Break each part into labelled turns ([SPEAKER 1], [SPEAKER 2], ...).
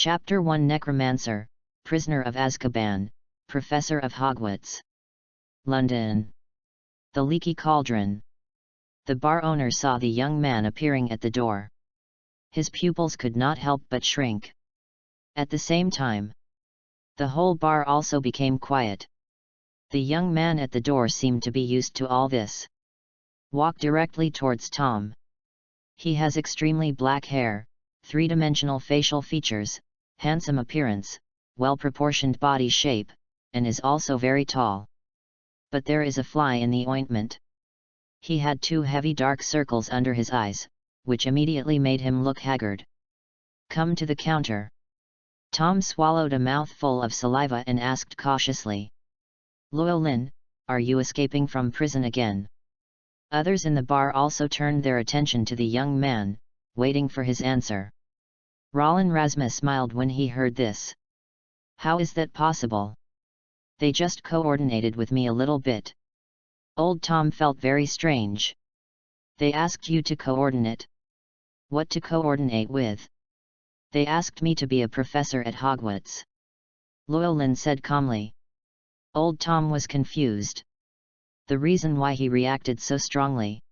[SPEAKER 1] Chapter 1 Necromancer, Prisoner of Azkaban, Professor of Hogwarts. London. The Leaky Cauldron. The bar owner saw the young man appearing at the door. His pupils could not help but shrink. At the same time, the whole bar also became quiet. The young man at the door seemed to be used to all this. Walked directly towards Tom. He has extremely black hair, three-dimensional facial features, handsome appearance, well-proportioned body shape, and is also very tall. But there is a fly in the ointment. He had two heavy dark circles under his eyes, which immediately made him look haggard. "Come to the counter." Tom swallowed a mouthful of saliva and asked cautiously. "Llewellyn, are you escaping from prison again?" Others in the bar also turned their attention to the young man, waiting for his answer. Roland Rasmus smiled when he heard this. "How is that possible? They just coordinated with me a little bit." Old Tom felt very strange. "They asked you to coordinate? What to coordinate with?" "They asked me to be a professor at Hogwarts," Llewellyn said calmly. Old Tom was confused. The reason why he reacted so strongly?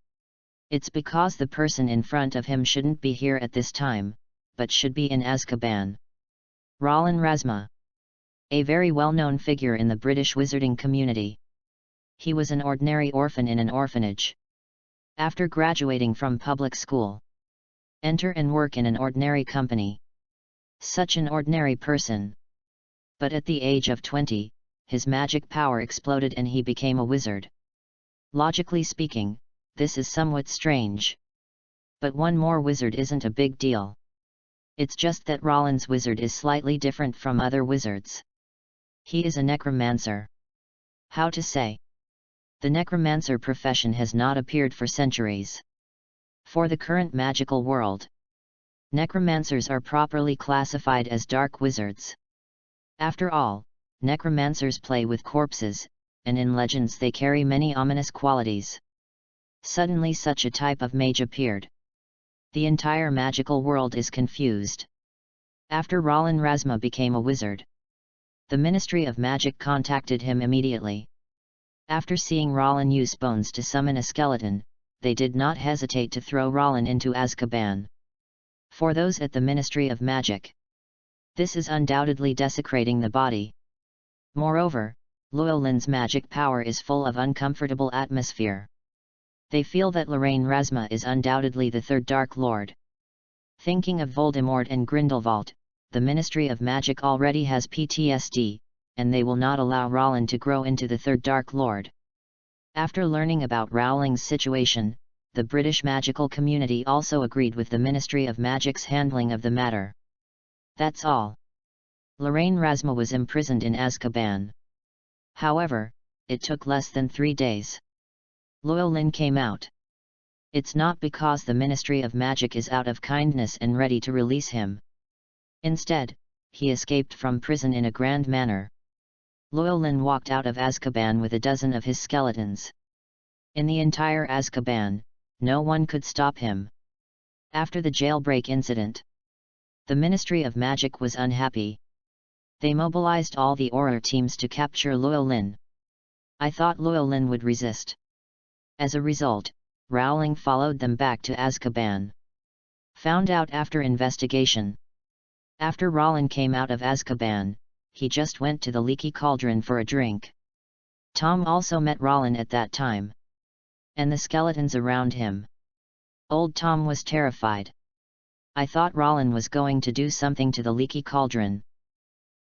[SPEAKER 1] It's because the person in front of him shouldn't be here at this time, but should be in Azkaban. Roland Rasmus. A very well-known figure in the British wizarding community. He was an ordinary orphan in an orphanage. After graduating from public school, enter and work in an ordinary company. Such an ordinary person. But at the age of 20, his magic power exploded and he became a wizard. Logically speaking, this is somewhat strange. But one more wizard isn't a big deal. It's just that Roland's wizard is slightly different from other wizards. He is a necromancer. How to say? The necromancer profession has not appeared for centuries. For the current magical world, necromancers are properly classified as dark wizards. After all, necromancers play with corpses, and in legends they carry many ominous qualities. Suddenly such a type of mage appeared. The entire magical world is confused. After Roland Rasmus became a wizard, the Ministry of Magic contacted him immediately. After seeing Roland use bones to summon a skeleton, they did not hesitate to throw Roland into Azkaban. For those at the Ministry of Magic, this is undoubtedly desecrating the body. Moreover, Llewellyn's magic power is full of uncomfortable atmosphere. They feel that Lorraine Rasmus is undoubtedly the third Dark Lord. Thinking of Voldemort and Grindelwald, the Ministry of Magic already has PTSD, and they will not allow Roland to grow into the third Dark Lord. After learning about Rowling's situation, the British magical community also agreed with the Ministry of Magic's handling of the matter. That's all. Lorraine Rasmus was imprisoned in Azkaban. However, it took less than 3 days. Llewellyn came out. It's not because the Ministry of Magic is out of kindness and ready to release him. Instead, he escaped from prison in a grand manner. Llewellyn walked out of Azkaban with a dozen of his skeletons. In the entire Azkaban, no one could stop him. After the jailbreak incident, the Ministry of Magic was unhappy. They mobilized all the Auror teams to capture Llewellyn. I thought Llewellyn would resist. As a result, Rowling followed them back to Azkaban. Found out after investigation. After Roland came out of Azkaban, he just went to the Leaky Cauldron for a drink. Tom also met Roland at that time. And the skeletons around him. Old Tom was terrified. I thought Roland was going to do something to the Leaky Cauldron.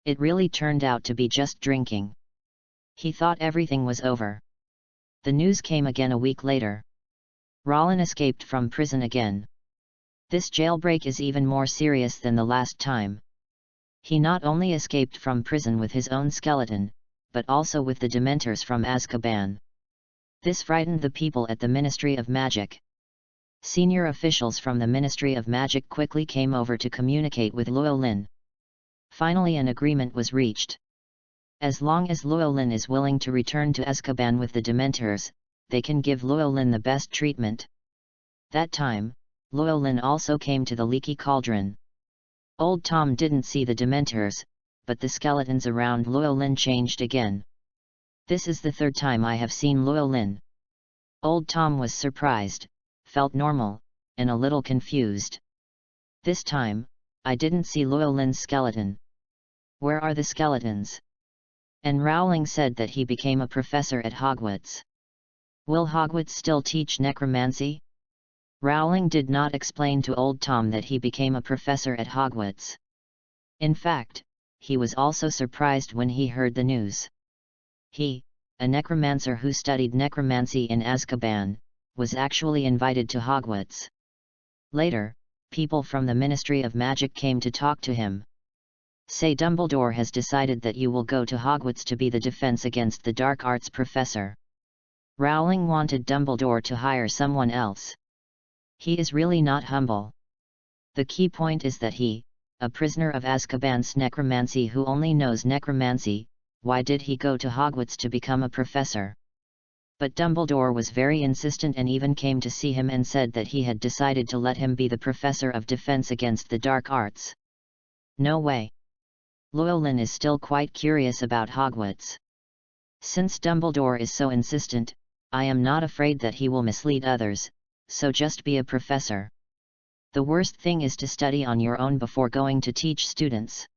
[SPEAKER 1] It really turned out to be just drinking. He thought everything was over. The news came again a week later. Roland escaped from prison again. This jailbreak is even more serious than the last time. He not only escaped from prison with his own skeleton, but also with the Dementors from Azkaban. This frightened the people at the Ministry of Magic. Senior officials from the Ministry of Magic quickly came over to communicate with Llewellyn. Finally an agreement was reached. As long as Llewellyn is willing to return to Azkaban with the Dementors, they can give Llewellyn the best treatment. That time, Llewellyn also came to the Leaky Cauldron. Old Tom didn't see the Dementors, but the skeletons around Llewellyn changed again. This is the third time I have seen Llewellyn. Old Tom was surprised, felt normal, and a little confused. This time, I didn't see Llewellyn's skeleton. Where are the skeletons? And Rowling said that he became a professor at Hogwarts. Will Hogwarts still teach necromancy? Rowling did not explain to Old Tom that he became a professor at Hogwarts. In fact, he was also surprised when he heard the news. He, a necromancer who studied necromancy in Azkaban, was actually invited to Hogwarts. Later, people from the Ministry of Magic came to talk to him. Say Dumbledore has decided that you will go to Hogwarts to be the defense against the dark arts professor. Rowling wanted Dumbledore to hire someone else. He is really not humble. The key point is that he, a prisoner of Azkaban's necromancy who only knows necromancy, why did he go to Hogwarts to become a professor? But Dumbledore was very insistent and even came to see him and said that he had decided to let him be the professor of defense against the dark arts. No way. Llewellyn is still quite curious about Hogwarts. Since Dumbledore is so insistent, I am not afraid that he will mislead others, so just be a professor. The worst thing is to study on your own before going to teach students.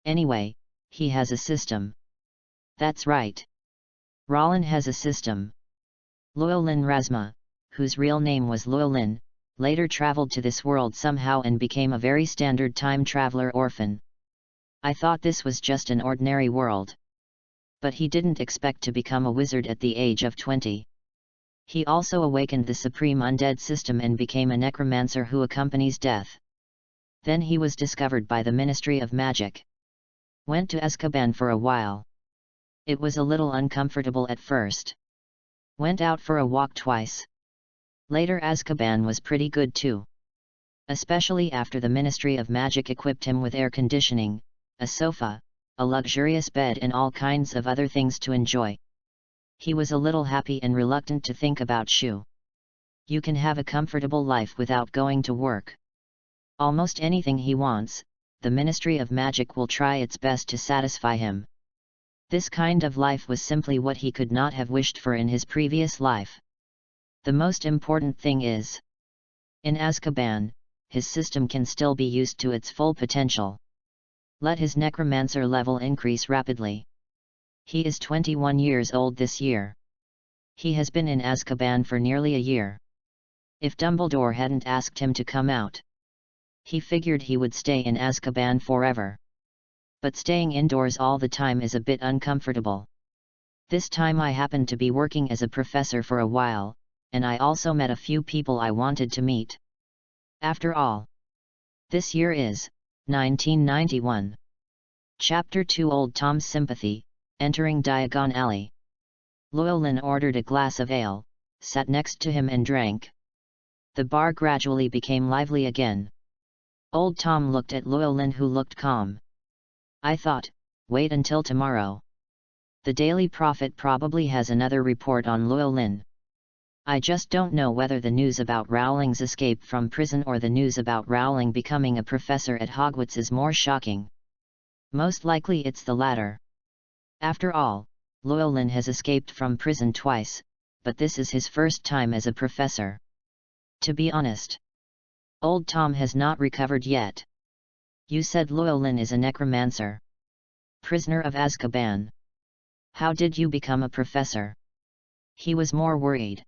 [SPEAKER 1] Anyway, he has a system. That's right. Rowling has a system. Llewellyn Rasma, whose real name was Llewellyn, later traveled to this world somehow and became a very standard time traveler orphan. I thought this was just an ordinary world. But he didn't expect to become a wizard at the age of 20. He also awakened the supreme undead system and became a necromancer who accompanies death. Then he was discovered by the Ministry of Magic. Went to Azkaban for a while. It was a little uncomfortable at first. Went out for a walk twice. Later Azkaban was pretty good too. Especially after the Ministry of Magic equipped him with air conditioning, a sofa, a luxurious bed and all kinds of other things to enjoy. He was a little happy and reluctant to think about Shu. You can have a comfortable life without going to work. Almost anything he wants, the Ministry of Magic will try its best to satisfy him. This kind of life was simply what he could not have wished for in his previous life. The most important thing is, in Azkaban, his system can still be used to its full potential. Let his necromancer level increase rapidly. He is 21 years old this year. He has been in Azkaban for nearly a year. If Dumbledore hadn't asked him to come out, he figured he would stay in Azkaban forever. But staying indoors all the time is a bit uncomfortable. This time I happened to be working as a professor for a while, and I also met a few people I wanted to meet. After all, this year is 1991. Chapter 2 Old Tom's Sympathy, Entering Diagon Alley. Llewellyn ordered a glass of ale, sat next to him and drank. The bar gradually became lively again. Old Tom looked at Llewellyn who looked calm. I thought, wait until tomorrow. The Daily Prophet probably has another report on Llewellyn. I just don't know whether the news about Rowling's escape from prison or the news about Rowling becoming a professor at Hogwarts is more shocking. Most likely it's the latter. After all, Llewellyn has escaped from prison twice, but this is his first time as a professor. To be honest, Old Tom has not recovered yet. You said Llewellyn is a necromancer. Prisoner of Azkaban. How did you become a professor? He was more worried.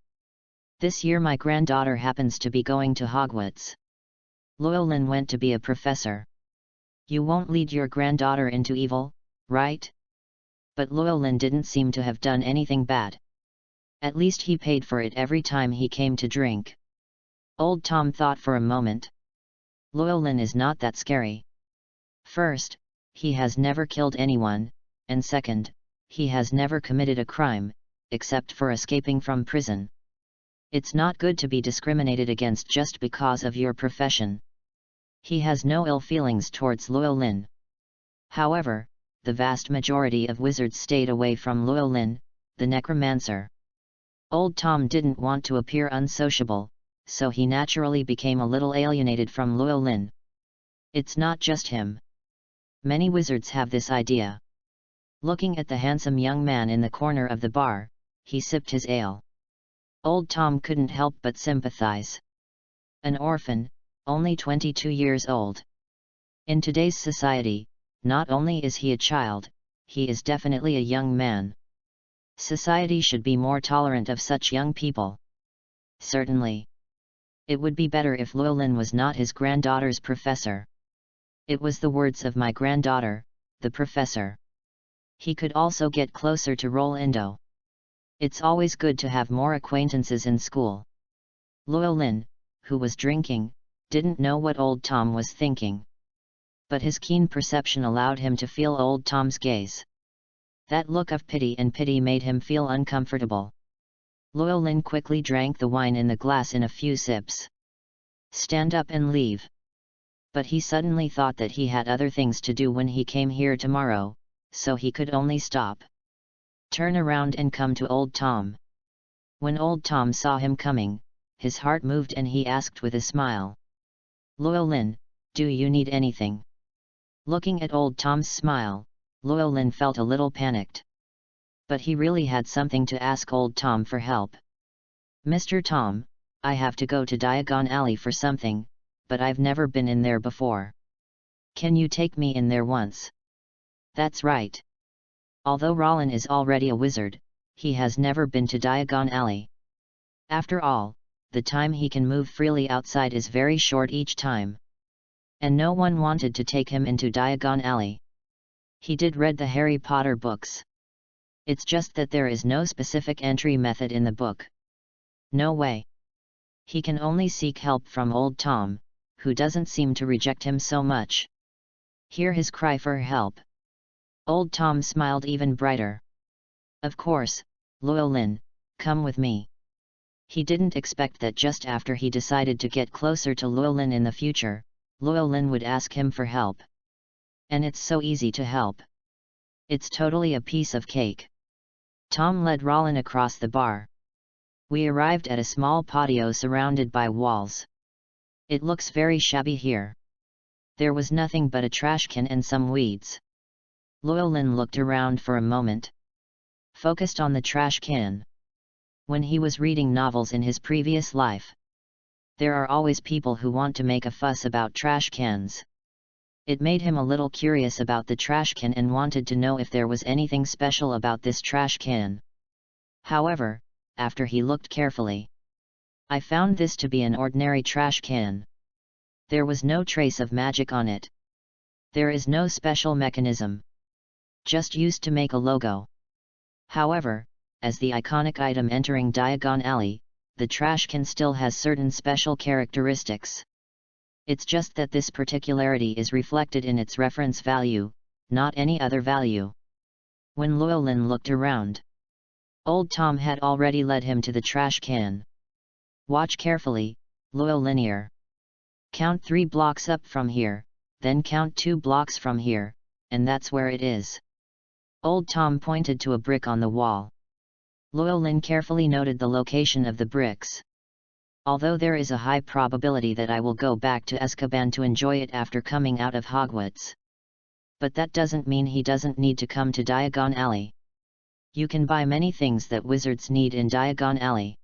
[SPEAKER 1] This year my granddaughter happens to be going to Hogwarts. Llewellyn went to be a professor. You won't lead your granddaughter into evil, right? But Llewellyn didn't seem to have done anything bad. At least he paid for it every time he came to drink. Old Tom thought for a moment. Llewellyn is not that scary. First, he has never killed anyone, and second, he has never committed a crime, except for escaping from prison. It's not good to be discriminated against just because of your profession. He has no ill feelings towards Llewellyn. However, the vast majority of wizards stayed away from Llewellyn, the necromancer. Old Tom didn't want to appear unsociable, so he naturally became a little alienated from Llewellyn. It's not just him. Many wizards have this idea. Looking at the handsome young man in the corner of the bar, he sipped his ale. Old Tom couldn't help but sympathize. An orphan, only 22 years old. In today's society, not only is he a child, he is definitely a young man. Society should be more tolerant of such young people. Certainly. It would be better if Llewellyn was not his granddaughter's professor. It was the words of my granddaughter, the professor. He could also get closer to Rolindo. It's always good to have more acquaintances in school. Llewellyn, who was drinking, didn't know what old Tom was thinking. But his keen perception allowed him to feel old Tom's gaze. That look of pity made him feel uncomfortable. Llewellyn quickly drank the wine in the glass in a few sips. Stand up and leave. But he suddenly thought that he had other things to do when he came here tomorrow, so he could only stop. Turn around and come to old Tom. When old Tom saw him coming, his heart moved and he asked with a smile. Llewellyn, do you need anything? Looking at old Tom's smile, Llewellyn felt a little panicked. But he really had something to ask old Tom for help. Mr. Tom, I have to go to Diagon Alley for something, but I've never been in there before. Can you take me in there once? That's right. Although Rollin is already a wizard, he has never been to Diagon Alley. After all, the time he can move freely outside is very short each time. And no one wanted to take him into Diagon Alley. He did read the Harry Potter books. It's just that there is no specific entry method in the book. No way. He can only seek help from old Tom, who doesn't seem to reject him so much. Hear his cry for help. Old Tom smiled even brighter. Of course, Llewellyn, come with me. He didn't expect that just after he decided to get closer to Llewellyn in the future, Llewellyn would ask him for help. And it's so easy to help. It's totally a piece of cake. Tom led Rollin across the bar. We arrived at a small patio surrounded by walls. It looks very shabby here. There was nothing but a trash can and some weeds. Llewellyn looked around for a moment. Focused on the trash can. When he was reading novels in his previous life, there are always people who want to make a fuss about trash cans. It made him a little curious about the trash can and wanted to know if there was anything special about this trash can. However, after he looked carefully, I found this to be an ordinary trash can. There was no trace of magic on it. There is no special mechanism. Just used to make a logo. However, as the iconic item entering Diagon Alley, the trash can still has certain special characteristics. It's just that this particularity is reflected in its reference value, not any other value. When Llewellyn looked around, old Tom had already led him to the trash can. Watch carefully, Llewellyn. Count 3 blocks up from here, then count 2 blocks from here, and that's where it is. Old Tom pointed to a brick on the wall. Llewellyn carefully noted the location of the bricks. Although there is a high probability that I will go back to Azkaban to enjoy it after coming out of Hogwarts. But that doesn't mean he doesn't need to come to Diagon Alley. You can buy many things that wizards need in Diagon Alley.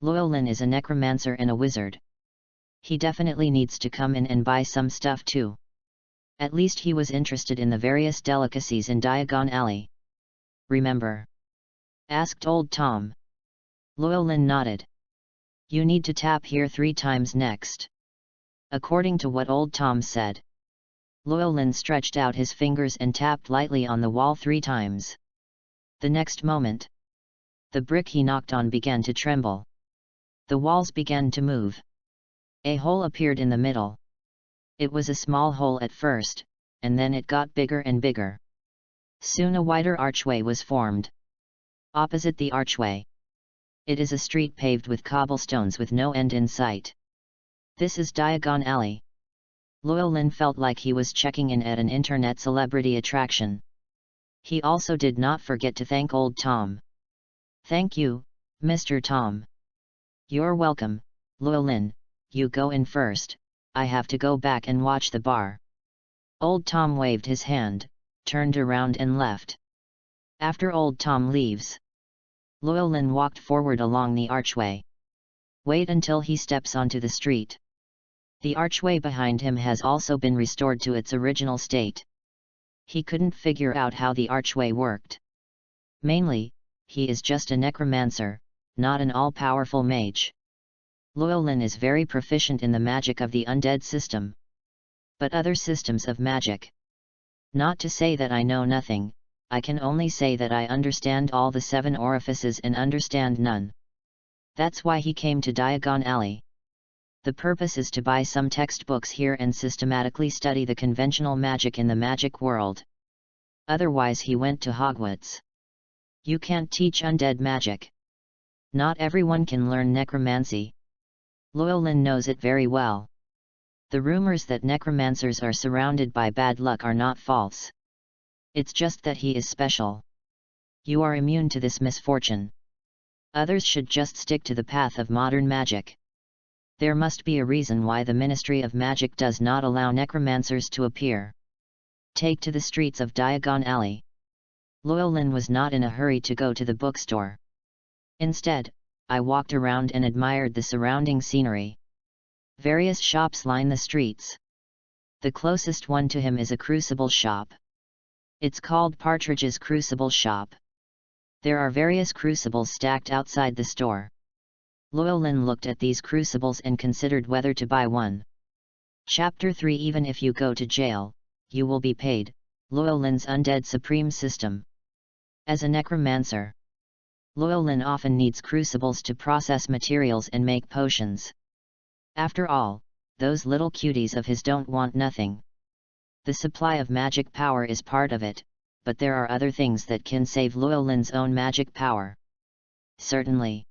[SPEAKER 1] Llewellyn is a necromancer and a wizard. He definitely needs to come in and buy some stuff too. At least he was interested in the various delicacies in Diagon Alley. Remember? Asked old Tom. Llewellyn nodded. You need to tap here 3 times next. According to what old Tom said. Llewellyn stretched out his fingers and tapped lightly on the wall 3 times. The next moment, the brick he knocked on began to tremble. The walls began to move. A hole appeared in the middle. It was a small hole at first, and then it got bigger and bigger. Soon a wider archway was formed. Opposite the archway, it is a street paved with cobblestones with no end in sight. This is Diagon Alley. Llewellyn felt like he was checking in at an internet celebrity attraction. He also did not forget to thank old Tom. Thank you, Mr. Tom. You're welcome, Llewellyn. You go in first, I have to go back and watch the bar. Old Tom waved his hand, turned around and left. After Old Tom leaves, Llewellyn walked forward along the archway. Wait until he steps onto the street. The archway behind him has also been restored to its original state. He couldn't figure out how the archway worked. Mainly, he is just a necromancer, not an all-powerful mage. Llewellyn is very proficient in the magic of the undead system. But other systems of magic. Not to say that I know nothing, I can only say that I understand all the 7 orifices and understand none. That's why he came to Diagon Alley. The purpose is to buy some textbooks here and systematically study the conventional magic in the magic world. Otherwise he went to Hogwarts. You can't teach undead magic. Not everyone can learn necromancy. Llewellyn knows it very well. The rumors that necromancers are surrounded by bad luck are not false. It's just that he is special. You are immune to this misfortune. Others should just stick to the path of modern magic. There must be a reason why the Ministry of Magic does not allow necromancers to appear. Take to the streets of Diagon Alley. Llewellyn was not in a hurry to go to the bookstore. Instead, I walked around and admired the surrounding scenery. Various shops line the streets. The closest one to him is a crucible shop. It's called Partridge's Crucible Shop. There are various crucibles stacked outside the store. Llewellyn looked at these crucibles and considered whether to buy one. Chapter 3 Even if you go to jail, you will be paid, Llewellyn's Undead Supreme System. As a necromancer, Llewellyn often needs crucibles to process materials and make potions. After all, those little cuties of his don't want nothing. The supply of magic power is part of it, but there are other things that can save Llewellyn's own magic power. Certainly.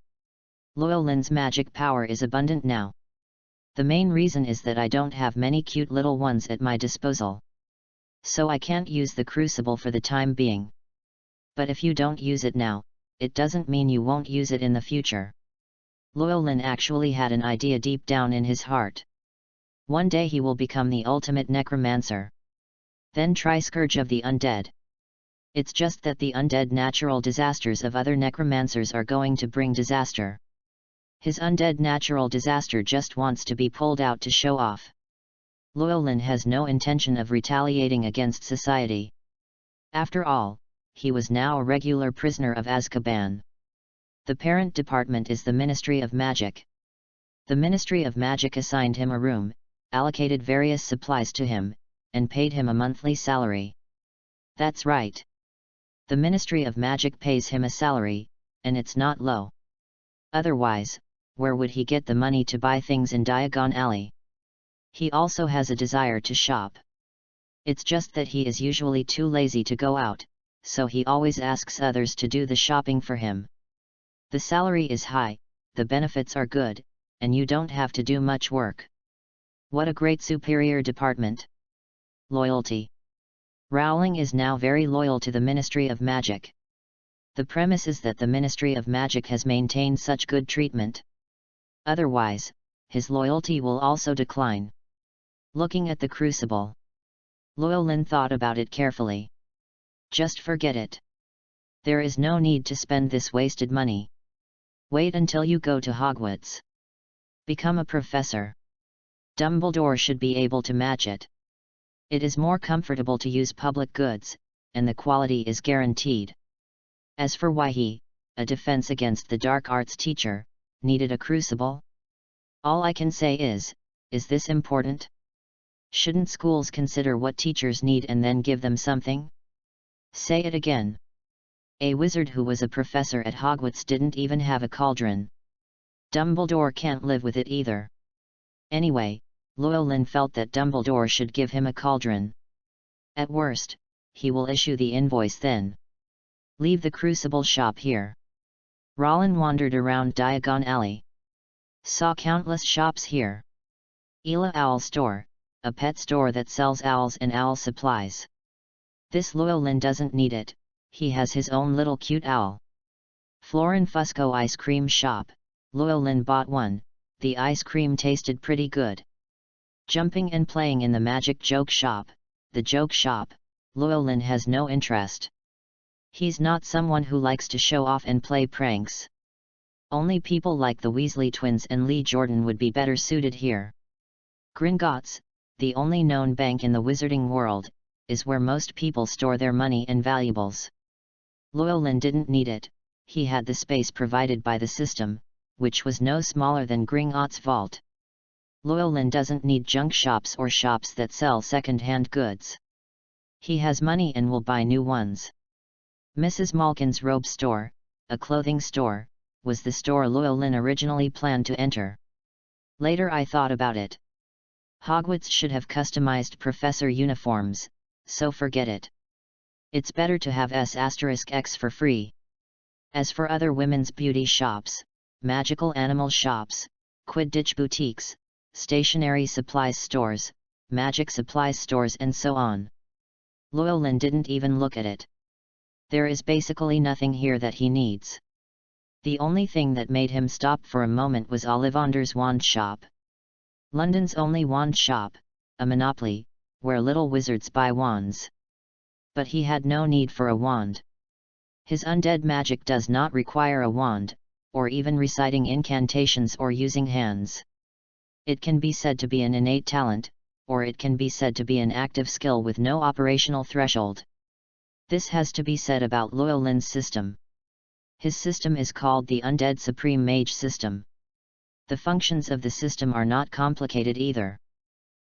[SPEAKER 1] Llewellyn's magic power is abundant now. The main reason is that I don't have many cute little ones at my disposal. So I can't use the crucible for the time being. But if you don't use it now, it doesn't mean you won't use it in the future. Llewellyn actually had an idea deep down in his heart. One day he will become the ultimate necromancer. Then try Scourge of the Undead. It's just that the undead natural disasters of other necromancers are going to bring disaster. His undead natural disaster just wants to be pulled out to show off. Llewellyn has no intention of retaliating against society. After all, he was now a regular prisoner of Azkaban. The parent department is the Ministry of Magic. The Ministry of Magic assigned him a room, allocated various supplies to him, and paid him a monthly salary. That's right. The Ministry of Magic pays him a salary, and it's not low. Otherwise, where would he get the money to buy things in Diagon Alley? He also has a desire to shop. It's just that he is usually too lazy to go out, so he always asks others to do the shopping for him. The salary is high, the benefits are good, and you don't have to do much work. What a great superior department! Loyalty. Rowling is now very loyal to the Ministry of Magic. The premise is that the Ministry of Magic has maintained such good treatment. Otherwise, his loyalty will also decline. Looking at the crucible, Llewellyn thought about it carefully. Just forget it. There is no need to spend this wasted money. Wait until you go to Hogwarts. Become a professor. Dumbledore should be able to match it. It is more comfortable to use public goods, and the quality is guaranteed. As for why he, a defense against the dark arts teacher, needed a crucible? All I can say is this important? Shouldn't schools consider what teachers need and then give them something? Say it again. A wizard who was a professor at Hogwarts didn't even have a cauldron. Dumbledore can't live with it either. Anyway, Llewellyn felt that Dumbledore should give him a cauldron. At worst, he will issue the invoice then. Leave the crucible shop here. Rowling wandered around Diagon Alley. Saw countless shops here. Ela Owl Store, a pet store that sells owls and owl supplies. This Llewellyn doesn't need it, he has his own little cute owl. Florin Fusco Ice Cream Shop, Llewellyn bought one, the ice cream tasted pretty good. Jumping and playing in the magic joke shop, the joke shop, Llewellyn has no interest. He's not someone who likes to show off and play pranks. Only people like the Weasley twins and Lee Jordan would be better suited here. Gringotts, the only known bank in the wizarding world, is where most people store their money and valuables. Llewellyn didn't need it, he had the space provided by the system, which was no smaller than Gringotts' vault. Llewellyn doesn't need junk shops or shops that sell second-hand goods. He has money and will buy new ones. Mrs. Malkin's robe store, a clothing store, was the store Llewellyn originally planned to enter. Later I thought about it. Hogwarts should have customized professor uniforms, so forget it. It's better to have S*X for free. As for other women's beauty shops, magical animal shops, Quidditch boutiques, stationery supplies stores, magic supplies stores and so on, Llewellyn didn't even look at it. There is basically nothing here that he needs. The only thing that made him stop for a moment was Ollivander's wand shop. London's only wand shop, a monopoly, where little wizards buy wands. But he had no need for a wand. His undead magic does not require a wand, or even reciting incantations or using hands. It can be said to be an innate talent, or it can be said to be an active skill with no operational threshold. This has to be said about Llewellyn's system. His system is called the Undead Supreme Mage system. The functions of the system are not complicated either.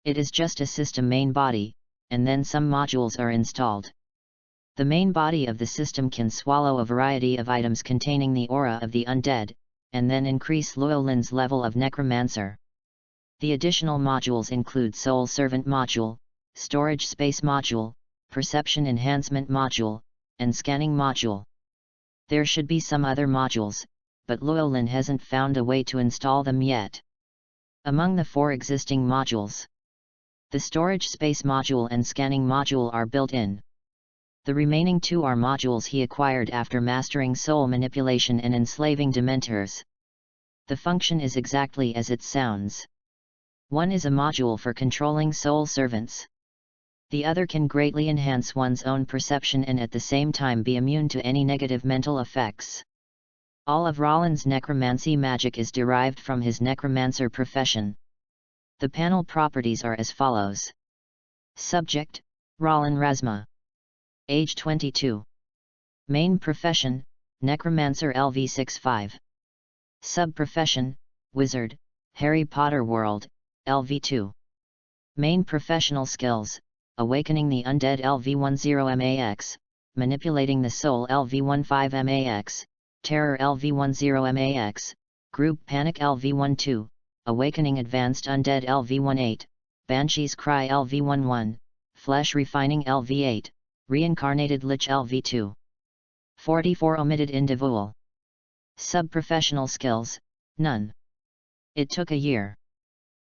[SPEAKER 1] It is just a system main body, and then some modules are installed. The main body of the system can swallow a variety of items containing the aura of the undead, and then increase Llewellyn's level of necromancer. The additional modules include Soul Servant module, Storage Space module, Perception Enhancement module, and Scanning module. There should be some other modules, but Llewellyn hasn't found a way to install them yet. Among the 4 existing modules, the Storage Space module and Scanning module are built in. The remaining 2 are modules he acquired after mastering soul manipulation and enslaving Dementors. The function is exactly as it sounds. One is a module for controlling soul servants. The other can greatly enhance one's own perception and at the same time be immune to any negative mental effects. All of Rollins' necromancy magic is derived from his necromancer profession. The panel properties are as follows. Subject, Rollin Rasma. Age 22. Main profession, Necromancer LV65. Sub-profession, Wizard, Harry Potter World, LV2. Main professional skills, Awakening the Undead LV10MAX, Manipulating the Soul LV15MAX, Terror LV10MAX, Group Panic LV12, Awakening Advanced Undead LV18, Banshee's Cry LV11, Flesh Refining LV8, Reincarnated Lich LV2. 44 Omitted Individual. Sub-professional skills, none. It took a year.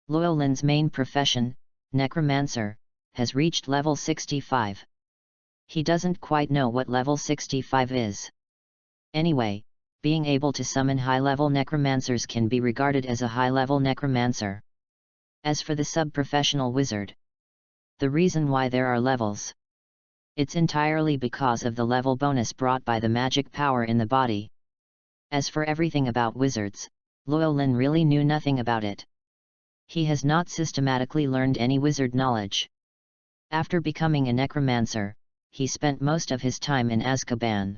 [SPEAKER 1] Llewellyn's main profession, Necromancer, has reached level 65. He doesn't quite know what level 65 is. Anyway, being able to summon high-level necromancers can be regarded as a high-level necromancer. As for the sub-professional wizard, the reason why there are levels, it's entirely because of the level bonus brought by the magic power in the body. As for everything about wizards, Llewellyn really knew nothing about it. He has not systematically learned any wizard knowledge. After becoming a necromancer, he spent most of his time in Azkaban.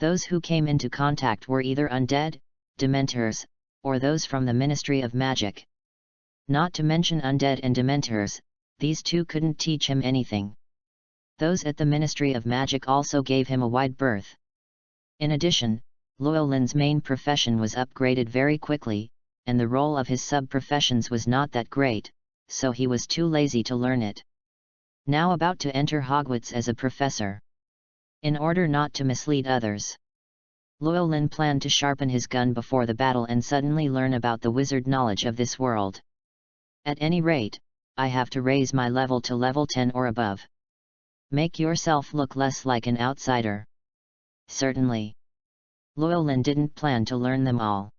[SPEAKER 1] Those who came into contact were either undead, dementors, or those from the Ministry of Magic. Not to mention undead and dementors, these two couldn't teach him anything. Those at the Ministry of Magic also gave him a wide berth. In addition, Llewellyn's main profession was upgraded very quickly, and the role of his sub-professions was not that great, so he was too lazy to learn it. Now about to enter Hogwarts as a professor. In order not to mislead others, Llewellyn planned to sharpen his gun before the battle and suddenly learn about the wizard knowledge of this world. At any rate, I have to raise my level to level 10 or above. Make yourself look less like an outsider. Certainly. Llewellyn didn't plan to learn them all.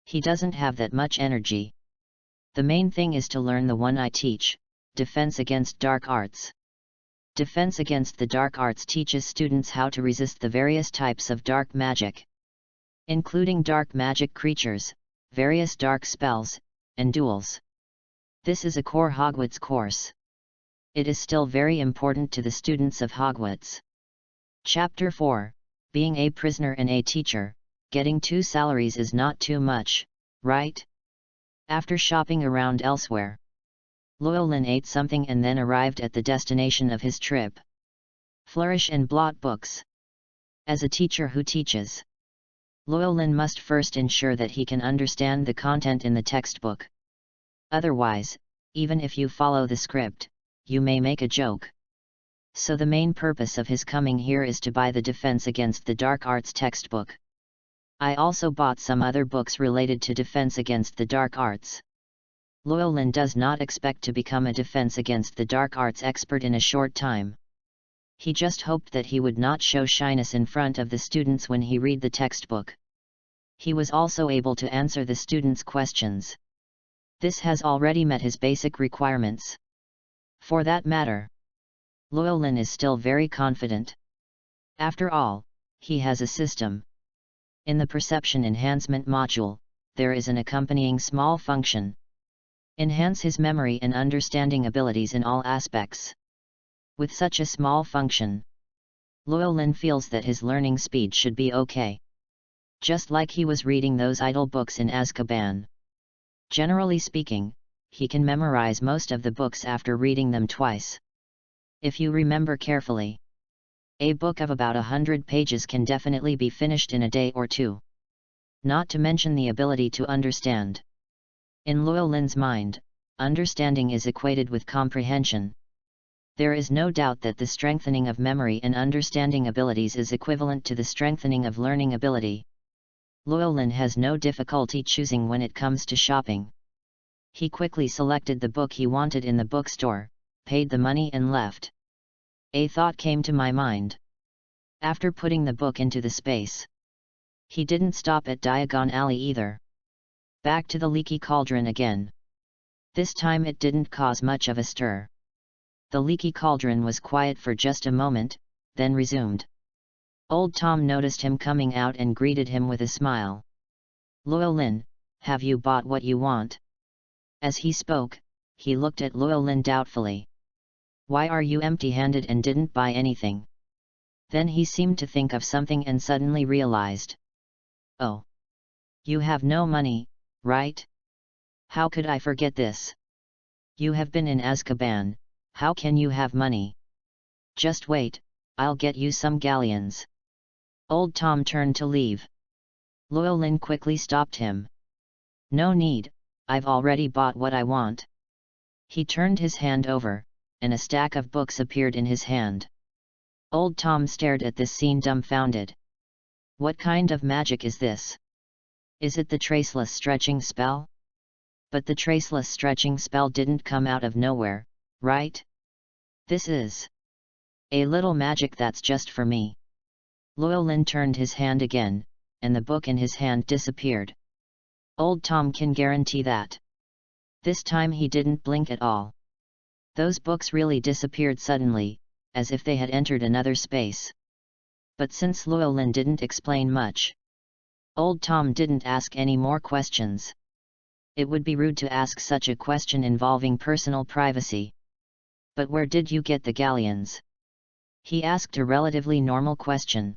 [SPEAKER 1] He doesn't have that much energy. The main thing is to learn the one I teach, Defense Against Dark Arts. Defense Against the Dark Arts teaches students how to resist the various types of dark magic, including dark magic creatures, various dark spells, and duels. This is a core Hogwarts course. It is still very important to the students of Hogwarts. Chapter 4, Being a Prisoner and a Teacher, Getting 2 salaries is not too much, right? After shopping around elsewhere, Llewellyn ate something and then arrived at the destination of his trip. Flourish and blot books. As a teacher who teaches, Llewellyn must first ensure that he can understand the content in the textbook. Otherwise, even if you follow the script, you may make a joke. So the main purpose of his coming here is to buy the Defense Against the Dark Arts textbook. I also bought some other books related to Defense Against the Dark Arts. Llewellyn does not expect to become a Defense Against the Dark Arts expert in a short time. He just hoped that he would not show shyness in front of the students when he read the textbook. He was also able to answer the students' questions. This has already met his basic requirements. For that matter, Llewellyn is still very confident. After all, he has a system. In the Perception Enhancement module, there is an accompanying small function. Enhance his memory and understanding abilities in all aspects. With such a small function, Llewellyn feels that his learning speed should be okay. Just like he was reading those idle books in Azkaban. Generally speaking, he can memorize most of the books after reading them twice. If you remember carefully, a book of about 100 pages can definitely be finished in a day or two. Not to mention the ability to understand. In Llewellyn's mind, understanding is equated with comprehension. There is no doubt that the strengthening of memory and understanding abilities is equivalent to the strengthening of learning ability. Llewellyn has no difficulty choosing when it comes to shopping. He quickly selected the book he wanted in the bookstore, paid the money and left. A thought came to my mind. After putting the book into the space, he didn't stop at Diagon Alley either. Back to the leaky cauldron again. This time it didn't cause much of a stir. The leaky cauldron was quiet for just a moment, then resumed. Old Tom noticed him coming out and greeted him with a smile. Llewellyn, have you bought what you want? As he spoke, he looked at Llewellyn doubtfully. Why are you empty-handed and didn't buy anything? Then he seemed to think of something and suddenly realized. Oh! You have no money, right? How could I forget this? You have been in Azkaban, how can you have money? Just wait, I'll get you some galleons. Old Tom turned to leave. Llewellyn quickly stopped him. No need, I've already bought what I want. He turned his hand over, and a stack of books appeared in his hand. Old Tom stared at this scene dumbfounded. What kind of magic is this? Is it the traceless stretching spell? But the traceless stretching spell didn't come out of nowhere, right? This is a little magic that's just for me. Llewellyn turned his hand again, and the book in his hand disappeared. Old Tom can guarantee that. This time he didn't blink at all. Those books really disappeared suddenly, as if they had entered another space. But since Llewellyn didn't explain much, Old Tom didn't ask any more questions. It would be rude to ask such a question involving personal privacy. But where did you get the galleons? He asked a relatively normal question.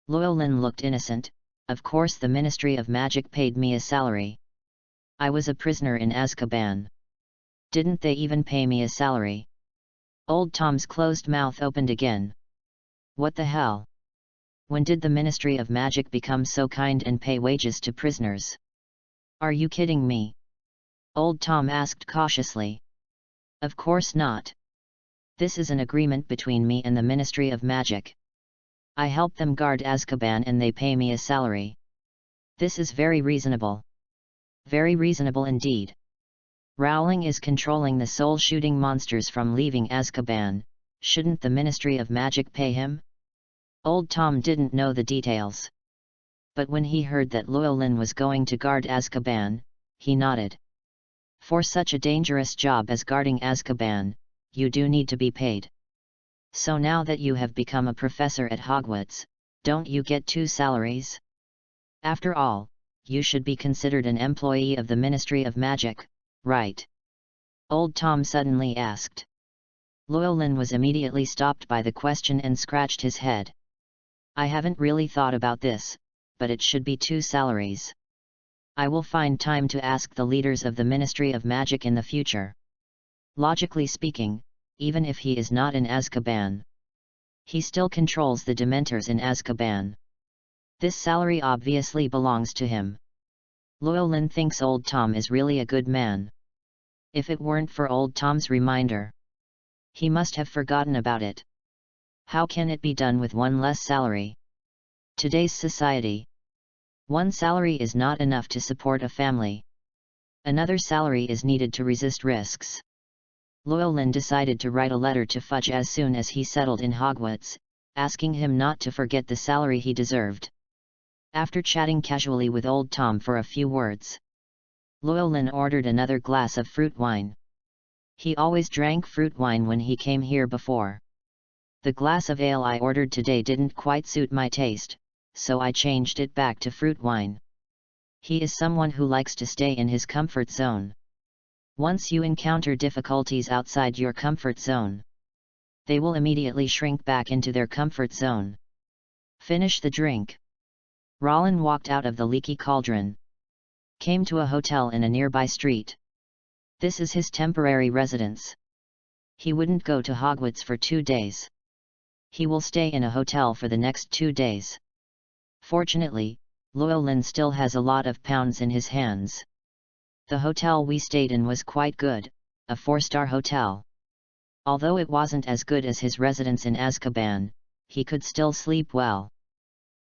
[SPEAKER 1] Llewellyn looked innocent. Of course the Ministry of Magic paid me a salary. I was a prisoner in Azkaban. Didn't they even pay me a salary? Old Tom's closed mouth opened again. What the hell? When did the Ministry of Magic become so kind and pay wages to prisoners? Are you kidding me? Old Tom asked cautiously. Of course not. This is an agreement between me and the Ministry of Magic. I help them guard Azkaban and they pay me a salary. This is very reasonable. Very reasonable indeed. Rowling is controlling the soul-shooting monsters from leaving Azkaban, shouldn't the Ministry of Magic pay him? Old Tom didn't know the details. But when he heard that Llewellyn was going to guard Azkaban, he nodded. For such a dangerous job as guarding Azkaban, you do need to be paid. So now that you have become a professor at Hogwarts, don't you get 2 salaries? After all, you should be considered an employee of the Ministry of Magic, right? Old Tom suddenly asked. Llewellyn was immediately stopped by the question and scratched his head. I haven't really thought about this, but it should be 2 salaries. I will find time to ask the leaders of the Ministry of Magic in the future. Logically speaking, even if he is not in Azkaban, he still controls the Dementors in Azkaban. This salary obviously belongs to him. Llewellyn thinks Old Tom is really a good man. If it weren't for Old Tom's reminder, he must have forgotten about it. How can it be done with 1 less salary? Today's society, 1 salary is not enough to support a family. Another salary is needed to resist risks. Llewellyn decided to write a letter to Fudge as soon as he settled in Hogwarts, asking him not to forget the salary he deserved. After chatting casually with Old Tom for a few words, Llewellyn ordered another glass of fruit wine. He always drank fruit wine when he came here before. The glass of ale I ordered today didn't quite suit my taste, so I changed it back to fruit wine. He is someone who likes to stay in his comfort zone. Once you encounter difficulties outside your comfort zone, they will immediately shrink back into their comfort zone. Finish the drink. Rollin walked out of the leaky cauldron, came to a hotel in a nearby street. This is his temporary residence. He wouldn't go to Hogwarts for 2 days. He will stay in a hotel for the next 2 days. Fortunately, Llewellyn still has a lot of pounds in his hands. The hotel we stayed in was quite good, a 4-star hotel. Although it wasn't as good as his residence in Azkaban, he could still sleep well.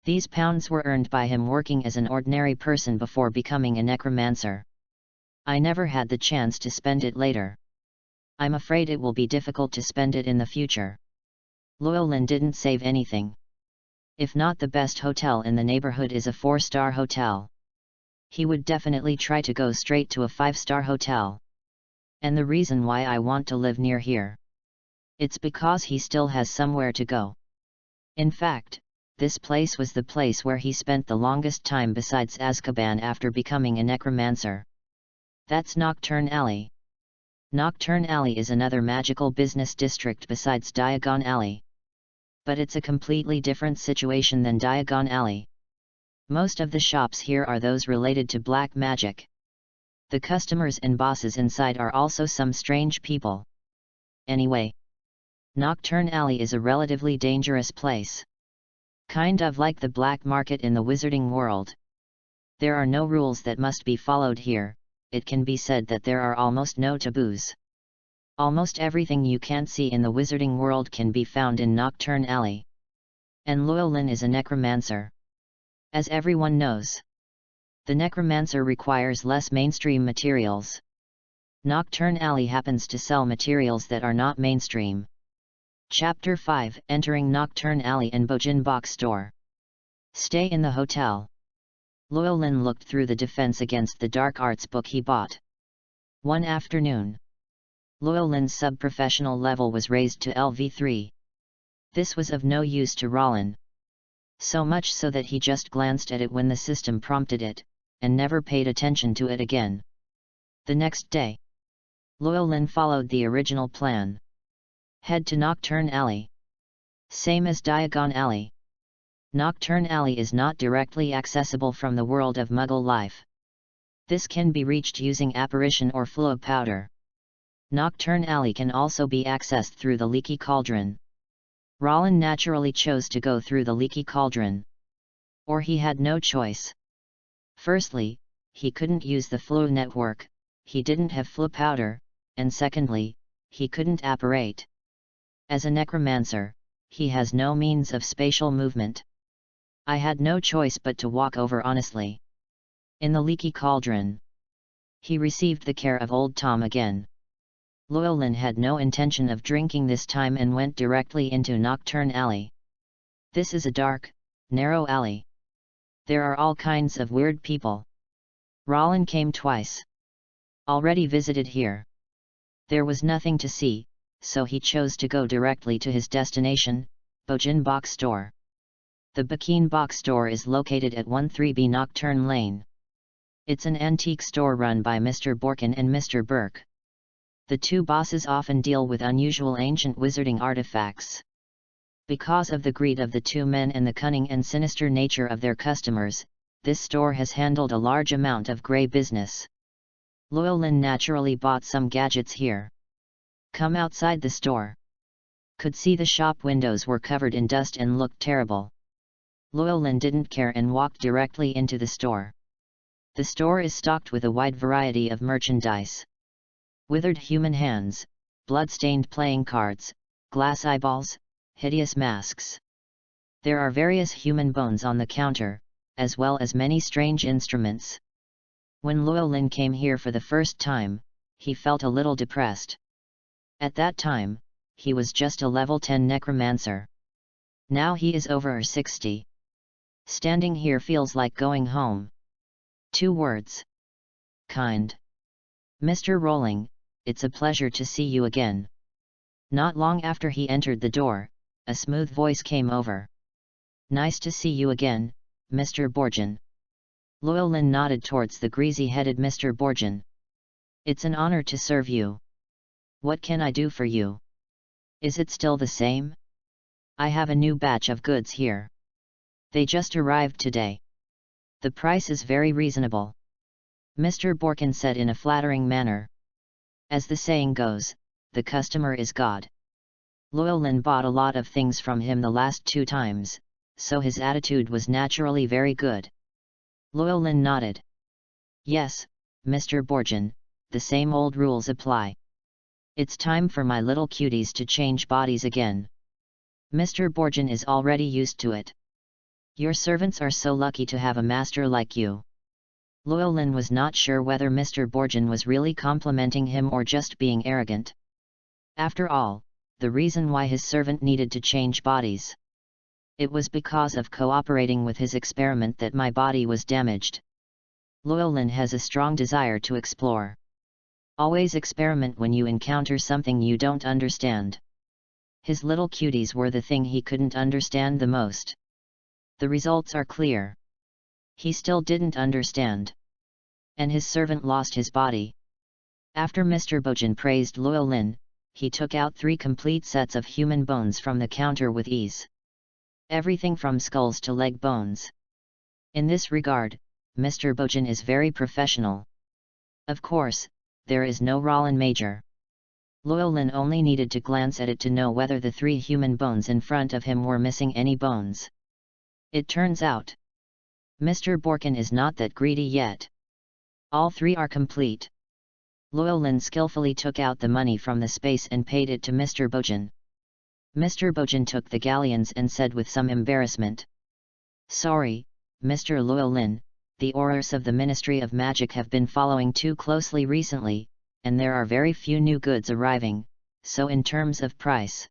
[SPEAKER 1] These pounds were earned by him working as an ordinary person before becoming a necromancer. I never had the chance to spend it later. I'm afraid it will be difficult to spend it in the future. Llewellyn didn't save anything. If not the best hotel in the neighborhood is a 4-star hotel, he would definitely try to go straight to a 5-star hotel. And the reason why I want to live near here, it's because he still has somewhere to go. In fact, this place was the place where he spent the longest time besides Azkaban after becoming a necromancer. That's Nocturne Alley. Nocturne Alley is another magical business district besides Diagon Alley. But it's a completely different situation than Diagon Alley. Most of the shops here are those related to black magic. The customers and bosses inside are also some strange people. Anyway, Nocturne Alley is a relatively dangerous place. Kind of like the black market in the wizarding world. There are no rules that must be followed here. It can be said that there are almost no taboos. Almost everything you can't see in the wizarding world can be found in Nocturne Alley. And Llewellyn is a necromancer. As everyone knows, the necromancer requires less mainstream materials. Nocturne Alley happens to sell materials that are not mainstream. Chapter 5: Entering Nocturne Alley and Bojin Box Store. Stay in the hotel. Llewellyn looked through the Defense Against the Dark Arts book he bought. One afternoon, Llewellyn's sub-professional level was raised to LV3. This was of no use to Rollin. So much so that he just glanced at it when the system prompted it, and never paid attention to it again. The next day, Llewellyn followed the original plan. Head to Nocturne Alley. Same as Diagon Alley. Nocturne Alley is not directly accessible from the world of Muggle life. This can be reached using apparition or flow powder. Nocturne Alley can also be accessed through the Leaky Cauldron. Rollin naturally chose to go through the Leaky Cauldron. Or he had no choice. Firstly, he couldn't use the flow network, he didn't have flow powder, and secondly, he couldn't apparate. As a necromancer, he has no means of spatial movement. I had no choice but to walk over honestly. In the Leaky Cauldron, he received the care of Old Tom again. Llewellyn had no intention of drinking this time and went directly into Nocturne Alley. This is a dark, narrow alley. There are all kinds of weird people. Rollin came twice. already visited here. There was nothing to see, so he chose to go directly to his destination, Bojin Box Store. The Bokeen Box Store is located at 13B Nocturne Lane. It's an antique store run by Mr. Borkin and Mr. Burke. The two bosses often deal with unusual ancient wizarding artifacts. Because of the greed of the two men and the cunning and sinister nature of their customers, this store has handled a large amount of grey business. Llewellyn naturally bought some gadgets here. Come outside the store. Could see the shop windows were covered in dust and looked terrible. Llewellyn didn't care and walked directly into the store. The store is stocked with a wide variety of merchandise. Withered human hands, blood-stained playing cards, glass eyeballs, hideous masks. There are various human bones on the counter, as well as many strange instruments. When Llewellyn came here for the first time, he felt a little depressed. At that time, he was just a level 10 necromancer. Now he is over 60. Standing here feels like going home. 2 words. Kind. Mr. Rowling, it's a pleasure to see you again. Not long after he entered the door, a smooth voice came over. Nice to see you again, Mr. Borgin. Llewellyn nodded towards the greasy-headed Mr. Borgin. It's an honor to serve you. What can I do for you? Is it still the same? I have a new batch of goods here. They just arrived today. The price is very reasonable. Mr. Borkin said in a flattering manner. As the saying goes, the customer is God. Llewellyn bought a lot of things from him the last 2 times, so his attitude was naturally very good. Llewellyn nodded. Yes, Mr. Borgin, the same old rules apply. It's time for my little cuties to change bodies again. Mr. Borgin is already used to it. Your servants are so lucky to have a master like you. Llewellyn was not sure whether Mr. Borgin was really complimenting him or just being arrogant. After all, the reason why his servant needed to change bodies. It was because of cooperating with his experiment that my body was damaged. Llewellyn has a strong desire to explore. Always experiment when you encounter something you don't understand. His little cuties were the thing he couldn't understand the most. The results are clear. He still didn't understand. And his servant lost his body. After Mr. Borgin praised Llewellyn, he took out 3 complete sets of human bones from the counter with ease. Everything from skulls to leg bones. In this regard, Mr. Borgin is very professional. Of course, there is no Rollin Major. Llewellyn only needed to glance at it to know whether the 3 human bones in front of him were missing any bones. It turns out, Mr. Borkin is not that greedy yet. All 3 are complete. Llewellyn skillfully took out the money from the space and paid it to Mr. Borgin. Mr. Borgin took the galleons and said with some embarrassment. Sorry, Mr. Llewellyn, the orders of the Ministry of Magic have been following too closely recently, and there are very few new goods arriving, so in terms of price.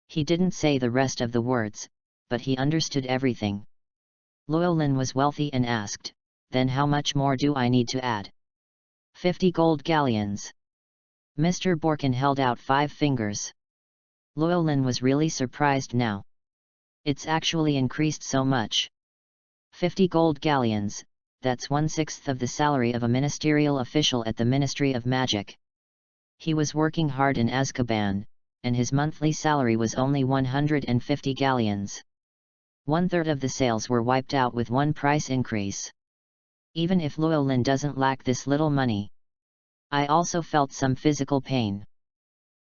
[SPEAKER 1] He didn't say the rest of the words, but he understood everything. Llewellyn was wealthy and asked, then how much more do I need to add? 50 gold galleons. Mr. Borkin held out 5 fingers. Llewellyn was really surprised now. It's actually increased so much. 50 gold galleons, that's 1/6 of the salary of a ministerial official at the Ministry of Magic. He was working hard in Azkaban, and his monthly salary was only 150 galleons. 1/3 of the sales were wiped out with 1 price increase. Even if Llewellyn doesn't lack this little money. I also felt some physical pain.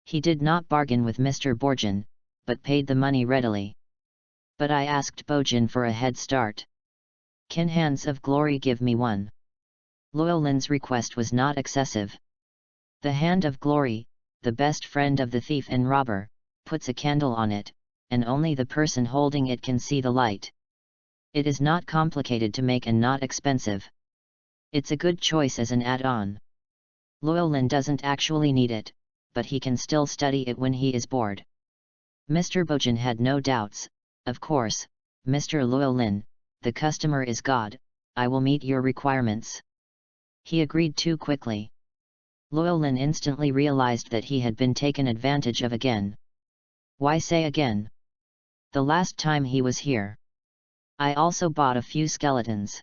[SPEAKER 1] He did not bargain with Mr. Borgin, but paid the money readily. But I asked Borgin for a head start. Can Hands of Glory give me one? Llewellyn's request was not excessive. The Hand of Glory, the best friend of the thief and robber, puts a candle on it, and only the person holding it can see the light. It is not complicated to make and not expensive. It's a good choice as an add-on. Llewellyn doesn't actually need it, but he can still study it when he is bored. Mr. Borgin had no doubts. Of course, Mr. Llewellyn, the customer is God, I will meet your requirements. He agreed too quickly. Llewellyn instantly realized that he had been taken advantage of again. Why say again? The last time he was here, I also bought a few skeletons.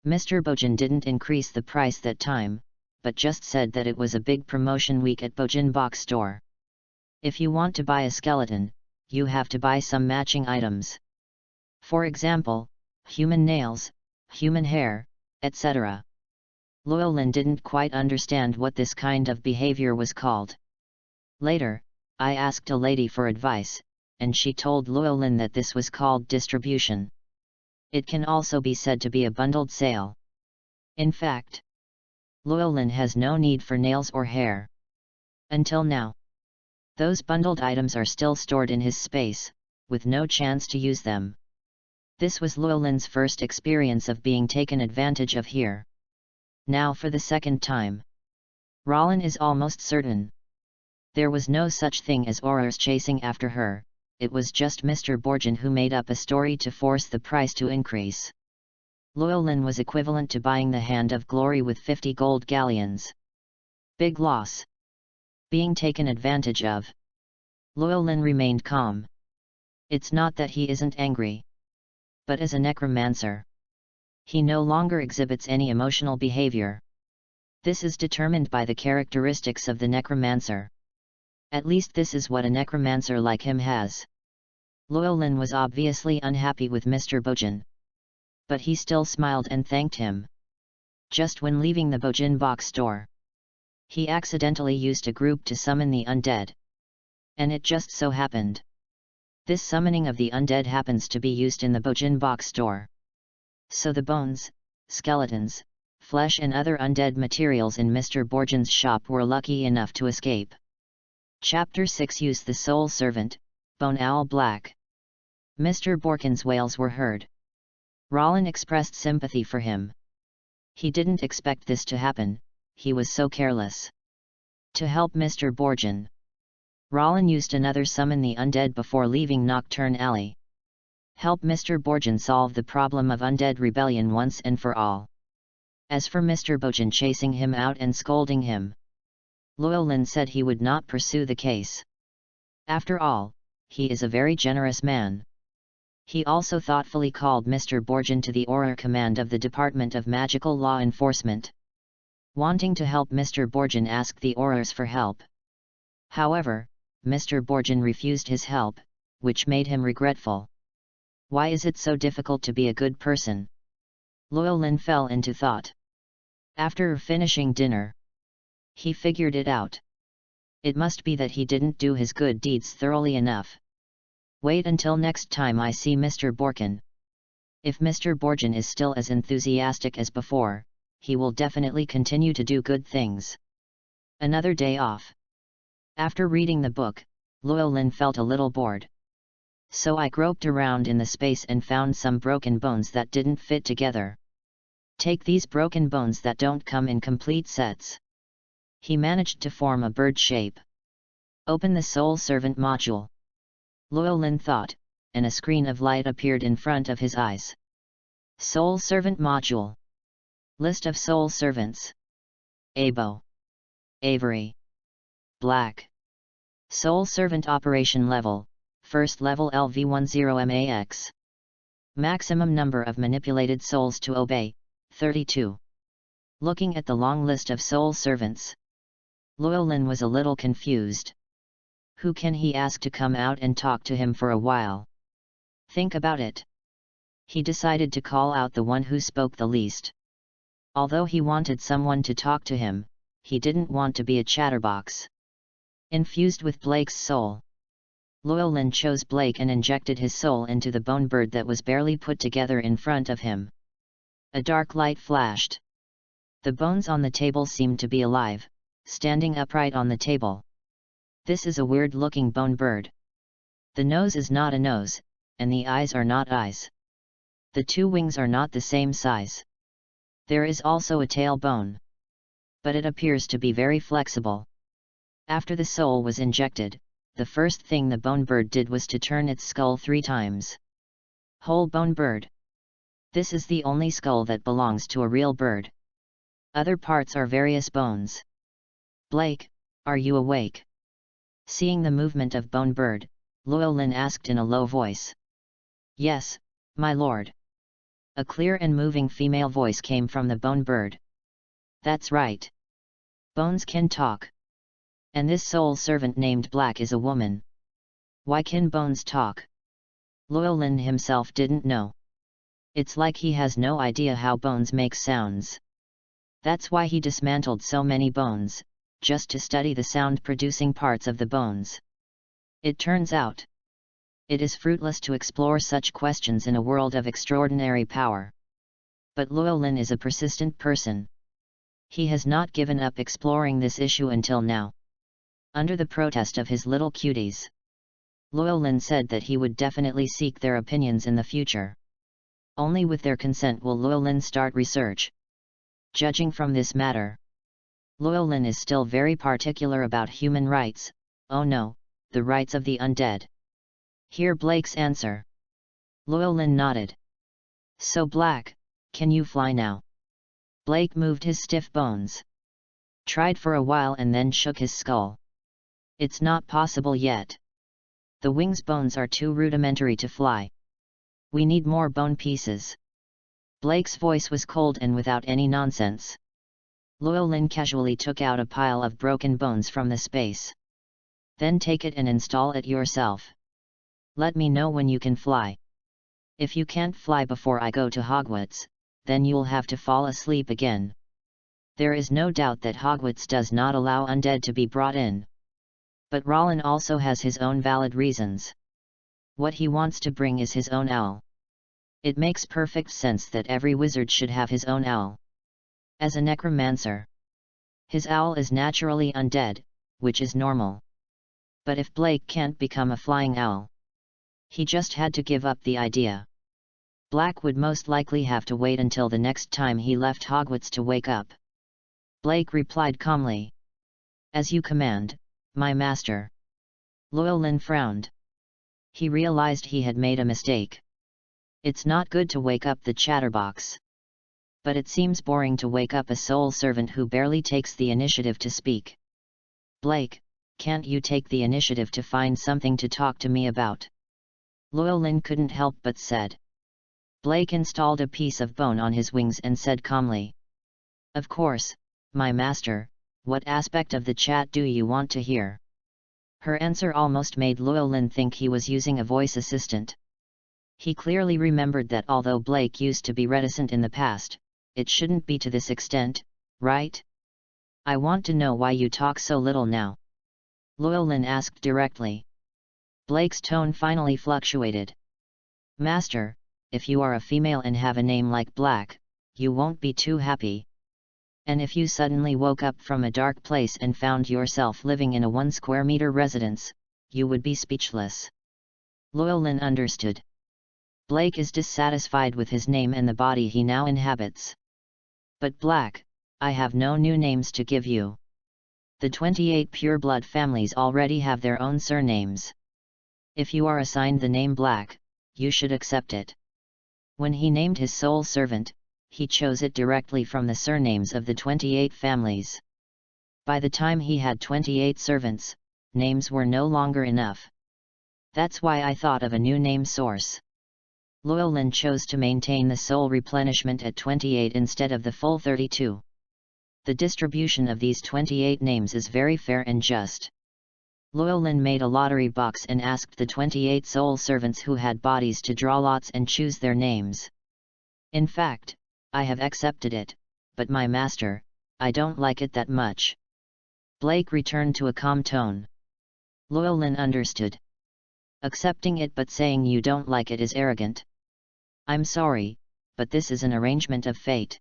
[SPEAKER 1] Mr. Bojan didn't increase the price that time, but just said that it was a big promotion week at Bojan Box Store. If you want to buy a skeleton, you have to buy some matching items. For example, human nails, human hair, etc. Llewellyn didn't quite understand what this kind of behavior was called. Later, I asked a lady for advice, and she told Llewellyn that this was called distribution. It can also be said to be a bundled sale. In fact, Llewellyn has no need for nails or hair. Until now. Those bundled items are still stored in his space, with no chance to use them. This was Llewellyn's first experience of being taken advantage of here. Now for the second time. Rollin is almost certain. There was no such thing as Aurors chasing after her, it was just Mr. Bojan who made up a story to force the price to increase. Llewellyn was equivalent to buying the Hand of Glory with 50 gold galleons. Big loss. Being taken advantage of. Llewellyn remained calm. It's not that he isn't angry. But as a necromancer, he no longer exhibits any emotional behavior. This is determined by the characteristics of the necromancer. At least this is what a necromancer like him has. Llewellyn was obviously unhappy with Mr. Bojan. But he still smiled and thanked him. Just when leaving the Bojan Box Store, he accidentally used a group to summon the undead. And it just so happened. This summoning of the undead happens to be used in the Bojan Box Store. So the bones, skeletons, flesh and other undead materials in Mr. Bojan's shop were lucky enough to escape. Chapter 6 Use the Soul Servant, Bone Owl Black. Mr. Borkin's wails were heard. Rollin expressed sympathy for him. He didn't expect this to happen, he was so careless. To help Mr. Bojan, Rollin used another summon the undead before leaving Nocturne Alley. Help Mr. Bojan solve the problem of undead rebellion once and for all. As for Mr. Bojan chasing him out and scolding him, Llewellyn said he would not pursue the case. After all, he is a very generous man. He also thoughtfully called Mr. Bojan to the Auror command of the Department of Magical Law Enforcement. Wanting to help Mr. Bojan asked the Aurors for help. However, Mr. Bojan refused his help, which made him regretful. Why is it so difficult to be a good person? Llewellyn fell into thought. After finishing dinner, he figured it out. It must be that he didn't do his good deeds thoroughly enough. Wait until next time I see Mr. Borkin. If Mr. Bojan is still as enthusiastic as before, he will definitely continue to do good things. Another day off. After reading the book, Llewellyn felt a little bored. So I groped around in the space and found some broken bones that didn't fit together. Take these broken bones that don't come in complete sets. He managed to form a bird shape. Open the Soul Servant module. Llewellyn thought, and a screen of light appeared in front of his eyes. Soul Servant module. List of Soul Servants. Abo. Avery. Black. Soul Servant Operation Level, First Level LV10MAX. Maximum number of manipulated souls to obey, 32. Looking at the long list of soul servants, Llewellyn was a little confused. Who can he ask to come out and talk to him for a while? Think about it. He decided to call out the one who spoke the least. Although he wanted someone to talk to him, he didn't want to be a chatterbox. Infused with Blake's soul, Llewellyn chose Blake and injected his soul into the bone bird that was barely put together in front of him. A dark light flashed. The bones on the table seemed to be alive, standing upright on the table. This is a weird-looking bone bird. The nose is not a nose, and the eyes are not eyes. The two wings are not the same size. There is also a tail bone. But it appears to be very flexible. After the soul was injected, the first thing the bone bird did was to turn its skull 3 times. Whole bone bird. This is the only skull that belongs to a real bird. Other parts are various bones. Blake, are you awake? Seeing the movement of Bone Bird, Llewellyn asked in a low voice. Yes, my lord. A clear and moving female voice came from the Bone Bird. That's right. Bones can talk. And this soul servant named Black is a woman. Why can Bones talk? Llewellyn himself didn't know. It's like he has no idea how bones make sounds. That's why he dismantled so many bones, just to study the sound-producing parts of the bones. It turns out, it is fruitless to explore such questions in a world of extraordinary power. But Llewellyn is a persistent person. He has not given up exploring this issue until now. Under the protest of his little cuties, Llewellyn said that he would definitely seek their opinions in the future. Only with their consent will Llewellyn start research. Judging from this matter, Llewellyn is still very particular about human rights, oh no, the rights of the undead. Hear Blake's answer. Llewellyn nodded. So Black, can you fly now? Blake moved his stiff bones. Tried for a while and then shook his skull. It's not possible yet. The wings bones are too rudimentary to fly. We need more bone pieces. Blake's voice was cold and without any nonsense. Llewellyn casually took out a pile of broken bones from the space. Then take it and install it yourself. Let me know when you can fly. If you can't fly before I go to Hogwarts, then you'll have to fall asleep again. There is no doubt that Hogwarts does not allow undead to be brought in. But Rollin also has his own valid reasons. What he wants to bring is his own owl. It makes perfect sense that every wizard should have his own owl. As a necromancer, his owl is naturally undead, which is normal. But if Blake can't become a flying owl, he just had to give up the idea. Black would most likely have to wait until the next time he left Hogwarts to wake up. Blake replied calmly. As you command, my master. Llewellyn frowned. He realized he had made a mistake. It's not good to wake up the chatterbox. But it seems boring to wake up a soul servant who barely takes the initiative to speak. Blake, can't you take the initiative to find something to talk to me about? Llewellyn couldn't help but said. Blake installed a piece of bone on his wings and said calmly. Of course, my master, what aspect of the chat do you want to hear? Her answer almost made Llewellyn think he was using a voice assistant. He clearly remembered that although Blake used to be reticent in the past, it shouldn't be to this extent, right? I want to know why you talk so little now. Llewellyn asked directly. Blake's tone finally fluctuated. Master, if you are a female and have a name like Black, you won't be too happy. And if you suddenly woke up from a dark place and found yourself living in a 1 square meter residence, you would be speechless. Llewellyn understood. Blake is dissatisfied with his name and the body he now inhabits. But Black, I have no new names to give you. The 28 pureblood families already have their own surnames. If you are assigned the name Black, you should accept it. When he named his soul servant, he chose it directly from the surnames of the 28 families. By the time he had 28 servants, names were no longer enough. That's why I thought of a new name source. Llewellyn chose to maintain the soul replenishment at 28 instead of the full 32. The distribution of these 28 names is very fair and just. Llewellyn made a lottery box and asked the 28 soul servants who had bodies to draw lots and choose their names. In fact, I have accepted it, but my master, I don't like it that much. Blake returned to a calm tone. Llewellyn understood. Accepting it but saying you don't like it is arrogant. I'm sorry, but this is an arrangement of fate.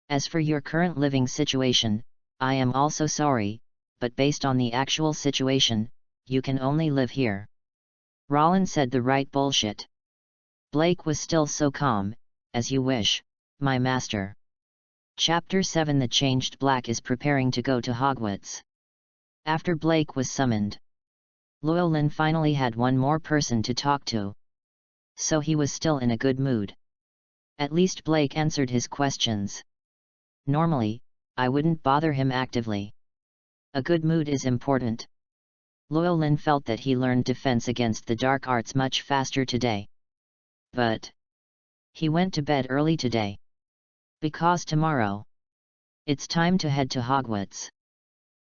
[SPEAKER 1] As for your current living situation, I am also sorry, but based on the actual situation, you can only live here. Rollin said the right bullshit. Blake was still so calm, as you wish, my master. Chapter 7 The Changed Black is preparing to go to Hogwarts. After Blake was summoned, Llewellyn finally had one more person to talk to. So he was still in a good mood. At least Blake answered his questions. Normally, I wouldn't bother him actively. A good mood is important. Llewellyn felt that he learned defense against the dark arts much faster today. But he went to bed early today. Because tomorrow it's time to head to Hogwarts.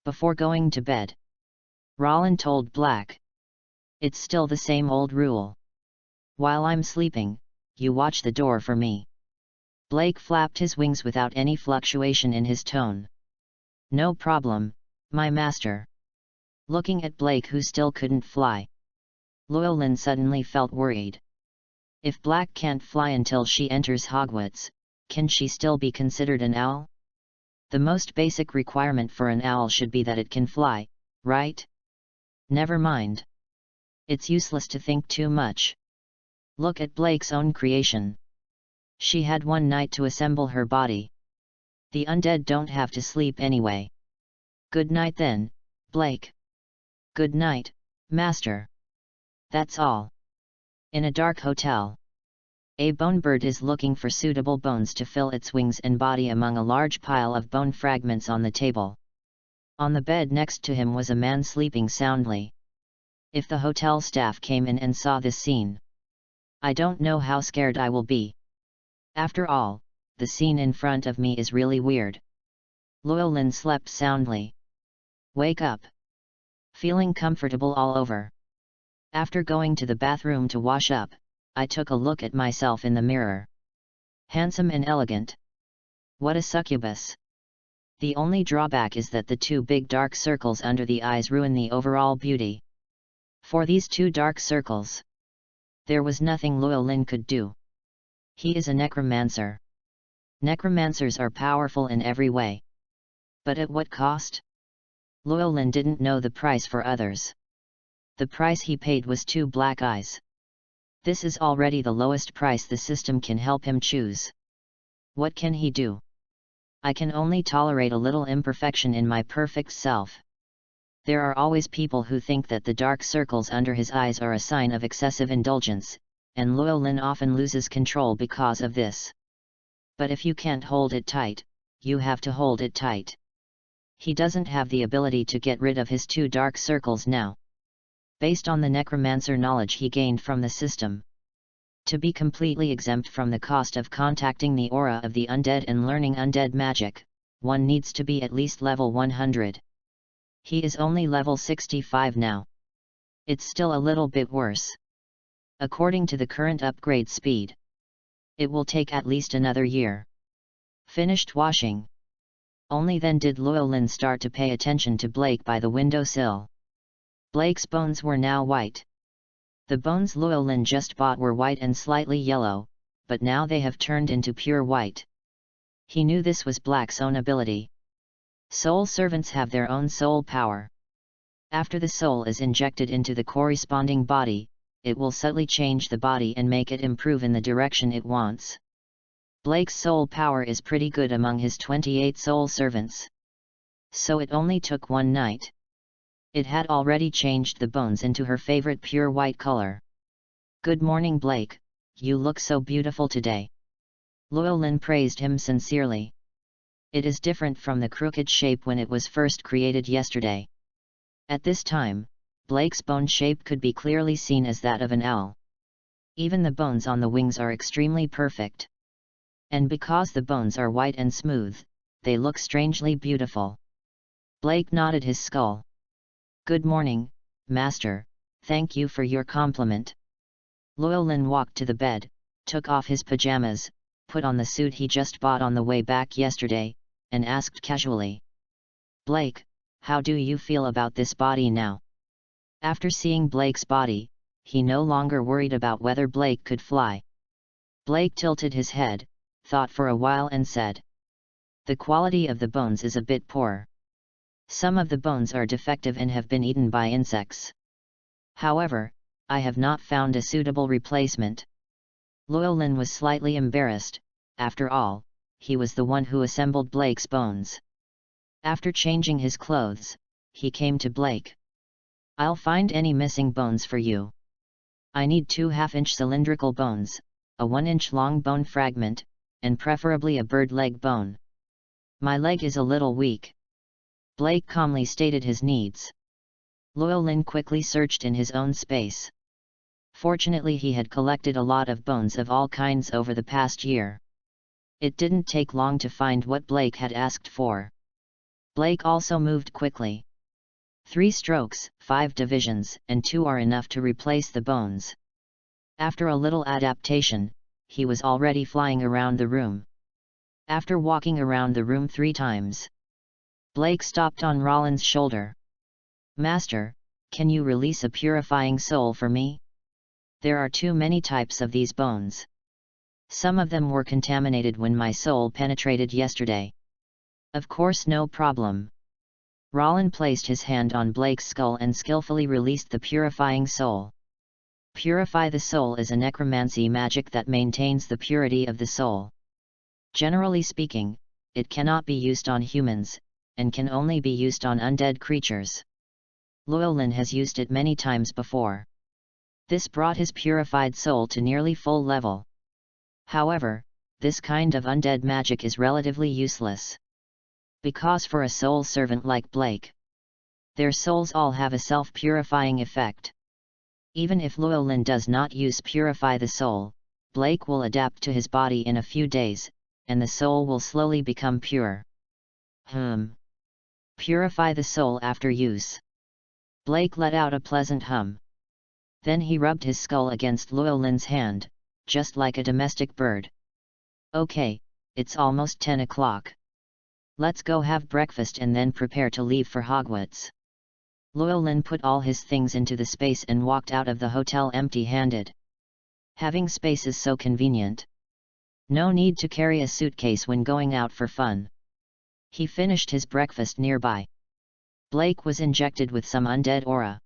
[SPEAKER 1] Before going to bed, Roland told Black, "It's still the same old rule. While I'm sleeping, you watch the door for me." Blake flapped his wings without any fluctuation in his tone. "No problem, my master." Looking at Blake, who still couldn't fly, Llewellyn suddenly felt worried. If Black can't fly until she enters Hogwarts, can she still be considered an owl? The most basic requirement for an owl should be that it can fly, right? Never mind. It's useless to think too much. Look at Blake's own creation. She had one night to assemble her body. The undead don't have to sleep anyway. Good night then, Blake. Good night, master. That's all. In a dark hotel, a bonebird is looking for suitable bones to fill its wings and body among a large pile of bone fragments on the table. On the bed next to him was a man sleeping soundly. If the hotel staff came in and saw this scene, I don't know how scared I will be. After all, the scene in front of me is really weird. Llewellyn slept soundly. Wake up. Feeling comfortable all over. After going to the bathroom to wash up, I took a look at myself in the mirror. Handsome and elegant. What a succubus. The only drawback is that the two big dark circles under the eyes ruin the overall beauty. For these two dark circles, there was nothing Llewellyn could do. He is a necromancer. Necromancers are powerful in every way. But at what cost? Llewellyn didn't know the price for others. The price he paid was 2 black eyes. This is already the lowest price the system can help him choose. What can he do? I can only tolerate a little imperfection in my perfect self. There are always people who think that the dark circles under his eyes are a sign of excessive indulgence, and Llewellyn often loses control because of this. But if you can't hold it tight, you have to hold it tight. He doesn't have the ability to get rid of his 2 dark circles now. Based on the necromancer knowledge he gained from the system, to be completely exempt from the cost of contacting the aura of the undead and learning undead magic, one needs to be at least level 100. He is only level 65 now. It's still a little bit worse. According to the current upgrade speed, it will take at least another year. Finished washing. Only then did Llewellyn start to pay attention to Blake by the windowsill. Blake's bones were now white. The bones Llewellyn just bought were white and slightly yellow, but now they have turned into pure white. He knew this was Black's own ability. Soul servants have their own soul power. After the soul is injected into the corresponding body, it will subtly change the body and make it improve in the direction it wants. Blake's soul power is pretty good among his 28 soul servants. So it only took one night. It had already changed the bones into her favorite pure white color. Good morning, Blake, you look so beautiful today. Llewellyn praised him sincerely. It is different from the crooked shape when it was first created yesterday. At this time, Blake's bone shape could be clearly seen as that of an owl. Even the bones on the wings are extremely perfect. And because the bones are white and smooth, they look strangely beautiful. Blake nodded his skull. Good morning, master, thank you for your compliment. Llewellyn walked to the bed, took off his pajamas, put on the suit he just bought on the way back yesterday, and asked casually. Blake, how do you feel about this body now? After seeing Blake's body, he no longer worried about whether Blake could fly. Blake tilted his head, thought for a while and said. The quality of the bones is a bit poor. Some of the bones are defective and have been eaten by insects. However, I have not found a suitable replacement. Llewellyn was slightly embarrassed. After all, he was the one who assembled Blake's bones. After changing his clothes, he came to Blake. I'll find any missing bones for you. I need 2 half-inch cylindrical bones, a 1-inch long bone fragment, and preferably a bird leg bone. My leg is a little weak. Blake calmly stated his needs. Llewellyn quickly searched in his own space. Fortunately, he had collected a lot of bones of all kinds over the past year. It didn't take long to find what Blake had asked for. Blake also moved quickly. 3 strokes, 5 divisions, and 2 are enough to replace the bones. After a little adaptation, he was already flying around the room. After walking around the room 3 times, Blake stopped on Rollins' shoulder. "Master, can you release a purifying soul for me? There are too many types of these bones. Some of them were contaminated when my soul penetrated yesterday." "Of course, no problem." Rollin placed his hand on Blake's skull and skillfully released the purifying soul. Purify the soul is a necromancy magic that maintains the purity of the soul. Generally speaking, it cannot be used on humans, and can only be used on undead creatures. Llewellyn has used it many times before. This brought his purified soul to nearly full level. However, this kind of undead magic is relatively useless. Because for a soul servant like Blake, their souls all have a self-purifying effect. Even if Llewellyn does not use Purify the Soul, Blake will adapt to his body in a few days, and the soul will slowly become pure. Purify the soul after use. Blake let out a pleasant hum. Then he rubbed his skull against Llewellyn's hand, just like a domestic bird. "Okay, it's almost 10 o'clock. Let's go have breakfast and then prepare to leave for Hogwarts." Llewellyn put all his things into the space and walked out of the hotel empty-handed. Having space is so convenient. No need to carry a suitcase when going out for fun. He finished his breakfast nearby. Blake was injected with some undead aura.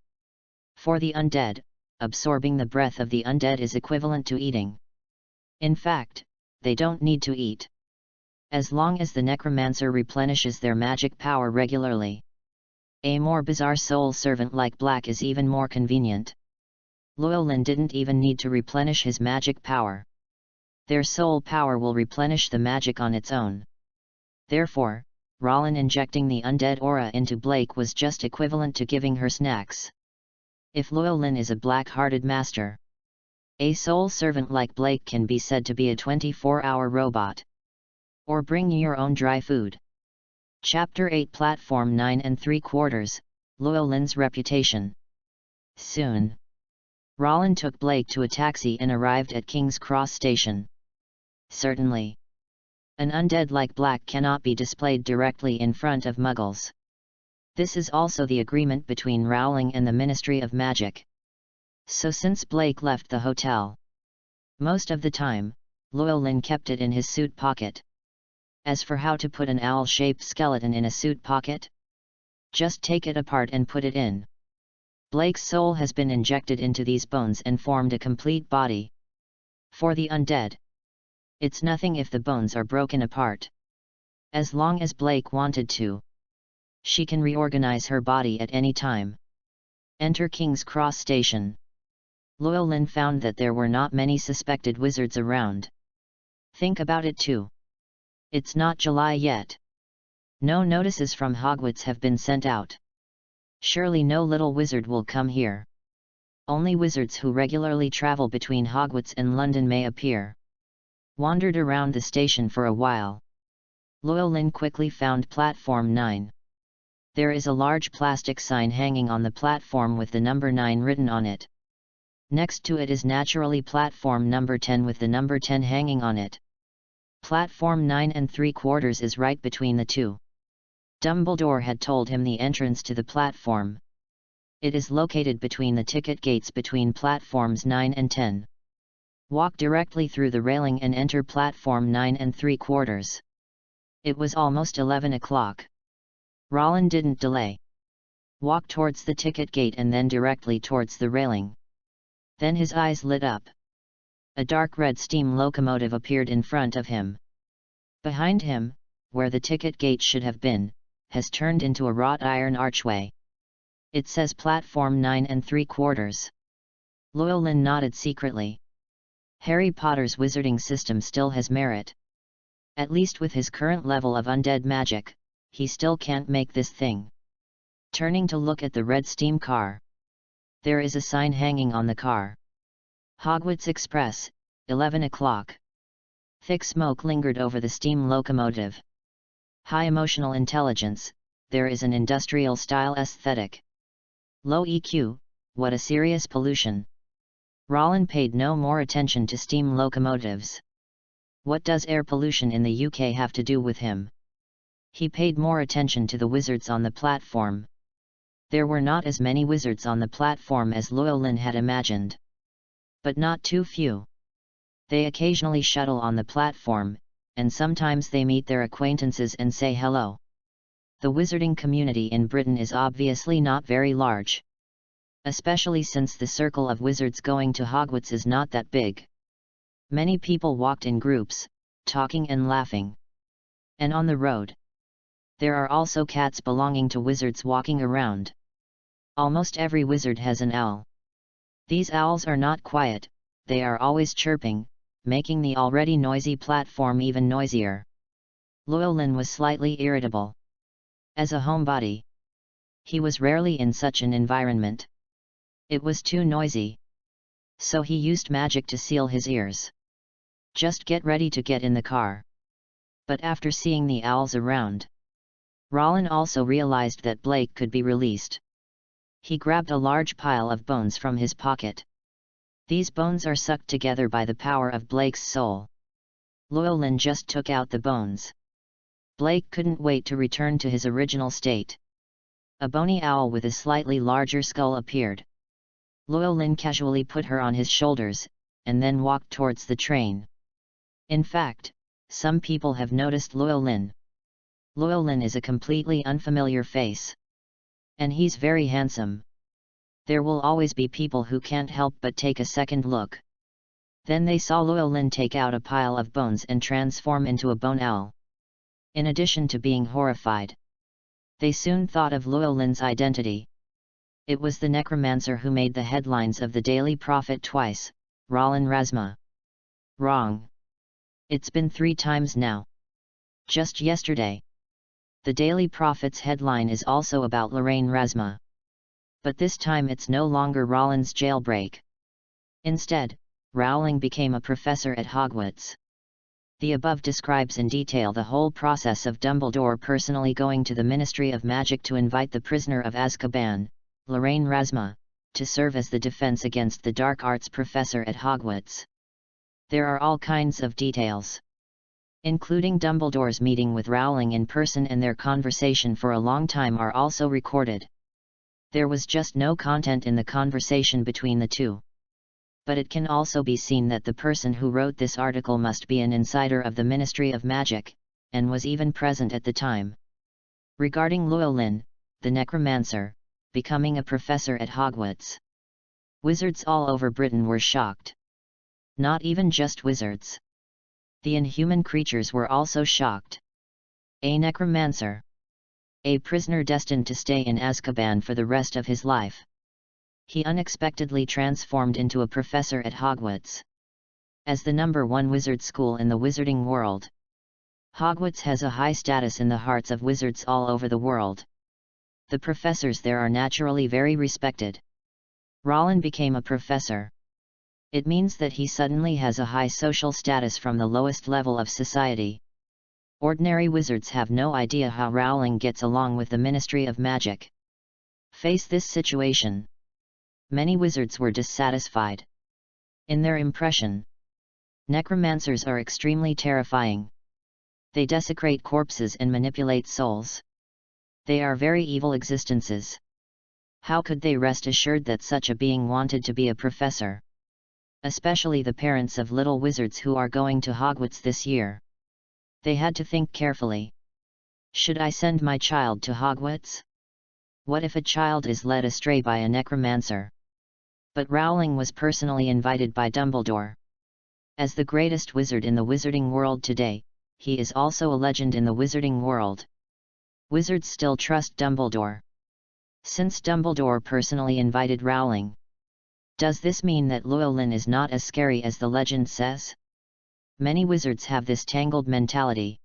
[SPEAKER 1] For the undead, absorbing the breath of the undead is equivalent to eating. In fact, they don't need to eat. As long as the necromancer replenishes their magic power regularly. A more bizarre soul servant like Black is even more convenient. Llewellyn didn't even need to replenish his magic power. Their soul power will replenish the magic on its own. Therefore, Rollin injecting the undead aura into Blake was just equivalent to giving her snacks. If Llewellyn is a black-hearted master, a soul servant like Blake can be said to be a 24-hour robot. Or bring your own dry food. Chapter 8 Platform 9 3/4, Llewellyn's reputation. Soon, Rollin took Blake to a taxi and arrived at King's Cross Station. Certainly, an undead like Black cannot be displayed directly in front of Muggles. This is also the agreement between Rowling and the Ministry of Magic. So since Blake left the hotel, most of the time, Llewellyn kept it in his suit pocket. As for how to put an owl-shaped skeleton in a suit pocket? Just take it apart and put it in. Blake's soul has been injected into these bones and formed a complete body. For the undead, it's nothing if the bones are broken apart. As long as Blake wanted to, she can reorganize her body at any time. Enter King's Cross Station. Llewellyn found that there were not many suspected wizards around. Think about it too. It's not July yet. No notices from Hogwarts have been sent out. Surely no little wizard will come here. Only wizards who regularly travel between Hogwarts and London may appear. Wandered around the station for a while. Llewellyn quickly found Platform 9. There is a large plastic sign hanging on the platform with the number 9 written on it. Next to it is naturally Platform number 10 with the number 10 hanging on it. Platform 9 3/4 is right between the two. Dumbledore had told him the entrance to the platform. It is located between the ticket gates between platforms 9 and 10. Walk directly through the railing and enter Platform 9 3/4. It was almost 11 o'clock. Rollin didn't delay. Walked towards the ticket gate and then directly towards the railing. Then his eyes lit up. A dark red steam locomotive appeared in front of him. Behind him, where the ticket gate should have been, has turned into a wrought iron archway. It says Platform 9 3/4. Llewellyn nodded secretly. Harry Potter's wizarding system still has merit. At least with his current level of undead magic, he still can't make this thing. Turning to look at the red steam car. There is a sign hanging on the car. Hogwarts Express, 11 o'clock. Thick smoke lingered over the steam locomotive. High emotional intelligence, there is an industrial-style aesthetic. Low EQ, what a serious pollution. Rollin paid no more attention to steam locomotives. What does air pollution in the UK have to do with him? He paid more attention to the wizards on the platform. There were not as many wizards on the platform as Llewellyn had imagined. But not too few. They occasionally shuttle on the platform, and sometimes they meet their acquaintances and say hello. The wizarding community in Britain is obviously not very large. Especially since the circle of wizards going to Hogwarts is not that big. Many people walked in groups, talking and laughing. And on the road. There are also cats belonging to wizards walking around. Almost every wizard has an owl. These owls are not quiet, they are always chirping, making the already noisy platform even noisier. Llewellyn was slightly irritable. As a homebody, he was rarely in such an environment. It was too noisy. So he used magic to seal his ears. Just get ready to get in the car. But after seeing the owls around, Rollin also realized that Blake could be released. He grabbed a large pile of bones from his pocket. These bones are sucked together by the power of Blake's soul. Llewellyn just took out the bones. Blake couldn't wait to return to his original state. A bony owl with a slightly larger skull appeared. Llewellyn casually put her on his shoulders, and then walked towards the train. In fact, some people have noticed Llewellyn. Llewellyn is a completely unfamiliar face. And he's very handsome. There will always be people who can't help but take a second look. Then they saw Llewellyn take out a pile of bones and transform into a bone owl. In addition to being horrified, they soon thought of Llewellyn's identity. It was the necromancer who made the headlines of the Daily Prophet twice, Rollin Razma. Wrong. It's been 3 times now. Just yesterday. The Daily Prophet's headline is also about Lorraine Razma. But this time it's no longer Rollin's jailbreak. Instead, Rowling became a professor at Hogwarts. The above describes in detail the whole process of Dumbledore personally going to the Ministry of Magic to invite the prisoner of Azkaban, Lorraine Razma, to serve as the defense against the dark arts professor at Hogwarts. There are all kinds of details, including Dumbledore's meeting with Rowling in person, and their conversation for a long time are also recorded. There was just no content in the conversation between the two. But it can also be seen that the person who wrote this article must be an insider of the Ministry of Magic, and was even present at the time. Regarding Llewellyn, the necromancer, becoming a professor at Hogwarts, wizards all over Britain were shocked. Not even just wizards. The inhuman creatures were also shocked. A necromancer. A prisoner destined to stay in Azkaban for the rest of his life. He unexpectedly transformed into a professor at Hogwarts. As the #1 wizard school in the wizarding world, Hogwarts has a high status in the hearts of wizards all over the world. The professors there are naturally very respected. Rollin became a professor. It means that he suddenly has a high social status from the lowest level of society. Ordinary wizards have no idea how Rowling gets along with the Ministry of Magic. Face this situation. Many wizards were dissatisfied. In their impression, necromancers are extremely terrifying. They desecrate corpses and manipulate souls. They are very evil existences. How could they rest assured that such a being wanted to be a professor? Especially the parents of little wizards who are going to Hogwarts this year. They had to think carefully. Should I send my child to Hogwarts? What if a child is led astray by a necromancer? But Rowling was personally invited by Dumbledore. As the greatest wizard in the wizarding world today, he is also a legend in the wizarding world. Wizards still trust Dumbledore. Since Dumbledore personally invited Rowling, does this mean that Llewellyn is not as scary as the legend says? Many wizards have this tangled mentality.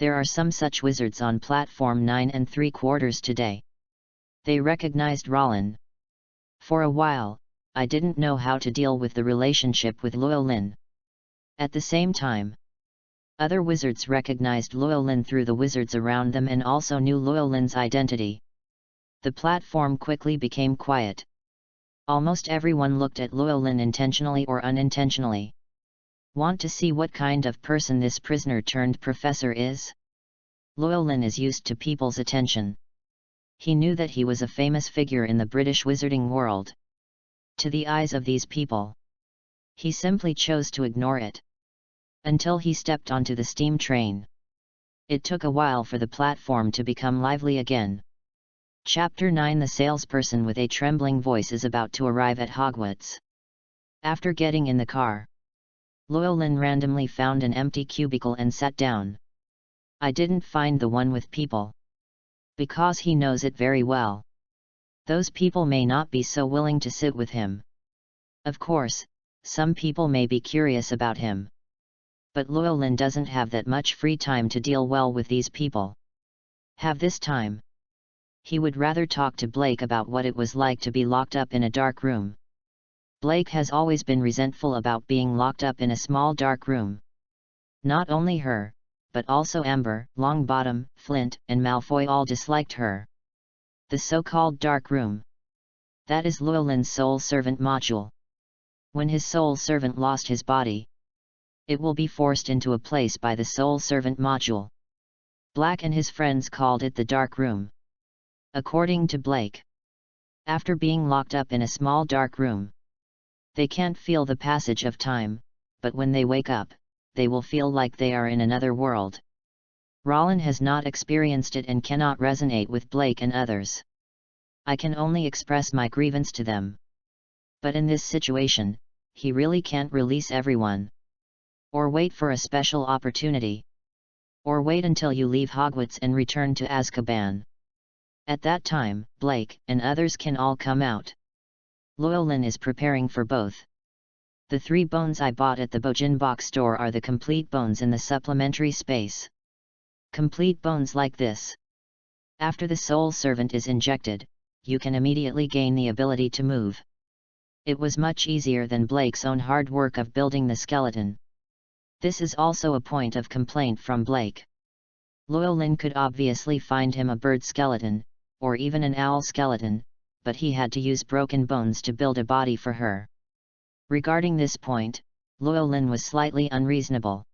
[SPEAKER 1] There are some such wizards on platform 9 3/4 today. They recognized Rollin. For a while, I didn't know how to deal with the relationship with Llewellyn. At the same time, other wizards recognized Llewellyn through the wizards around them and also knew Llewellyn's identity. The platform quickly became quiet. Almost everyone looked at Llewellyn intentionally or unintentionally. Want to see what kind of person this prisoner-turned-professor is? Llewellyn is used to people's attention. He knew that he was a famous figure in the British wizarding world. To the eyes of these people, he simply chose to ignore it. Until he stepped onto the steam train. It took a while for the platform to become lively again. Chapter 9. The salesperson with a trembling voice is about to arrive at Hogwarts. After getting in the car, Llewellyn randomly found an empty cubicle and sat down. I didn't find the one with people. Because he knows it very well. Those people may not be so willing to sit with him. Of course, some people may be curious about him. But Llewellyn doesn't have that much free time to deal well with these people. Have this time. He would rather talk to Blake about what it was like to be locked up in a dark room. Blake has always been resentful about being locked up in a small dark room. Not only her, but also Amber, Longbottom, Flint, and Malfoy all disliked her. The so-called dark room. That is Llewellyn's soul servant module. When his soul servant lost his body, it will be forced into a place by the soul servant module. Black and his friends called it the dark room. According to Blake, after being locked up in a small dark room, they can't feel the passage of time, but when they wake up, they will feel like they are in another world. Rollin has not experienced it and cannot resonate with Blake and others. I can only express my grievance to them. But in this situation, he really can't release everyone. Or wait for a special opportunity. Or wait until you leave Hogwarts and return to Azkaban. At that time, Blake and others can all come out. Llewellyn is preparing for both. The 3 bones I bought at the Bojin box store are the complete bones in the supplementary space. Complete bones like this. After the soul servant is injected, you can immediately gain the ability to move. It was much easier than Blake's own hard work of building the skeleton. This is also a point of complaint from Blake. Llewellyn could obviously find him a bird skeleton, or even an owl skeleton, but he had to use broken bones to build a body for her. Regarding this point, Llewellyn was slightly unreasonable.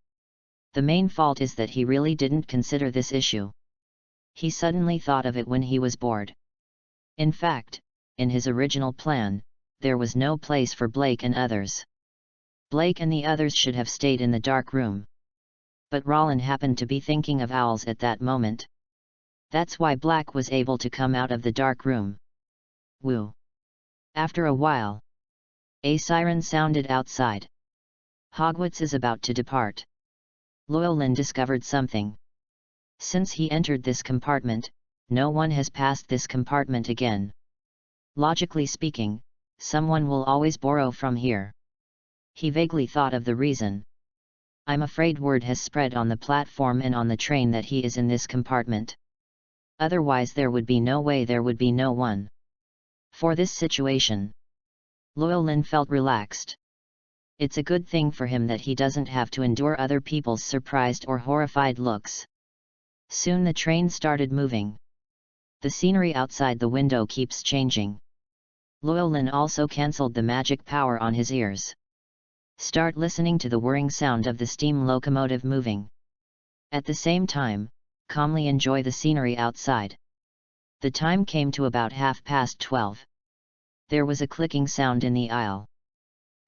[SPEAKER 1] The main fault is that he really didn't consider this issue. He suddenly thought of it when he was bored. In fact, in his original plan, there was no place for Blake and others. Blake and the others should have stayed in the dark room. But Rollin happened to be thinking of owls at that moment. That's why Black was able to come out of the dark room. Woo! After a while, a siren sounded outside. Hogwarts is about to depart. Llewellyn discovered something. Since he entered this compartment, no one has passed this compartment again. Logically speaking, someone will always borrow from here. He vaguely thought of the reason. I'm afraid word has spread on the platform and on the train that he is in this compartment. Otherwise there would be no way there would be no one. For this situation, Llewellyn felt relaxed. It's a good thing for him that he doesn't have to endure other people's surprised or horrified looks. Soon the train started moving. The scenery outside the window keeps changing. Llewellyn also cancelled the magic power on his ears. Start listening to the whirring sound of the steam locomotive moving. At the same time, calmly enjoy the scenery outside. The time came to about 12:30. There was a clicking sound in the aisle.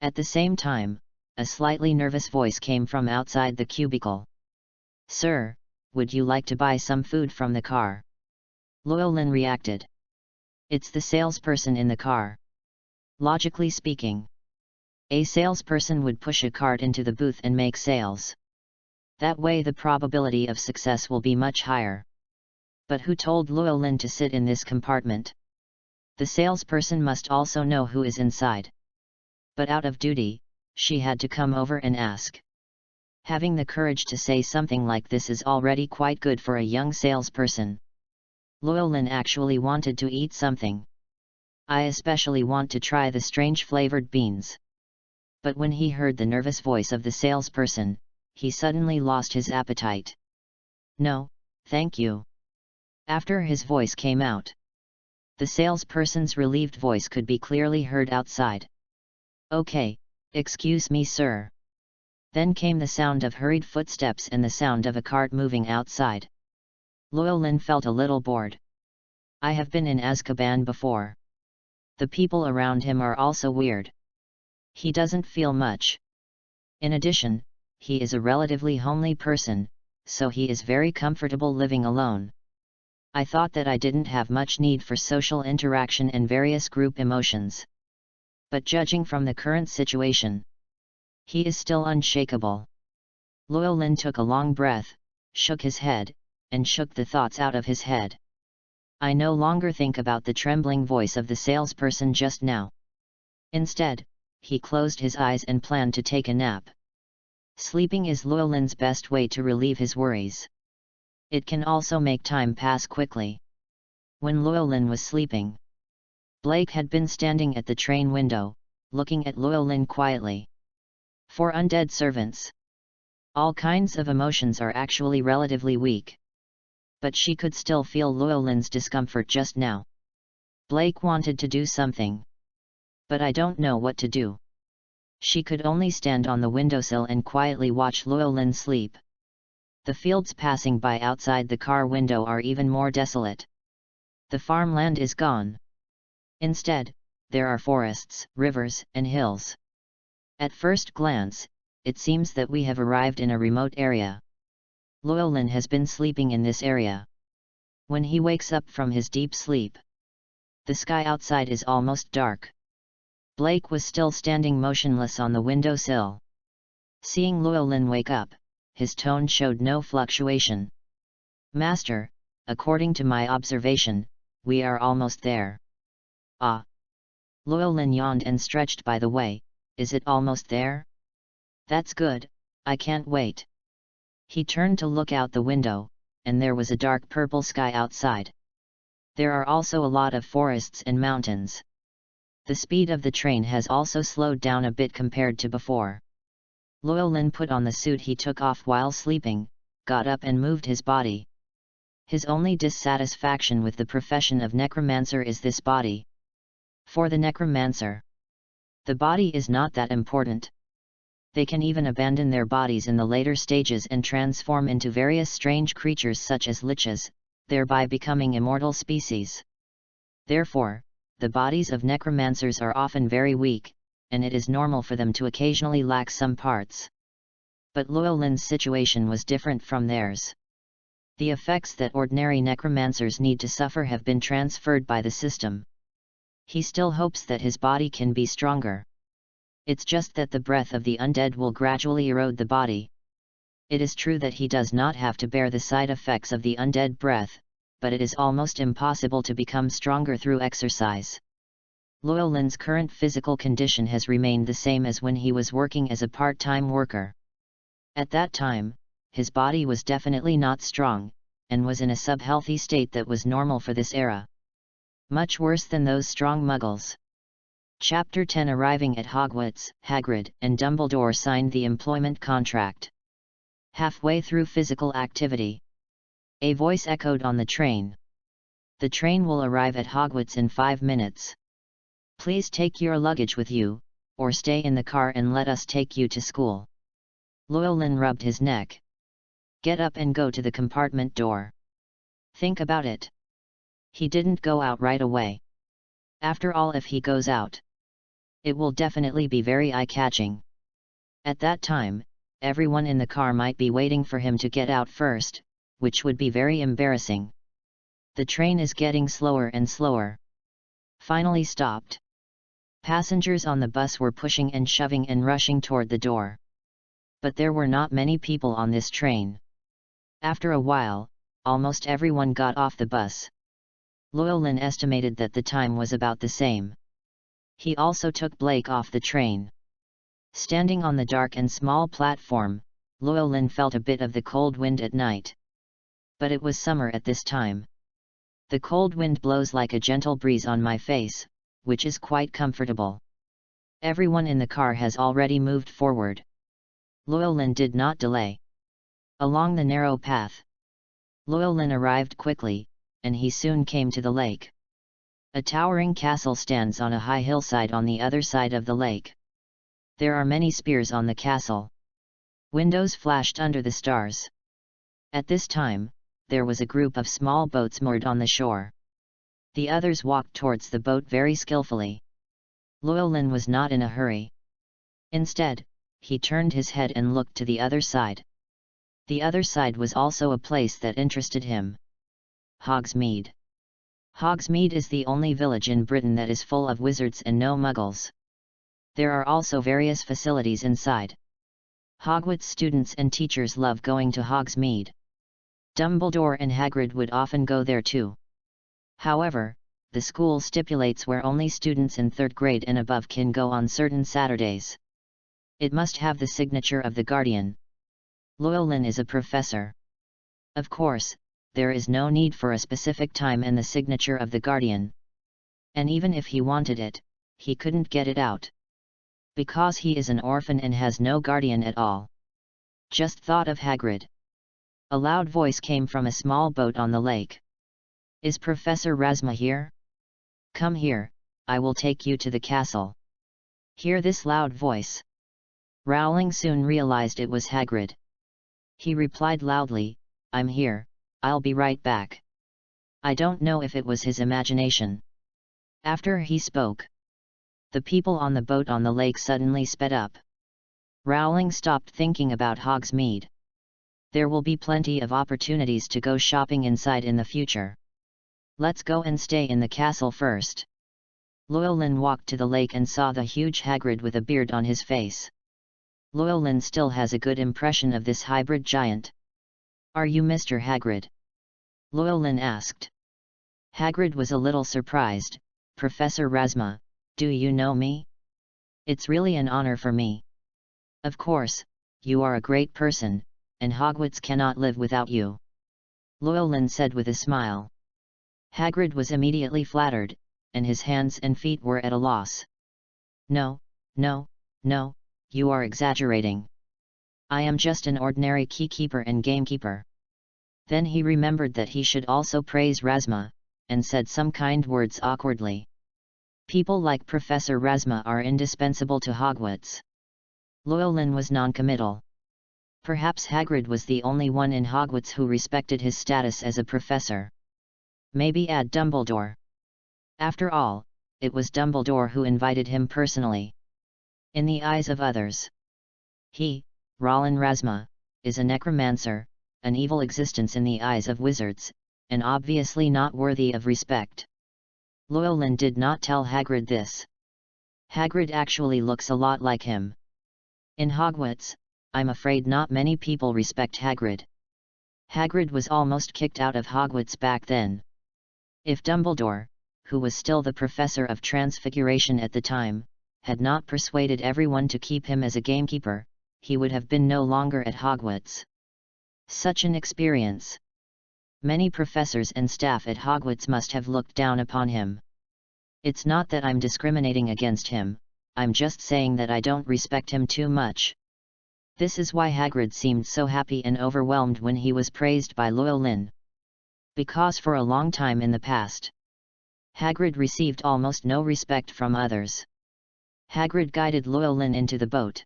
[SPEAKER 1] At the same time, a slightly nervous voice came from outside the cubicle. "Sir, would you like to buy some food from the car?" Llewellyn reacted. It's the salesperson in the car. Logically speaking, a salesperson would push a cart into the booth and make sales. That way the probability of success will be much higher. But who told Llewellyn to sit in this compartment? The salesperson must also know who is inside. But out of duty, she had to come over and ask. Having the courage to say something like this is already quite good for a young salesperson. Llewellyn actually wanted to eat something. I especially want to try the strange flavored beans. But when he heard the nervous voice of the salesperson, he suddenly lost his appetite. No, thank you. After his voice came out, the salesperson's relieved voice could be clearly heard outside. Okay, excuse me, sir. Then came the sound of hurried footsteps and the sound of a cart moving outside. Llewellyn felt a little bored. I have been in Azkaban before. The people around him are also weird. He doesn't feel much. In addition, he is a relatively homely person, so he is very comfortable living alone. I thought that I didn't have much need for social interaction and various group emotions. But judging from the current situation, he is still unshakable. Llewellyn took a long breath, shook his head, and shook the thoughts out of his head. I no longer think about the trembling voice of the salesperson just now. Instead, he closed his eyes and planned to take a nap. Sleeping is Llewellyn's best way to relieve his worries. It can also make time pass quickly. When Llewellyn was sleeping, Blake had been standing at the train window, looking at Llewellyn quietly. For undead servants, all kinds of emotions are actually relatively weak. But she could still feel Llewellyn's discomfort just now. Blake wanted to do something. But I don't know what to do. She could only stand on the windowsill and quietly watch Llewellyn sleep. The fields passing by outside the car window are even more desolate. The farmland is gone. Instead, there are forests, rivers, and hills. At first glance, it seems that we have arrived in a remote area. Llewellyn has been sleeping in this area. When he wakes up from his deep sleep, the sky outside is almost dark. Blake was still standing motionless on the windowsill. Seeing Llewellyn wake up, his tone showed no fluctuation. Master, according to my observation, we are almost there. Ah! Llewellyn yawned and stretched. By the way, is it almost there? That's good, I can't wait. He turned to look out the window, and there was a dark purple sky outside. There are also a lot of forests and mountains. The speed of the train has also slowed down a bit compared to before. Llewellyn put on the suit he took off while sleeping, got up and moved his body. His only dissatisfaction with the profession of necromancer is this body. For the necromancer, the body is not that important. They can even abandon their bodies in the later stages and transform into various strange creatures such as liches, thereby becoming immortal species. Therefore, the bodies of necromancers are often very weak, and it is normal for them to occasionally lack some parts. But Llewellyn's situation was different from theirs. The effects that ordinary necromancers need to suffer have been transferred by the system. He still hopes that his body can be stronger. It's just that the breath of the undead will gradually erode the body. It is true that he does not have to bear the side effects of the undead breath, but it is almost impossible to become stronger through exercise. Llewellyn's current physical condition has remained the same as when he was working as a part-time worker. At that time, his body was definitely not strong, and was in a sub-healthy state that was normal for this era. Much worse than those strong muggles. Chapter 10. Arriving at Hogwarts, Hagrid and Dumbledore signed the employment contract. Halfway through physical activity, a voice echoed on the train. The train will arrive at Hogwarts in 5 minutes. Please take your luggage with you, or stay in the car and let us take you to school. Llewellyn rubbed his neck. Get up and go to the compartment door. Think about it. He didn't go out right away. After all, if he goes out, it will definitely be very eye-catching. At that time, everyone in the car might be waiting for him to get out first, which would be very embarrassing. The train is getting slower and slower. Finally stopped. Passengers on the bus were pushing and shoving and rushing toward the door. But there were not many people on this train. After a while, almost everyone got off the bus. Llewellyn estimated that the time was about the same. He also took Blake off the train. Standing on the dark and small platform, Llewellyn felt a bit of the cold wind at night. But it was summer at this time. The cold wind blows like a gentle breeze on my face, which is quite comfortable. Everyone in the car has already moved forward. Llewellyn did not delay. Along the narrow path, Llewellyn arrived quickly, and he soon came to the lake. A towering castle stands on a high hillside on the other side of the lake. There are many spears on the castle. Windows flashed under the stars. At this time, there was a group of small boats moored on the shore. The others walked towards the boat very skillfully. Llewellyn was not in a hurry. Instead, he turned his head and looked to the other side. The other side was also a place that interested him. Hogsmeade. Hogsmeade is the only village in Britain that is full of wizards and no muggles. There are also various facilities inside. Hogwarts students and teachers love going to Hogsmeade. Dumbledore and Hagrid would often go there too. However, the school stipulates where only students in 3rd grade and above can go on certain Saturdays. It must have the signature of the guardian. Llewellyn is a professor. Of course, there is no need for a specific time and the signature of the guardian. And even if he wanted it, he couldn't get it out. Because he is an orphan and has no guardian at all. Just thought of Hagrid. A loud voice came from a small boat on the lake. Is Professor Razma here? Come here, I will take you to the castle. Hear this loud voice. Rowling soon realized it was Hagrid. He replied loudly, I'm here, I'll be right back. I don't know if it was his imagination. After he spoke, the people on the boat on the lake suddenly sped up. Rowling stopped thinking about Hogsmeade. There will be plenty of opportunities to go shopping inside in the future. Let's go and stay in the castle first. Llewellyn walked to the lake and saw the huge Hagrid with a beard on his face. Llewellyn still has a good impression of this hybrid giant. Are you Mr. Hagrid? Llewellyn asked. Hagrid was a little surprised. Professor Razma, do you know me? It's really an honor for me. Of course, you are a great person, and Hogwarts cannot live without you. Llewellyn said with a smile. Hagrid was immediately flattered, and his hands and feet were at a loss. No, you are exaggerating. I am just an ordinary keykeeper and gamekeeper. Then he remembered that he should also praise Razma, and said some kind words awkwardly. People like Professor Razma are indispensable to Hogwarts. Llewellyn was non-committal. Perhaps Hagrid was the only one in Hogwarts who respected his status as a professor. Maybe add Dumbledore. After all, it was Dumbledore who invited him personally. In the eyes of others, he, Roland Razma, is a necromancer, an evil existence in the eyes of wizards, and obviously not worthy of respect. Llewellyn did not tell Hagrid this. Hagrid actually looks a lot like him. In Hogwarts, I'm afraid not many people respect Hagrid. Hagrid was almost kicked out of Hogwarts back then. If Dumbledore, who was still the Professor of Transfiguration at the time, had not persuaded everyone to keep him as a gamekeeper, he would have been no longer at Hogwarts. Such an experience. Many professors and staff at Hogwarts must have looked down upon him. It's not that I'm discriminating against him, I'm just saying that I don't respect him too much. This is why Hagrid seemed so happy and overwhelmed when he was praised by Llewellyn. Because for a long time in the past, Hagrid received almost no respect from others. Hagrid guided Llewellyn into the boat.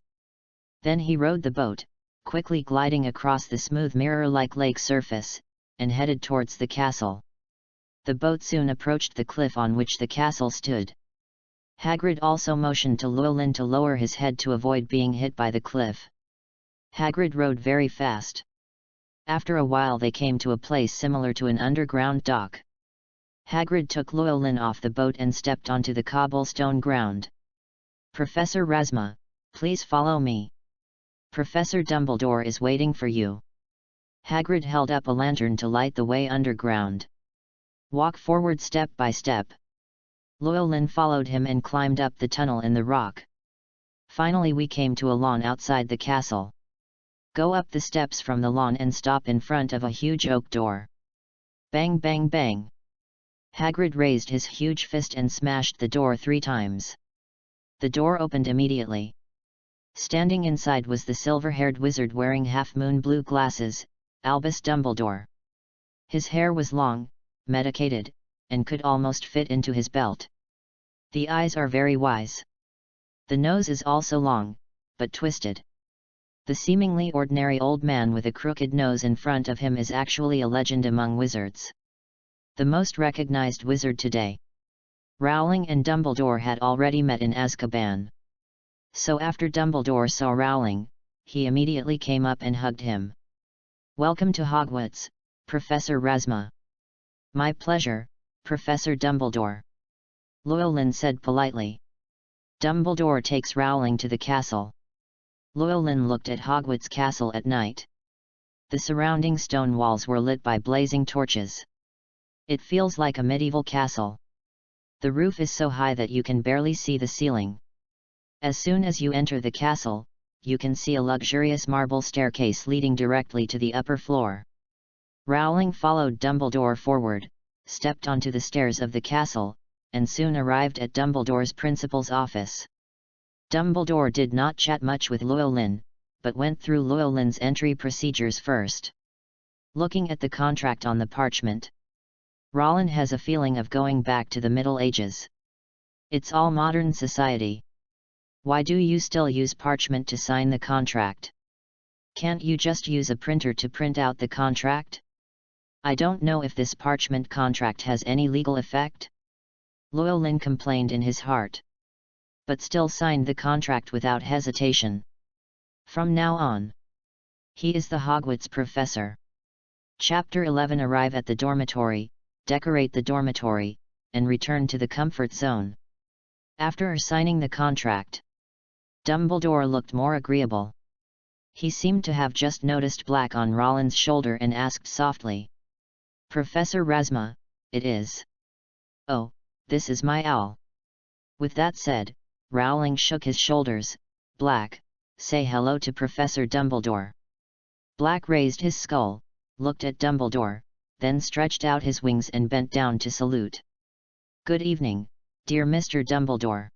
[SPEAKER 1] Then he rowed the boat, quickly gliding across the smooth mirror-like lake surface, and headed towards the castle. The boat soon approached the cliff on which the castle stood. Hagrid also motioned to Llewellyn to lower his head to avoid being hit by the cliff. Hagrid rowed very fast. After a while they came to a place similar to an underground dock. Hagrid took Llewellyn off the boat and stepped onto the cobblestone ground. Professor Razma, please follow me. Professor Dumbledore is waiting for you. Hagrid held up a lantern to light the way underground. Walk forward step by step. Llewellyn followed him and climbed up the tunnel in the rock. Finally we came to a lawn outside the castle. Go up the steps from the lawn and stop in front of a huge oak door. Bang bang bang. Hagrid raised his huge fist and smashed the door 3 times. The door opened immediately. Standing inside was the silver-haired wizard wearing half-moon blue glasses, Albus Dumbledore. His hair was long, medicated, and could almost fit into his belt. The eyes are very wise. The nose is also long, but twisted. The seemingly ordinary old man with a crooked nose in front of him is actually a legend among wizards. The most recognized wizard today. Rowling and Dumbledore had already met in Azkaban. So after Dumbledore saw Rowling, he immediately came up and hugged him. "Welcome to Hogwarts, Professor Razma." "My pleasure, Professor Dumbledore," Llewellyn said politely. Dumbledore takes Rowling to the castle. Llewellyn looked at Hogwarts Castle at night. The surrounding stone walls were lit by blazing torches. It feels like a medieval castle. The roof is so high that you can barely see the ceiling. As soon as you enter the castle, you can see a luxurious marble staircase leading directly to the upper floor. Rowling followed Dumbledore forward, stepped onto the stairs of the castle, and soon arrived at Dumbledore's principal's office. Dumbledore did not chat much with Llewellyn, but went through Llewellyn's entry procedures first. Looking at the contract on the parchment, Rowling has a feeling of going back to the Middle Ages. It's all modern society. Why do you still use parchment to sign the contract? Can't you just use a printer to print out the contract? I don't know if this parchment contract has any legal effect. Llewellyn complained in his heart. But still signed the contract without hesitation. From now on, he is the Hogwarts professor. Chapter 11. Arrive at the dormitory, decorate the dormitory, and return to the comfort zone. After signing the contract, Dumbledore looked more agreeable. He seemed to have just noticed black on Rowling's shoulder and asked softly, "Professor Razma, it is." "Oh, this is my owl." With that said, Rowling shook his shoulders. "Black, say hello to Professor Dumbledore." Black raised his skull, looked at Dumbledore, then stretched out his wings and bent down to salute. "Good evening, dear Mr. Dumbledore."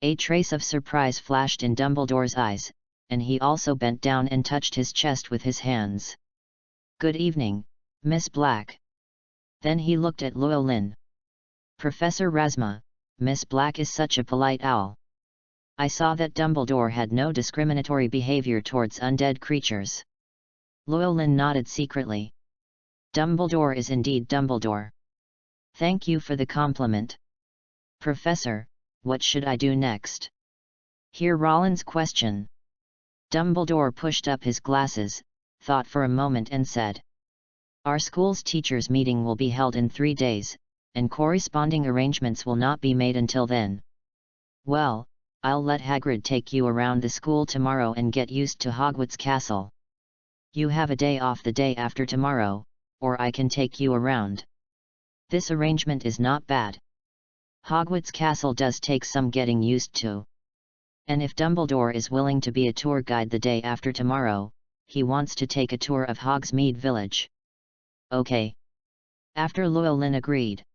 [SPEAKER 1] A trace of surprise flashed in Dumbledore's eyes, and he also bent down and touched his chest with his hands. "Good evening, Miss Black." Then he looked at Llewellyn. "Professor Razma, Miss Black is such a polite owl." I saw that Dumbledore had no discriminatory behavior towards undead creatures. Llewellyn nodded secretly. Dumbledore is indeed Dumbledore. "Thank you for the compliment. Professor, what should I do next?" Hear Rowling's question. Dumbledore pushed up his glasses, thought for a moment and said, "Our school's teachers' meeting will be held in 3 days, and corresponding arrangements will not be made until then. Well, I'll let Hagrid take you around the school tomorrow and get used to Hogwarts Castle. You have a day off the day after tomorrow, or I can take you around. This arrangement is not bad. Hogwarts Castle does take some getting used to. And if Dumbledore is willing to be a tour guide the day after tomorrow, he wants to take a tour of Hogsmeade Village." "Okay." After Llewellyn agreed,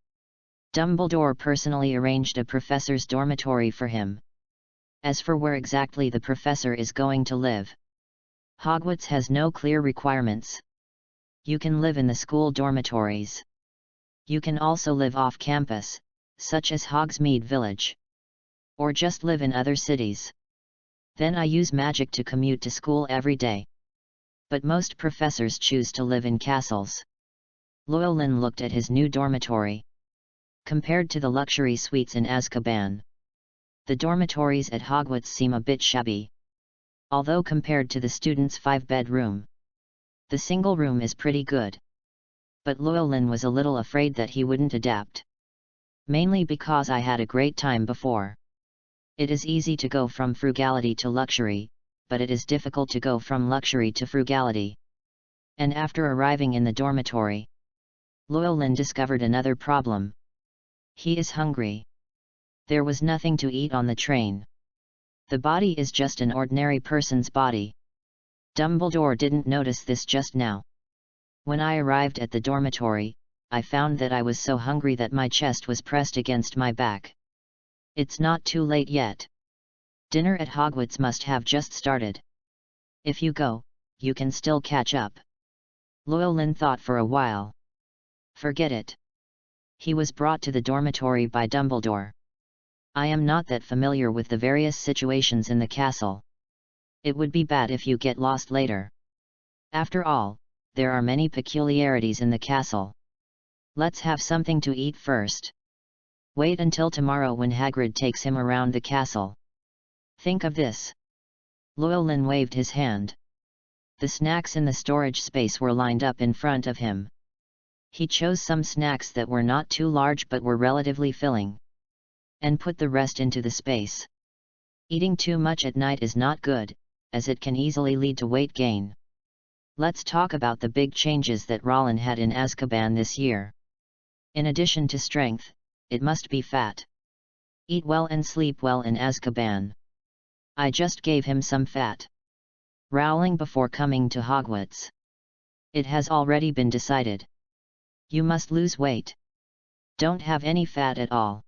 [SPEAKER 1] Dumbledore personally arranged a professor's dormitory for him. As for where exactly the professor is going to live, Hogwarts has no clear requirements. You can live in the school dormitories. You can also live off campus, such as Hogsmeade Village. Or just live in other cities. Then I use magic to commute to school every day. But most professors choose to live in castles. Llewellyn looked at his new dormitory. Compared to the luxury suites in Azkaban, the dormitories at Hogwarts seem a bit shabby. Although compared to the students' 5-bedroom, the single room is pretty good. But Llewellyn was a little afraid that he wouldn't adapt. Mainly because I had a great time before. It is easy to go from frugality to luxury, but it is difficult to go from luxury to frugality. And after arriving in the dormitory, Llewellyn discovered another problem. He is hungry. There was nothing to eat on the train. The body is just an ordinary person's body. Dumbledore didn't notice this just now. When I arrived at the dormitory, I found that I was so hungry that my chest was pressed against my back. It's not too late yet. Dinner at Hogwarts must have just started. If you go, you can still catch up. Llewellyn thought for a while. Forget it. He was brought to the dormitory by Dumbledore. I am not that familiar with the various situations in the castle. It would be bad if you get lost later. After all, there are many peculiarities in the castle. Let's have something to eat first. Wait until tomorrow when Hagrid takes him around the castle. Think of this. Llewellyn waved his hand. The snacks in the storage space were lined up in front of him. He chose some snacks that were not too large but were relatively filling, and put the rest into the space. Eating too much at night is not good, as it can easily lead to weight gain. Let's talk about the big changes that Rollin had in Azkaban this year. In addition to strength, it must be fat. Eat well and sleep well in Azkaban. I just gave him some fat. Rowling before coming to Hogwarts. It has already been decided. You must lose weight. Don't have any fat at all.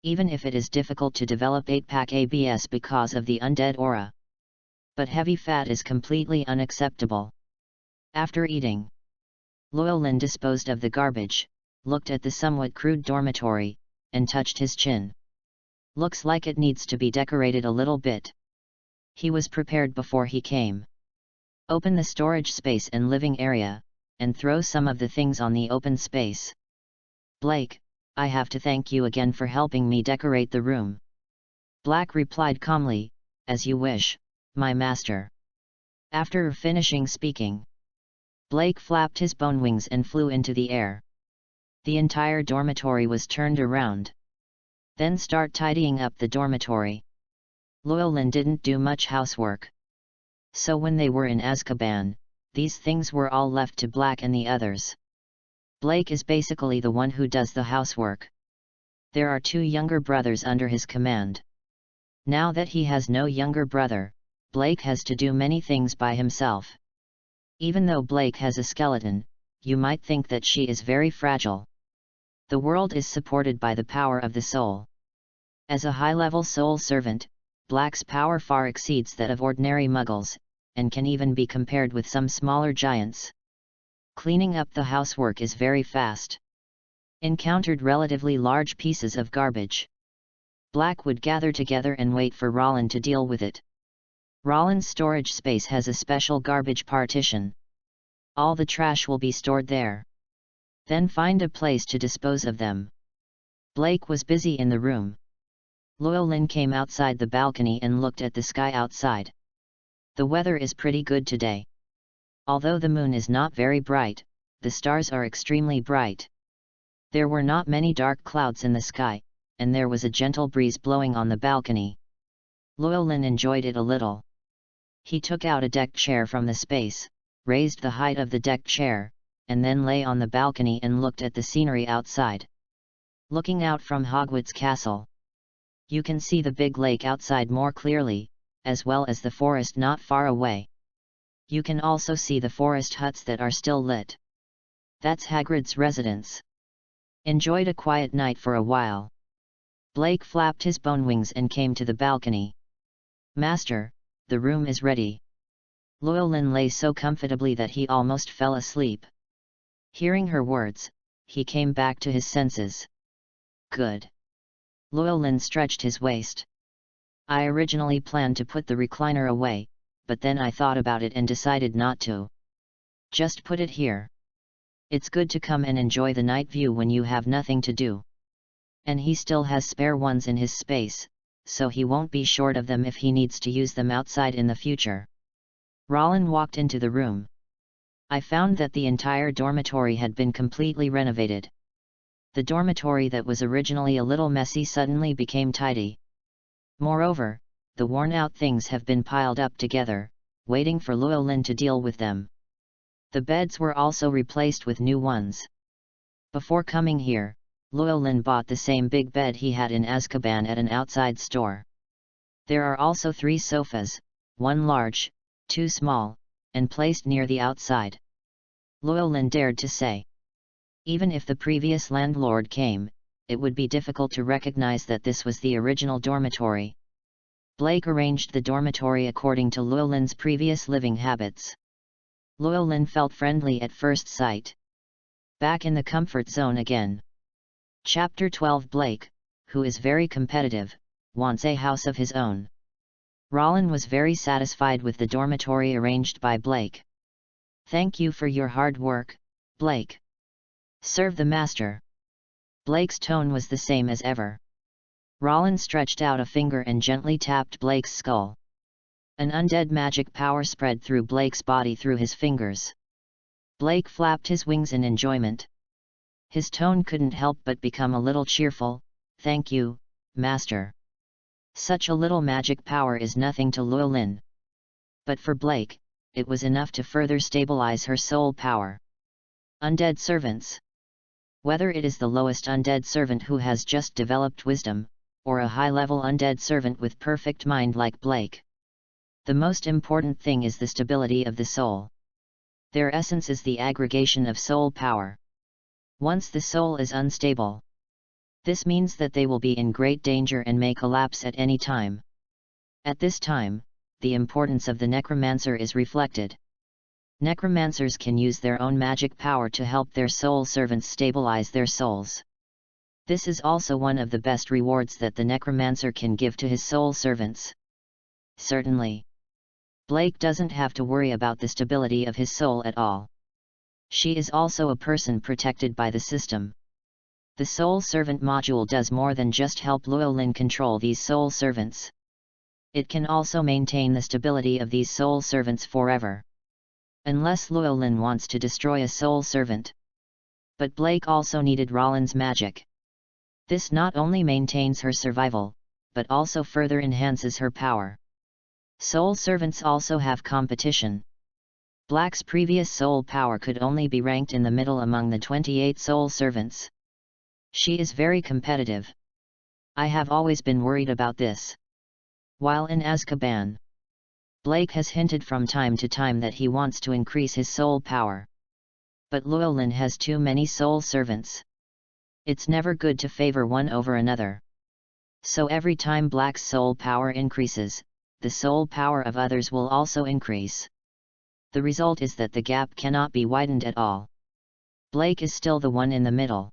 [SPEAKER 1] Even if it is difficult to develop 8-pack ABS because of the undead aura. But heavy fat is completely unacceptable. After eating, Llewellyn disposed of the garbage, looked at the somewhat crude dormitory, and touched his chin. Looks like it needs to be decorated a little bit. He was prepared before he came. Open the storage space and living area, and throw some of the things on the open space. Blake, I have to thank you again for helping me decorate the room. Black replied calmly, as you wish, my master. After finishing speaking, Blake flapped his bone wings and flew into the air. The entire dormitory was turned around. Then start tidying up the dormitory. Llewellyn didn't do much housework. So when they were in Azkaban, these things were all left to Black and the others. Blake is basically the one who does the housework. There are 2 younger brothers under his command. Now that he has no younger brother, Blake has to do many things by himself. Even though Blake has a skeleton, you might think that she is very fragile. The world is supported by the power of the soul. As a high-level soul servant, Black's power far exceeds that of ordinary muggles, and can even be compared with some smaller giants. Cleaning up the housework is very fast. Encountered relatively large pieces of garbage. Black would gather together and wait for Rollin to deal with it. Rollin's storage space has a special garbage partition. All the trash will be stored there. Then find a place to dispose of them. Blake was busy in the room. Llewellyn came outside the balcony and looked at the sky outside. The weather is pretty good today. Although the moon is not very bright, the stars are extremely bright. There were not many dark clouds in the sky, and there was a gentle breeze blowing on the balcony. Llewellyn enjoyed it a little. He took out a deck chair from the space, raised the height of the deck chair, and then lay on the balcony and looked at the scenery outside. Looking out from Hogwarts Castle, you can see the big lake outside more clearly, as well as the forest not far away. You can also see the forest huts that are still lit. That's Hagrid's residence. Enjoyed a quiet night for a while. Blake flapped his bone wings and came to the balcony. Master, the room is ready. Llewellyn lay so comfortably that he almost fell asleep. Hearing her words, he came back to his senses. Good. Llewellyn stretched his waist. I originally planned to put the recliner away, but then I thought about it and decided not to. Just put it here. It's good to come and enjoy the night view when you have nothing to do. And he still has spare ones in his space, so he won't be short of them if he needs to use them outside in the future. Rollin walked into the room. I found that the entire dormitory had been completely renovated. The dormitory that was originally a little messy suddenly became tidy. Moreover, the worn-out things have been piled up together, waiting for Llewellyn to deal with them. The beds were also replaced with new ones. Before coming here, Llewellyn bought the same big bed he had in Azkaban at an outside store. There are also 3 sofas, 1 large, 2 small, and placed near the outside. Llewellyn dared to say. Even if the previous landlord came, it would be difficult to recognize that this was the original dormitory. Blake arranged the dormitory according to Llewellyn's previous living habits. Llewellyn felt friendly at first sight. Back in the comfort zone again. Chapter 12. Blake, who is very competitive, wants a house of his own. Rollin was very satisfied with the dormitory arranged by Blake. "Thank you for your hard work, Blake. Serve the master." Blake's tone was the same as ever. Rollin stretched out a finger and gently tapped Blake's skull. An undead magic power spread through Blake's body through his fingers. Blake flapped his wings in enjoyment. His tone couldn't help but become a little cheerful. "Thank you, master. Such a little magic power is nothing to Llewellyn." But for Blake, it was enough to further stabilize her soul power. Undead servants. Whether it is the lowest undead servant who has just developed wisdom, or a high-level undead servant with perfect mind like Blake, the most important thing is the stability of the soul. Their essence is the aggregation of soul power. Once the soul is unstable, this means that they will be in great danger and may collapse at any time. At this time, the importance of the necromancer is reflected. Necromancers can use their own magic power to help their soul servants stabilize their souls. This is also one of the best rewards that the necromancer can give to his soul servants. Certainly, Blake doesn't have to worry about the stability of his soul at all. She is also a person protected by the system. The soul servant module does more than just help Llewellyn control these soul servants. It can also maintain the stability of these soul servants forever. Unless Llewellyn wants to destroy a soul servant. But Blake also needed Rollin's magic. This not only maintains her survival, but also further enhances her power. Soul servants also have competition. Black's previous soul power could only be ranked in the middle among the 28 soul servants. She is very competitive. I have always been worried about this. While in Azkaban, Blake has hinted from time to time that he wants to increase his soul power. But Llewellyn has too many soul servants. It's never good to favor one over another. So every time Black's soul power increases, the soul power of others will also increase. The result is that the gap cannot be widened at all. Blake is still the one in the middle.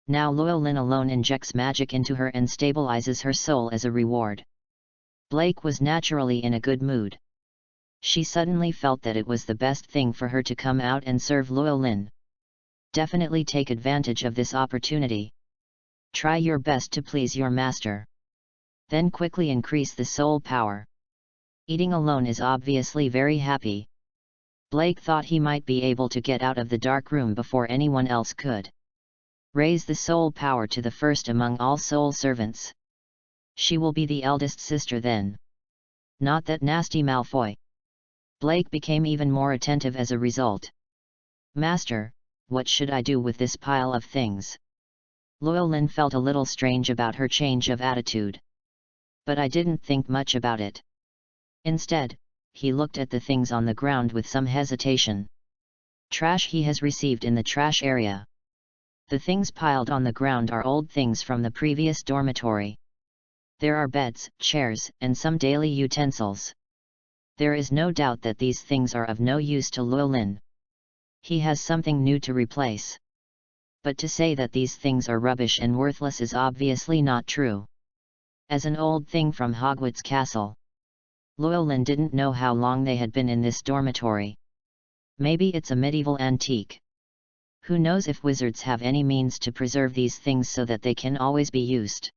[SPEAKER 1] Now Llewellyn alone injects magic into her and stabilizes her soul as a reward. Blake was naturally in a good mood. She suddenly felt that it was the best thing for her to come out and serve Llewellyn. Definitely take advantage of this opportunity. Try your best to please your master. Then quickly increase the soul power. Eating alone is obviously very happy. Blake thought he might be able to get out of the dark room before anyone else could. Raise the soul power to the first among all soul servants. She will be the eldest sister then. Not that nasty Malfoy. Blake became even more attentive as a result. "Master, what should I do with this pile of things?" Llewellyn felt a little strange about her change of attitude. But I didn't think much about it. Instead, he looked at the things on the ground with some hesitation. Trash he has received in the trash area. The things piled on the ground are old things from the previous dormitory. There are beds, chairs, and some daily utensils. There is no doubt that these things are of no use to Llewellyn. He has something new to replace. But to say that these things are rubbish and worthless is obviously not true. As an old thing from Hogwarts Castle, Llewellyn didn't know how long they had been in this dormitory. Maybe it's a medieval antique. Who knows if wizards have any means to preserve these things so that they can always be used.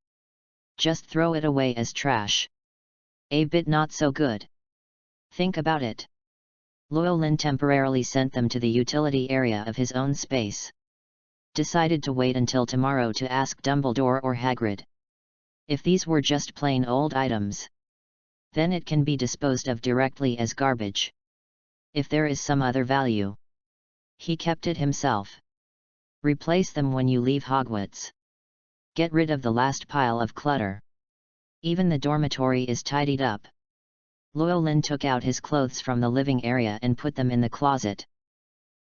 [SPEAKER 1] Just throw it away as trash. A bit not so good. Think about it. Llewellyn temporarily sent them to the utility area of his own space. Decided to wait until tomorrow to ask Dumbledore or Hagrid. If these were just plain old items, then it can be disposed of directly as garbage. If there is some other value, he kept it himself. Replace them when you leave Hogwarts. Get rid of the last pile of clutter. Even the dormitory is tidied up. Llewellyn took out his clothes from the living area and put them in the closet.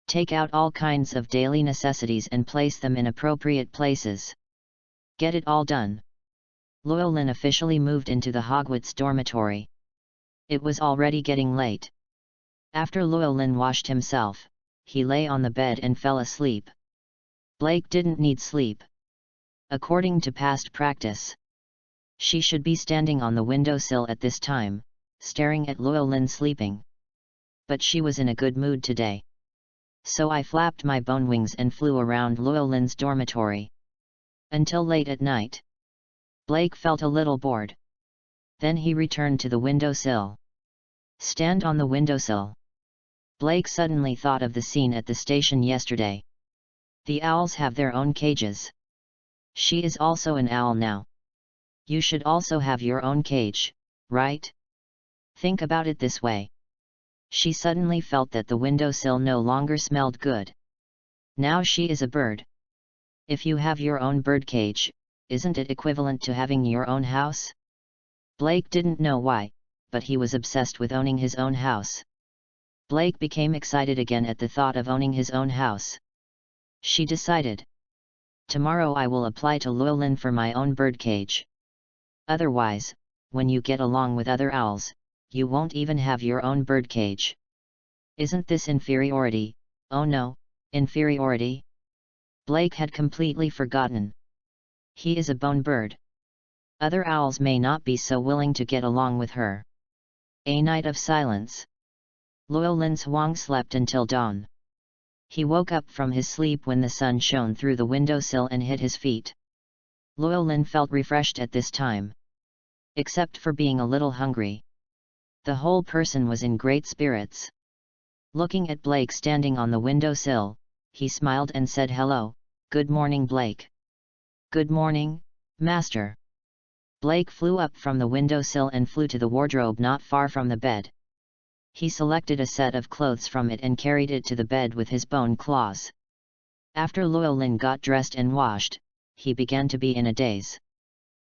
[SPEAKER 1] Take out all kinds of daily necessities and place them in appropriate places. Get it all done. Llewellyn officially moved into the Hogwarts dormitory. It was already getting late. After Llewellyn washed himself, he lay on the bed and fell asleep. Blake didn't need sleep. According to past practice, she should be standing on the windowsill at this time, staring at Llewellyn sleeping. But she was in a good mood today. So I flapped my bone wings and flew around Llewellyn's dormitory. Until late at night. Blake felt a little bored. Then he returned to the windowsill. Stand on the windowsill. Blake suddenly thought of the scene at the station yesterday. The owls have their own cages. She is also an owl now. You should also have your own cage, right? Think about it this way. She suddenly felt that the windowsill no longer smelled good. Now she is a bird. If you have your own birdcage, isn't it equivalent to having your own house? Blake didn't know why, but he was obsessed with owning his own house. Blake became excited again at the thought of owning his own house. She decided. Tomorrow I will apply to Llewellyn for my own birdcage. Otherwise, when you get along with other owls, you won't even have your own birdcage. Isn't this inferiority? Oh no, inferiority? Blake had completely forgotten. He is a bone bird. Other owls may not be so willing to get along with her. A night of silence. Llewellyn Hwang slept until dawn. He woke up from his sleep when the sun shone through the windowsill and hit his feet. Llewellyn felt refreshed at this time. Except for being a little hungry. The whole person was in great spirits. Looking at Blake standing on the windowsill, he smiled and said hello, "Good morning, Blake." "Good morning, Master." Blake flew up from the windowsill and flew to the wardrobe not far from the bed. He selected a set of clothes from it and carried it to the bed with his bone claws. After Llewellyn got dressed and washed, he began to be in a daze.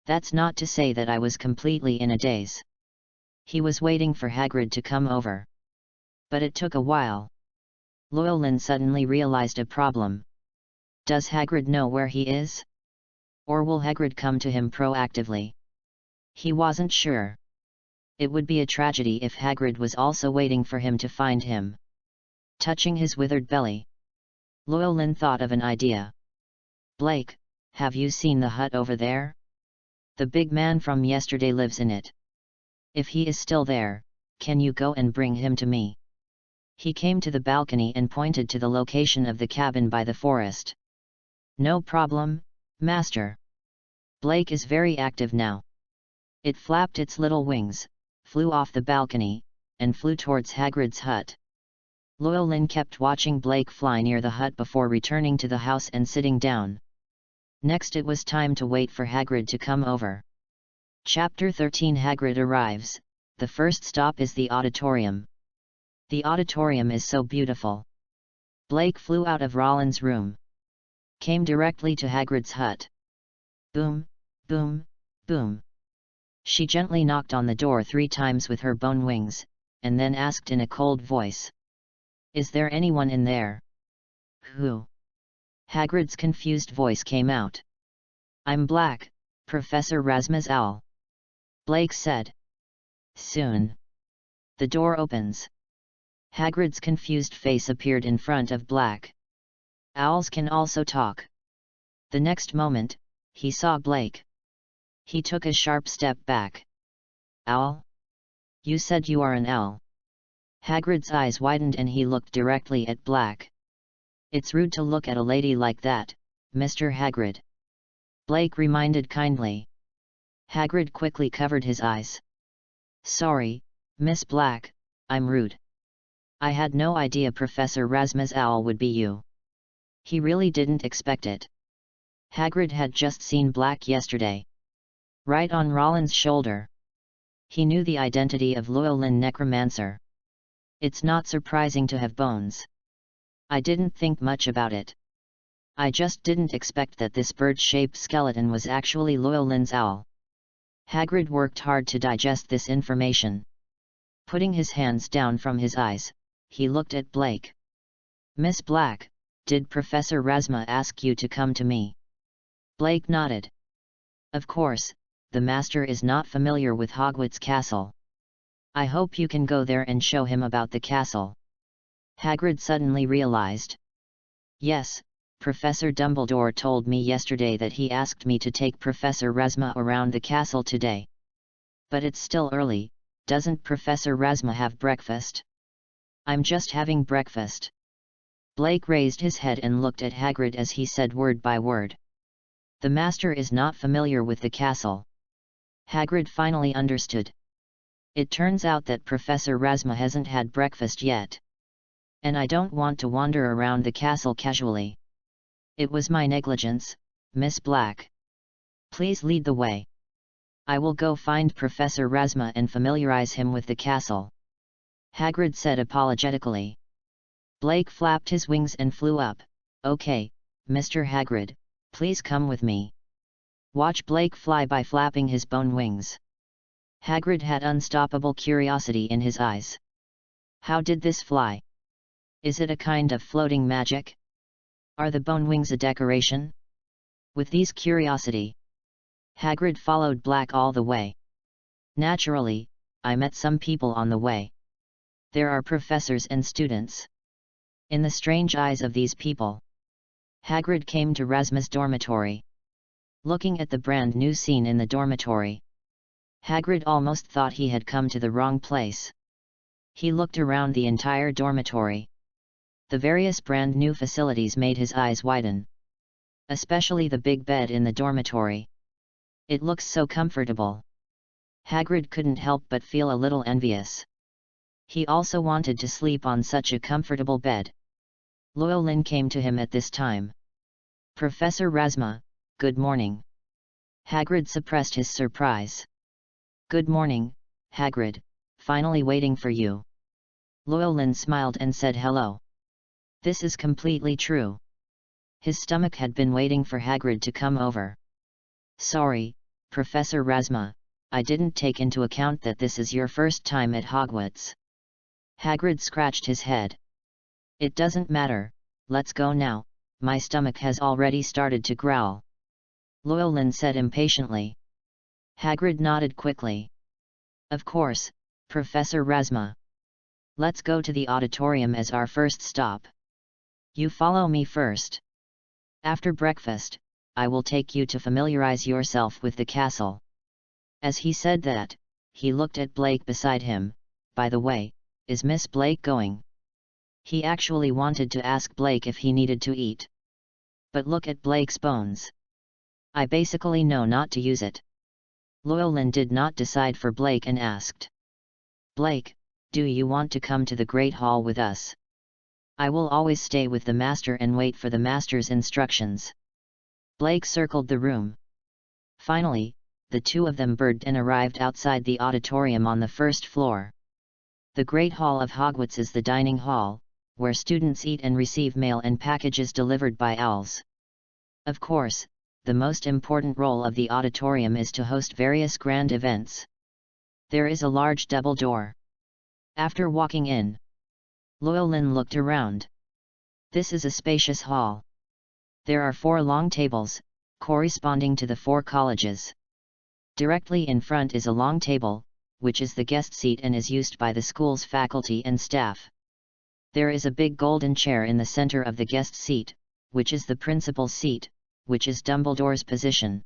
[SPEAKER 1] That's not to say that I was completely in a daze. He was waiting for Hagrid to come over. But it took a while. Llewellyn suddenly realized a problem. Does Hagrid know where he is? Or will Hagrid come to him proactively? He wasn't sure. It would be a tragedy if Hagrid was also waiting for him to find him. Touching his withered belly, Llewellyn thought of an idea. "Blake, have you seen the hut over there? The big man from yesterday lives in it. If he is still there, can you go and bring him to me?" He came to the balcony and pointed to the location of the cabin by the forest. "No problem, Master." Blake is very active now. It flapped its little wings, flew off the balcony, and flew towards Hagrid's hut. Llewellyn kept watching Blake fly near the hut before returning to the house and sitting down. Next it was time to wait for Hagrid to come over. Chapter 13 Hagrid arrives. The first stop is the auditorium. The auditorium is so beautiful. Blake flew out of Roland's room. Came directly to Hagrid's hut. Boom, boom, boom. She gently knocked on the door 3 times with her bone wings, and then asked in a cold voice. "Is there anyone in there?" "Who?" Hagrid's confused voice came out. "I'm Black, Professor Rasmus Owl," Blake said. Soon. The door opens. Hagrid's confused face appeared in front of Black. Owls can also talk. The next moment, he saw Blake. He took a sharp step back. "Owl? You said you are an owl." Hagrid's eyes widened and he looked directly at Black. "It's rude to look at a lady like that, Mr. Hagrid," Blake reminded kindly. Hagrid quickly covered his eyes. "Sorry, Miss Black, I'm rude. I had no idea Professor Rasmus Owl would be you." He really didn't expect it. Hagrid had just seen Black yesterday. Right on Roland's shoulder. He knew the identity of Llewellyn Necromancer. It's not surprising to have bones. I didn't think much about it. I just didn't expect that this bird-shaped skeleton was actually Llewellyn's owl. Hagrid worked hard to digest this information. Putting his hands down from his eyes, he looked at Blake. "Miss Black, did Professor Razma ask you to come to me?" Blake nodded. "Of course, the master is not familiar with Hogwarts Castle. I hope you can go there and show him about the castle." Hagrid suddenly realized. "Yes, Professor Dumbledore told me yesterday that he asked me to take Professor Razma around the castle today. But it's still early, doesn't Professor Razma have breakfast?" "I'm just having breakfast." Blake raised his head and looked at Hagrid as he said word by word. The master is not familiar with the castle. Hagrid finally understood. It turns out that Professor Razma hasn't had breakfast yet. "And I don't want to wander around the castle casually. It was my negligence, Miss Black. Please lead the way. I will go find Professor Razma and familiarize him with the castle," Hagrid said apologetically. Blake flapped his wings and flew up. "Okay, Mr. Hagrid, please come with me." Watch Blake fly by flapping his bone wings. Hagrid had unstoppable curiosity in his eyes. How did this fly? Is it a kind of floating magic? Are the bone wings a decoration? With these curiosity, Hagrid followed Black all the way. Naturally, I met some people on the way. There are professors and students. In the strange eyes of these people, Hagrid came to Razma's dormitory. Looking at the brand new scene in the dormitory, Hagrid almost thought he had come to the wrong place. He looked around the entire dormitory. The various brand new facilities made his eyes widen. Especially the big bed in the dormitory. It looks so comfortable. Hagrid couldn't help but feel a little envious. He also wanted to sleep on such a comfortable bed. Llewellyn came to him at this time. "Professor Razma, good morning." Hagrid suppressed his surprise. "Good morning, Hagrid, finally waiting for you." Llewellyn smiled and said hello. This is completely true. His stomach had been waiting for Hagrid to come over. "Sorry, Professor Razma, I didn't take into account that this is your first time at Hogwarts." Hagrid scratched his head. "It doesn't matter, let's go now, my stomach has already started to growl," Llewellyn said impatiently. Hagrid nodded quickly. "Of course, Professor Razma. Let's go to the auditorium as our first stop. You follow me first. After breakfast, I will take you to familiarize yourself with the castle." As he said that, he looked at Blake beside him. "By the way, is Miss Blake going?" He actually wanted to ask Blake if he needed to eat. But look at Blake's bones. I basically know not to use it. Llewellyn did not decide for Blake and asked. "Blake, do you want to come to the Great Hall with us? I will always stay with the master and wait for the master's instructions." Blake circled the room. Finally, the two of them birded and arrived outside the auditorium on the first floor. The Great Hall of Hogwarts is the dining hall, where students eat and receive mail and packages delivered by owls. Of course, the most important role of the auditorium is to host various grand events. There is a large double door. After walking in, Llewellyn looked around. This is a spacious hall. There are 4 long tables, corresponding to the 4 colleges. Directly in front is a long table, which is the guest seat and is used by the school's faculty and staff. There is a big golden chair in the center of the guest seat, which is the principal's seat, which is Dumbledore's position.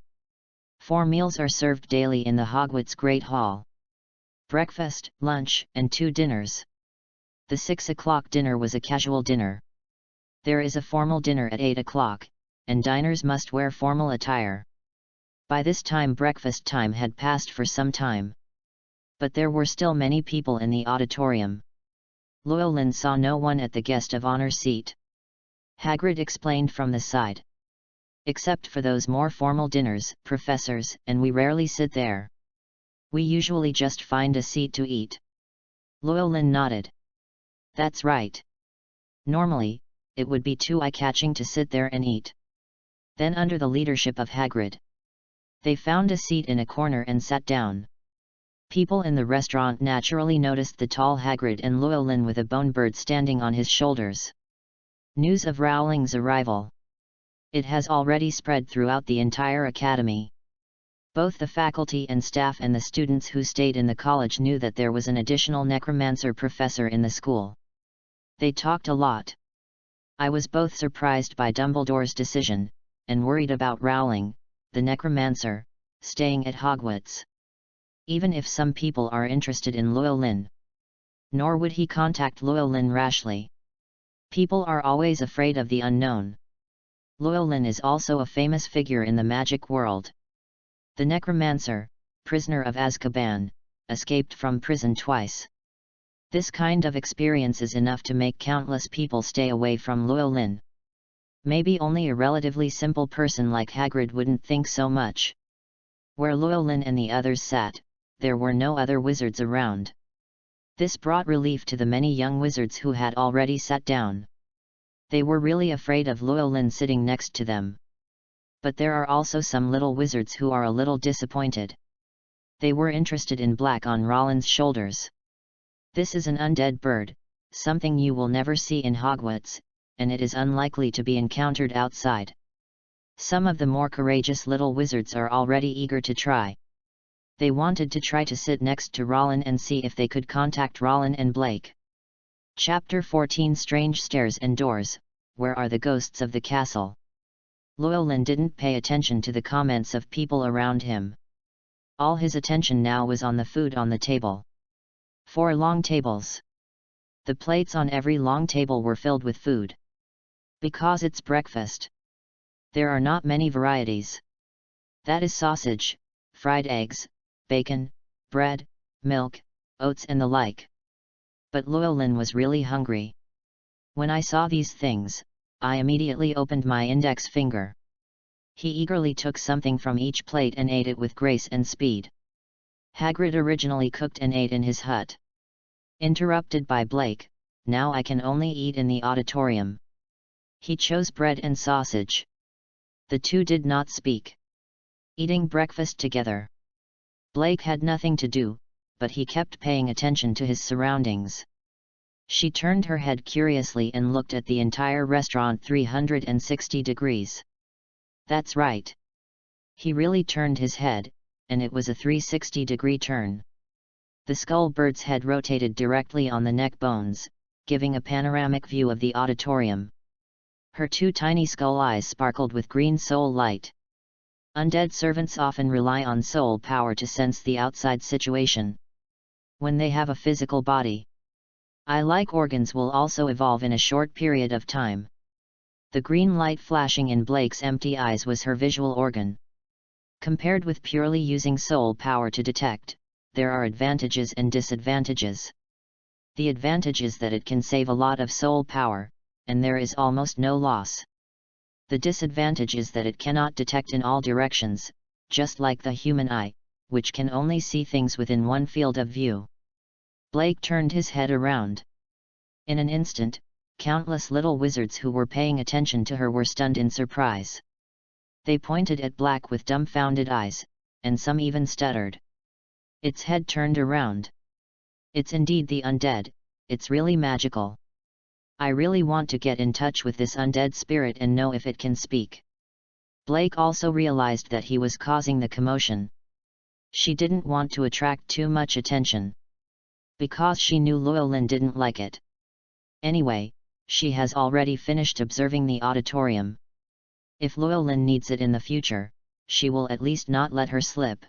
[SPEAKER 1] 4 meals are served daily in the Hogwarts Great Hall. Breakfast, lunch, and 2 dinners. The 6 o'clock dinner was a casual dinner. There is a formal dinner at 8 o'clock, and diners must wear formal attire. By this time breakfast time had passed for some time. But there were still many people in the auditorium. Llewellyn saw no one at the guest of honor seat. Hagrid explained from the side. "Except for those more formal dinners, professors, and we rarely sit there. We usually just find a seat to eat." Llewellyn nodded. "That's right. Normally, it would be too eye-catching to sit there and eat." Then under the leadership of Hagrid, they found a seat in a corner and sat down. People in the restaurant naturally noticed the tall Hagrid and Llewellyn with a bone bird standing on his shoulders. News of Rowling's arrival. It has already spread throughout the entire academy. Both the faculty and staff and the students who stayed in the college knew that there was an additional necromancer professor in the school. They talked a lot. I was both surprised by Dumbledore's decision, and worried about Rowling, the necromancer, staying at Hogwarts. Even if some people are interested in Llewellyn. Nor would he contact Llewellyn rashly. People are always afraid of the unknown. Llewellyn is also a famous figure in the magic world. The necromancer, prisoner of Azkaban, escaped from prison twice. This kind of experience is enough to make countless people stay away from Llewellyn. Maybe only a relatively simple person like Hagrid wouldn't think so much. Where Llewellyn and the others sat, there were no other wizards around. This brought relief to the many young wizards who had already sat down. They were really afraid of Llewellyn sitting next to them. But there are also some little wizards who are a little disappointed. They were interested in Black on Rowling's shoulders. This is an undead bird, something you will never see in Hogwarts, and it is unlikely to be encountered outside. Some of the more courageous little wizards are already eager to try. They wanted to try to sit next to Rowling and see if they could contact Rowling and Blake. Chapter 14 Strange Stairs and Doors, Where are the ghosts of the castle? Llewellyn didn't pay attention to the comments of people around him. All his attention now was on the food on the table. 4 long tables. The plates on every long table were filled with food. Because it's breakfast. There are not many varieties. That is sausage, fried eggs, bacon, bread, milk, oats and the like. But Llewellyn was really hungry. When I saw these things, I immediately opened my index finger. He eagerly took something from each plate and ate it with grace and speed. Hagrid originally cooked and ate in his hut. Interrupted by Blake, now I can only eat in the auditorium. He chose bread and sausage. The two did not speak. Eating breakfast together. Blake had nothing to do, but he kept paying attention to his surroundings. She turned her head curiously and looked at the entire restaurant 360 degrees. That's right. He really turned his head, and it was a 360-degree turn. The skull bird's head rotated directly on the neck bones, giving a panoramic view of the auditorium. Her 2 tiny skull eyes sparkled with green soul light. Undead servants often rely on soul power to sense the outside situation. When they have a physical body. Eye-like organs will also evolve in a short period of time. The green light flashing in Blake's empty eyes was her visual organ. Compared with purely using soul power to detect, there are advantages and disadvantages. The advantage is that it can save a lot of soul power, and there is almost no loss. The disadvantage is that it cannot detect in all directions, just like the human eye, which can only see things within one field of view. Blake turned his head around. In an instant, countless little wizards who were paying attention to her were stunned in surprise. They pointed at Black with dumbfounded eyes, and some even stuttered. Its head turned around. It's indeed the undead, it's really magical. I really want to get in touch with this undead spirit and know if it can speak. Blake also realized that he was causing the commotion. She didn't want to attract too much attention. Because she knew Llewellyn didn't like it. Anyway, she has already finished observing the auditorium. If Llewellyn needs it in the future, she will at least not let her slip.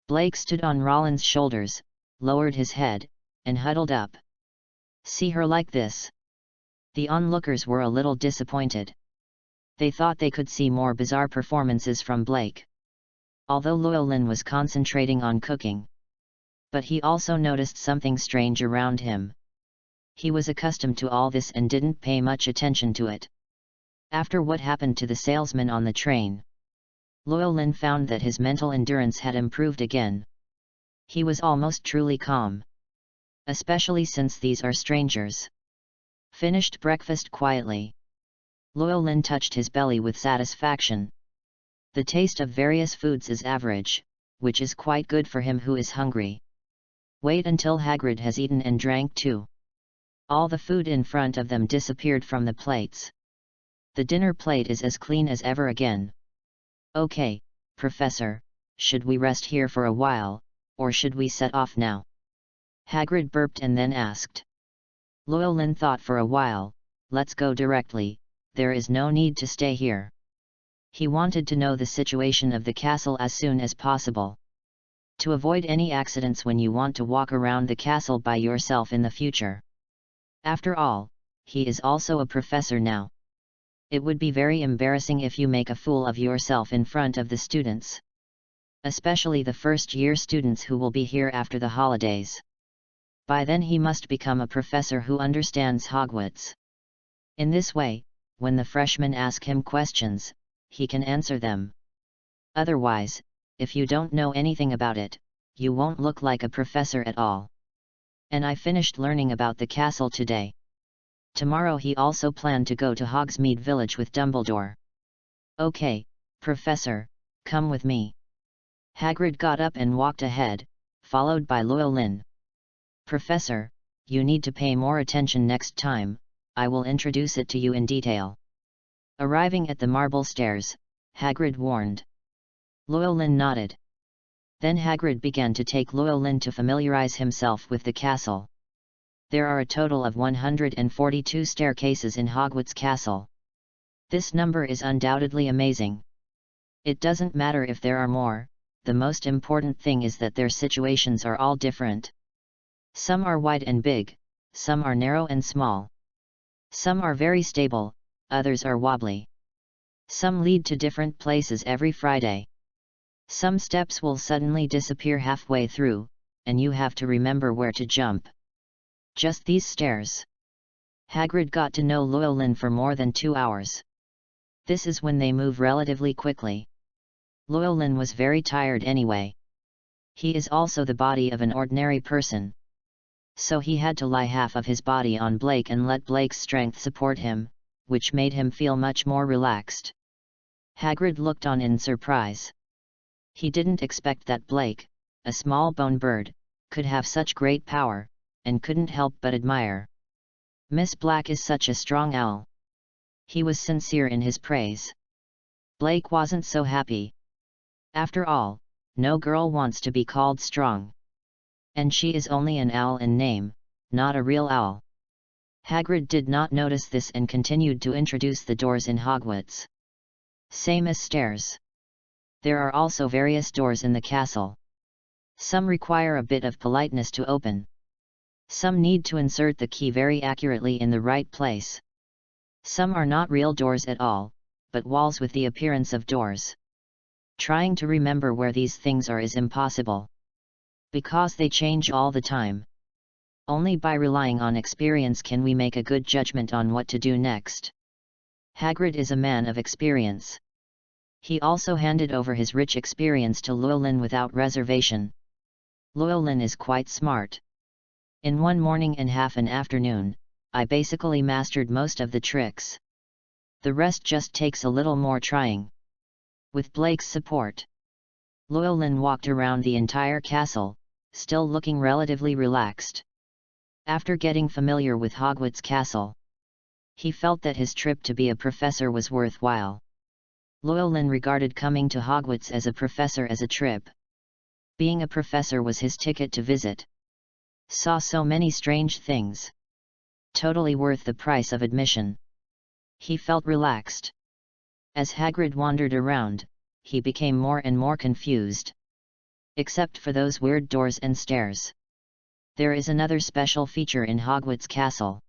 [SPEAKER 1] Blake stood on Rowling's shoulders, lowered his head, and huddled up. See her like this. The onlookers were a little disappointed. They thought they could see more bizarre performances from Blake. Although Llewellyn was concentrating on cooking. But he also noticed something strange around him. He was accustomed to all this and didn't pay much attention to it. After what happened to the salesman on the train, Llewellyn found that his mental endurance had improved again. He was almost truly calm. Especially since these are strangers. Finished breakfast quietly. Llewellyn touched his belly with satisfaction. The taste of various foods is average, which is quite good for him who is hungry. Wait until Hagrid has eaten and drank too. All the food in front of them disappeared from the plates. The dinner plate is as clean as ever again. Okay, Professor, should we rest here for a while, or should we set off now? Hagrid burped and then asked. Llewellyn thought for a while. Let's go directly, there is no need to stay here. He wanted to know the situation of the castle as soon as possible. To avoid any accidents when you want to walk around the castle by yourself in the future. After all, he is also a professor now. It would be very embarrassing if you make a fool of yourself in front of the students. Especially the first-year students who will be here after the holidays. By then he must become a professor who understands Hogwarts. In this way, when the freshmen ask him questions, he can answer them. Otherwise, if you don't know anything about it, you won't look like a professor at all. And I finished learning about the castle today. Tomorrow he also planned to go to Hogsmeade Village with Dumbledore. Okay, Professor, come with me. Hagrid got up and walked ahead, followed by Llewellyn. Professor, you need to pay more attention next time, I will introduce it to you in detail. Arriving at the marble stairs, Hagrid warned. Llewellyn nodded. Then Hagrid began to take Llewellyn to familiarize himself with the castle. There are a total of 142 staircases in Hogwarts Castle. This number is undoubtedly amazing. It doesn't matter if there are more, the most important thing is that their situations are all different. Some are wide and big, some are narrow and small. Some are very stable, others are wobbly. Some lead to different places every Friday. Some steps will suddenly disappear halfway through, and you have to remember where to jump. Just these stairs. Hagrid got to know Llewellyn for more than 2 hours. This is when they move relatively quickly. Llewellyn was very tired anyway. He is also the body of an ordinary person. So he had to lie half of his body on Blake and let Blake's strength support him, which made him feel much more relaxed. Hagrid looked on in surprise. He didn't expect that Blake, a small bone bird, could have such great power, and couldn't help but admire. Miss Black is such a strong owl. He was sincere in his praise. Blake wasn't so happy. After all, no girl wants to be called strong. And she is only an owl in name, not a real owl. Hagrid did not notice this and continued to introduce the doors in Hogwarts. Same as stairs. There are also various doors in the castle. Some require a bit of politeness to open. Some need to insert the key very accurately in the right place. Some are not real doors at all, but walls with the appearance of doors. Trying to remember where these things are is impossible. Because they change all the time. Only by relying on experience can we make a good judgment on what to do next. Hagrid is a man of experience. He also handed over his rich experience to Llewellyn without reservation. Llewellyn is quite smart. In 1 morning and half an afternoon, I basically mastered most of the tricks. The rest just takes a little more trying. With Blake's support. Llewellyn walked around the entire castle, still looking relatively relaxed. After getting familiar with Hogwarts Castle, he felt that his trip to be a professor was worthwhile. Llewellyn regarded coming to Hogwarts as a professor as a trip. Being a professor was his ticket to visit. Saw so many strange things. Totally worth the price of admission. He felt relaxed. As Hagrid wandered around, he became more and more confused. Except for those weird doors and stairs. There is another special feature in Hogwarts Castle.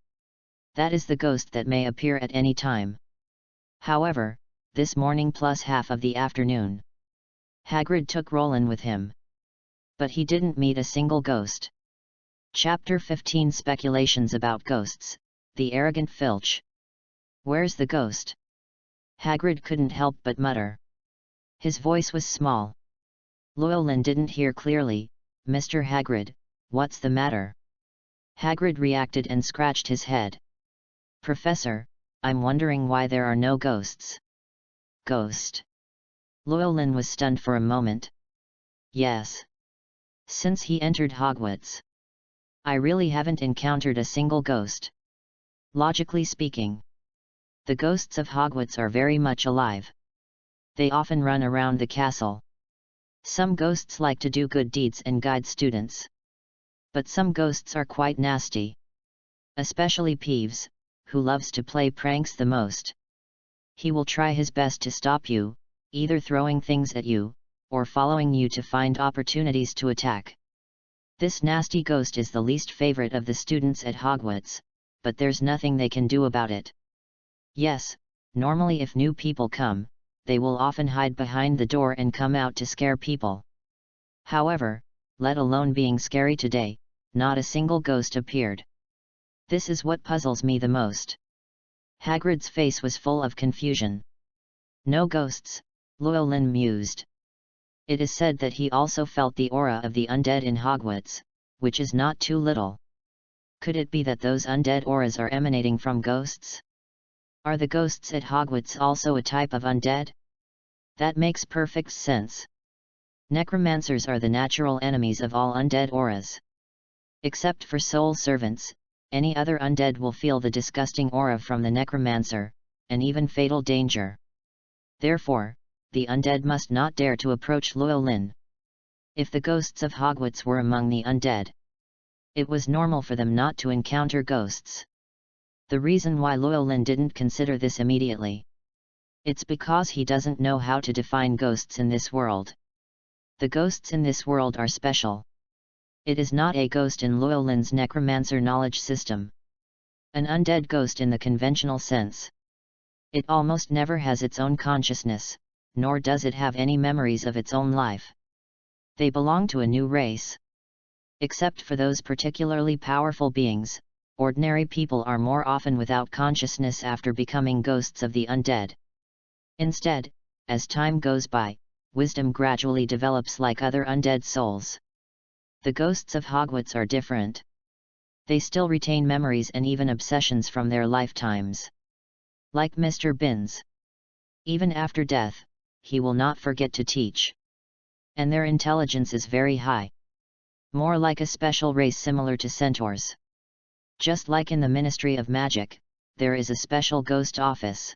[SPEAKER 1] That is the ghost that may appear at any time. However, this morning plus half of the afternoon, Hagrid took Roland with him. But he didn't meet a single ghost. Chapter 15 Speculations about Ghosts, the Arrogant Filch. Where's the ghost? Hagrid couldn't help but mutter. His voice was small. Llewellyn didn't hear clearly. Mr. Hagrid, what's the matter? Hagrid reacted and scratched his head. Professor, I'm wondering why there are no ghosts. Ghost? Llewellyn was stunned for a moment. Yes. since he entered Hogwarts. I really haven't encountered a single ghost. Logically speaking, the ghosts of Hogwarts are very much alive. They often run around the castle. Some ghosts like to do good deeds and guide students. But some ghosts are quite nasty. Especially Peeves, who loves to play pranks the most. He will try his best to stop you, either throwing things at you, or following you to find opportunities to attack. This nasty ghost is the least favorite of the students at Hogwarts, but there's nothing they can do about it. Yes, normally if new people come, they will often hide behind the door and come out to scare people. However, let alone being scary today, not a single ghost appeared. This is what puzzles me the most. Hagrid's face was full of confusion. No ghosts, Llewellyn mused. It is said that he also felt the aura of the undead in Hogwarts, which is not too little. Could it be that those undead auras are emanating from ghosts? Are the ghosts at Hogwarts also a type of undead? That makes perfect sense. Necromancers are the natural enemies of all undead auras. Except for soul servants, any other undead will feel the disgusting aura from the necromancer, and even fatal danger. Therefore, the undead must not dare to approach Llewellyn. If the ghosts of Hogwarts were among the undead, it was normal for them not to encounter ghosts. The reason why Llewellyn didn't consider this immediately. It's because he doesn't know how to define ghosts in this world. The ghosts in this world are special. It is not a ghost in Llewellyn's necromancer knowledge system. An undead ghost in the conventional sense. It almost never has its own consciousness, nor does it have any memories of its own life. They belong to a new race. Except for those particularly powerful beings, ordinary people are more often without consciousness after becoming ghosts of the undead. Instead, as time goes by, wisdom gradually develops like other undead souls. The ghosts of Hogwarts are different. They still retain memories and even obsessions from their lifetimes. Like Mr. Binns. Even after death, he will not forget to teach. And their intelligence is very high. More like a special race similar to centaurs. Just like in the Ministry of Magic, there is a special ghost office.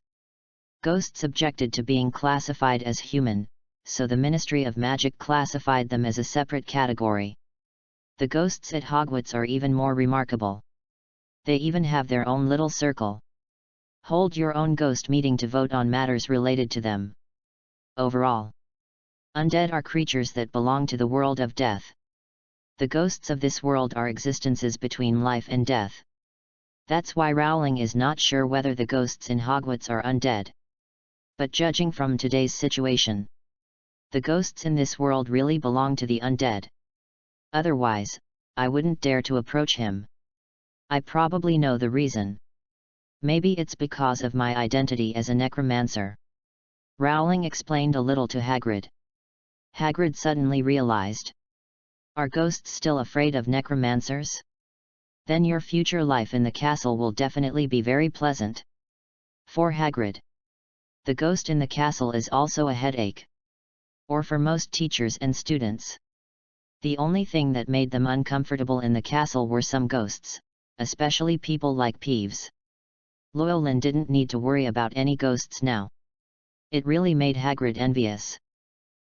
[SPEAKER 1] Ghosts objected to being classified as human, so the Ministry of Magic classified them as a separate category. The ghosts at Hogwarts are even more remarkable. They even have their own little circle. Hold your own ghost meeting to vote on matters related to them. Overall, undead are creatures that belong to the world of death. The ghosts of this world are existences between life and death. That's why Rowling is not sure whether the ghosts in Hogwarts are undead. But judging from today's situation, the ghosts in this world really belong to the undead. Otherwise, I wouldn't dare to approach him. I probably know the reason. Maybe it's because of my identity as a necromancer. Rowling explained a little to Hagrid. Hagrid suddenly realized. Are ghosts still afraid of necromancers? Then your future life in the castle will definitely be very pleasant. For Hagrid, the ghost in the castle is also a headache. Or for most teachers and students. The only thing that made them uncomfortable in the castle were some ghosts, especially people like Peeves. Llewellyn didn't need to worry about any ghosts now. It really made Hagrid envious.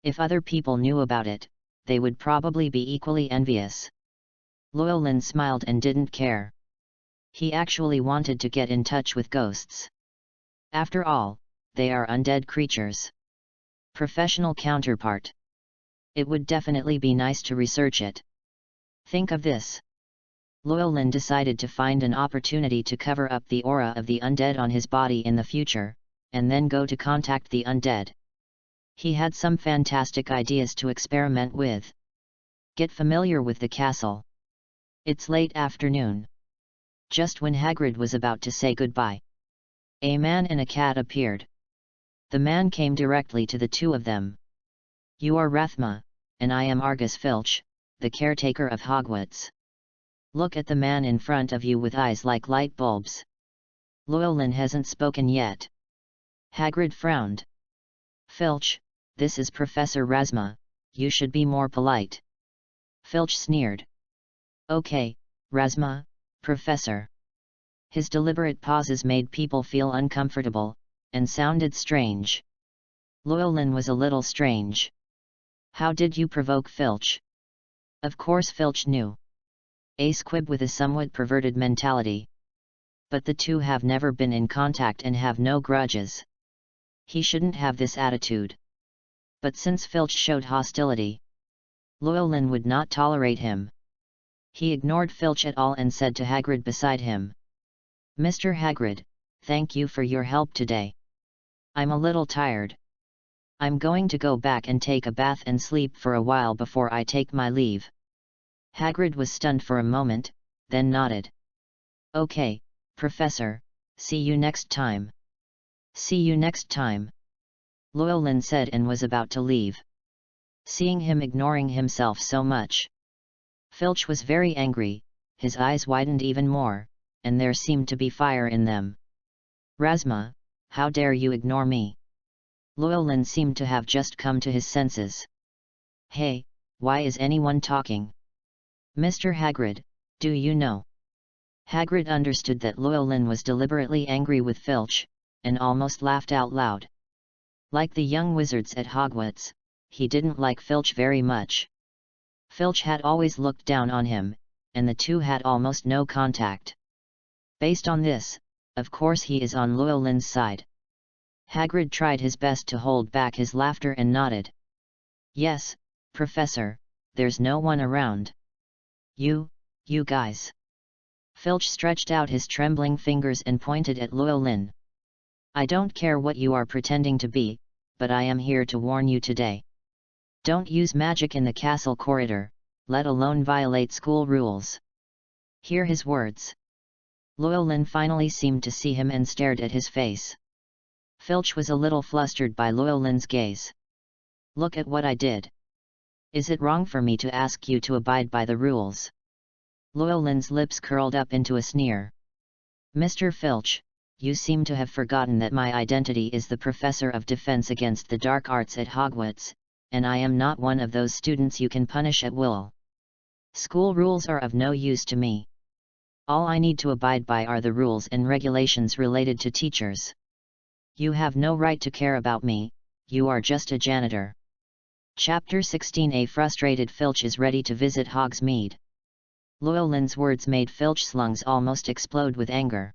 [SPEAKER 1] If other people knew about it, they would probably be equally envious. Llewellyn smiled and didn't care. He actually wanted to get in touch with ghosts. After all, they are undead creatures. Professional counterpart. It would definitely be nice to research it. Think of this. Llewellyn decided to find an opportunity to cover up the aura of the undead on his body in the future, and then go to contact the undead. He had some fantastic ideas to experiment with. Get familiar with the castle. It's late afternoon. Just when Hagrid was about to say goodbye, a man and a cat appeared. The man came directly to the two of them. You are Rathma, and I am Argus Filch, the caretaker of Hogwarts. Look at the man in front of you with eyes like light bulbs. Llewellyn hasn't spoken yet. Hagrid frowned. Filch, this is Professor Razma, you should be more polite. Filch sneered. Okay, Razma, Professor. His deliberate pauses made people feel uncomfortable, and sounded strange. Llewellyn was a little strange. How did you provoke Filch? Of course Filch knew. A squib with a somewhat perverted mentality. But the two have never been in contact and have no grudges. He shouldn't have this attitude. But since Filch showed hostility, Llewellyn would not tolerate him. He ignored Filch at all and said to Hagrid beside him, Mr. Hagrid, thank you for your help today. I'm a little tired. I'm going to go back and take a bath and sleep for a while before I take my leave. Hagrid was stunned for a moment, then nodded. Okay, Professor, see you next time. See you next time, Llewellyn said and was about to leave. Seeing him ignoring himself so much, Filch was very angry, his eyes widened even more, and there seemed to be fire in them. Razma, how dare you ignore me? Llewellyn seemed to have just come to his senses. Hey, why is anyone talking? Mr. Hagrid, do you know? Hagrid understood that Llewellyn was deliberately angry with Filch, and almost laughed out loud. Like the young wizards at Hogwarts, he didn't like Filch very much. Filch had always looked down on him, and the two had almost no contact. Based on this, of course he is on Llewellyn's side. Hagrid tried his best to hold back his laughter and nodded. Yes, Professor, there's no one around. You guys. Filch stretched out his trembling fingers and pointed at Llewellyn. I don't care what you are pretending to be, but I am here to warn you today. Don't use magic in the castle corridor, let alone violate school rules. Hear his words. Llewellyn finally seemed to see him and stared at his face. Filch was a little flustered by Llewellyn's gaze. Look at what I did. Is it wrong for me to ask you to abide by the rules? Llewellyn's lips curled up into a sneer. Mr. Filch, you seem to have forgotten that my identity is the Professor of Defense Against the Dark Arts at Hogwarts, and I am not one of those students you can punish at will. School rules are of no use to me. All I need to abide by are the rules and regulations related to teachers. You have no right to care about me, you are just a janitor. Chapter 16. A frustrated Filch is ready to visit Hogsmeade. Llewellyn's words made Filch's lungs almost explode with anger.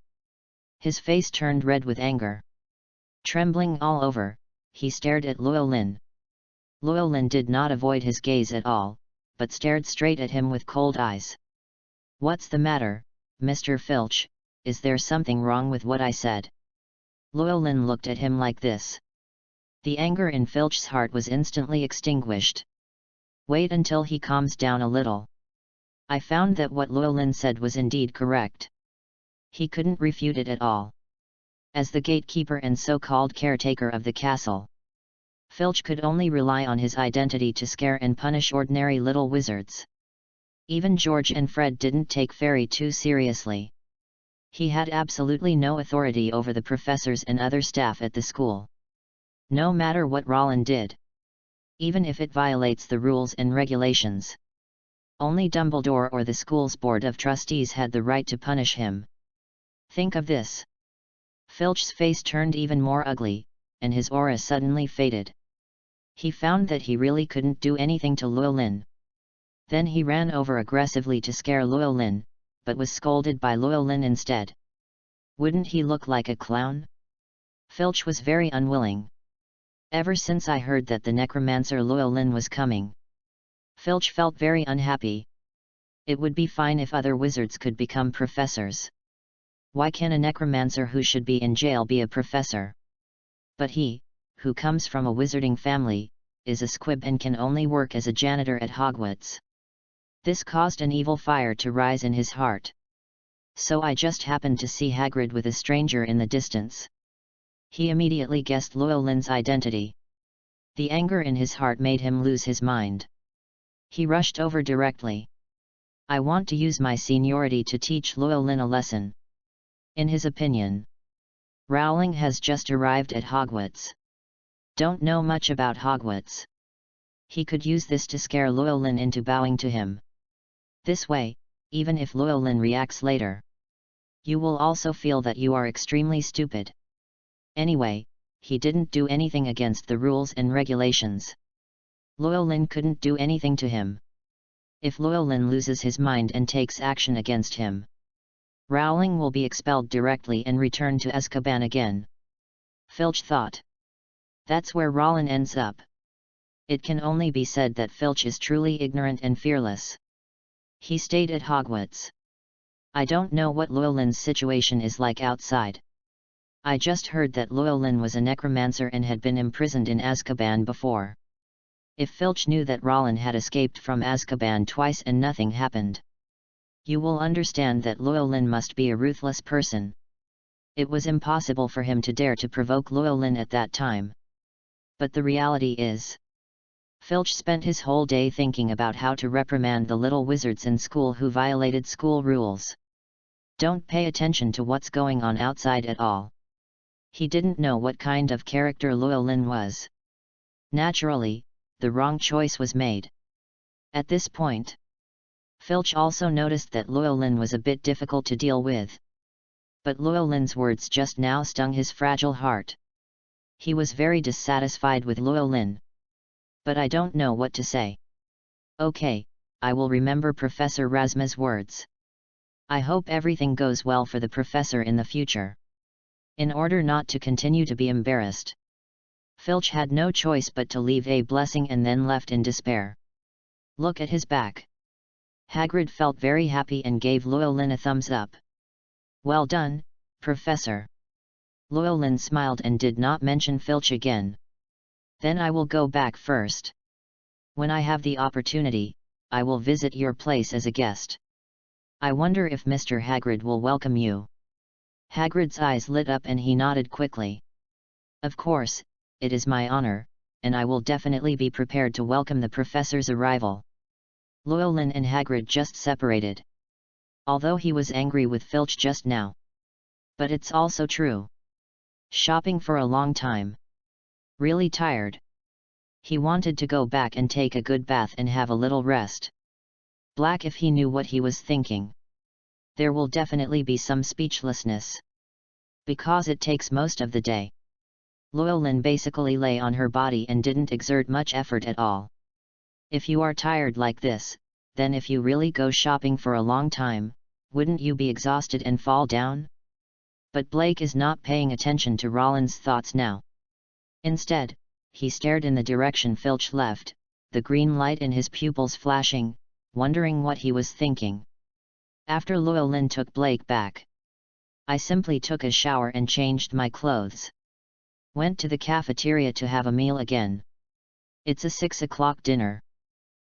[SPEAKER 1] His face turned red with anger. Trembling all over, he stared at Llewellyn. Llewellyn did not avoid his gaze at all, but stared straight at him with cold eyes. What's the matter, Mr. Filch, is there something wrong with what I said? Llewellyn looked at him like this. The anger in Filch's heart was instantly extinguished. Wait until he calms down a little. I found that what Llewellyn said was indeed correct. He couldn't refute it at all. As the gatekeeper and so-called caretaker of the castle, Filch could only rely on his identity to scare and punish ordinary little wizards. Even George and Fred didn't take Fairy too seriously. He had absolutely no authority over the professors and other staff at the school. No matter what Roland did, even if it violates the rules and regulations, only Dumbledore or the school's board of trustees had the right to punish him. Think of this. Filch's face turned even more ugly, and his aura suddenly faded. He found that he really couldn't do anything to Llewellyn. Then he ran over aggressively to scare Llewellyn, but was scolded by Llewellyn instead. Wouldn't he look like a clown? Filch was very unwilling. Ever since I heard that the necromancer Llewellyn was coming, Filch felt very unhappy. It would be fine if other wizards could become professors. Why can a necromancer who should be in jail be a professor? But he, who comes from a wizarding family, is a squib and can only work as a janitor at Hogwarts. This caused an evil fire to rise in his heart. So I just happened to see Hagrid with a stranger in the distance. He immediately guessed Llewellyn's identity. The anger in his heart made him lose his mind. He rushed over directly. I want to use my seniority to teach Llewellyn a lesson. In his opinion, Rowling has just arrived at Hogwarts. Don't know much about Hogwarts. He could use this to scare Llewellyn into bowing to him. This way, even if Llewellyn reacts later, you will also feel that you are extremely stupid. Anyway, he didn't do anything against the rules and regulations. Llewellyn couldn't do anything to him. If Llewellyn loses his mind and takes action against him, Rowling will be expelled directly and returned to Azkaban again. Filch thought. That's where Rowling ends up. It can only be said that Filch is truly ignorant and fearless. He stayed at Hogwarts. I don't know what Llewellyn's situation is like outside. I just heard that Llewellyn was a necromancer and had been imprisoned in Azkaban before. If Filch knew that Rowling had escaped from Azkaban twice and nothing happened, you will understand that Llewellyn must be a ruthless person. It was impossible for him to dare to provoke Llewellyn at that time. But the reality is, Filch spent his whole day thinking about how to reprimand the little wizards in school who violated school rules. Don't pay attention to what's going on outside at all. He didn't know what kind of character Llewellyn was. Naturally, the wrong choice was made. At this point, Filch also noticed that Llewellyn was a bit difficult to deal with. But Llewellyn's words just now stung his fragile heart. He was very dissatisfied with Llewellyn. But I don't know what to say. Okay, I will remember Professor Razma's words. I hope everything goes well for the professor in the future. In order not to continue to be embarrassed, Filch had no choice but to leave a blessing and then left in despair. Look at his back. Hagrid felt very happy and gave Llewellyn a thumbs up. Well done, Professor. Llewellyn smiled and did not mention Filch again. Then I will go back first. When I have the opportunity, I will visit your place as a guest. I wonder if Mr. Hagrid will welcome you. Hagrid's eyes lit up and he nodded quickly. Of course, it is my honor, and I will definitely be prepared to welcome the professor's arrival. Llewellyn and Hagrid just separated. Although he was angry with Filch just now. But it's also true. Shopping for a long time. Really tired. He wanted to go back and take a good bath and have a little rest. Black if he knew what he was thinking. There will definitely be some speechlessness. Because it takes most of the day. Llewellyn basically lay on her body and didn't exert much effort at all. If you are tired like this, then if you really go shopping for a long time, wouldn't you be exhausted and fall down? But Blake is not paying attention to Rowling's thoughts now. Instead, he stared in the direction Filch left, the green light in his pupils flashing, wondering what he was thinking. After Llewellyn took Blake back, I simply took a shower and changed my clothes. Went to the cafeteria to have a meal again. It's a 6 o'clock dinner.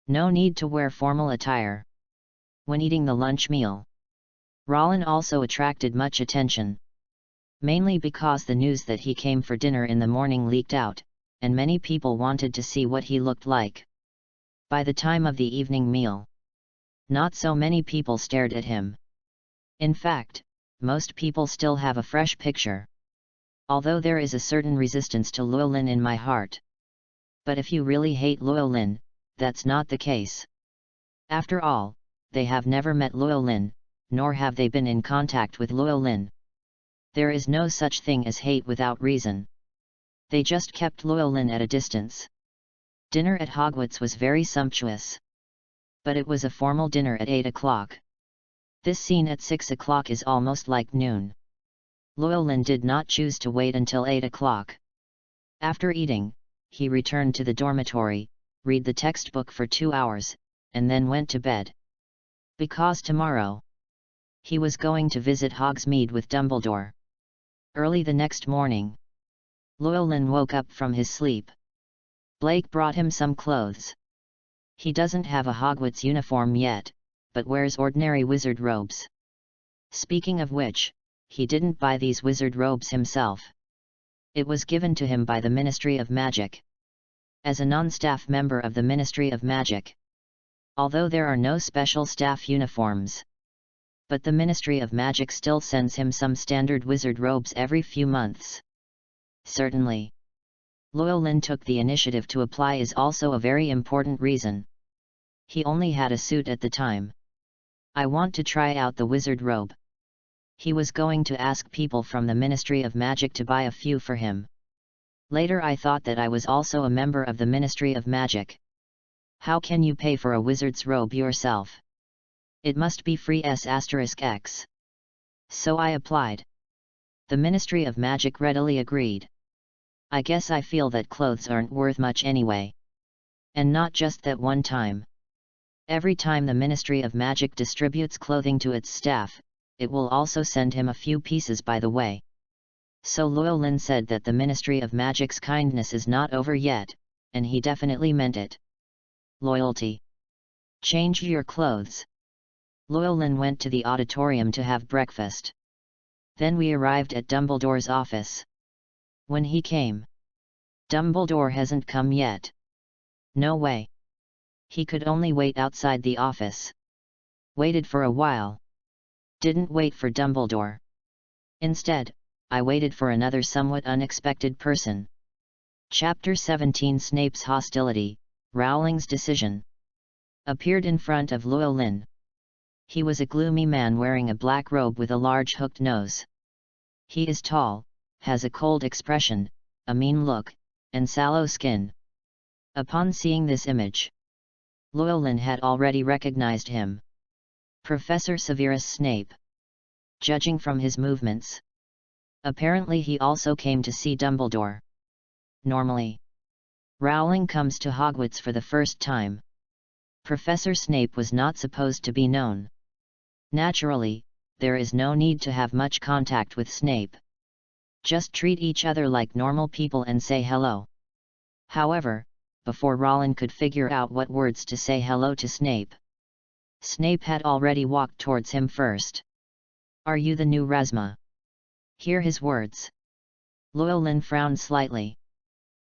[SPEAKER 1] No need to wear formal attire. When eating the lunch meal, Rowling also attracted much attention. Mainly because the news that he came for dinner in the morning leaked out, and many people wanted to see what he looked like. By the time of the evening meal, not so many people stared at him. In fact, most people still have a fresh picture. Although there is a certain resistance to Llewellyn in my heart. But if you really hate Llewellyn, that's not the case. After all, they have never met Llewellyn, nor have they been in contact with Llewellyn. There is no such thing as hate without reason. They just kept Llewellyn at a distance. Dinner at Hogwarts was very sumptuous. But it was a formal dinner at 8 o'clock. This scene at 6 o'clock is almost like noon. Llewellyn did not choose to wait until 8 o'clock. After eating, he returned to the dormitory, read the textbook for 2 hours, and then went to bed. Because tomorrow, he was going to visit Hogsmeade with Dumbledore. Early the next morning, Llewellyn woke up from his sleep. Blake brought him some clothes. He doesn't have a Hogwarts uniform yet, but wears ordinary wizard robes. Speaking of which, he didn't buy these wizard robes himself. It was given to him by the Ministry of Magic. As a non-staff member of the Ministry of Magic. Although there are no special staff uniforms. But the Ministry of Magic still sends him some standard wizard robes every few months. Certainly. Llewellyn took the initiative to apply is also a very important reason. He only had a suit at the time. I want to try out the wizard robe. He was going to ask people from the Ministry of Magic to buy a few for him. Later I thought that I was also a member of the Ministry of Magic. How can you pay for a wizard's robe yourself? It must be free **X. So I applied. The Ministry of Magic readily agreed. I guess I feel that clothes aren't worth much anyway. And not just that one time. Every time the Ministry of Magic distributes clothing to its staff, it will also send him a few pieces by the way. So Llewellyn said that the Ministry of Magic's kindness is not over yet, and he definitely meant it. Loyalty. Change your clothes. Llewellyn went to the auditorium to have breakfast. Then we arrived at Dumbledore's office. When he came, Dumbledore hasn't come yet. No way. He could only wait outside the office. Waited for a while. Didn't wait for Dumbledore. Instead, I waited for another somewhat unexpected person. Chapter 17 Snape's Hostility, Rowling's Decision. Appeared in front of Llewellyn. He was a gloomy man wearing a black robe with a large hooked nose. He is tall, has a cold expression, a mean look, and sallow skin. Upon seeing this image, Llewellyn had already recognized him. Professor Severus Snape. Judging from his movements. Apparently he also came to see Dumbledore. Normally, Rowling comes to Hogwarts for the first time. Professor Snape was not supposed to be known. Naturally, there is no need to have much contact with Snape. Just treat each other like normal people and say hello. However, before Rowling could figure out what words to say hello to Snape, Snape had already walked towards him first. Are you the new Rasma? Hear his words. Llewellyn frowned slightly.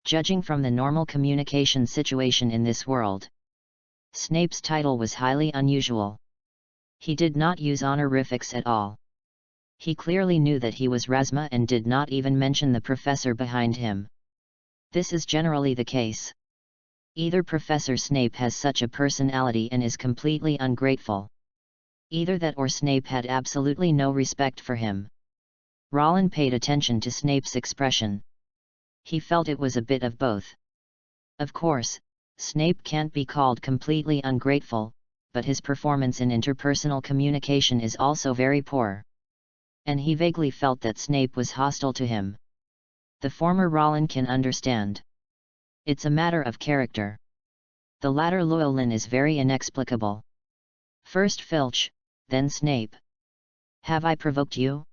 [SPEAKER 1] Judging from the normal communication situation in this world, Snape's title was highly unusual. He did not use honorifics at all. He clearly knew that he was Rasma and did not even mention the professor behind him. This is generally the case. Either Professor Snape has such a personality and is completely ungrateful. Either that or Snape had absolutely no respect for him. Rowling paid attention to Snape's expression. He felt it was a bit of both. Of course, Snape can't be called completely ungrateful, but his performance in interpersonal communication is also very poor. And he vaguely felt that Snape was hostile to him. The former Rowling can understand. It's a matter of character. The latter Llewellyn is very inexplicable. First Filch, then Snape. Have I provoked you?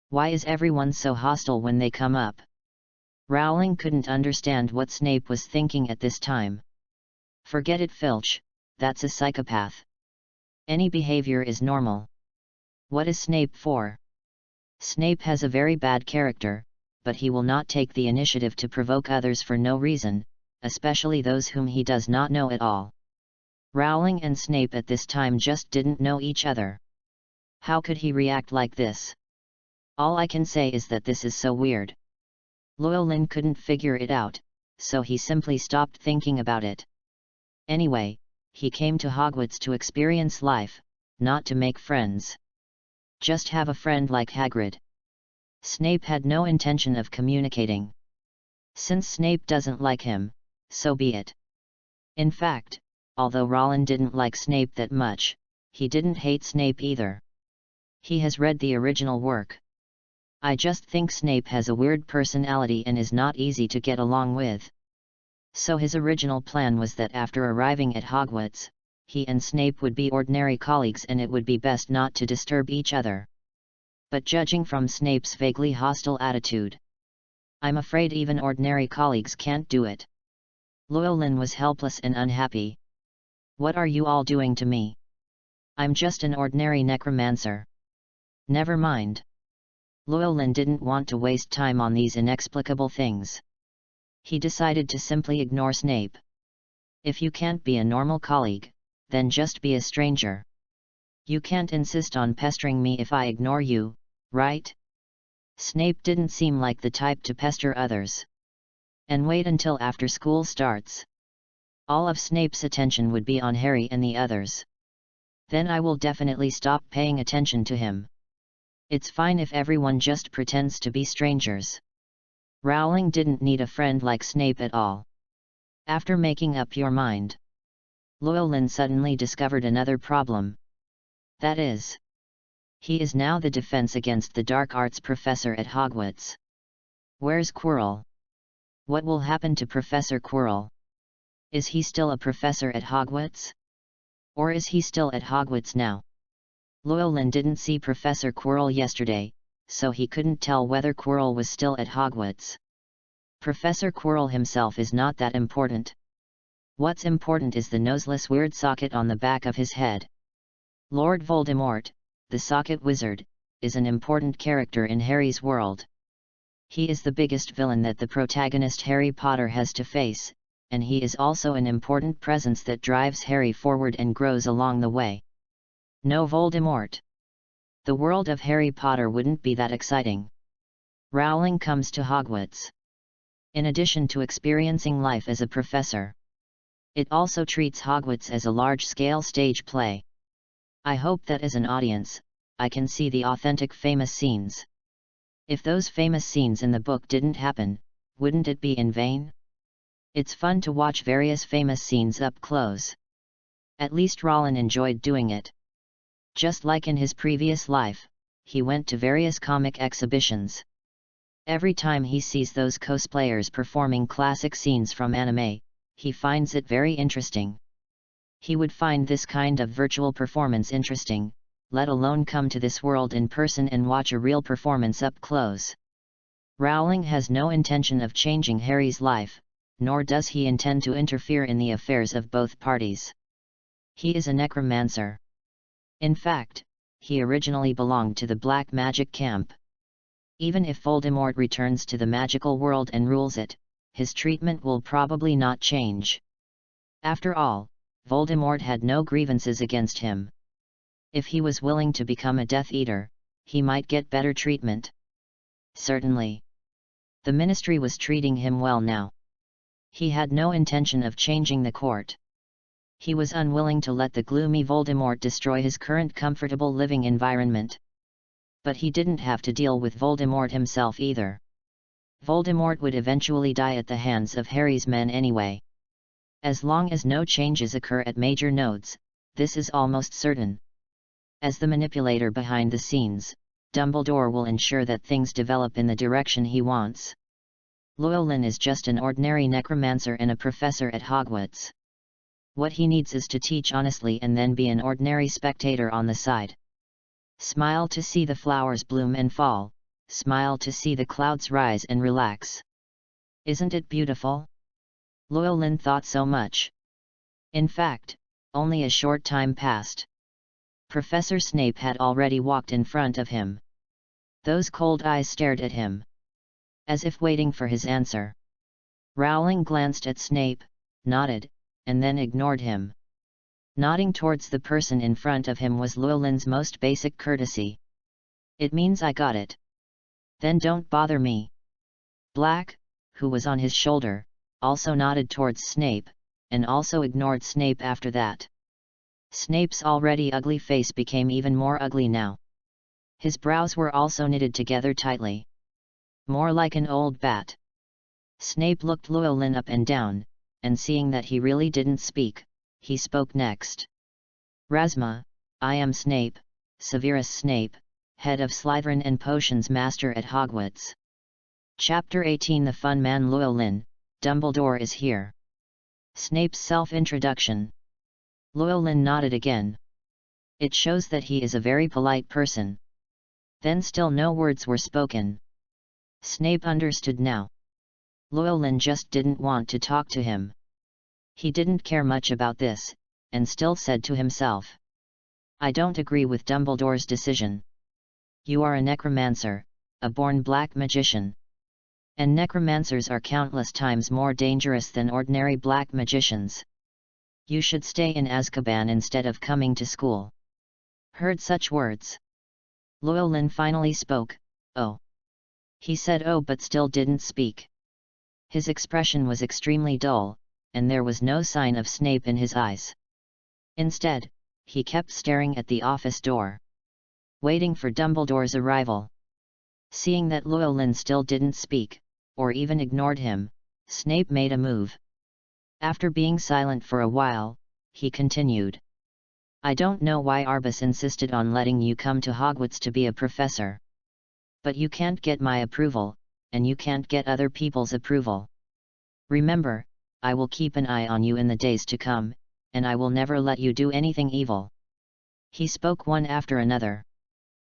[SPEAKER 1] Why is everyone so hostile when they come up? Rowling couldn't understand what Snape was thinking at this time. Forget it, Filch, that's a psychopath. Any behavior is normal. What is Snape for? Snape has a very bad character, but he will not take the initiative to provoke others for no reason, especially those whom he does not know at all. Rowling and Snape at this time just didn't know each other. How could he react like this? All I can say is that this is so weird. Llewellyn couldn't figure it out, so he simply stopped thinking about it. Anyway, he came to Hogwarts to experience life, not to make friends. Just have a friend like Hagrid. Snape had no intention of communicating. Since Snape doesn't like him, so be it. In fact, although Rowling didn't like Snape that much, he didn't hate Snape either. He has read the original work. I just think Snape has a weird personality and is not easy to get along with. So his original plan was that after arriving at Hogwarts, he and Snape would be ordinary colleagues and it would be best not to disturb each other. But judging from Snape's vaguely hostile attitude, I'm afraid even ordinary colleagues can't do it. Llewellyn was helpless and unhappy. What are you all doing to me? I'm just an ordinary necromancer. Never mind. Llewellyn didn't want to waste time on these inexplicable things. He decided to simply ignore Snape. If you can't be a normal colleague, then just be a stranger. You can't insist on pestering me if I ignore you, right? Snape didn't seem like the type to pester others. And wait until after school starts. All of Snape's attention would be on Harry and the others. Then I will definitely stop paying attention to him. It's fine if everyone just pretends to be strangers. Rowling didn't need a friend like Snape at all. After making up your mind, Llewellyn suddenly discovered another problem. That is, he is now the defense against the dark arts professor at Hogwarts. Where's Quirrell? What will happen to Professor Quirrell? Is he still a professor at Hogwarts? Or is he still at Hogwarts now? Llewellyn didn't see Professor Quirrell yesterday, so he couldn't tell whether Quirrell was still at Hogwarts. Professor Quirrell himself is not that important. What's important is the noseless weird socket on the back of his head. Lord Voldemort, the Socket Wizard, is an important character in Harry's world. He is the biggest villain that the protagonist Harry Potter has to face, and he is also an important presence that drives Harry forward and grows along the way. No Voldemort, the world of Harry Potter wouldn't be that exciting. Rowling comes to Hogwarts. In addition to experiencing life as a professor, it also treats Hogwarts as a large-scale stage play. I hope that as an audience, I can see the authentic famous scenes. If those famous scenes in the book didn't happen, wouldn't it be in vain? It's fun to watch various famous scenes up close. At least Rowling enjoyed doing it. Just like in his previous life, he went to various comic exhibitions. Every time he sees those cosplayers performing classic scenes from anime, he finds it very interesting. He would find this kind of virtual performance interesting, let alone come to this world in person and watch a real performance up close. Rowling has no intention of changing Harry's life, nor does he intend to interfere in the affairs of both parties. He is a necromancer. In fact, he originally belonged to the black magic camp. Even if Voldemort returns to the magical world and rules it, his treatment will probably not change. After all, Voldemort had no grievances against him. If he was willing to become a Death Eater, he might get better treatment. Certainly. The Ministry was treating him well now. He had no intention of changing the court. He was unwilling to let the gloomy Voldemort destroy his current comfortable living environment. But he didn't have to deal with Voldemort himself either. Voldemort would eventually die at the hands of Harry's men anyway. As long as no changes occur at major nodes, this is almost certain. As the manipulator behind the scenes, Dumbledore will ensure that things develop in the direction he wants. Llewellyn is just an ordinary necromancer and a professor at Hogwarts. What he needs is to teach honestly and then be an ordinary spectator on the side. Smile to see the flowers bloom and fall, smile to see the clouds rise and relax. Isn't it beautiful? Llewellyn thought so much. In fact, only a short time passed. Professor Snape had already walked in front of him. Those cold eyes stared at him, as if waiting for his answer. Rowling glanced at Snape, nodded, and then ignored him. Nodding towards the person in front of him was Llewellyn's most basic courtesy. It means I got it. Then don't bother me. Black, who was on his shoulder, also nodded towards Snape, and also ignored Snape after that. Snape's already ugly face became even more ugly now. His brows were also knitted together tightly. More like an old bat. Snape looked Llewellyn up and down, and seeing that he really didn't speak, he spoke next. Rasma, I am Snape, Severus Snape, head of Slytherin and Potions Master at Hogwarts. Chapter 18 The Fun Man Llewellyn, Dumbledore is here. Snape's self-introduction. Llewellyn nodded again. It shows that he is a very polite person. Then still no words were spoken. Snape understood now. Llewellyn just didn't want to talk to him. He didn't care much about this, and still said to himself, I don't agree with Dumbledore's decision. You are a necromancer, a born black magician. And necromancers are countless times more dangerous than ordinary black magicians. You should stay in Azkaban instead of coming to school. Heard such words. Llewellyn finally spoke, oh. He said oh but still didn't speak. His expression was extremely dull, and there was no sign of Snape in his eyes. Instead, he kept staring at the office door, waiting for Dumbledore's arrival. Seeing that Llewellyn still didn't speak, or even ignored him, Snape made a move. After being silent for a while, he continued. I don't know why Arbus insisted on letting you come to Hogwarts to be a professor. But you can't get my approval, and you can't get other people's approval. Remember, I will keep an eye on you in the days to come, and I will never let you do anything evil. He spoke one after another.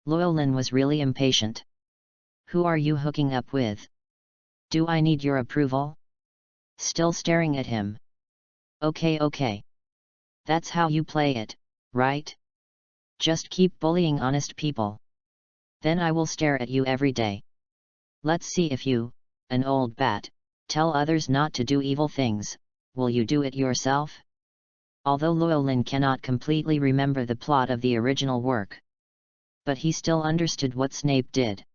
[SPEAKER 1] Llewellyn was really impatient. Who are you hooking up with? Do I need your approval? Still staring at him. Okay. That's how you play it, right? Just keep bullying honest people. Then I will stare at you every day. Let's see if you, an old bat, tell others not to do evil things, will you do it yourself? Although Llewellyn cannot completely remember the plot of the original work, but he still understood what Snape did.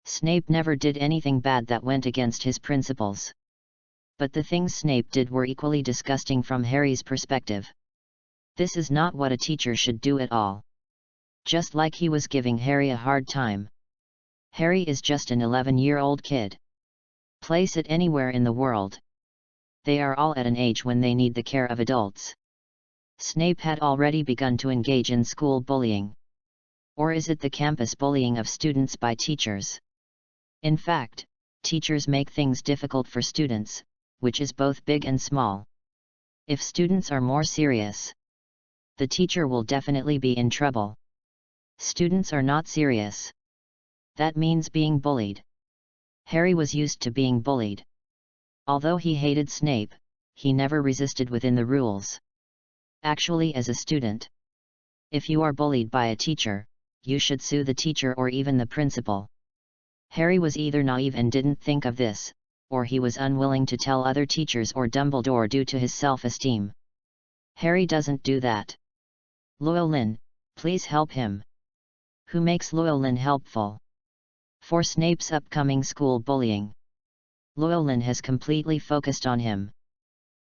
[SPEAKER 1] Snape never did anything bad that went against his principles. But the things Snape did were equally disgusting from Harry's perspective. This is not what a teacher should do at all. Just like he was giving Harry a hard time. Harry is just an 11-year-old kid. Place it anywhere in the world. They are all at an age when they need the care of adults. Snape had already begun to engage in school bullying. Or is it the campus bullying of students by teachers? In fact, teachers make things difficult for students, which is both big and small. If students are more serious, the teacher will definitely be in trouble. Students are not serious. That means being bullied. Harry was used to being bullied. Although he hated Snape, he never resisted within the rules. Actually, as a student, if you are bullied by a teacher, you should sue the teacher or even the principal. Harry was either naive and didn't think of this, or he was unwilling to tell other teachers or Dumbledore due to his self-esteem. Harry doesn't do that. Llewellyn, please help him. Who makes Llewellyn helpful? For Snape's upcoming school bullying, Llewellyn has completely focused on him.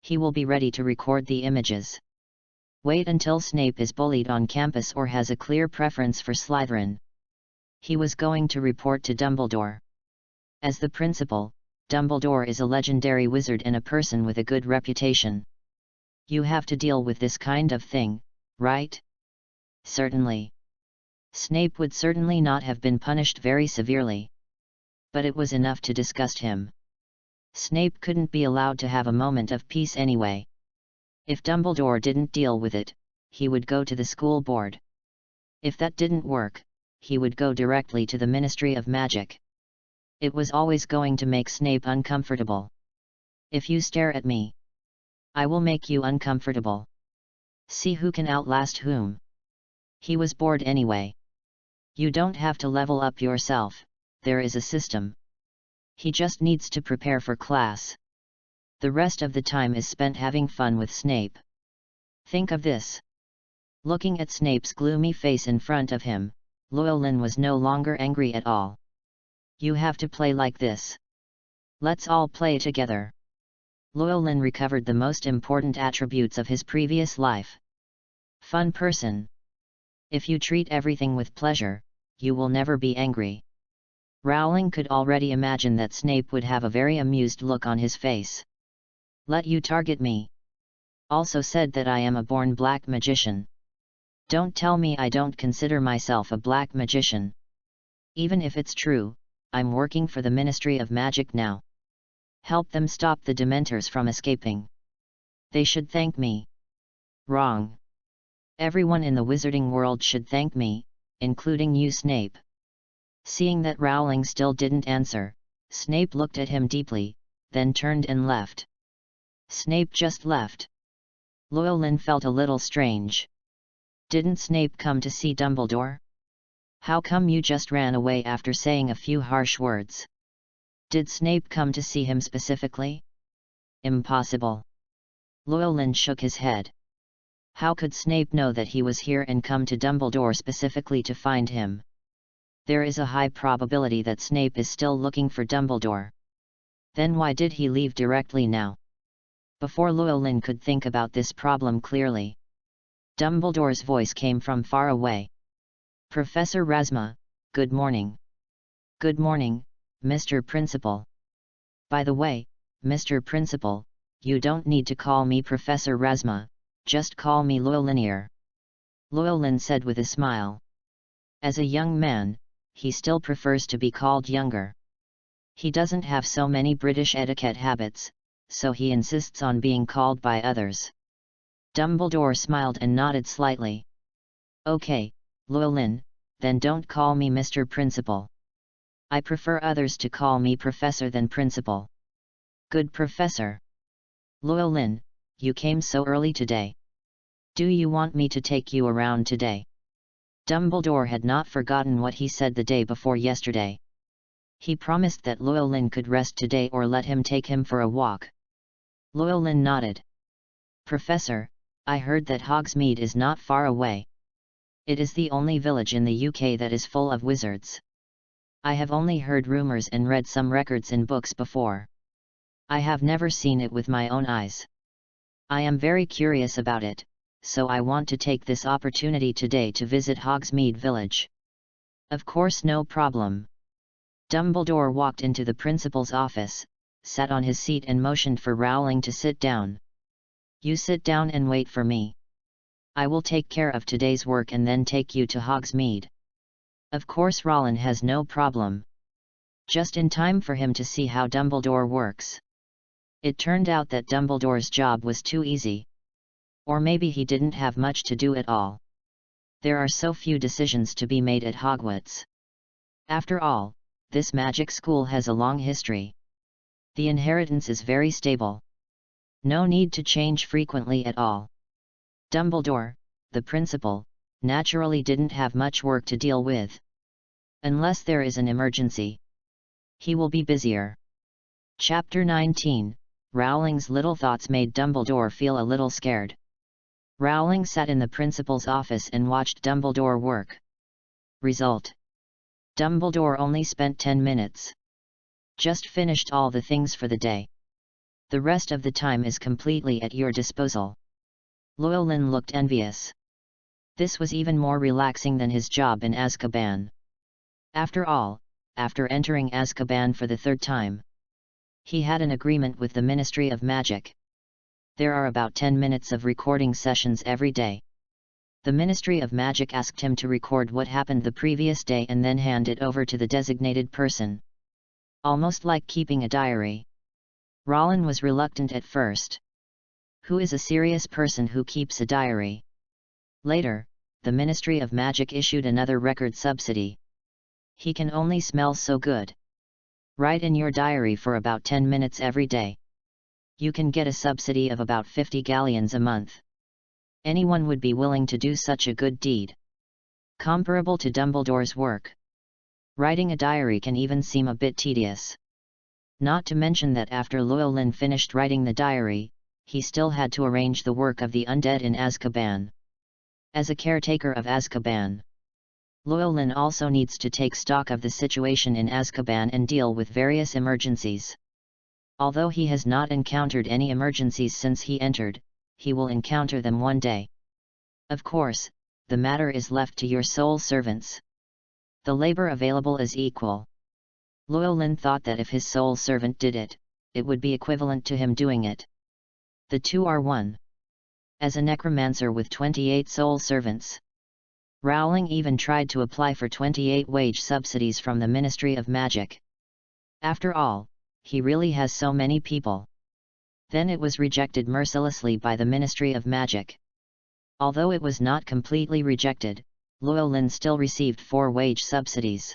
[SPEAKER 1] He will be ready to record the images. Wait until Snape is bullied on campus or has a clear preference for Slytherin. He was going to report to Dumbledore. As the principal, Dumbledore is a legendary wizard and a person with a good reputation. You have to deal with this kind of thing, right? Certainly. Snape would certainly not have been punished very severely. But it was enough to disgust him. Snape couldn't be allowed to have a moment of peace anyway. If Dumbledore didn't deal with it, he would go to the school board. If that didn't work, he would go directly to the Ministry of Magic. It was always going to make Snape uncomfortable. If you stare at me, I will make you uncomfortable. See who can outlast whom. He was bored anyway. You don't have to level up yourself, there is a system. He just needs to prepare for class. The rest of the time is spent having fun with Snape. Think of this. Looking at Snape's gloomy face in front of him, Llewellyn was no longer angry at all. You have to play like this. Let's all play together. Llewellyn recovered the most important attributes of his previous life. Fun person. If you treat everything with pleasure, you will never be angry. Rowling could already imagine that Snape would have a very amused look on his face. Let you target me. Also said that I am a born black magician. Don't tell me I don't consider myself a black magician. Even if it's true, I'm working for the Ministry of Magic now. Help them stop the Dementors from escaping. They should thank me. Wrong. Everyone in the wizarding world should thank me, including you, Snape. Seeing that Rowling still didn't answer, Snape looked at him deeply, then turned and left. Snape just left. Llewellyn felt a little strange. Didn't Snape come to see Dumbledore? How come you just ran away after saying a few harsh words? Did Snape come to see him specifically? Impossible. Llewellyn shook his head. How could Snape know that he was here and come to Dumbledore specifically to find him? There is a high probability that Snape is still looking for Dumbledore. Then why did he leave directly now? Before Llewellyn could think about this problem clearly, Dumbledore's voice came from far away. Professor Razma, good morning. Good morning, Mr. Principal. By the way, Mr. Principal, you don't need to call me Professor Razma, just call me Llewellyn. Llewellyn said with a smile. As a young man, he still prefers to be called younger. He doesn't have so many British etiquette habits, so he insists on being called by others. Dumbledore smiled and nodded slightly. Okay, Llewellyn, then don't call me Mr. Principal. I prefer others to call me Professor than Principal. Good Professor. Llewellyn, you came so early today. Do you want me to take you around today? Dumbledore had not forgotten what he said the day before yesterday. He promised that Llewellyn could rest today or let him take him for a walk. Llewellyn nodded. Professor, I heard that Hogsmeade is not far away. It is the only village in the UK that is full of wizards. I have only heard rumours and read some records in books before. I have never seen it with my own eyes. I am very curious about it, so I want to take this opportunity today to visit Hogsmeade Village. Of course, no problem. Dumbledore walked into the principal's office, sat on his seat and motioned for Rowling to sit down. You sit down and wait for me. I will take care of today's work and then take you to Hogsmeade. Of course, Rowling has no problem. Just in time for him to see how Dumbledore works. It turned out that Dumbledore's job was too easy. Or maybe he didn't have much to do at all. There are so few decisions to be made at Hogwarts. After all, this magic school has a long history. The inheritance is very stable. No need to change frequently at all. Dumbledore, the principal, naturally didn't have much work to deal with. Unless there is an emergency. He will be busier. Chapter 19, Rowling's little thoughts made Dumbledore feel a little scared. Rowling sat in the principal's office and watched Dumbledore work. Result: Dumbledore only spent 10 minutes. Just finished all the things for the day. The rest of the time is completely at your disposal. Llewellyn looked envious. This was even more relaxing than his job in Azkaban. After all, after entering Azkaban for the third time, he had an agreement with the Ministry of Magic. There are about 10 minutes of recording sessions every day. The Ministry of Magic asked him to record what happened the previous day and then hand it over to the designated person. Almost like keeping a diary. Rowling was reluctant at first. Who is a serious person who keeps a diary? Later, the Ministry of Magic issued another record subsidy. He can only smell so good. Write in your diary for about 10 minutes every day. You can get a subsidy of about 50 galleons a month. Anyone would be willing to do such a good deed. Comparable to Dumbledore's work. Writing a diary can even seem a bit tedious. Not to mention that after Llewellyn finished writing the diary, he still had to arrange the work of the undead in Azkaban. As a caretaker of Azkaban, Llewellyn also needs to take stock of the situation in Azkaban and deal with various emergencies. Although he has not encountered any emergencies since he entered, he will encounter them one day. Of course, the matter is left to your sole servants. The labor available is equal. Llewellyn thought that if his sole servant did it, it would be equivalent to him doing it. The two are one. As a necromancer with 28 sole servants, Rowling even tried to apply for 28 wage subsidies from the Ministry of Magic. After all, he really has so many people. Then it was rejected mercilessly by the Ministry of Magic. Although it was not completely rejected, Llewellyn still received 4 wage subsidies.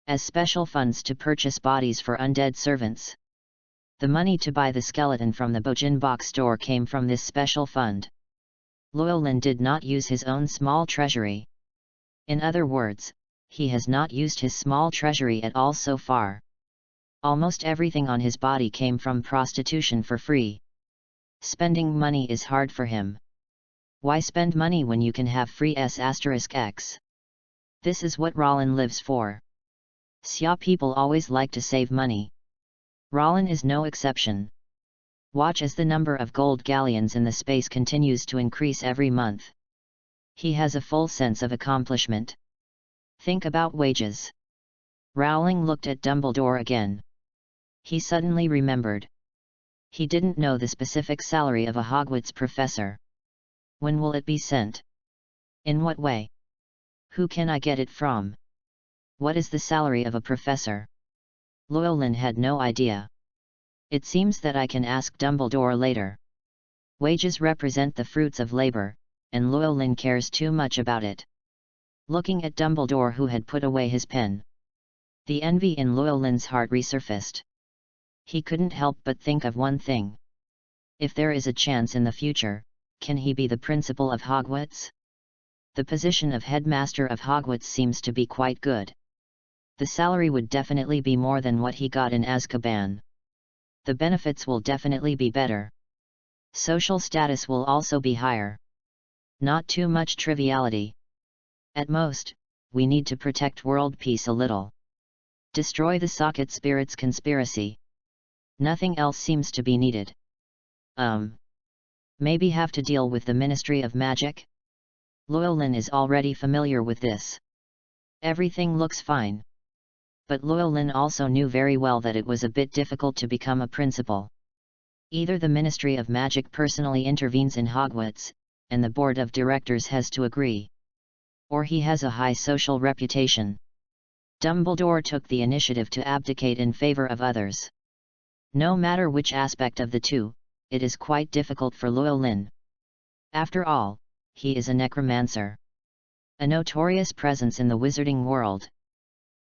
[SPEAKER 1] As special funds to purchase bodies for undead servants. The money to buy the skeleton from the Box store came from this special fund. Llewellyn did not use his own small treasury. In other words, he has not used his small treasury at all so far. Almost everything on his body came from prostitution for free. Spending money is hard for him. Why spend money when you can have free s**x? This is what Rowling lives for. Xia people always like to save money. Rowling is no exception. Watch as the number of gold galleons in the space continues to increase every month. He has a full sense of accomplishment. Think about wages. Rowling looked at Dumbledore again. He suddenly remembered. He didn't know the specific salary of a Hogwarts professor. When will it be sent? In what way? Who can I get it from? What is the salary of a professor? Llewellyn had no idea. It seems that I can ask Dumbledore later. Wages represent the fruits of labor, and Llewellyn cares too much about it. Looking at Dumbledore, who had put away his pen, the envy in Llewellyn's heart resurfaced. He couldn't help but think of one thing. If there is a chance in the future, can he be the principal of Hogwarts? The position of headmaster of Hogwarts seems to be quite good. The salary would definitely be more than what he got in Azkaban. The benefits will definitely be better. Social status will also be higher. Not too much triviality. At most, we need to protect world peace a little. Destroy the Socket Spirits conspiracy. Nothing else seems to be needed. Maybe have to deal with the Ministry of Magic? Llewellyn is already familiar with this. Everything looks fine. But Llewellyn also knew very well that it was a bit difficult to become a principal. Either the Ministry of Magic personally intervenes in Hogwarts, and the board of directors has to agree. Or he has a high social reputation. Dumbledore took the initiative to abdicate in favor of others. No matter which aspect of the two, it is quite difficult for Llewellyn. After all, he is a necromancer. A notorious presence in the wizarding world.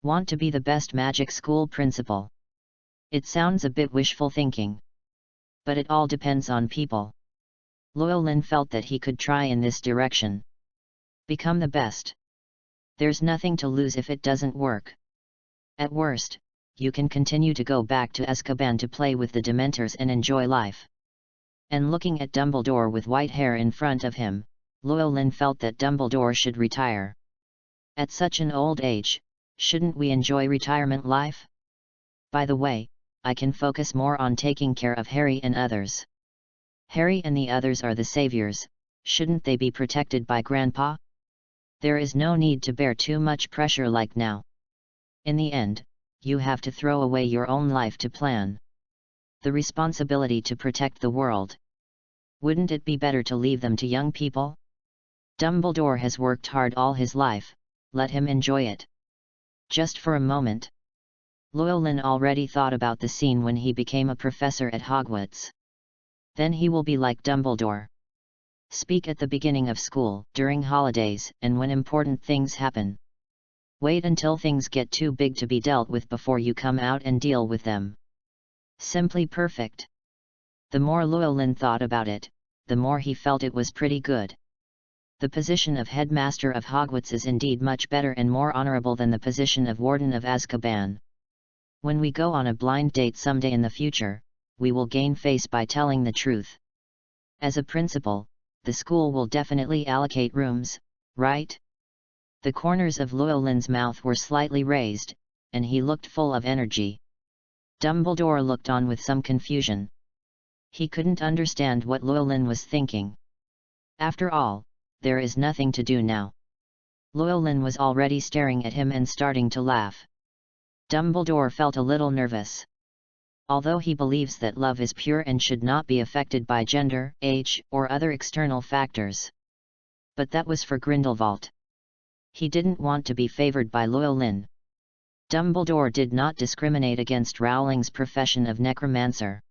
[SPEAKER 1] Want to be the best magic school principal. It sounds a bit wishful thinking. But it all depends on people. Llewellyn felt that he could try in this direction. Become the best. There's nothing to lose if it doesn't work. At worst, you can continue to go back to Azkaban to play with the Dementors and enjoy life. And looking at Dumbledore with white hair in front of him, Llewellyn felt that Dumbledore should retire. At such an old age, shouldn't we enjoy retirement life? By the way, I can focus more on taking care of Harry and others. Harry and the others are the saviors, shouldn't they be protected by Grandpa? There is no need to bear too much pressure like now. In the end, you have to throw away your own life to plan. The responsibility to protect the world. Wouldn't it be better to leave them to young people? Dumbledore has worked hard all his life, let him enjoy it. Just for a moment. Llewellyn already thought about the scene when he became a professor at Hogwarts. Then he will be like Dumbledore. Speak at the beginning of school, during holidays, and when important things happen. Wait until things get too big to be dealt with before you come out and deal with them. Simply perfect. The more Llewellyn thought about it, the more he felt it was pretty good. The position of headmaster of Hogwarts is indeed much better and more honorable than the position of warden of Azkaban. When we go on a blind date someday in the future, we will gain face by telling the truth. As a principal, the school will definitely allocate rooms, right? The corners of Llewellyn's mouth were slightly raised, and he looked full of energy. Dumbledore looked on with some confusion. He couldn't understand what Llewellyn was thinking. After all, there is nothing to do now. Llewellyn was already staring at him and starting to laugh. Dumbledore felt a little nervous. Although he believes that love is pure and should not be affected by gender, age, or other external factors. But that was for Grindelwald. He didn't want to be favored by Llewellyn. Dumbledore did not discriminate against Rowling's profession of necromancer.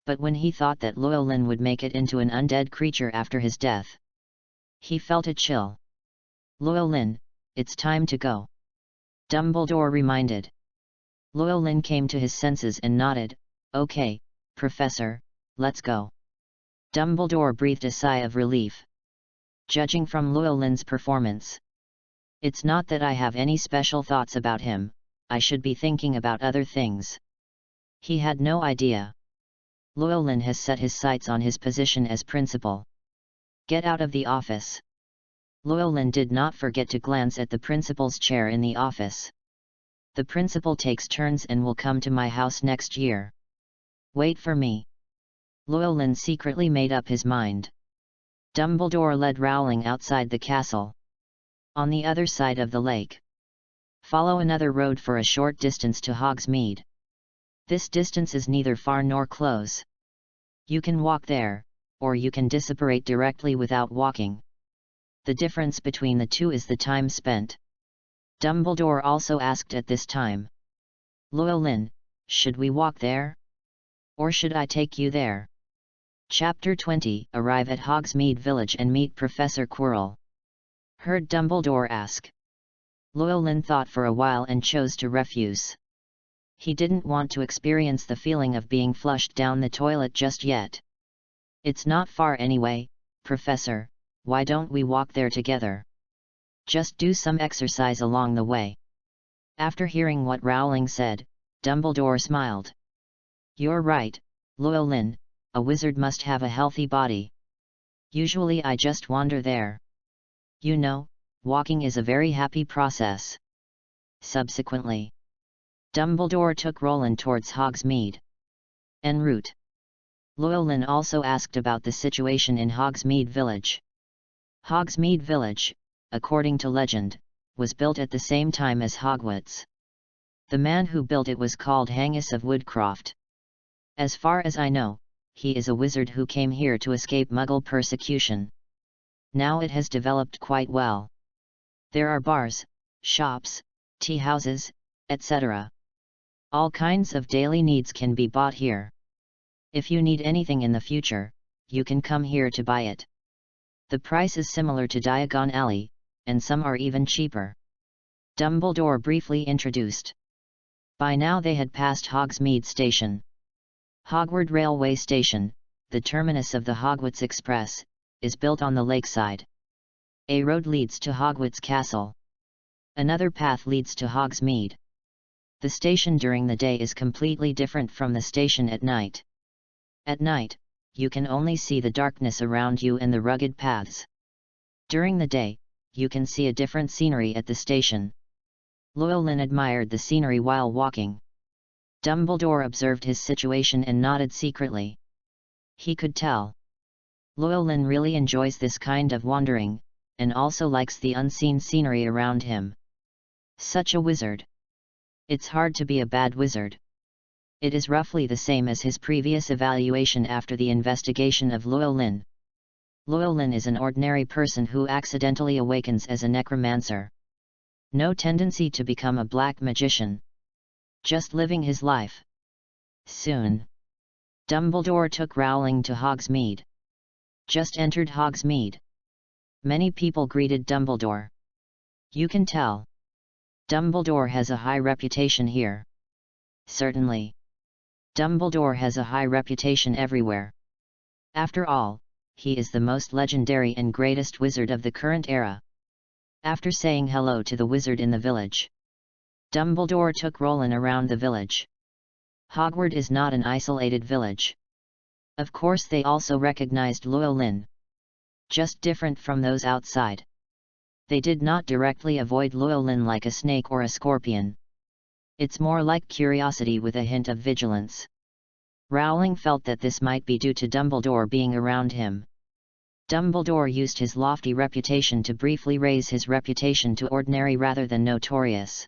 [SPEAKER 1] But when he thought that Llewellyn would make it into an undead creature after his death, he felt a chill. Llewellyn, it's time to go. Dumbledore reminded. Llewellyn came to his senses and nodded. Okay, Professor, let's go. Dumbledore breathed a sigh of relief. Judging from Llewellyn's performance, it's not that I have any special thoughts about him, I should be thinking about other things. He had no idea. Llewellyn has set his sights on his position as principal. Get out of the office. Llewellyn did not forget to glance at the principal's chair in the office. The principal takes turns and will come to my house next year. Wait for me. Llewellyn secretly made up his mind. Dumbledore led Rowling outside the castle. On the other side of the lake. Follow another road for a short distance to Hogsmeade. This distance is neither far nor close. You can walk there, or you can disapparate directly without walking. The difference between the two is the time spent. Dumbledore also asked at this time. Llewellyn, should we walk there? Or should I take you there? Chapter 20. Arrive at Hogsmeade Village and meet Professor Quirrell. Heard Dumbledore ask. Llewellyn thought for a while and chose to refuse. He didn't want to experience the feeling of being flushed down the toilet just yet. It's not far anyway, Professor, why don't we walk there together? Just do some exercise along the way. After hearing what Rowling said, Dumbledore smiled. You're right, Llewellyn, a wizard must have a healthy body. Usually I just wander there. You know, walking is a very happy process. Subsequently, Dumbledore took Roland towards Hogsmeade. En route, Llewellyn also asked about the situation in Hogsmeade Village. Hogsmeade Village, according to legend, was built at the same time as Hogwarts. The man who built it was called Hengist of Woodcroft. As far as I know, he is a wizard who came here to escape Muggle persecution. Now it has developed quite well. There are bars, shops, tea houses, etc. All kinds of daily needs can be bought here. If you need anything in the future, you can come here to buy it. The price is similar to Diagon Alley, and some are even cheaper. Dumbledore briefly introduced. By now they had passed Hogsmeade Station. Hogwarts Railway Station, the terminus of the Hogwarts Express, is built on the lakeside. A road leads to Hogwarts Castle. Another path leads to Hogsmeade. The station during the day is completely different from the station at night. At night, you can only see the darkness around you and the rugged paths. During the day, you can see a different scenery at the station. Llewellyn admired the scenery while walking. Dumbledore observed his situation and nodded secretly. He could tell. Llewellyn really enjoys this kind of wandering, and also likes the unseen scenery around him. Such a wizard. It's hard to be a bad wizard. It is roughly the same as his previous evaluation after the investigation of Llewellyn. Llewellyn is an ordinary person who accidentally awakens as a necromancer. No tendency to become a black magician. Just living his life. Soon, Dumbledore took Rowling to Hogsmeade. Just entered Hogsmeade. Many people greeted Dumbledore. You can tell. Dumbledore has a high reputation here. Certainly. Dumbledore has a high reputation everywhere. After all, he is the most legendary and greatest wizard of the current era. After saying hello to the wizard in the village, Dumbledore took Roland around the village. Hogwarts is not an isolated village. Of course they also recognized Llewellyn. Just different from those outside. They did not directly avoid Llewellyn like a snake or a scorpion. It's more like curiosity with a hint of vigilance. Rowling felt that this might be due to Dumbledore being around him. Dumbledore used his lofty reputation to briefly raise his reputation to ordinary rather than notorious.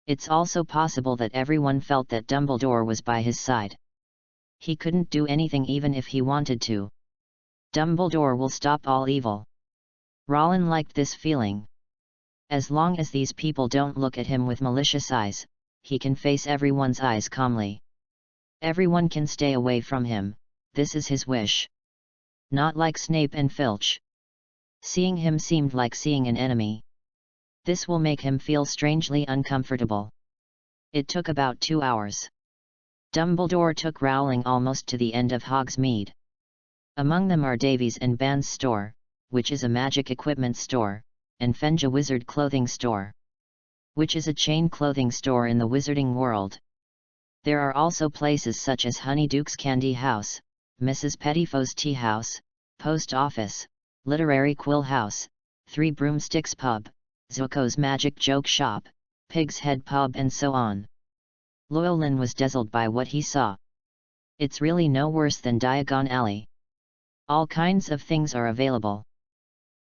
[SPEAKER 1] It's also possible that everyone felt that Dumbledore was by his side. He couldn't do anything even if he wanted to. Dumbledore will stop all evil. Rowling liked this feeling. As long as these people don't look at him with malicious eyes, he can face everyone's eyes calmly. Everyone can stay away from him, this is his wish. Not like Snape and Filch. Seeing him seemed like seeing an enemy. This will make him feel strangely uncomfortable. It took about 2 hours. Dumbledore took Rowling almost to the end of Hogsmeade. Among them are Davies and Ban's store, which is a magic equipment store, and Fenja Wizard Clothing Store, which is a chain clothing store in the wizarding world. There are also places such as Honeyduke's Candy House, Mrs. Pettifoe's Tea House, Post Office, Literary Quill House, Three Broomsticks Pub, Zuko's Magic Joke Shop, Pig's Head Pub and so on. Llewellyn was dazzled by what he saw. It's really no worse than Diagon Alley. All kinds of things are available.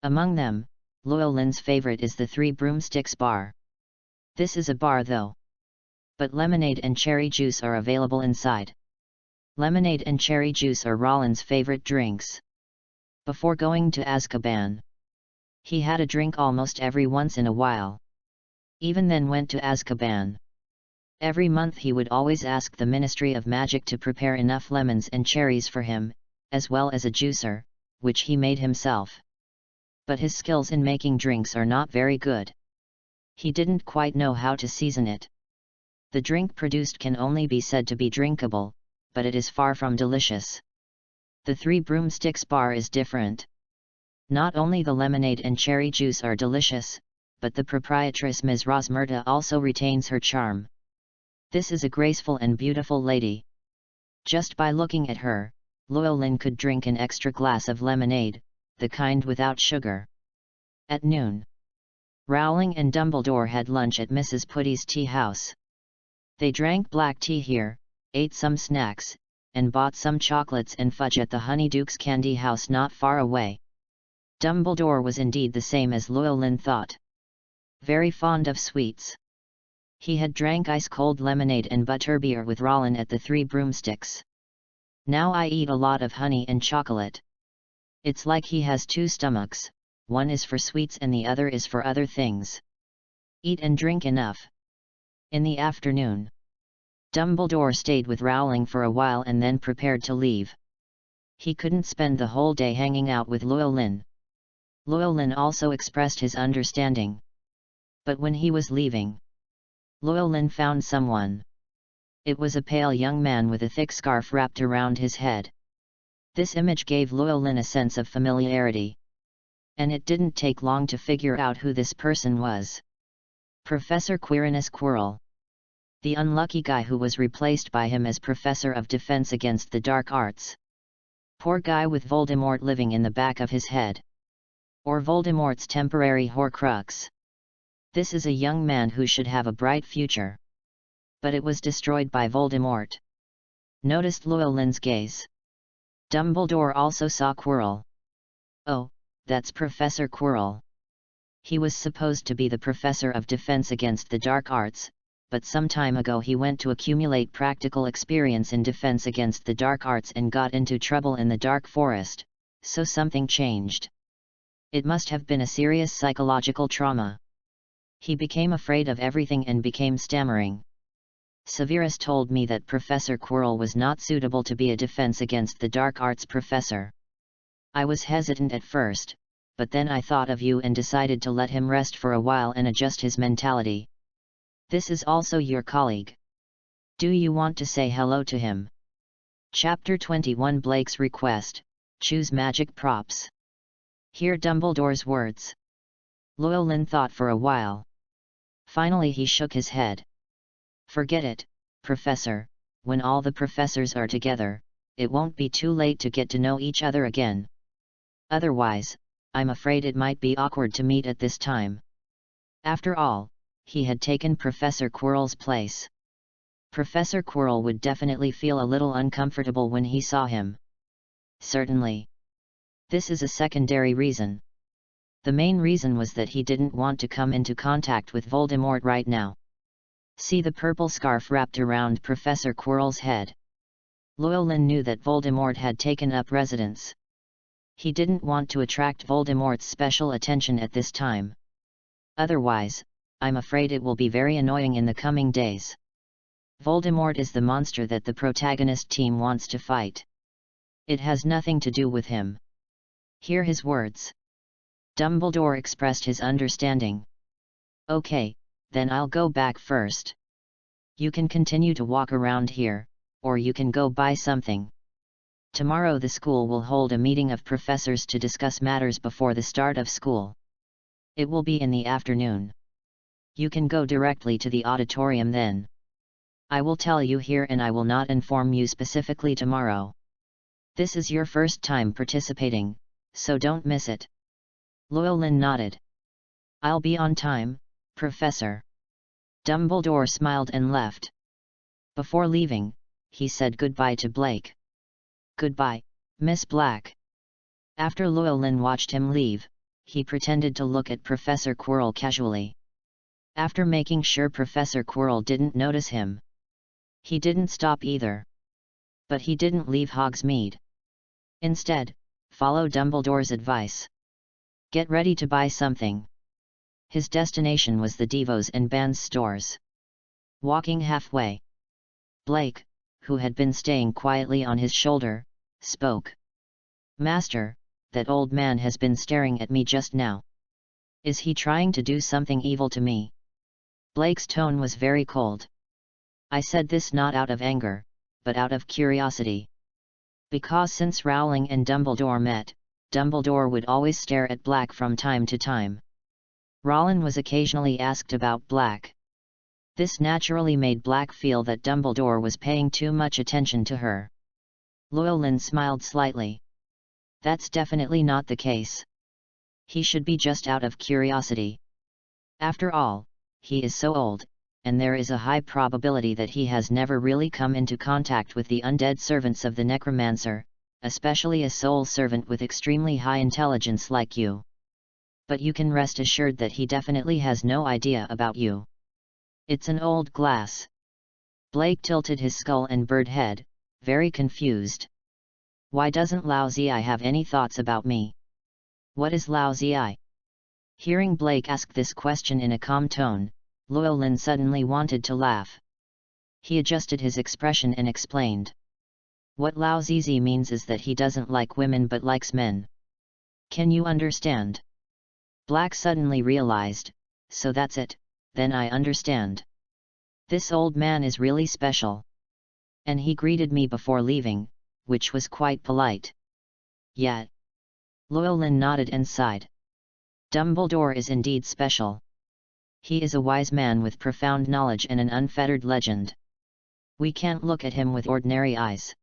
[SPEAKER 1] Among them, Llewellyn's favorite is the Three Broomsticks bar. This is a bar though. But lemonade and cherry juice are available inside. Lemonade and cherry juice are Roland's favorite drinks. Before going to Azkaban, he had a drink almost every once in a while. Even then went to Azkaban. Every month he would always ask the Ministry of Magic to prepare enough lemons and cherries for him, as well as a juicer, which he made himself. But his skills in making drinks are not very good. He didn't quite know how to season it. The drink produced can only be said to be drinkable, but it is far from delicious. The Three Broomsticks bar is different. Not only the lemonade and cherry juice are delicious, but the proprietress Ms. Rosmerta also retains her charm. This is a graceful and beautiful lady. Just by looking at her, Llewellyn could drink an extra glass of lemonade, the kind without sugar. At noon, Rowling and Dumbledore had lunch at Mrs. Putty's tea house. They drank black tea here, ate some snacks, and bought some chocolates and fudge at the Honeyduke's candy house not far away. Dumbledore was indeed the same as Llewellyn thought. Very fond of sweets. He had drank ice-cold lemonade and butterbeer with Rowling at the Three Broomsticks. Now I eat a lot of honey and chocolate. It's like he has two stomachs, one is for sweets and the other is for other things. Eat and drink enough. In the afternoon, Dumbledore stayed with Rowling for a while and then prepared to leave. He couldn't spend the whole day hanging out with Llewellyn. Llewellyn also expressed his understanding. But when he was leaving, Llewellyn found someone. It was a pale young man with a thick scarf wrapped around his head. This image gave Llewellyn a sense of familiarity. And it didn't take long to figure out who this person was. Professor Quirinus Quirrell. The unlucky guy who was replaced by him as Professor of Defense Against the Dark Arts. Poor guy with Voldemort living in the back of his head. Or Voldemort's temporary Horcrux. This is a young man who should have a bright future. But it was destroyed by Voldemort. Noticed Llewellyn's gaze. Dumbledore also saw Quirrell. Oh, that's Professor Quirrell. He was supposed to be the Professor of Defense Against the Dark Arts, but some time ago he went to accumulate practical experience in defense against the dark arts and got into trouble in the Dark Forest, so something changed. It must have been a serious psychological trauma. He became afraid of everything and became stammering. Severus told me that Professor Quirrell was not suitable to be a defense against the dark arts professor. I was hesitant at first, but then I thought of you and decided to let him rest for a while and adjust his mentality. This is also your colleague. Do you want to say hello to him? Chapter 21 Blake's Request, Choose Magic Props. Hear Dumbledore's words. Llewellyn thought for a while. Finally he shook his head. Forget it, Professor, when all the professors are together, it won't be too late to get to know each other again. Otherwise, I'm afraid it might be awkward to meet at this time. After all, he had taken Professor Quirrell's place. Professor Quirrell would definitely feel a little uncomfortable when he saw him. Certainly. This is a secondary reason. The main reason was that he didn't want to come into contact with Voldemort right now. See the purple scarf wrapped around Professor Quirrell's head. Llewellyn knew that Voldemort had taken up residence. He didn't want to attract Voldemort's special attention at this time. Otherwise, I'm afraid it will be very annoying in the coming days. Voldemort is the monster that the protagonist team wants to fight. It has nothing to do with him. Hear his words. Dumbledore expressed his understanding. Okay, then I'll go back first. You can continue to walk around here, or you can go buy something. Tomorrow the school will hold a meeting of professors to discuss matters before the start of school. It will be in the afternoon. You can go directly to the auditorium then. I will tell you here and I will not inform you specifically tomorrow. This is your first time participating, so don't miss it. Llewellyn nodded. I'll be on time, Professor. Dumbledore smiled and left. Before leaving, he said goodbye to Blake. Goodbye, Miss Black. After Llewellyn watched him leave, he pretended to look at Professor Quirrell casually. After making sure Professor Quirrell didn't notice him, he didn't stop either. But he didn't leave Hogsmeade. Instead, follow Dumbledore's advice. Get ready to buy something. His destination was the Devos and Ban's stores. Walking halfway, Blake, who had been staying quietly on his shoulder, spoke. "Master, that old man has been staring at me just now. Is he trying to do something evil to me?" Blake's tone was very cold. "I said this not out of anger, but out of curiosity. Because since Rowling and Dumbledore met, Dumbledore would always stare at Black from time to time. Rowling was occasionally asked about Black. This naturally made Black feel that Dumbledore was paying too much attention to her." Llewellyn smiled slightly. "That's definitely not the case. He should be just out of curiosity. After all, he is so old, and there is a high probability that he has never really come into contact with the undead servants of the necromancer, especially a soul servant with extremely high intelligence like you. But you can rest assured that he definitely has no idea about you. It's an old glass." Blake tilted his skull and bird head, very confused. "Why doesn't Lao Zi have any thoughts about me? What is Lao Zi?" Hearing Blake ask this question in a calm tone, Llewellyn suddenly wanted to laugh. He adjusted his expression and explained. "What Lao Zi means is that he doesn't like women but likes men. Can you understand?" Black suddenly realized, "So that's it, then I understand. This old man is really special. And he greeted me before leaving, which was quite polite." "Yet." Llewellyn nodded and sighed. "Dumbledore is indeed special. He is a wise man with profound knowledge and an unfettered legend. We can't look at him with ordinary eyes.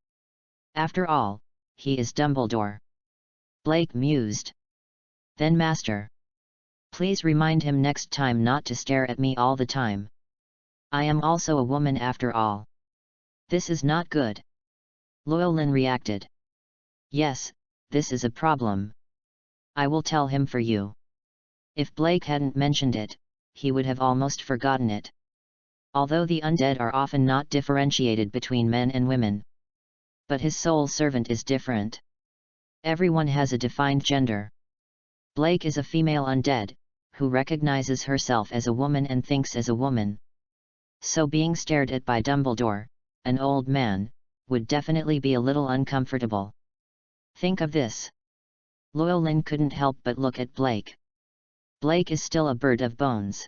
[SPEAKER 1] After all, he is Dumbledore." Blake mused. "Then Master, please remind him next time not to stare at me all the time. I am also a woman after all. This is not good." Llewellyn reacted. "Yes, this is a problem. I will tell him for you." If Blake hadn't mentioned it, he would have almost forgotten it. Although the undead are often not differentiated between men and women. But his soul servant is different. Everyone has a defined gender. Blake is a female undead, who recognizes herself as a woman and thinks as a woman. So being stared at by Dumbledore, an old man, would definitely be a little uncomfortable. Think of this. Llewellyn couldn't help but look at Blake. Blake is still a bird of bones.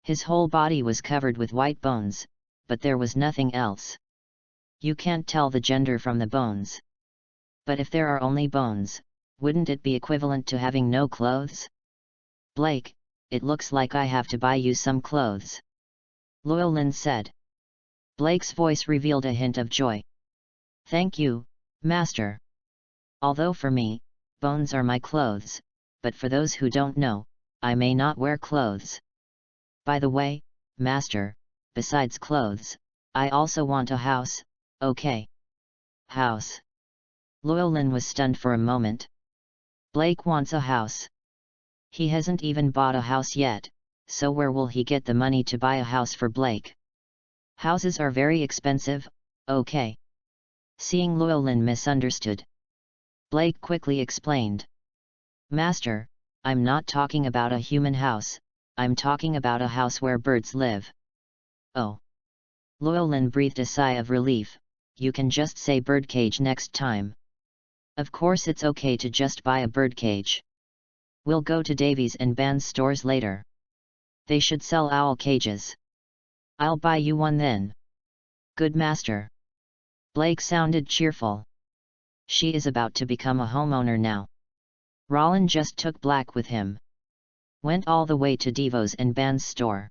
[SPEAKER 1] His whole body was covered with white bones, but there was nothing else. You can't tell the gender from the bones. But if there are only bones, wouldn't it be equivalent to having no clothes? "Blake, it looks like I have to buy you some clothes," Llewellyn said. Blake's voice revealed a hint of joy. "Thank you, Master. Although for me, bones are my clothes, but for those who don't know, I may not wear clothes. By the way, Master, besides clothes, I also want a house, okay?" "House?" Llewellyn was stunned for a moment. Blake wants a house. He hasn't even bought a house yet, so where will he get the money to buy a house for Blake? Houses are very expensive, okay? Seeing Llewellyn misunderstood, Blake quickly explained. "Master, I'm not talking about a human house, I'm talking about a house where birds live." "Oh." Llewellyn breathed a sigh of relief. "You can just say birdcage next time." "Of course it's okay to just buy a birdcage. We'll go to Davies and Ban's stores later. They should sell owl cages. I'll buy you one then." "Good Master." Blake sounded cheerful. She is about to become a homeowner now. Rowling just took Black with him. Went all the way to Devos and Ban's store.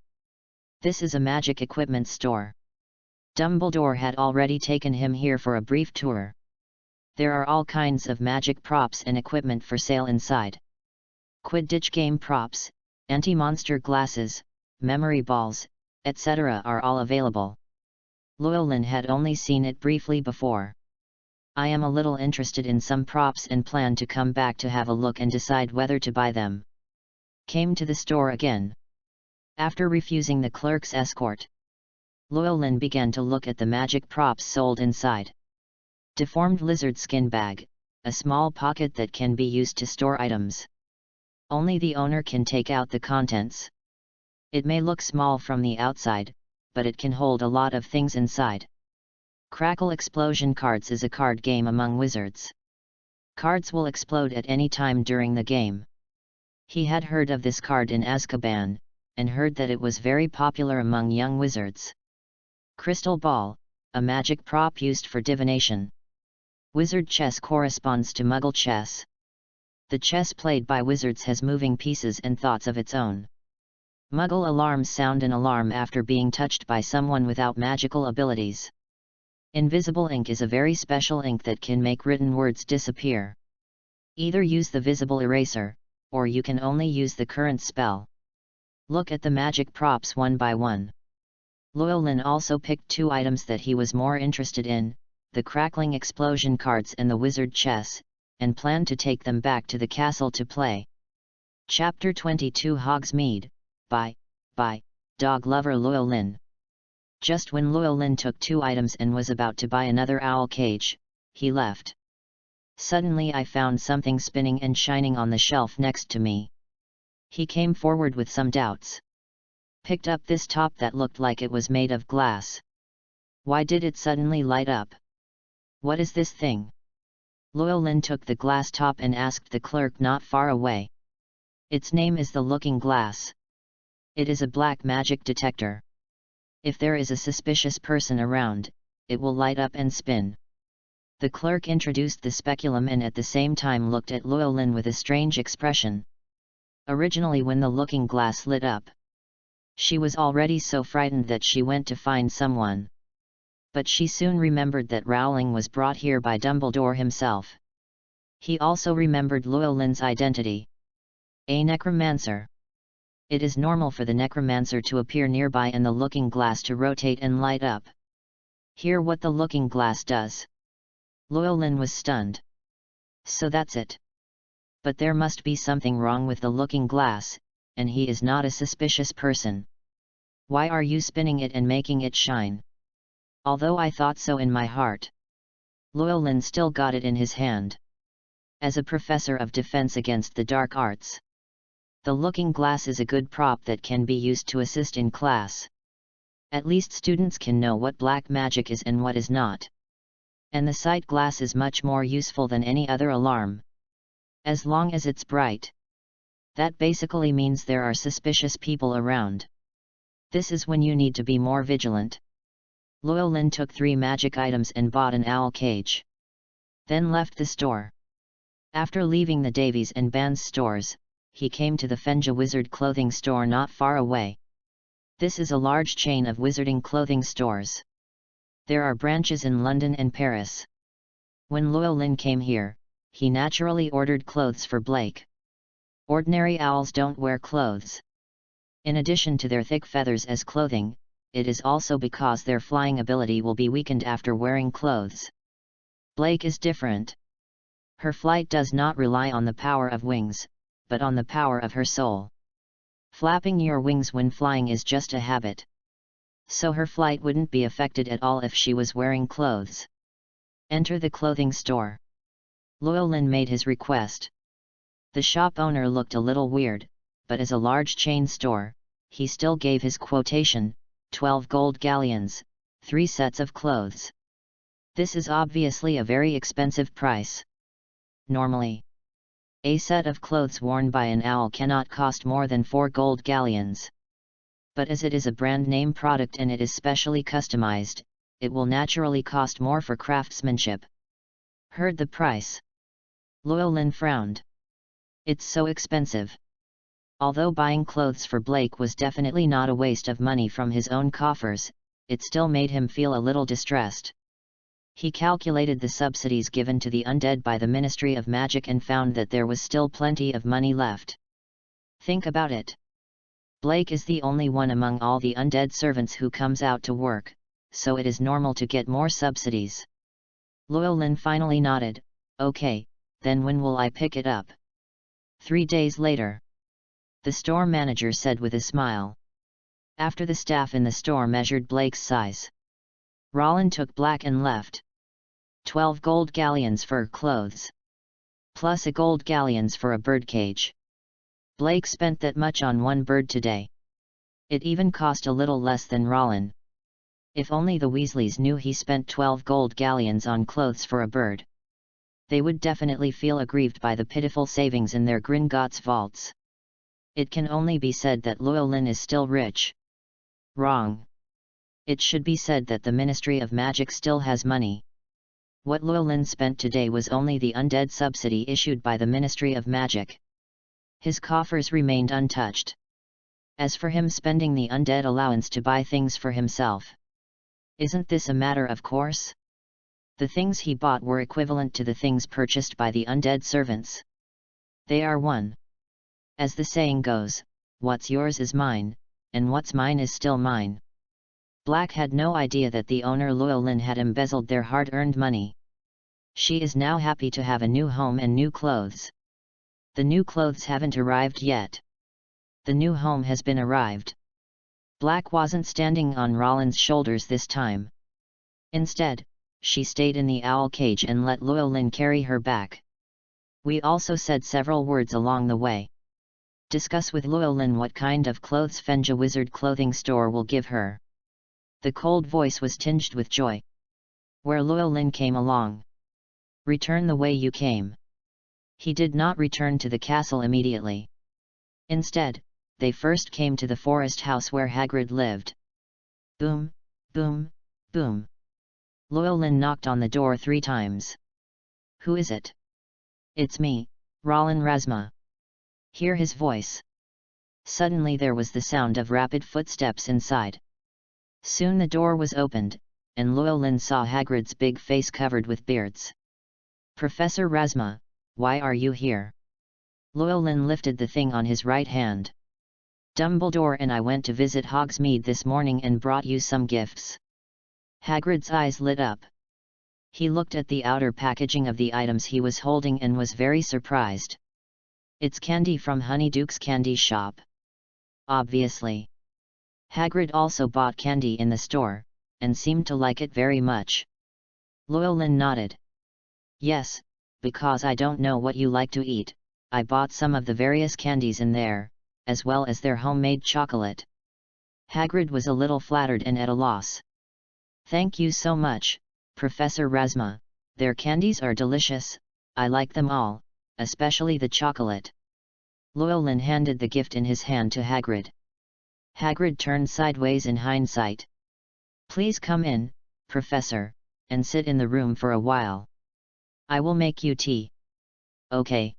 [SPEAKER 1] This is a magic equipment store. Dumbledore had already taken him here for a brief tour. There are all kinds of magic props and equipment for sale inside. Quidditch game props, anti-monster glasses, memory balls, etc. are all available. Llewellyn had only seen it briefly before. I am a little interested in some props and plan to come back to have a look and decide whether to buy them. Came to the store again. After refusing the clerk's escort, Llewellyn began to look at the magic props sold inside. Deformed lizard skin bag, a small pocket that can be used to store items. Only the owner can take out the contents. It may look small from the outside, but it can hold a lot of things inside. Crackle Explosion Cards is a card game among wizards. Cards will explode at any time during the game. He had heard of this card in Azkaban, and heard that it was very popular among young wizards. Crystal Ball, a magic prop used for divination. Wizard chess corresponds to Muggle chess. The chess played by wizards has moving pieces and thoughts of its own. Muggle alarms sound an alarm after being touched by someone without magical abilities. Invisible ink is a very special ink that can make written words disappear. Either use the visible eraser, or you can only use the current spell. Look at the magic props one by one. Llewellyn also picked 2 items that he was more interested in, the crackling explosion cards and the wizard chess, and planned to take them back to the castle to play. Chapter 22 Hogsmeade, by Dog Lover Llewellyn. Just when Llewellyn took 2 items and was about to buy another owl cage, he left. Suddenly I found something spinning and shining on the shelf next to me. He came forward with some doubts. Picked up this top that looked like it was made of glass. Why did it suddenly light up? What is this thing? Llewellyn took the glass top and asked the clerk not far away. Its name is the Looking Glass. It is a black magic detector. If there is a suspicious person around, it will light up and spin. The clerk introduced the speculum and at the same time looked at Llewellyn with a strange expression. Originally when the looking glass lit up, she was already so frightened that she went to find someone. But she soon remembered that Rowling was brought here by Dumbledore himself. He also remembered Llewellyn's identity. A necromancer. It is normal for the necromancer to appear nearby and the looking glass to rotate and light up. Hear what the looking glass does. Llewellyn was stunned. So that's it. But there must be something wrong with the looking glass, and he is not a suspicious person. Why are you spinning it and making it shine? Although I thought so in my heart. Llewellyn still got it in his hand. As a professor of defense against the dark arts, the looking glass is a good prop that can be used to assist in class. At least students can know what black magic is and what is not. And the sight glass is much more useful than any other alarm. As long as it's bright. That basically means there are suspicious people around. This is when you need to be more vigilant. Llewellyn took 3 magic items and bought an owl cage. Then left the store. After leaving the Davies and Bands stores, he came to the Fenja Wizard clothing store not far away. This is a large chain of wizarding clothing stores. There are branches in London and Paris. When Llewellyn came here, he naturally ordered clothes for Blake. Ordinary owls don't wear clothes. In addition to their thick feathers as clothing, it is also because their flying ability will be weakened after wearing clothes. Blake is different. Her flight does not rely on the power of wings, but on the power of her soul. Flapping your wings when flying is just a habit. So her flight wouldn't be affected at all if she was wearing clothes. Enter the clothing store. Llewellyn made his request. The shop owner looked a little weird, but as a large chain store, he still gave his quotation, 12 gold galleons, 3 sets of clothes. This is obviously a very expensive price. Normally, a set of clothes worn by an owl cannot cost more than 4 gold galleons. But as it is a brand name product and it is specially customized, it will naturally cost more for craftsmanship. Heard the price. Llewellyn frowned. It's so expensive. Although buying clothes for Blake was definitely not a waste of money from his own coffers, it still made him feel a little distressed. He calculated the subsidies given to the undead by the Ministry of Magic and found that there was still plenty of money left. Think about it. Blake is the only one among all the undead servants who comes out to work, so it is normal to get more subsidies. Llewellyn finally nodded. Okay, then when will I pick it up? 3 days later. The store manager said with a smile. After the staff in the store measured Blake's size, Rollin took Black and left. 12 gold galleons for clothes, plus a gold galleons for a birdcage. Blake spent that much on one bird today. It even cost a little less than Rollin. If only the Weasleys knew he spent 12 gold galleons on clothes for a bird. They would definitely feel aggrieved by the pitiful savings in their Gringotts vaults. It can only be said that Llewellyn is still rich. Wrong. It should be said that the Ministry of Magic still has money. What Llewellyn spent today was only the undead subsidy issued by the Ministry of Magic. His coffers remained untouched. As for him spending the undead allowance to buy things for himself, isn't this a matter of course? The things he bought were equivalent to the things purchased by the undead servants. They are one. As the saying goes, what's yours is mine, and what's mine is still mine. Black had no idea that the owner Llewellyn had embezzled their hard-earned money. She is now happy to have a new home and new clothes. The new clothes haven't arrived yet. The new home has been arrived. Black wasn't standing on Rollin's shoulders this time. Instead, she stayed in the owl cage and let Llewellyn carry her back. We also said several words along the way. Discuss with Llewellyn what kind of clothes Fenja Wizard clothing store will give her. The cold voice was tinged with joy. Where Llewellyn came along. Return the way you came. He did not return to the castle immediately. Instead, they first came to the forest house where Hagrid lived. Boom, boom, boom. Llewellyn knocked on the door 3 times. Who is it? It's me, Rollin Razma. Hear his voice. Suddenly there was the sound of rapid footsteps inside. Soon the door was opened, and Llewellyn saw Hagrid's big face covered with beards. Professor Razma, why are you here? Llewellyn lifted the thing on his right hand. Dumbledore and I went to visit Hogsmeade this morning and brought you some gifts. Hagrid's eyes lit up. He looked at the outer packaging of the items he was holding and was very surprised. It's candy from Honeyduke's candy shop. Obviously. Hagrid also bought candy in the store, and seemed to like it very much. Llewellyn nodded. Yes, because I don't know what you like to eat, I bought some of the various candies in there, as well as their homemade chocolate. Hagrid was a little flattered and at a loss. Thank you so much, Professor Razma, their candies are delicious, I like them all, especially the chocolate. Llewellyn handed the gift in his hand to Hagrid. Hagrid turned sideways in hindsight. Please come in, Professor, and sit in the room for a while. I will make you tea. Okay.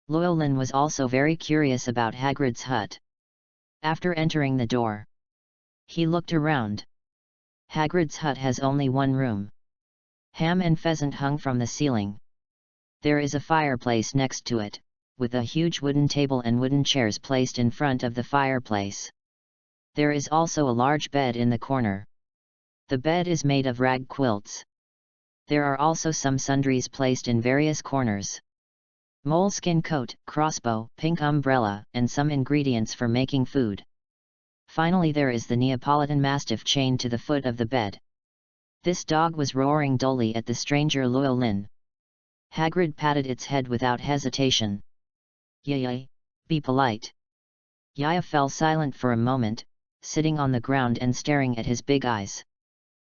[SPEAKER 1] Llewellyn was also very curious about Hagrid's hut. After entering the door, he looked around. Hagrid's hut has only one room. Ham and pheasant hung from the ceiling. There is a fireplace next to it, with a huge wooden table and wooden chairs placed in front of the fireplace. There is also a large bed in the corner. The bed is made of rag quilts. There are also some sundries placed in various corners. Moleskin coat, crossbow, pink umbrella, and some ingredients for making food. Finally there is the Neapolitan Mastiff chained to the foot of the bed. This dog was roaring dully at the stranger Llewellyn. Hagrid patted its head without hesitation. Yaya, be polite. Yaya fell silent for a moment, sitting on the ground and staring at his big eyes.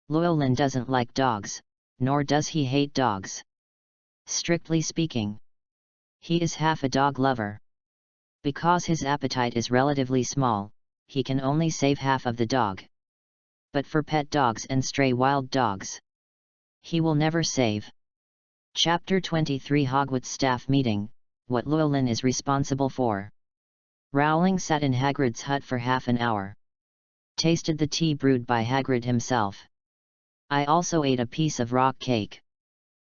[SPEAKER 1] Llewellyn doesn't like dogs, nor does he hate dogs. Strictly speaking, he is half a dog lover. Because his appetite is relatively small, he can only save half of the dog. But for pet dogs and stray wild dogs, he will never save. Chapter 23 Hogwarts Staff Meeting, What Llewellyn is Responsible For. Rowling sat in Hagrid's hut for half an hour. Tasted the tea brewed by Hagrid himself. I also ate a piece of rock cake.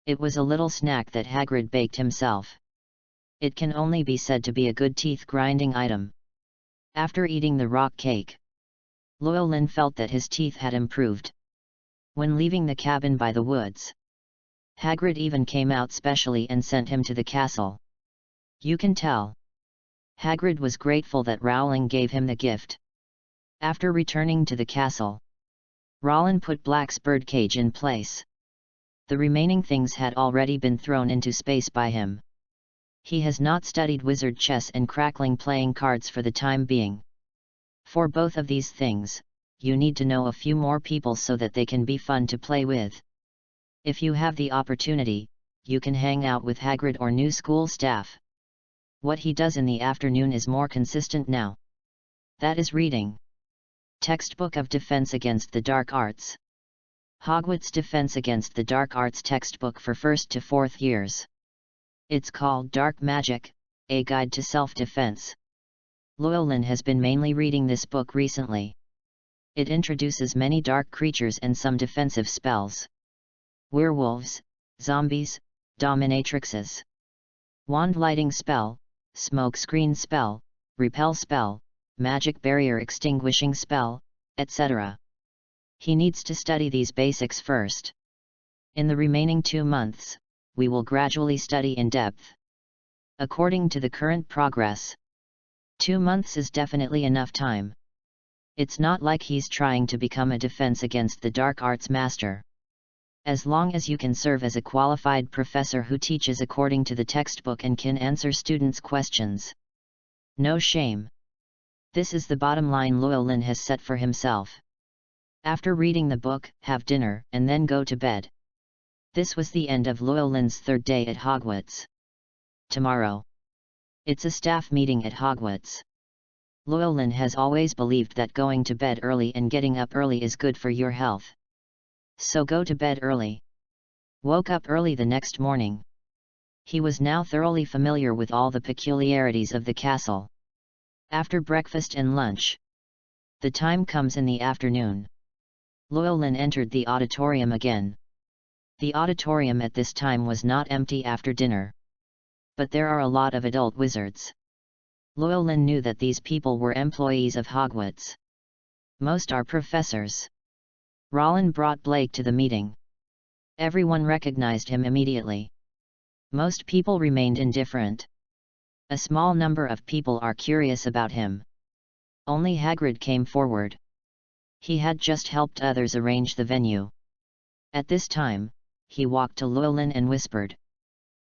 [SPEAKER 1] It was a little snack that Hagrid baked himself. It can only be said to be a good teeth-grinding item. After eating the rock cake, Llewellyn felt that his teeth had improved. When leaving the cabin by the woods, Hagrid even came out specially and sent him to the castle. You can tell. Hagrid was grateful that Rowling gave him the gift. After returning to the castle, Rowling put Black's birdcage in place. The remaining things had already been thrown into space by him. He has not studied wizard chess and crackling playing cards for the time being. For both of these things, you need to know a few more people so that they can be fun to play with. If you have the opportunity, you can hang out with Hagrid or new school staff. What he does in the afternoon is more consistent now. That is reading. Textbook of Defense Against the Dark Arts. Hogwarts Defense Against the Dark Arts textbook for 1st to 4th years. It's called Dark Magic, A Guide to Self-Defense. Llewellyn has been mainly reading this book recently. It introduces many dark creatures and some defensive spells. Werewolves, zombies, dominatrixes. Wand lighting spell, smoke screen spell, repel spell, magic barrier extinguishing spell, etc. He needs to study these basics first. In the remaining 2 months, we will gradually study in depth. According to the current progress, 2 months is definitely enough time. It's not like he's trying to become a defense against the dark arts master. As long as you can serve as a qualified professor who teaches according to the textbook and can answer students' questions. No shame. This is the bottom line Llewellyn has set for himself. After reading the book, have dinner, and then go to bed. This was the end of Llewellyn's 3rd day at Hogwarts. Tomorrow. It's a staff meeting at Hogwarts. Llewellyn has always believed that going to bed early and getting up early is good for your health. So go to bed early. Woke up early the next morning. He was now thoroughly familiar with all the peculiarities of the castle. After breakfast and lunch, the time comes in the afternoon. Llewellyn entered the auditorium again. The auditorium at this time was not empty after dinner. But there are a lot of adult wizards. Llewellyn knew that these people were employees of Hogwarts. Most are professors. Rowling brought Blake to the meeting. Everyone recognized him immediately. Most people remained indifferent. A small number of people are curious about him. Only Hagrid came forward. He had just helped others arrange the venue. At this time, he walked to Llewellyn and whispered,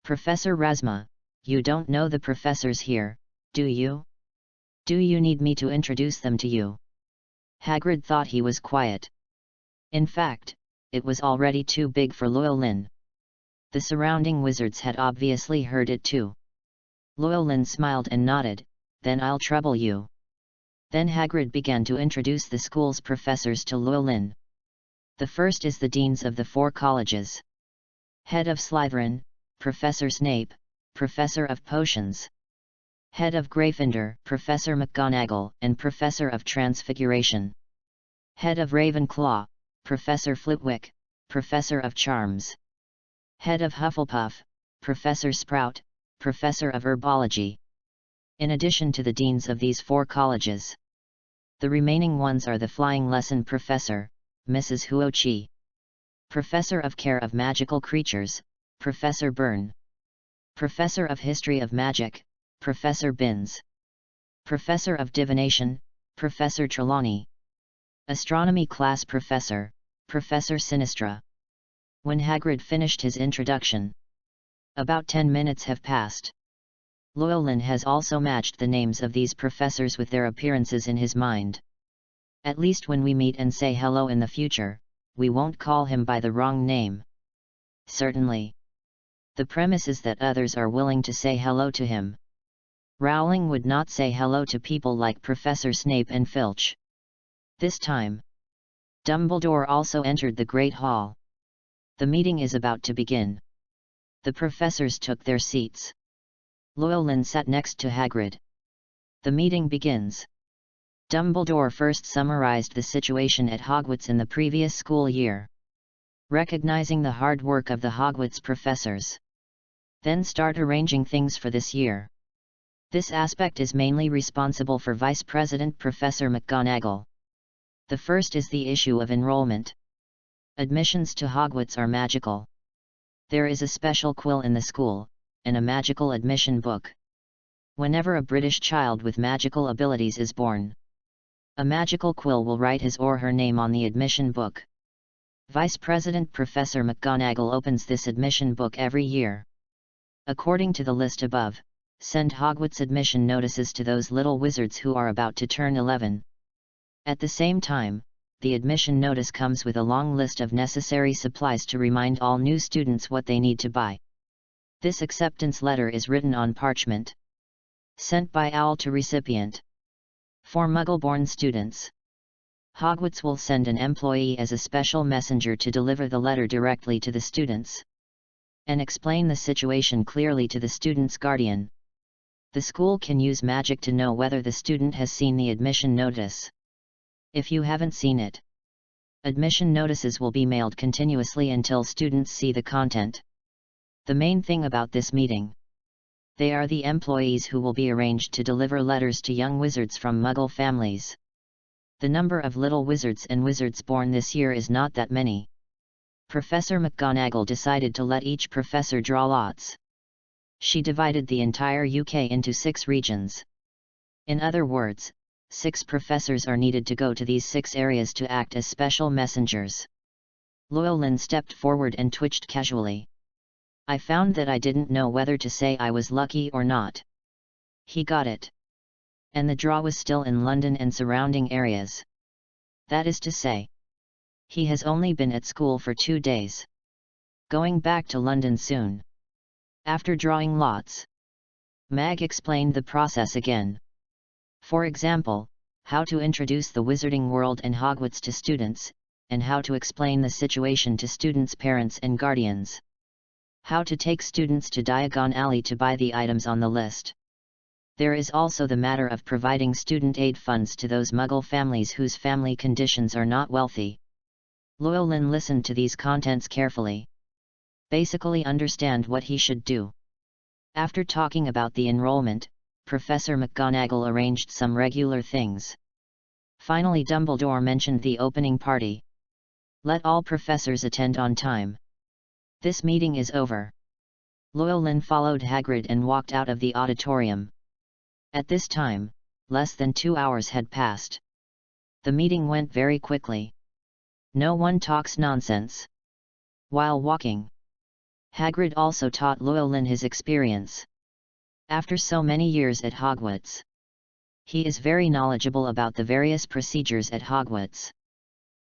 [SPEAKER 1] "Professor Rasma, you don't know the professors here, do you? Do you need me to introduce them to you?" Hagrid thought he was quiet. In fact, it was already too big for Llewellyn. The surrounding wizards had obviously heard it too. Llewellyn smiled and nodded, "Then I'll trouble you." Then Hagrid began to introduce the school's professors to Llewellyn. The first is the deans of the 4 colleges. Head of Slytherin, Professor Snape, Professor of Potions. Head of Gryffindor, Professor McGonagall, and Professor of Transfiguration. Head of Ravenclaw, Professor Flitwick, Professor of Charms. Head of Hufflepuff, Professor Sprout, Professor of Herbology. In addition to the deans of these 4 colleges, the remaining ones are the Flying Lesson Professor, Mrs. Huochi. Professor of Care of Magical Creatures, Professor Byrne. Professor of History of Magic, Professor Binns. Professor of Divination, Professor Trelawney. Astronomy Class Professor, Professor Sinistra. When Hagrid finished his introduction, about 10 minutes have passed. Llewellyn has also matched the names of these professors with their appearances in his mind. At least when we meet and say hello in the future, we won't call him by the wrong name. Certainly. The premise is that others are willing to say hello to him. Rowling would not say hello to people like Professor Snape and Filch. This time, Dumbledore also entered the Great Hall. The meeting is about to begin. The professors took their seats. Llewellyn sat next to Hagrid. The meeting begins. Dumbledore first summarized the situation at Hogwarts in the previous school year, recognizing the hard work of the Hogwarts professors. Then start arranging things for this year. This aspect is mainly responsible for Vice President Professor McGonagall. The first is the issue of enrollment. Admissions to Hogwarts are magical. There is a special quill in the school, and a magical admission book. Whenever a British child with magical abilities is born, a magical quill will write his or her name on the admission book. Vice President Professor McGonagall opens this admission book every year. According to the list above, send Hogwarts admission notices to those little wizards who are about to turn 11. At the same time, the admission notice comes with a long list of necessary supplies to remind all new students what they need to buy. This acceptance letter is written on parchment, sent by owl to recipient. For Muggle-born students, Hogwarts will send an employee as a special messenger to deliver the letter directly to the students and explain the situation clearly to the student's guardian. The school can use magic to know whether the student has seen the admission notice. If you haven't seen it, admission notices will be mailed continuously until students see the content. The main thing about this meeting: they are the employees who will be arranged to deliver letters to young wizards from Muggle families. The number of little wizards and wizards born this year is not that many. Professor McGonagall decided to let each professor draw lots. She divided the entire UK into 6 regions. In other words, 6 professors are needed to go to these 6 areas to act as special messengers. Llewellyn stepped forward and twitched casually. I found that I didn't know whether to say I was lucky or not. He got it. And the draw was still in London and surrounding areas. That is to say, he has only been at school for 2 days. Going back to London soon. After drawing lots, Mag explained the process again. For example, how to introduce the wizarding world and Hogwarts to students, and how to explain the situation to students' parents and guardians. How to take students to Diagon Alley to buy the items on the list. There is also the matter of providing student aid funds to those Muggle families whose family conditions are not wealthy. Llewellyn listened to these contents carefully. Basically understand what he should do. After talking about the enrollment, Professor McGonagall arranged some regular things. Finally, Dumbledore mentioned the opening party. Let all professors attend on time. This meeting is over. Llewellyn followed Hagrid and walked out of the auditorium. At this time, less than 2 hours had passed. The meeting went very quickly. No one talks nonsense. While walking, Hagrid also taught Llewellyn his experience. After so many years at Hogwarts, he is very knowledgeable about the various procedures at Hogwarts.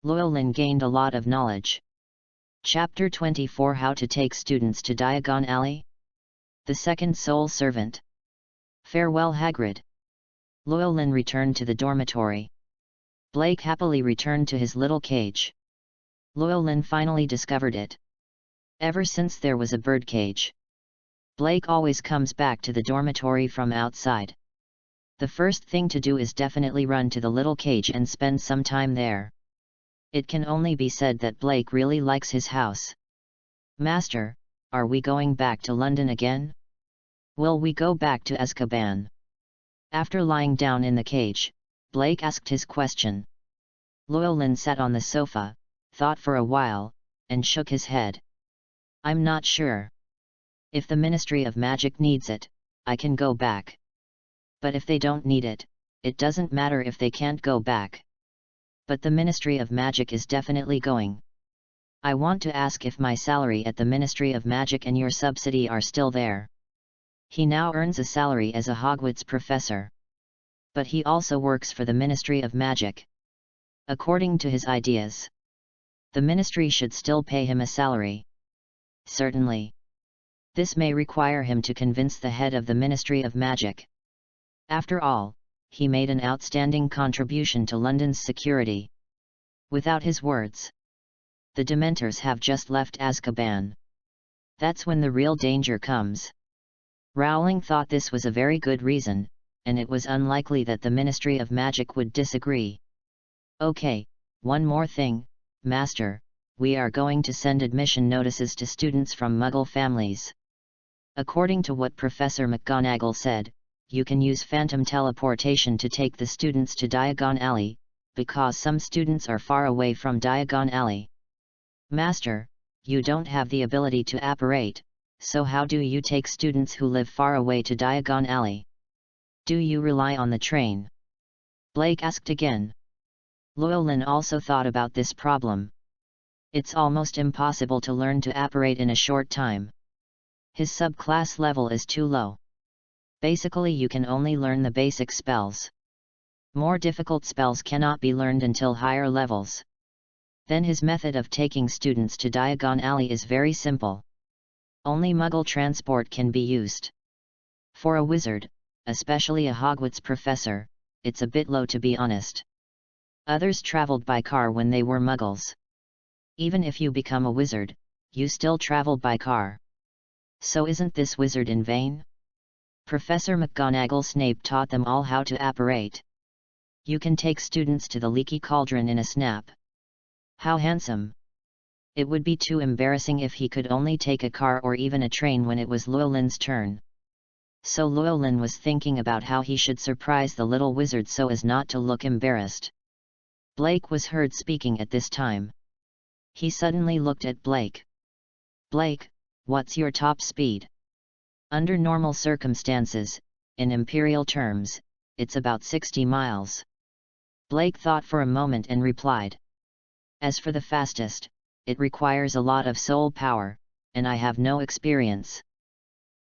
[SPEAKER 1] Llewellyn gained a lot of knowledge. Chapter 24: How to take students to Diagon Alley? The Second Soul Servant. Farewell, Hagrid. Llewellyn returned to the dormitory. Blake happily returned to his little cage. Llewellyn finally discovered it. Ever since there was a birdcage, Blake always comes back to the dormitory from outside. The first thing to do is definitely run to the little cage and spend some time there. It can only be said that Blake really likes his house. Master, are we going back to London again? Will we go back to Azkaban? After lying down in the cage, Blake asked his question. Llewellyn sat on the sofa, thought for a while, and shook his head. I'm not sure. If the Ministry of Magic needs it, I can go back. But if they don't need it, it doesn't matter if they can't go back. But the Ministry of Magic is definitely going. I want to ask if my salary at the Ministry of Magic and your subsidy are still there. He now earns a salary as a Hogwarts professor. But he also works for the Ministry of Magic. According to his ideas, the Ministry should still pay him a salary. Certainly. This may require him to convince the head of the Ministry of Magic. After all, he made an outstanding contribution to London's security. Without his words, the Dementors have just left Azkaban. That's when the real danger comes. Rowling thought this was a very good reason, and it was unlikely that the Ministry of Magic would disagree. Okay, one more thing, Master, we are going to send admission notices to students from Muggle families. According to what Professor McGonagall said, you can use phantom teleportation to take the students to Diagon Alley, because some students are far away from Diagon Alley. Master, you don't have the ability to apparate, so how do you take students who live far away to Diagon Alley? Do you rely on the train? Blake asked again. Llewellyn also thought about this problem. It's almost impossible to learn to apparate in a short time. His subclass level is too low. Basically you can only learn the basic spells. More difficult spells cannot be learned until higher levels. Then his method of taking students to Diagon Alley is very simple. Only Muggle transport can be used. For a wizard, especially a Hogwarts professor, it's a bit low to be honest. Others traveled by car when they were Muggles. Even if you become a wizard, you still travel by car. So isn't this wizard in vain? Professor McGonagall Snape taught them all how to apparate. You can take students to the leaky cauldron in a snap. How handsome! It would be too embarrassing if he could only take a car or even a train when it was Llewellyn's turn. So Llewellyn was thinking about how he should surprise the little wizard so as not to look embarrassed. Blake was heard speaking at this time. He suddenly looked at Blake. Blake, what's your top speed? Under normal circumstances, in imperial terms, it's about 60 miles. Blake thought for a moment and replied. As for the fastest, it requires a lot of soul power, and I have no experience.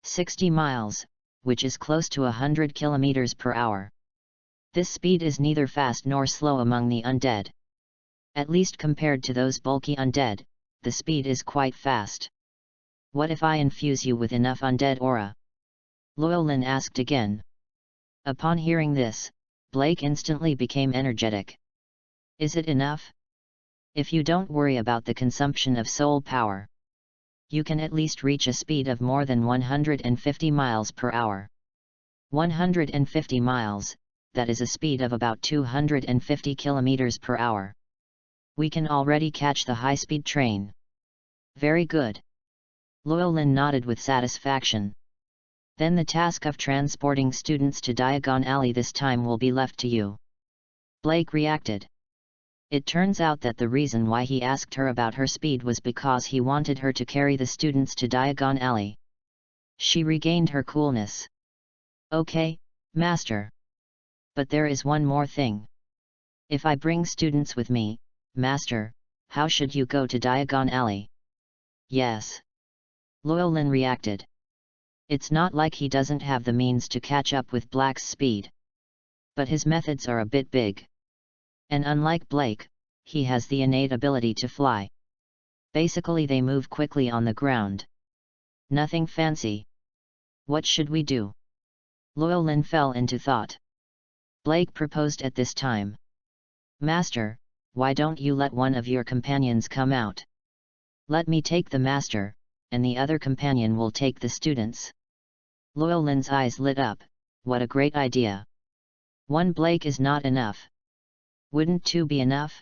[SPEAKER 1] 60 miles, which is close to 100 kilometers per hour. This speed is neither fast nor slow among the undead. At least compared to those bulky undead, the speed is quite fast. What if I infuse you with enough undead aura? Llewellyn asked again. Upon hearing this, Blake instantly became energetic. Is it enough? If you don't worry about the consumption of soul power, you can at least reach a speed of more than 150 miles per hour. 150 miles, that is a speed of about 250 kilometers per hour. We can already catch the high-speed train. Very good. Llewellyn nodded with satisfaction. Then the task of transporting students to Diagon Alley this time will be left to you. Blake reacted. It turns out that the reason why he asked her about her speed was because he wanted her to carry the students to Diagon Alley. She regained her coolness. Okay, Master. But there is one more thing. If I bring students with me, Master, how should you go to Diagon Alley? Yes. Llewellyn reacted. It's not like he doesn't have the means to catch up with Black's speed. But his methods are a bit big. And unlike Blake, he has the innate ability to fly. Basically they move quickly on the ground. Nothing fancy. What should we do? Llewellyn fell into thought. Blake proposed at this time. Master, why don't you let one of your companions come out? Let me take the master, and the other companion will take the students. Llewellyn's eyes lit up. What a great idea. One Blake is not enough. Wouldn't two be enough?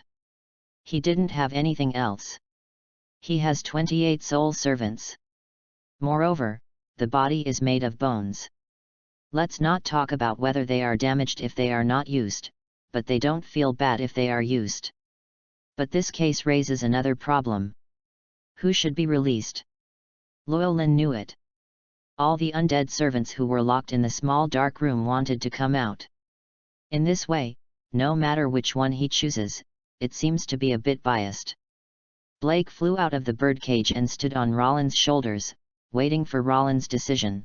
[SPEAKER 1] He didn't have anything else. He has 28 soul servants. Moreover, the body is made of bones. Let's not talk about whether they are damaged if they are not used, but they don't feel bad if they are used. But this case raises another problem. Who should be released? Llewellyn knew it. All the undead servants who were locked in the small dark room wanted to come out. In this way, no matter which one he chooses, it seems to be a bit biased. Blake flew out of the birdcage and stood on Roland's shoulders, waiting for Roland's decision.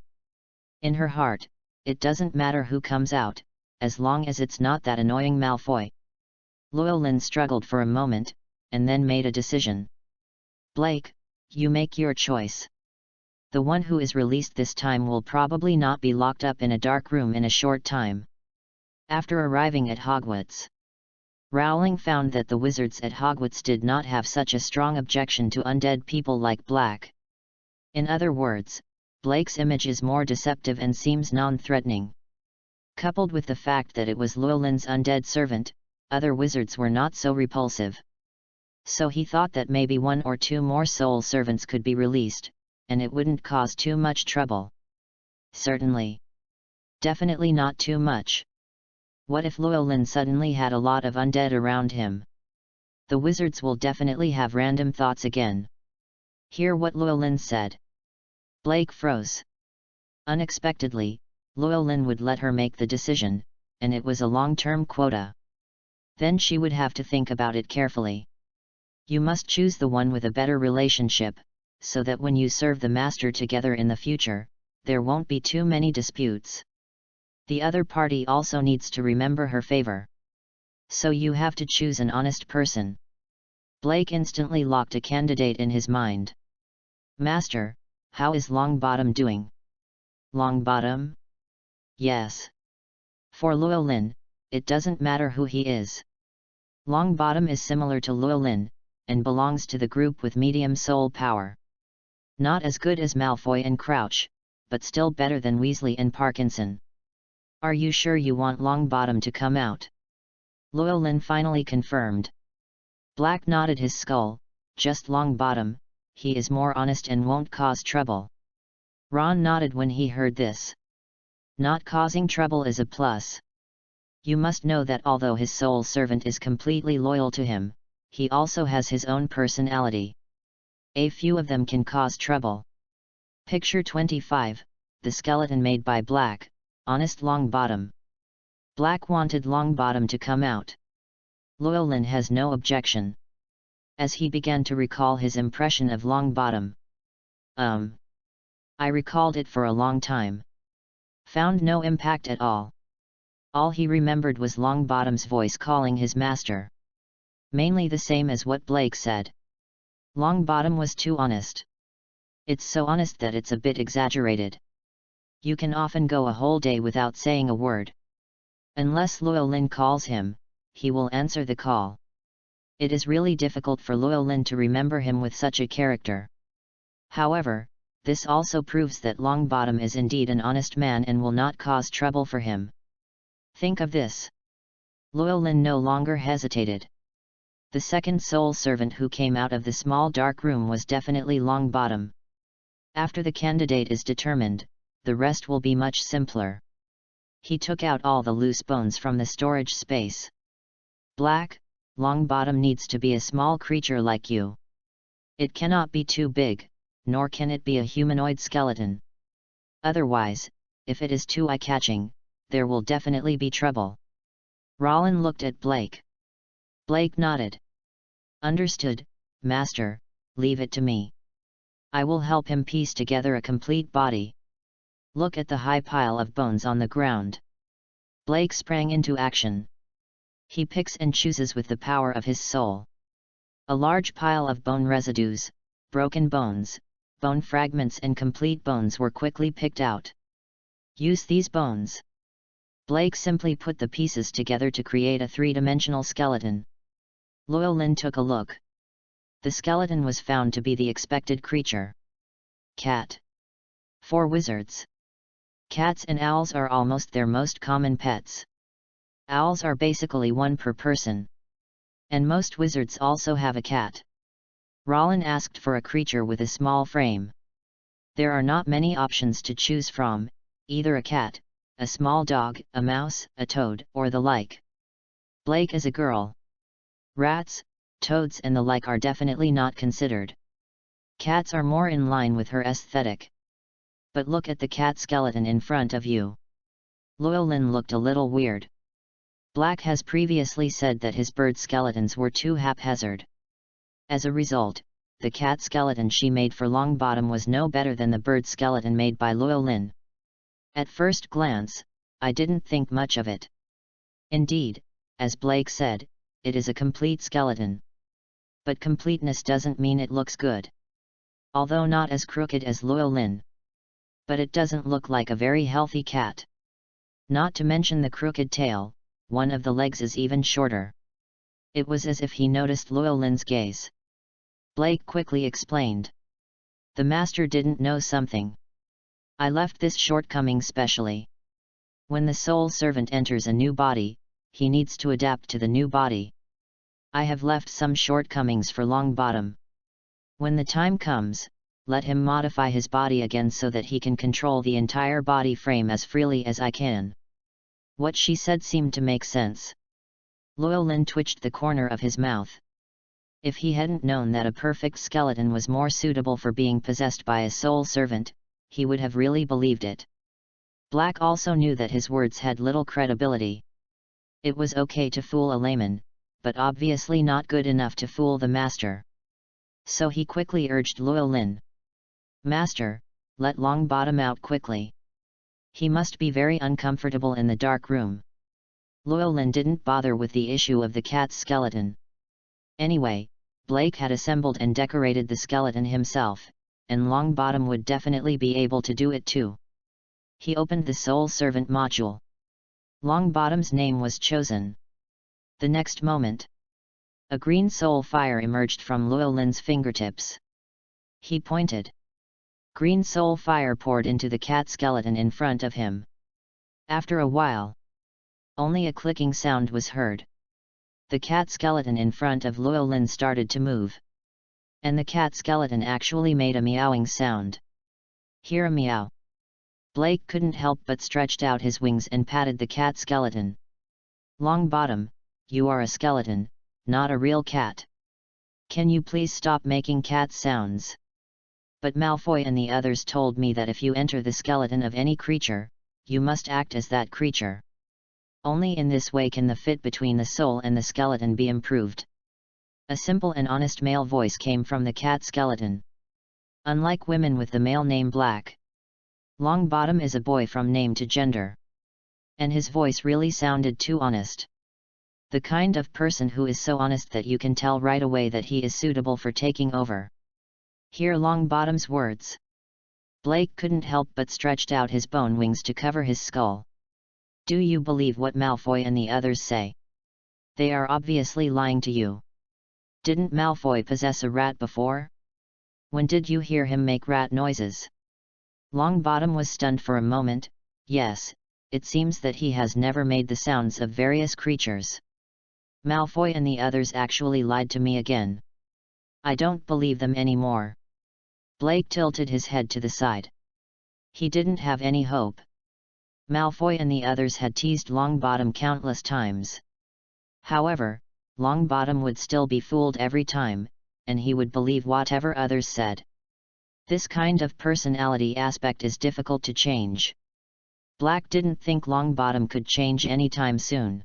[SPEAKER 1] In her heart, it doesn't matter who comes out, as long as it's not that annoying Malfoy. Llewellyn struggled for a moment, and then made a decision. Blake, you make your choice. The one who is released this time will probably not be locked up in a dark room in a short time. After arriving at Hogwarts, Rowling found that the wizards at Hogwarts did not have such a strong objection to undead people like Black. In other words, Blake's image is more deceptive and seems non-threatening. Coupled with the fact that it was Llewellyn's undead servant, other wizards were not so repulsive. So he thought that maybe one or two more soul servants could be released, and it wouldn't cause too much trouble. Certainly. Definitely not too much. What if Llewellyn suddenly had a lot of undead around him? The wizards will definitely have random thoughts again. Hear what Llewellyn said. Blake froze. Unexpectedly, Llewellyn would let her make the decision, and it was a long-term quota. Then she would have to think about it carefully. You must choose the one with a better relationship, so that when you serve the master together in the future, there won't be too many disputes. The other party also needs to remember her favor. So you have to choose an honest person. Blake instantly locked a candidate in his mind. Master, how is Longbottom doing? Longbottom? Yes. For Llewellyn, it doesn't matter who he is. Longbottom is similar to Llewellyn, and belongs to the group with medium soul power. Not as good as Malfoy and Crouch, but still better than Weasley and Parkinson. Are you sure you want Longbottom to come out? Llewellyn finally confirmed. Black nodded his skull. Just Longbottom, he is more honest and won't cause trouble. Ron nodded when he heard this. Not causing trouble is a plus. You must know that although his soul servant is completely loyal to him, he also has his own personality. A few of them can cause trouble. Picture 25, the skeleton made by Black, honest Longbottom. Black wanted Longbottom to come out. Llewellyn has no objection. As he began to recall his impression of Longbottom. I recalled it for a long time. Found no impact at all. All he remembered was Longbottom's voice calling his master. Mainly the same as what Blake said. Longbottom was too honest. It's so honest that it's a bit exaggerated. You can often go a whole day without saying a word. Unless Llewellyn calls him, he will answer the call. It is really difficult for Llewellyn to remember him with such a character. However, this also proves that Longbottom is indeed an honest man and will not cause trouble for him. Think of this. Llewellyn no longer hesitated. The second soul servant who came out of the small dark room was definitely Longbottom. After the candidate is determined, the rest will be much simpler. He took out all the loose bones from the storage space. Black, Longbottom needs to be a small creature like you. It cannot be too big, nor can it be a humanoid skeleton. Otherwise, if it is too eye-catching, there will definitely be trouble. Rollin looked at Blake. Blake nodded. Understood, Master, leave it to me. I will help him piece together a complete body. Look at the high pile of bones on the ground. Blake sprang into action. He picks and chooses with the power of his soul. A large pile of bone residues, broken bones, bone fragments and complete bones were quickly picked out. Use these bones. Blake simply put the pieces together to create a three-dimensional skeleton. Llewellyn took a look. The skeleton was found to be the expected creature. Cat. For wizards. Cats and owls are almost their most common pets. Owls are basically one per person. And most wizards also have a cat. Rollin asked for a creature with a small frame. There are not many options to choose from, either a cat, a small dog, a mouse, a toad, or the like. Blake is a girl. Rats, toads and the like are definitely not considered. Cats are more in line with her aesthetic. But look at the cat skeleton in front of you. Llewellyn looked a little weird. Black has previously said that his bird skeletons were too haphazard. As a result, the cat skeleton she made for Longbottom was no better than the bird skeleton made by Llewellyn. At first glance, I didn't think much of it. Indeed, as Blake said, it is a complete skeleton. But completeness doesn't mean it looks good. Although not as crooked as Llewellyn. But it doesn't look like a very healthy cat. Not to mention the crooked tail, one of the legs is even shorter. It was as if he noticed Llewellyn's gaze. Blake quickly explained. The master didn't know something. I left this shortcoming specially. When the soul servant enters a new body, he needs to adapt to the new body. I have left some shortcomings for Longbottom. When the time comes, let him modify his body again so that he can control the entire body frame as freely as I can. What she said seemed to make sense. Llewellyn twitched the corner of his mouth. If he hadn't known that a perfect skeleton was more suitable for being possessed by a soul servant, he would have really believed it. Black also knew that his words had little credibility. It was okay to fool a layman, but obviously not good enough to fool the master. So he quickly urged Llewellyn. "Master, let Longbottom out quickly. He must be very uncomfortable in the dark room." Llewellyn didn't bother with the issue of the cat's skeleton. Anyway, Blake had assembled and decorated the skeleton himself, and Longbottom would definitely be able to do it too. He opened the Soul Servant module. Longbottom's name was chosen. The next moment, a green soul fire emerged from Llewellyn's fingertips. He pointed. Green soul fire poured into the cat skeleton in front of him. After a while, only a clicking sound was heard. The cat skeleton in front of Llewellyn started to move. And the cat skeleton actually made a meowing sound. "Hear a meow." Blake couldn't help but stretched out his wings and patted the cat skeleton. "Longbottom, you are a skeleton, not a real cat. Can you please stop making cat sounds?" "But Malfoy and the others told me that if you enter the skeleton of any creature, you must act as that creature. Only in this way can the fit between the soul and the skeleton be improved." A simple and honest male voice came from the cat skeleton. Unlike women with the male name Black, Longbottom is a boy from name to gender. And his voice really sounded too honest. The kind of person who is so honest that you can tell right away that he is suitable for taking over. Hear Longbottom's words. Blake couldn't help but stretched out his bone wings to cover his skull. "Do you believe what Malfoy and the others say? They are obviously lying to you. Didn't Malfoy possess a rat before? When did you hear him make rat noises?" Longbottom was stunned for a moment. Yes, it seems that he has never made the sounds of various creatures. Malfoy and the others actually lied to me again. I don't believe them anymore. Blake tilted his head to the side. He didn't have any hope. Malfoy and the others had teased Longbottom countless times. However, Longbottom would still be fooled every time, and he would believe whatever others said. This kind of personality aspect is difficult to change. Black didn't think Longbottom could change anytime soon.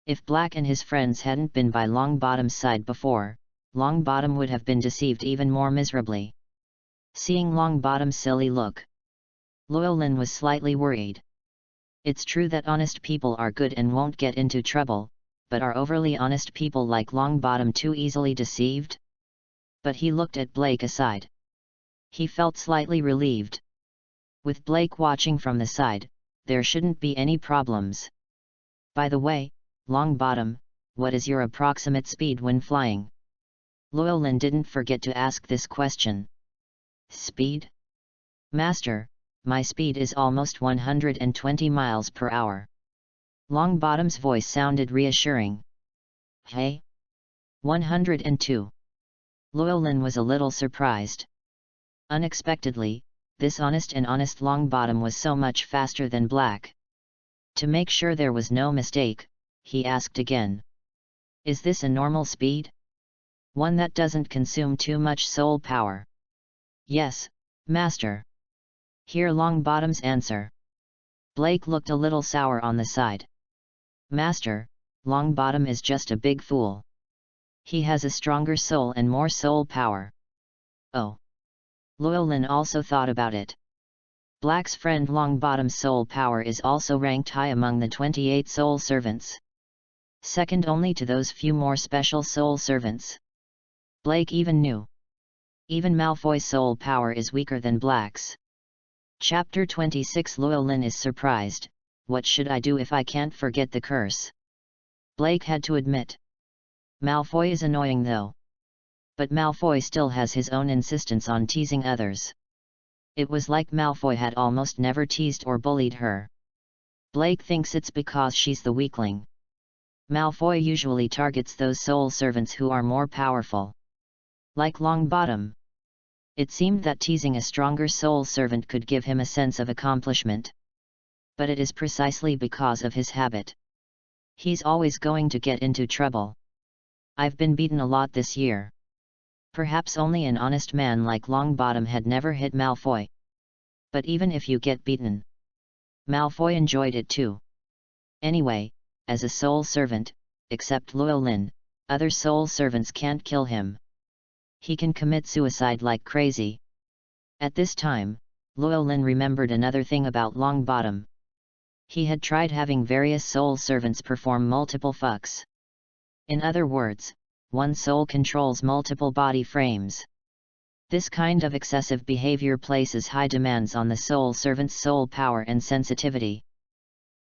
[SPEAKER 1] If Black and his friends hadn't been by Longbottom's side before, Longbottom would have been deceived even more miserably. Seeing Longbottom's silly look, Llewellyn was slightly worried. It's true that honest people are good and won't get into trouble, but are overly honest people like Longbottom too easily deceived? But he looked at Blake aside. He felt slightly relieved. With Blake watching from the side, there shouldn't be any problems. "By the way, Longbottom, what is your approximate speed when flying?" Llewellyn didn't forget to ask this question. "Speed? Master, my speed is almost 120 miles per hour. Longbottom's voice sounded reassuring. "Hey? 102. Llewellyn was a little surprised. Unexpectedly, this honest Longbottom was so much faster than Black. To make sure there was no mistake, he asked again. "Is this a normal speed? One that doesn't consume too much soul power?" "Yes, Master." Hear Longbottom's answer. Blake looked a little sour on the side. "Master, Longbottom is just a big fool. He has a stronger soul and more soul power." "Oh." Llewellyn also thought about it. Black's friend Longbottom's soul power is also ranked high among the 28 soul servants. Second only to those few more special soul servants. Blake even knew. Even Malfoy's soul power is weaker than Black's. Chapter 26. Llewellyn is surprised. What should I do if I can't forget the curse? Blake had to admit. Malfoy is annoying though. But Malfoy still has his own insistence on teasing others. It was like Malfoy had almost never teased or bullied her. Blake thinks it's because she's the weakling. Malfoy usually targets those soul servants who are more powerful. Like Longbottom. It seemed that teasing a stronger soul servant could give him a sense of accomplishment. But it is precisely because of his habit. He's always going to get into trouble. I've been beaten a lot this year. Perhaps only an honest man like Longbottom had never hit Malfoy. But even if you get beaten, Malfoy enjoyed it too. Anyway, as a soul servant, except Llewellyn, other soul servants can't kill him. He can commit suicide like crazy. At this time, Llewellyn remembered another thing about Longbottom. He had tried having various soul servants perform multiple fucks. In other words, one soul controls multiple body frames. This kind of excessive behavior places high demands on the soul servant's soul power and sensitivity.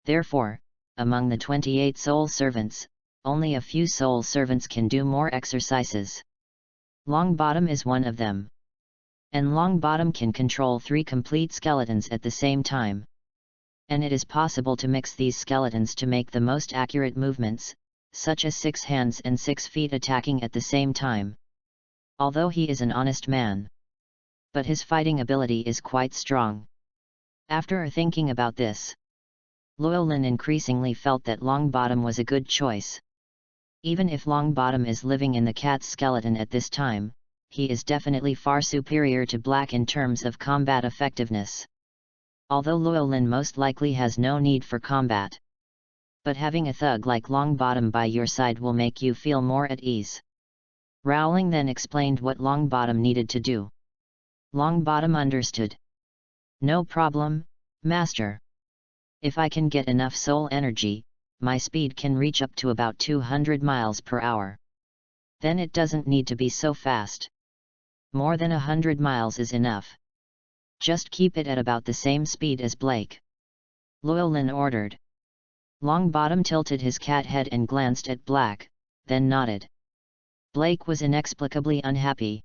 [SPEAKER 1] Therefore, among the 28 soul servants, only a few soul servants can do more exercises. Longbottom is one of them. And Longbottom can control 3 complete skeletons at the same time. And it is possible to mix these skeletons to make the most accurate movements, such as 6 hands and 6 feet attacking at the same time. Although he is an honest man, but his fighting ability is quite strong. After thinking about this, Llewellyn increasingly felt that Longbottom was a good choice. Even if Longbottom is living in the cat's skeleton at this time, he is definitely far superior to Black in terms of combat effectiveness. Although Llewellyn most likely has no need for combat. But having a thug like Longbottom by your side will make you feel more at ease. Rowling then explained what Longbottom needed to do. Longbottom understood. No problem, Master. If I can get enough soul energy, my speed can reach up to about 200 miles per hour. Then it doesn't need to be so fast. More than 100 miles is enough. Just keep it at about the same speed as Blake. Llewellyn ordered. Longbottom tilted his cat head and glanced at Black, then nodded. Blake was inexplicably unhappy.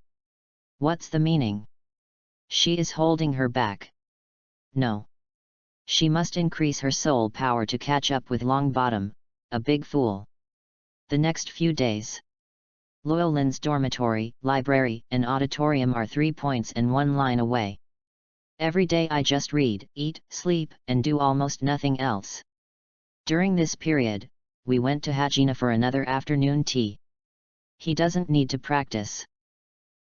[SPEAKER 1] What's the meaning? She is holding her back. No. She must increase her soul power to catch up with Longbottom, a big fool. The next few days. Llewellyn's dormitory, library, and auditorium are 3 points and 1 line away. Every day I just read, eat, sleep, and do almost nothing else. During this period, we went to Hagina for another afternoon tea. He doesn't need to practice.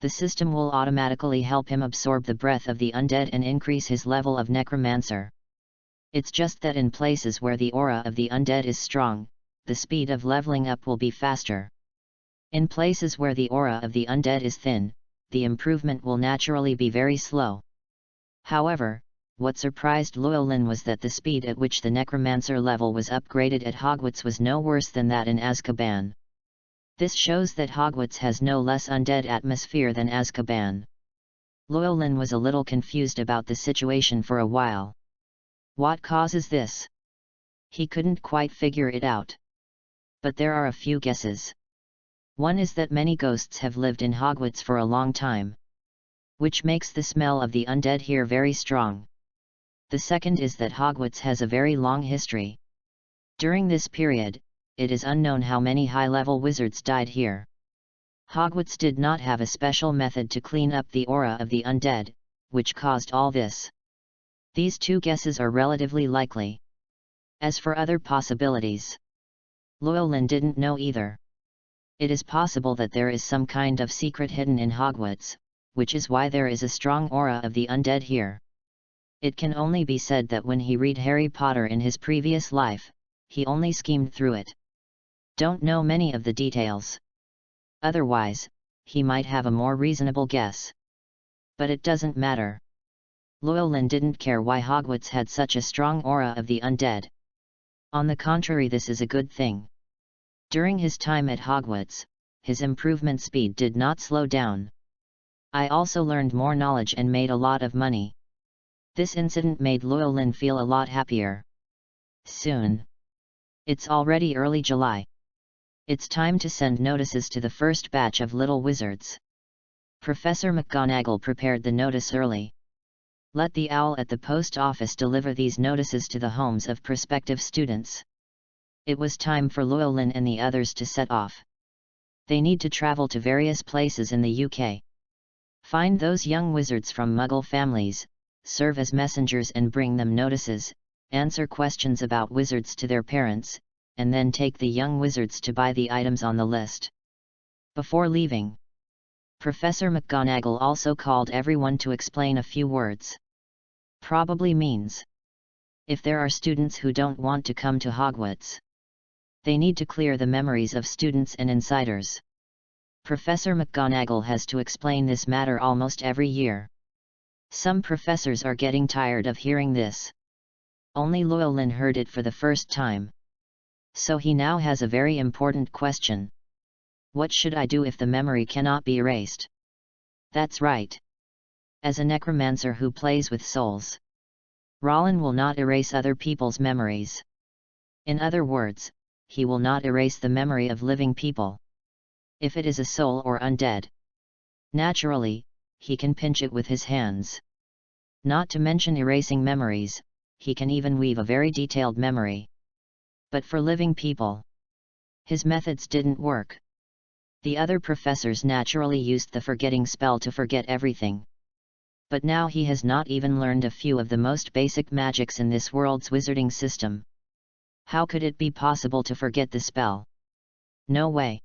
[SPEAKER 1] The system will automatically help him absorb the breath of the undead and increase his level of necromancer. It's just that in places where the aura of the undead is strong, the speed of leveling up will be faster. In places where the aura of the undead is thin, the improvement will naturally be very slow. However, what surprised Llewellyn was that the speed at which the necromancer level was upgraded at Hogwarts was no worse than that in Azkaban. This shows that Hogwarts has no less undead atmosphere than Azkaban. Llewellyn was a little confused about the situation for a while. What causes this? He couldn't quite figure it out. But there are a few guesses. One is that many ghosts have lived in Hogwarts for a long time, which makes the smell of the undead here very strong. The second is that Hogwarts has a very long history. During this period, it is unknown how many high-level wizards died here. Hogwarts did not have a special method to clean up the aura of the undead, which caused all this. These 2 guesses are relatively likely. As for other possibilities, Llewellyn didn't know either. It is possible that there is some kind of secret hidden in Hogwarts, which is why there is a strong aura of the undead here. It can only be said that when he read Harry Potter in his previous life, he only schemed through it. Don't know many of the details. Otherwise, he might have a more reasonable guess. But it doesn't matter. Llewellyn didn't care why Hogwarts had such a strong aura of the undead. On the contrary, this is a good thing. During his time at Hogwarts, his improvement speed did not slow down. I also learned more knowledge and made a lot of money. This incident made Llewellyn feel a lot happier. Soon. It's already early July. It's time to send notices to the first batch of little wizards. Professor McGonagall prepared the notice early. Let the owl at the post office deliver these notices to the homes of prospective students. It was time for Llewellyn and the others to set off. They need to travel to various places in the UK. Find those young wizards from Muggle families, serve as messengers and bring them notices, answer questions about wizards to their parents, and then take the young wizards to buy the items on the list. Before leaving, Professor McGonagall also called everyone to explain a few words. Probably means, if there are students who don't want to come to Hogwarts, they need to clear the memories of students and insiders. Professor McGonagall has to explain this matter almost every year. Some professors are getting tired of hearing this. Only Llewellyn heard it for the first time. So he now has a very important question. What should I do if the memory cannot be erased? That's right. As a necromancer who plays with souls, Rollin will not erase other people's memories. In other words, he will not erase the memory of living people. If it is a soul or undead, naturally, he can pinch it with his hands. Not to mention erasing memories, he can even weave a very detailed memory. But for living people, his methods didn't work. The other professors naturally used the forgetting spell to forget everything. But now he has not even learned a few of the most basic magics in this world's wizarding system. How could it be possible to forget the spell? No way.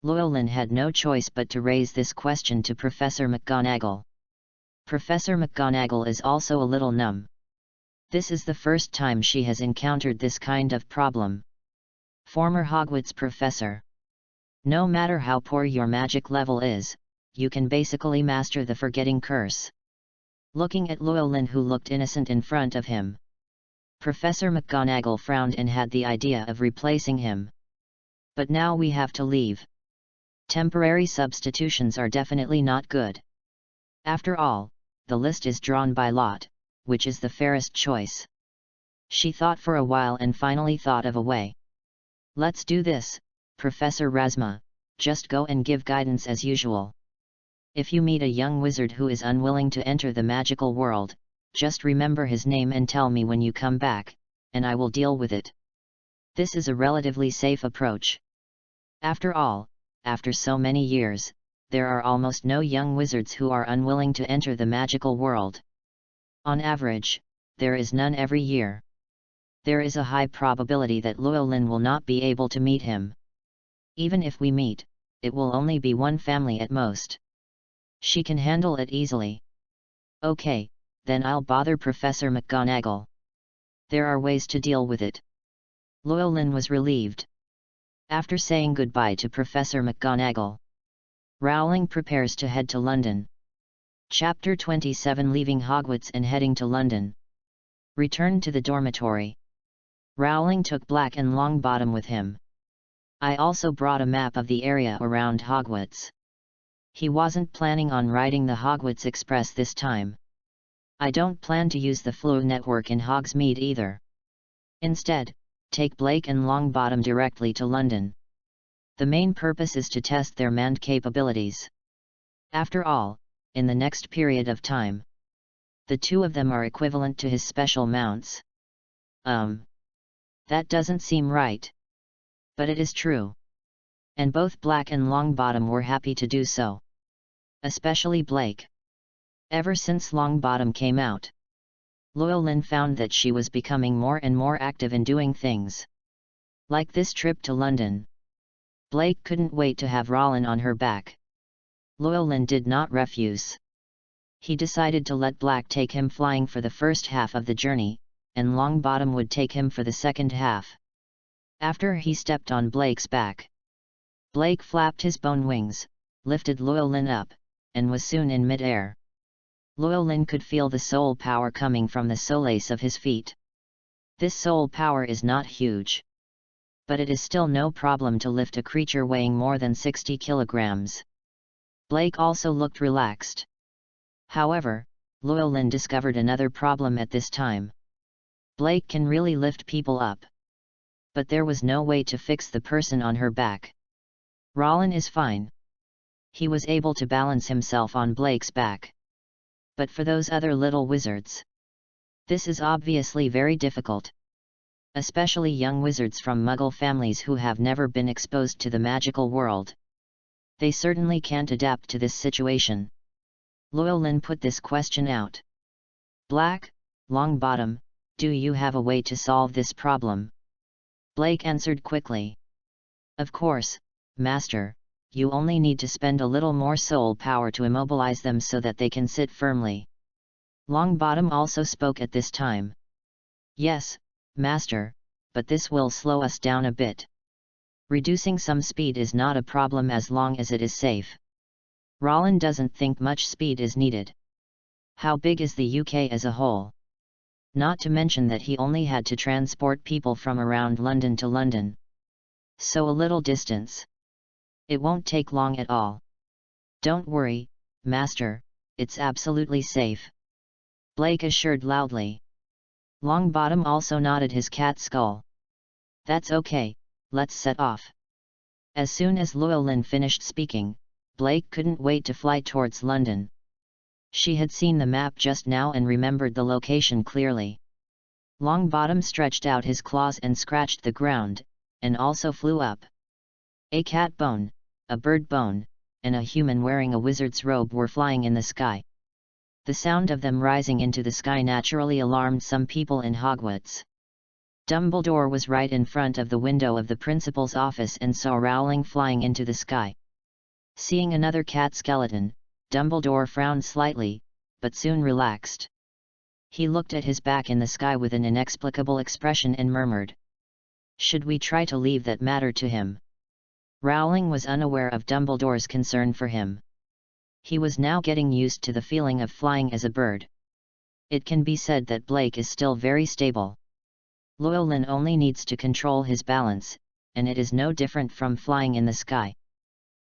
[SPEAKER 1] Llewellyn had no choice but to raise this question to Professor McGonagall. Professor McGonagall is also a little numb. This is the first time she has encountered this kind of problem. Former Hogwarts professor. No matter how poor your magic level is, you can basically master the forgetting curse. Looking at Llewellyn, who looked innocent in front of him, Professor McGonagall frowned and had the idea of replacing him. But now we have to leave. Temporary substitutions are definitely not good. After all, the list is drawn by lot, which is the fairest choice. She thought for a while and finally thought of a way. Let's do this, Professor Razma, just go and give guidance as usual. If you meet a young wizard who is unwilling to enter the magical world, just remember his name and tell me when you come back, and I will deal with it. This is a relatively safe approach. After all, after so many years, there are almost no young wizards who are unwilling to enter the magical world. On average, there is none every year. There is a high probability that Llewellyn will not be able to meet him. Even if we meet, it will only be one family at most. She can handle it easily. Okay, then I'll bother Professor McGonagall. There are ways to deal with it. Llewellyn was relieved. After saying goodbye to Professor McGonagall, Rowling prepares to head to London. Chapter 27, Leaving Hogwarts and heading to London. Return to the dormitory. Rowling took Black and Longbottom with him. I also brought a map of the area around Hogwarts. He wasn't planning on riding the Hogwarts Express this time. I don't plan to use the Floo network in Hogsmeade either. Instead, take Blake and Longbottom directly to London. The main purpose is to test their manned capabilities. After all, in the next period of time, the two of them are equivalent to his special mounts. That doesn't seem right. But it is true. And both Black and Longbottom were happy to do so. Especially Blake. Ever since Longbottom came out, Llewellyn found that she was becoming more and more active in doing things. Like this trip to London. Blake couldn't wait to have Rollin on her back. Llewellyn did not refuse. He decided to let Black take him flying for the first half of the journey, and Longbottom would take him for the second half. After he stepped on Blake's back, Blake flapped his bone wings, lifted Llewellyn up, and was soon in mid-air. Llewellyn could feel the soul power coming from the solace of his feet. This soul power is not huge. But it is still no problem to lift a creature weighing more than 60 kilograms. Blake also looked relaxed. However, Llewellyn discovered another problem at this time. Blake can really lift people up. But there was no way to fix the person on her back. Rollin is fine. He was able to balance himself on Blake's back. But for those other little wizards, this is obviously very difficult. Especially young wizards from Muggle families who have never been exposed to the magical world. They certainly can't adapt to this situation. Llewellyn put this question out. Black, Longbottom, do you have a way to solve this problem? Blake answered quickly. Of course, Master, you only need to spend a little more soul power to immobilize them so that they can sit firmly. Longbottom also spoke at this time. Yes, Master, but this will slow us down a bit. Reducing some speed is not a problem as long as it is safe. Roland doesn't think much speed is needed. How big is the UK as a whole? Not to mention that he only had to transport people from around London to London. So a little distance. It won't take long at all. Don't worry, Master, it's absolutely safe. Blake assured loudly. Longbottom also nodded his cat skull. That's okay, let's set off. As soon as Llewellyn finished speaking, Blake couldn't wait to fly towards London. She had seen the map just now and remembered the location clearly. Longbottom stretched out his claws and scratched the ground, and also flew up. A cat bone, a bird bone, and a human wearing a wizard's robe were flying in the sky. The sound of them rising into the sky naturally alarmed some people in Hogwarts. Dumbledore was right in front of the window of the principal's office and saw Rowling flying into the sky. Seeing another cat skeleton, Dumbledore frowned slightly, but soon relaxed. He looked at his back in the sky with an inexplicable expression and murmured, "Should we try to leave that matter to him?" Rowling was unaware of Dumbledore's concern for him. He was now getting used to the feeling of flying as a bird. It can be said that Blake is still very stable. Llewellyn only needs to control his balance, and it is no different from flying in the sky.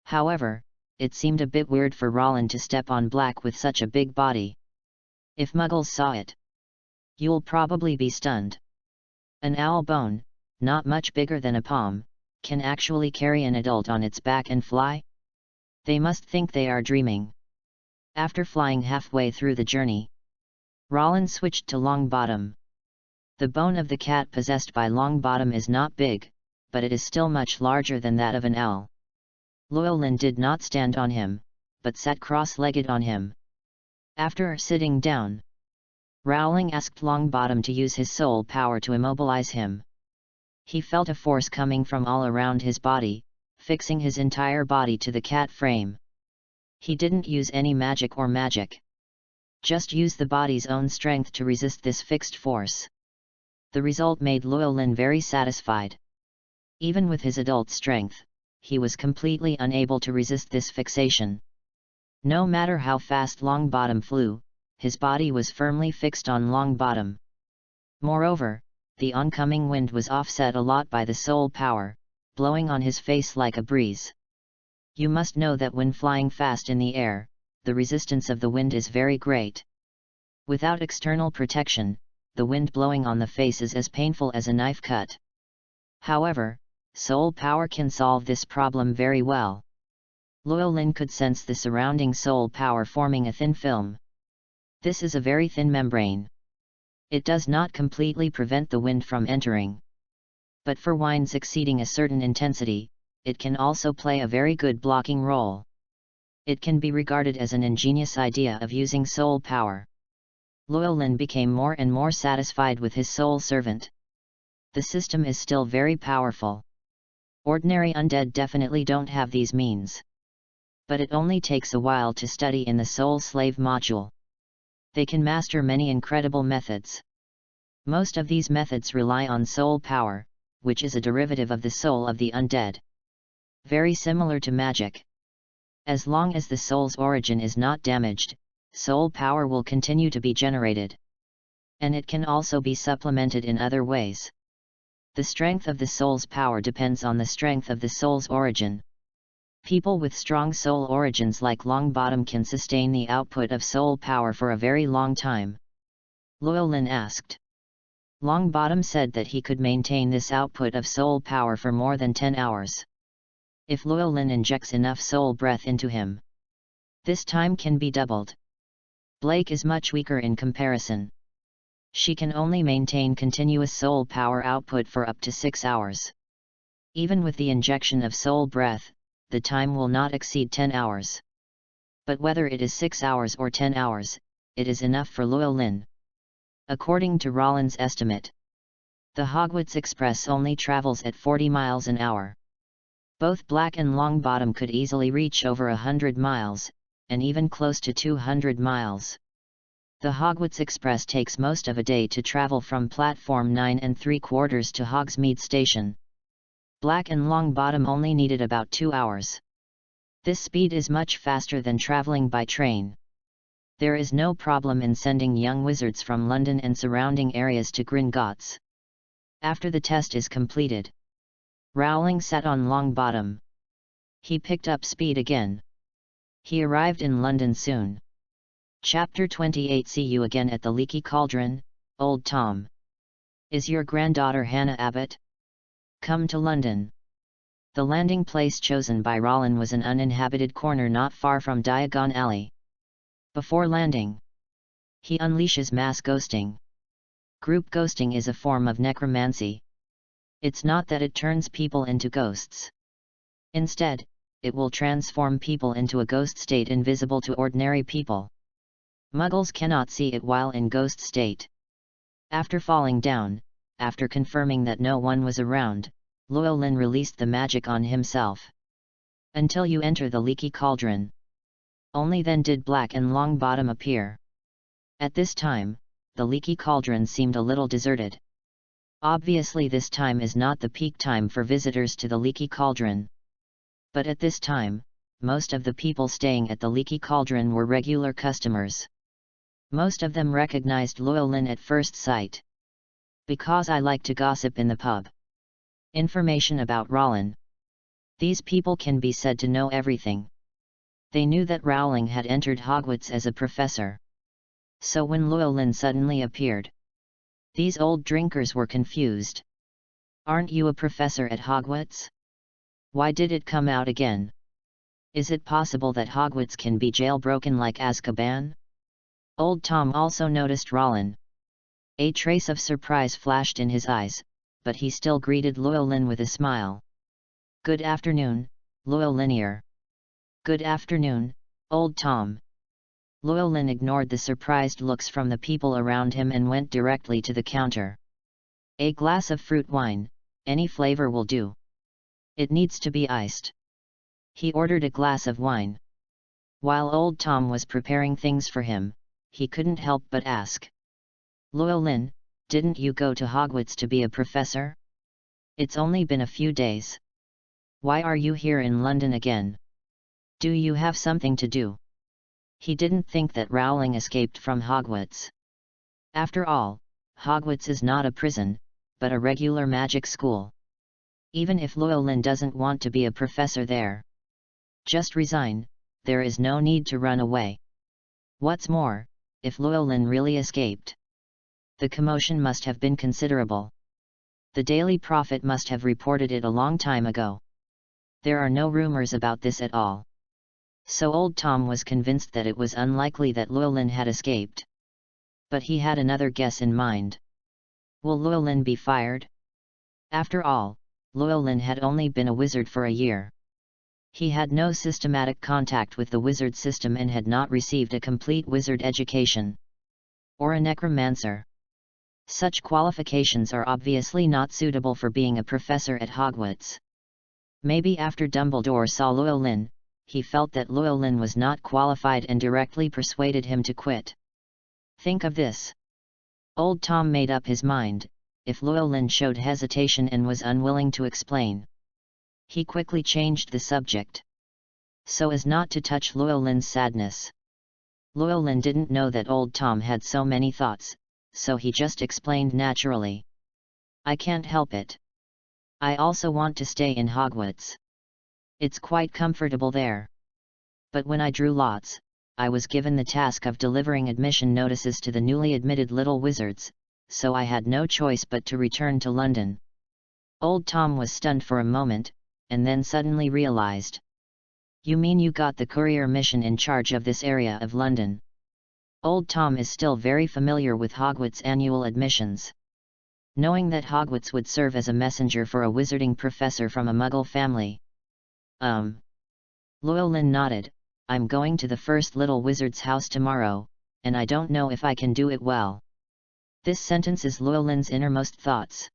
[SPEAKER 1] However, it seemed a bit weird for Roland to step on Black with such a big body. If Muggles saw it, you'll probably be stunned. An owl bone, not much bigger than a palm, can actually carry an adult on its back and fly? They must think they are dreaming. After flying halfway through the journey, Roland switched to Longbottom. The bone of the cat possessed by Longbottom is not big, but it is still much larger than that of an owl. Llewellyn did not stand on him, but sat cross-legged on him. After sitting down, Rowling asked Longbottom to use his soul power to immobilize him. He felt a force coming from all around his body, fixing his entire body to the cat frame. He didn't use any magic or magic. Just use the body's own strength to resist this fixed force. The result made Llewellyn very satisfied. Even with his adult strength, he was completely unable to resist this fixation. No matter how fast Longbottom flew, his body was firmly fixed on Longbottom. Moreover, the oncoming wind was offset a lot by the soul power, blowing on his face like a breeze. You must know that when flying fast in the air, the resistance of the wind is very great. Without external protection, the wind blowing on the face is as painful as a knife cut. However, soul power can solve this problem very well. Llewellyn could sense the surrounding soul power forming a thin film. This is a very thin membrane. It does not completely prevent the wind from entering. But for winds exceeding a certain intensity, it can also play a very good blocking role. It can be regarded as an ingenious idea of using soul power. Llewellyn became more and more satisfied with his soul servant. The system is still very powerful. Ordinary undead definitely don't have these means. But it only takes a while to study in the Soul Slave module. They can master many incredible methods. Most of these methods rely on soul power, which is a derivative of the soul of the undead. Very similar to magic. As long as the soul's origin is not damaged, soul power will continue to be generated. And it can also be supplemented in other ways. The strength of the soul's power depends on the strength of the soul's origin. People with strong soul origins like Longbottom can sustain the output of soul power for a very long time. Llewellyn asked. Longbottom said that he could maintain this output of soul power for more than 10 hours. If Llewellyn injects enough soul breath into him, this time can be doubled. Blake is much weaker in comparison. She can only maintain continuous soul power output for up to 6 hours. Even with the injection of soul breath, the time will not exceed 10 hours. But whether it is 6 hours or 10 hours, it is enough for Llewellyn. According to Rollins' estimate, the Hogwarts Express only travels at 40 miles an hour. Both Black and Longbottom could easily reach over 100 miles, and even close to 200 miles. The Hogwarts Express takes most of a day to travel from platform 9 3/4 to Hogsmeade Station. Black and Longbottom only needed about 2 hours. This speed is much faster than traveling by train. There is no problem in sending young wizards from London and surrounding areas to Gringotts. After the test is completed, Rowling sat on Longbottom. He picked up speed again. He arrived in London soon. Chapter 28. See you again at the Leaky Cauldron, Old Tom. Is your granddaughter Hannah Abbott? Come to London. The landing place chosen by Rowling was an uninhabited corner not far from Diagon Alley. Before landing, he unleashes mass ghosting. Group ghosting is a form of necromancy. It's not that it turns people into ghosts. Instead, it will transform people into a ghost state invisible to ordinary people. Muggles cannot see it while in ghost state. After falling down, after confirming that no one was around, Llewellyn released the magic on himself. Until you enter the Leaky Cauldron. Only then did Black and Longbottom appear. At this time, the Leaky Cauldron seemed a little deserted. Obviously this time is not the peak time for visitors to the Leaky Cauldron. But at this time, most of the people staying at the Leaky Cauldron were regular customers. Most of them recognized Llewellyn at first sight. Because I like to gossip in the pub. Information about Rowling. These people can be said to know everything. They knew that Rowling had entered Hogwarts as a professor. So when Llewellyn suddenly appeared, these old drinkers were confused. Aren't you a professor at Hogwarts? Why did it come out again? Is it possible that Hogwarts can be jailbroken like Azkaban? Old Tom also noticed Rowling. A trace of surprise flashed in his eyes, but he still greeted Llewellyn with a smile. Good afternoon, Llewellyn. Good afternoon, Old Tom. Llewellyn ignored the surprised looks from the people around him and went directly to the counter. A glass of fruit wine, any flavor will do. It needs to be iced. He ordered a glass of wine. While Old Tom was preparing things for him, he couldn't help but ask. Llewellyn, didn't you go to Hogwarts to be a professor? It's only been a few days. Why are you here in London again? Do you have something to do? He didn't think that Rowling escaped from Hogwarts. After all, Hogwarts is not a prison, but a regular magic school. Even if Llewellyn doesn't want to be a professor there, just resign, there is no need to run away. What's more, if Llewellyn really escaped, the commotion must have been considerable. The Daily Prophet must have reported it a long time ago. There are no rumors about this at all. So Old Tom was convinced that it was unlikely that Llewellyn had escaped. But he had another guess in mind. Will Llewellyn be fired? After all, Llewellyn had only been a wizard for a year. He had no systematic contact with the wizard system and had not received a complete wizard education. Or a necromancer. Such qualifications are obviously not suitable for being a professor at Hogwarts. Maybe after Dumbledore saw Llewellyn, he felt that Llewellyn was not qualified and directly persuaded him to quit. Think of this. Old Tom made up his mind, if Llewellyn showed hesitation and was unwilling to explain. He quickly changed the subject, so as not to touch Llewellyn's sadness. Llewellyn didn't know that Old Tom had so many thoughts, so he just explained naturally. I can't help it. I also want to stay in Hogwarts. It's quite comfortable there. But when I drew lots, I was given the task of delivering admission notices to the newly admitted little wizards, so I had no choice but to return to London. Old Tom was stunned for a moment, and then suddenly realized. You mean you got the courier mission in charge of this area of London? Old Tom is still very familiar with Hogwarts annual admissions. Knowing that Hogwarts would serve as a messenger for a wizarding professor from a Muggle family. Llewellyn nodded. I'm going to the first little wizard's house tomorrow, and I don't know if I can do it well. This sentence is Llewellyn's innermost thoughts.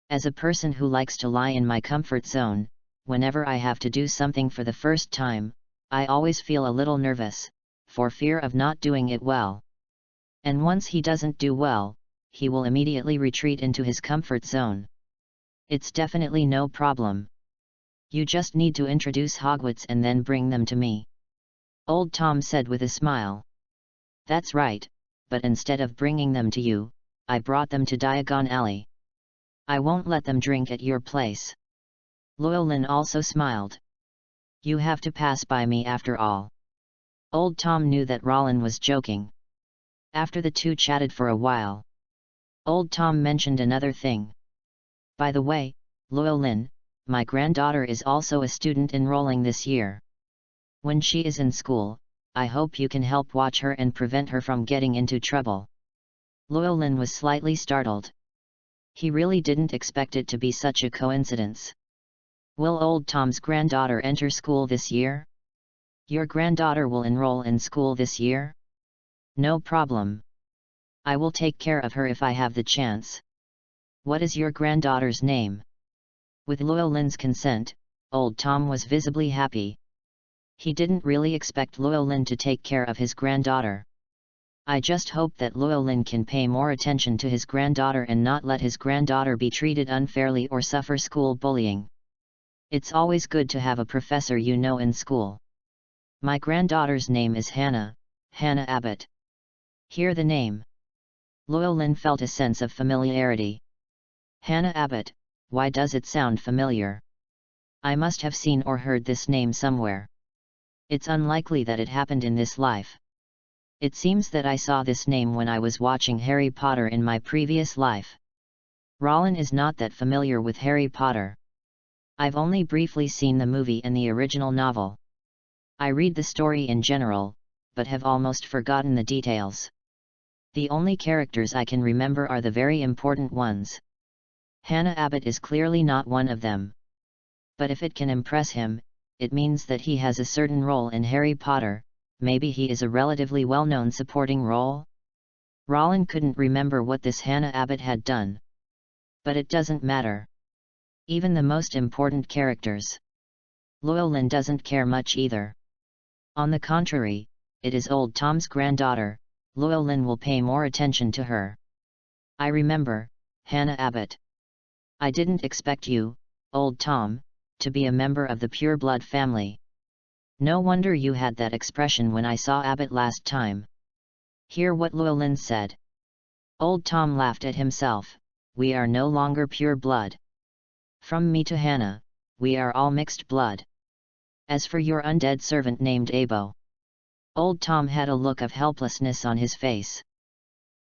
[SPEAKER 1] As a person who likes to lie in my comfort zone, whenever I have to do something for the first time, I always feel a little nervous, for fear of not doing it well. And once he doesn't do well, he will immediately retreat into his comfort zone. It's definitely no problem. You just need to introduce Hogwarts and then bring them to me. Old Tom said with a smile. That's right, but instead of bringing them to you, I brought them to Diagon Alley. I won't let them drink at your place. Llewellyn also smiled. You have to pass by me after all. Old Tom knew that Rollin was joking. After the two chatted for a while, Old Tom mentioned another thing. By the way, Llewellyn, my granddaughter is also a student enrolling this year. When she is in school, I hope you can help watch her and prevent her from getting into trouble. Llewellyn was slightly startled. He really didn't expect it to be such a coincidence. Will Old Tom's granddaughter enter school this year? Your granddaughter will enroll in school this year? No problem. I will take care of her if I have the chance. What is your granddaughter's name? With Llewellyn's consent, Old Tom was visibly happy. He didn't really expect Llewellyn to take care of his granddaughter. I just hope that Llewellyn can pay more attention to his granddaughter and not let his granddaughter be treated unfairly or suffer school bullying. It's always good to have a professor you know in school. My granddaughter's name is Hannah, Hannah Abbott. Hear the name. Llewellyn felt a sense of familiarity. Hannah Abbott, why does it sound familiar? I must have seen or heard this name somewhere. It's unlikely that it happened in this life. It seems that I saw this name when I was watching Harry Potter in my previous life. Rollin is not that familiar with Harry Potter. I've only briefly seen the movie and the original novel. I read the story in general, but have almost forgotten the details. The only characters I can remember are the very important ones. Hannah Abbott is clearly not one of them. But if it can impress him, it means that he has a certain role in Harry Potter. Maybe he is a relatively well-known supporting role? Rollin couldn't remember what this Hannah Abbott had done. But it doesn't matter. Even the most important characters. Llewellyn doesn't care much either. On the contrary, it is Old Tom's granddaughter, Llewellyn will pay more attention to her. I remember, Hannah Abbott. I didn't expect you, Old Tom, to be a member of the pure-blood family. No wonder you had that expression when I saw Abbott last time. Hear what Llewellyn said. Old Tom laughed at himself. We are no longer pure blood. From me to Hannah, we are all mixed blood. As for your undead servant named Abo. Old Tom had a look of helplessness on his face.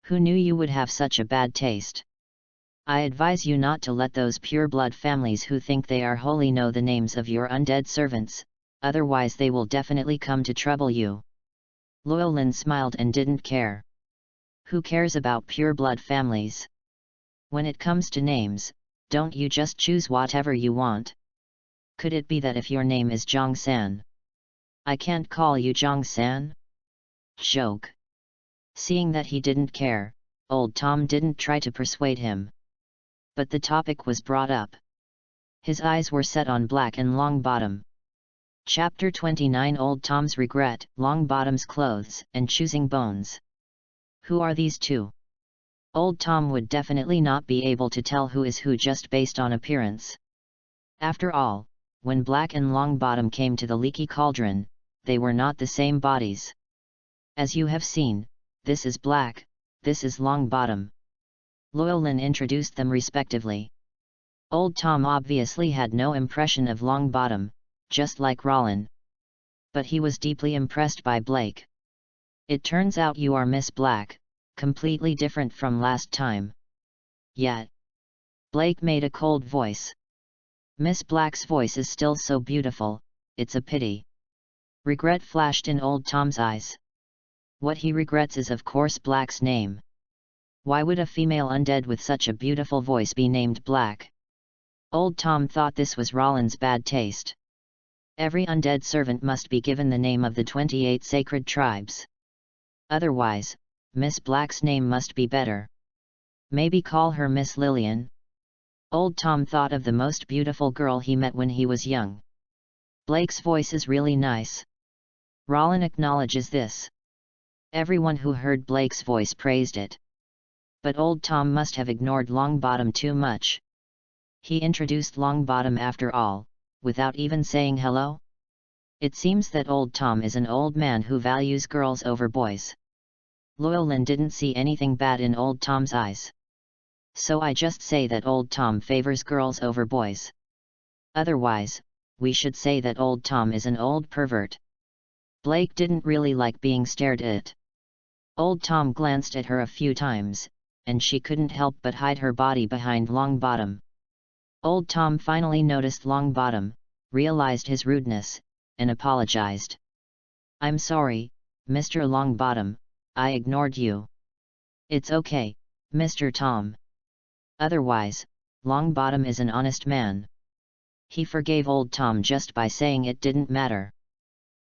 [SPEAKER 1] Who knew you would have such a bad taste? I advise you not to let those pure-blood families who think they are holy know the names of your undead servants, otherwise they will definitely come to trouble you. Llewellyn smiled and didn't care. Who cares about pure-blood families? When it comes to names, don't you just choose whatever you want? Could it be that if your name is Jong-san, I can't call you Jong-san? Joke. Seeing that he didn't care, Old Tom didn't try to persuade him. But the topic was brought up. His eyes were set on Black and Longbottom. Chapter 29 Old Tom's Regret, Longbottom's Clothes, and Choosing Bones. Who are these two? Old Tom would definitely not be able to tell who is who just based on appearance. After all, when Black and Longbottom came to the Leaky Cauldron, they were not the same bodies. As you have seen, this is Black, this is Longbottom. Llewellyn introduced them respectively. Old Tom obviously had no impression of Longbottom, just like Rollin. But he was deeply impressed by Blake. It turns out you are Miss Black, completely different from last time. Yet. Blake made a cold voice. Miss Black's voice is still so beautiful, it's a pity. Regret flashed in Old Tom's eyes. What he regrets is of course Black's name. Why would a female undead with such a beautiful voice be named Black? Old Tom thought this was Rollin's bad taste. Every undead servant must be given the name of the 28 sacred tribes. Otherwise, Miss Black's name must be better. Maybe call her Miss Lillian? Old Tom thought of the most beautiful girl he met when he was young. Blake's voice is really nice. Rollin acknowledges this. Everyone who heard Blake's voice praised it. But Old Tom must have ignored Longbottom too much. He introduced Longbottom after all, without even saying hello. It seems that Old Tom is an old man who values girls over boys. Llewellyn didn't see anything bad in Old Tom's eyes. So I just say that Old Tom favors girls over boys. Otherwise, we should say that Old Tom is an old pervert. Blake didn't really like being stared at. Old Tom glanced at her a few times, and she couldn't help but hide her body behind Longbottom. Old Tom finally noticed Longbottom, realized his rudeness, and apologized. "I'm sorry, Mr. Longbottom, I ignored you." "It's okay, Mr. Tom. Otherwise, Longbottom is an honest man." He forgave Old Tom just by saying it didn't matter.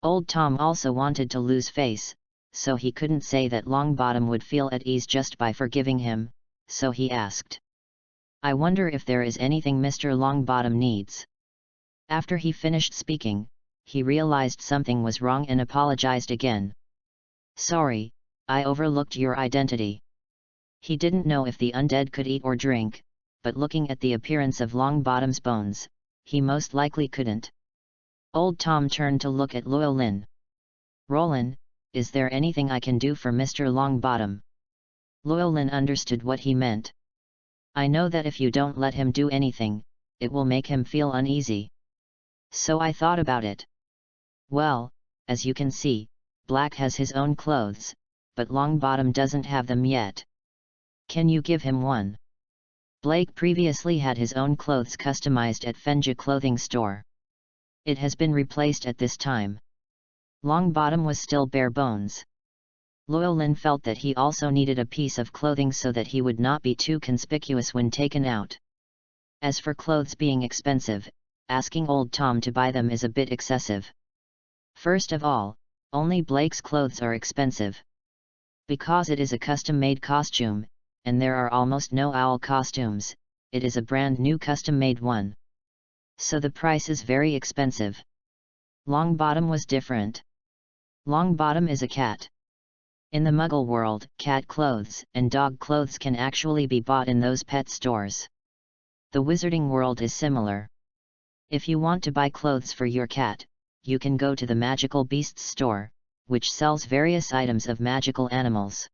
[SPEAKER 1] Old Tom also wanted to lose face, so he couldn't say that Longbottom would feel at ease just by forgiving him, so he asked, "I wonder if there is anything Mr. Longbottom needs." After he finished speaking, he realized something was wrong and apologized again. "Sorry, I overlooked your identity." He didn't know if the undead could eat or drink, but looking at the appearance of Longbottom's bones, he most likely couldn't. Old Tom turned to look at Llewellyn. "Rollin, is there anything I can do for Mr. Longbottom?" Llewellyn understood what he meant. "I know that if you don't let him do anything, it will make him feel uneasy. So I thought about it. Well, as you can see, Black has his own clothes, but Longbottom doesn't have them yet. Can you give him one?" Blake previously had his own clothes customized at Fenja clothing store. It has been replaced at this time. Longbottom was still bare bones. Llewellyn felt that he also needed a piece of clothing so that he would not be too conspicuous when taken out. As for clothes being expensive, asking Old Tom to buy them is a bit excessive. First of all, only Blake's clothes are expensive. Because it is a custom-made costume, and there are almost no owl costumes, it is a brand new custom-made one. So the price is very expensive. Longbottom was different. Longbottom is a cat. In the Muggle world, cat clothes and dog clothes can actually be bought in those pet stores. The Wizarding world is similar. If you want to buy clothes for your cat, you can go to the Magical Beasts store, which sells various items of magical animals,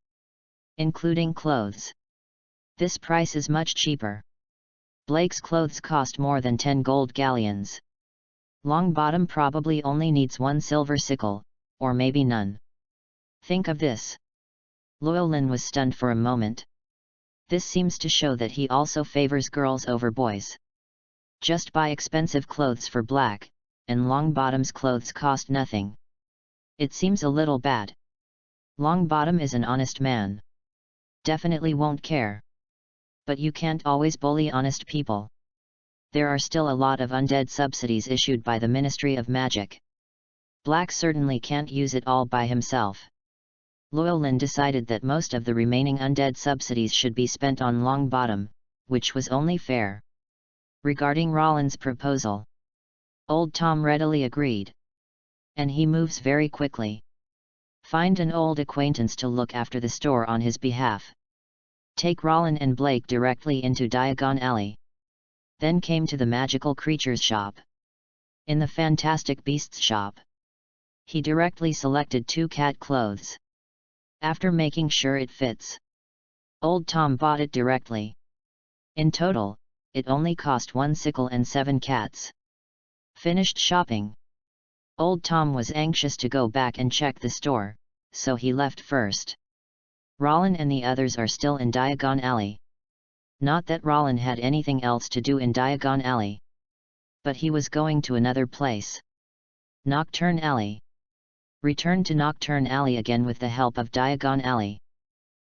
[SPEAKER 1] including clothes. This price is much cheaper. Blake's clothes cost more than 10 gold galleons. Longbottom probably only needs 1 silver sickle, or maybe none. Think of this. Llewellyn was stunned for a moment. This seems to show that he also favors girls over boys. Just buy expensive clothes for Black, and Longbottom's clothes cost nothing. It seems a little bad. Longbottom is an honest man. Definitely won't care. But you can't always bully honest people. There are still a lot of undead subsidies issued by the Ministry of Magic. Black certainly can't use it all by himself. Llewellyn decided that most of the remaining undead subsidies should be spent on Longbottom, which was only fair. Regarding Rollin's proposal, Old Tom readily agreed. And he moves very quickly. Find an old acquaintance to look after the store on his behalf. Take Rollin and Blake directly into Diagon Alley. Then came to the Magical Creatures shop. In the Fantastic Beasts shop, he directly selected 2 cat clothes. After making sure it fits, Old Tom bought it directly. In total, it only cost 1 sickle and 7 cats. Finished shopping, Old Tom was anxious to go back and check the store, so he left first. Rollin and the others are still in Diagon Alley. Not that Rollin had anything else to do in Diagon Alley. But he was going to another place. Nocturne Alley. Return to Nocturne Alley again with the help of Diagon Alley.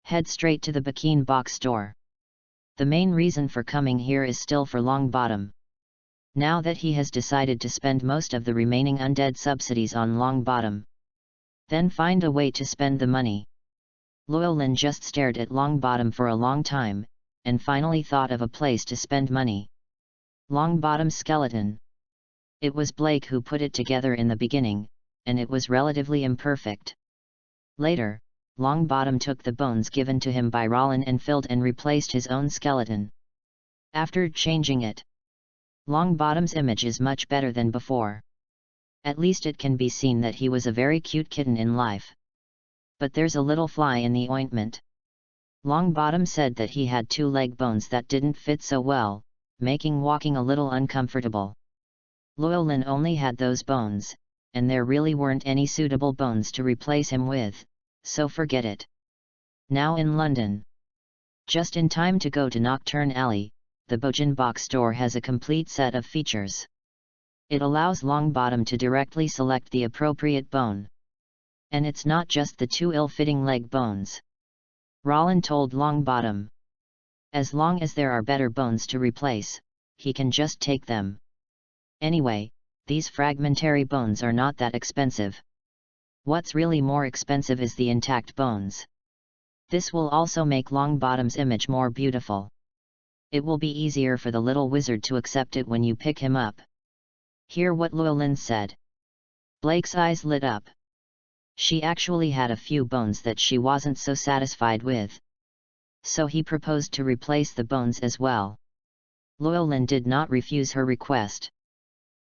[SPEAKER 1] Head straight to the Bikini Box store. The main reason for coming here is still for Longbottom. Now that he has decided to spend most of the remaining undead subsidies on Longbottom, then find a way to spend the money. Llewellyn just stared at Longbottom for a long time, and finally thought of a place to spend money. Longbottom's skeleton. It was Blake who put it together in the beginning, and it was relatively imperfect. Later, Longbottom took the bones given to him by Rollin and filled and replaced his own skeleton. After changing it, Longbottom's image is much better than before. At least it can be seen that he was a very cute kitten in life. But there's a little fly in the ointment. Longbottom said that he had 2 leg bones that didn't fit so well, making walking a little uncomfortable. Llewellyn only had those bones, and there really weren't any suitable bones to replace him with, so forget it. Now in London. Just in time to go to Nocturne Alley, the Bojan box store has a complete set of features. It allows Longbottom to directly select the appropriate bone. And it's not just the 2 ill-fitting leg bones. Rollin told Longbottom. As long as there are better bones to replace, he can just take them. Anyway, these fragmentary bones are not that expensive. What's really more expensive is the intact bones. This will also make Longbottom's image more beautiful. It will be easier for the little wizard to accept it when you pick him up. Hear what Llewellyn said. Blake's eyes lit up. She actually had a few bones that she wasn't so satisfied with. So he proposed to replace the bones as well. Llewellyn did not refuse her request.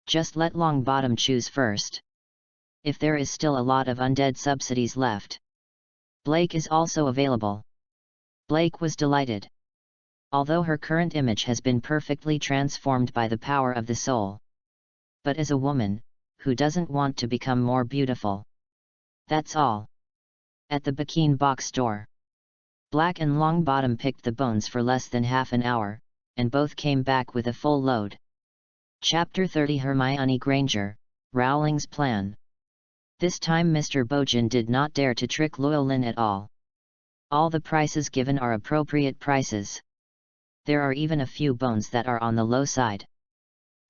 [SPEAKER 1] Just let Longbottom choose first. If there is still a lot of undead subsidies left, Blake is also available. Blake was delighted. Although her current image has been perfectly transformed by the power of the soul. But as a woman, who doesn't want to become more beautiful? That's all. At the Bikini box store, Black and Longbottom picked the bones for less than half an hour, and both came back with a full load. Chapter 30 Hermione Granger, Rowling's Plan. This time Mr. Bojan did not dare to trick Llewellyn at all. All the prices given are appropriate prices. There are even a few bones that are on the low side.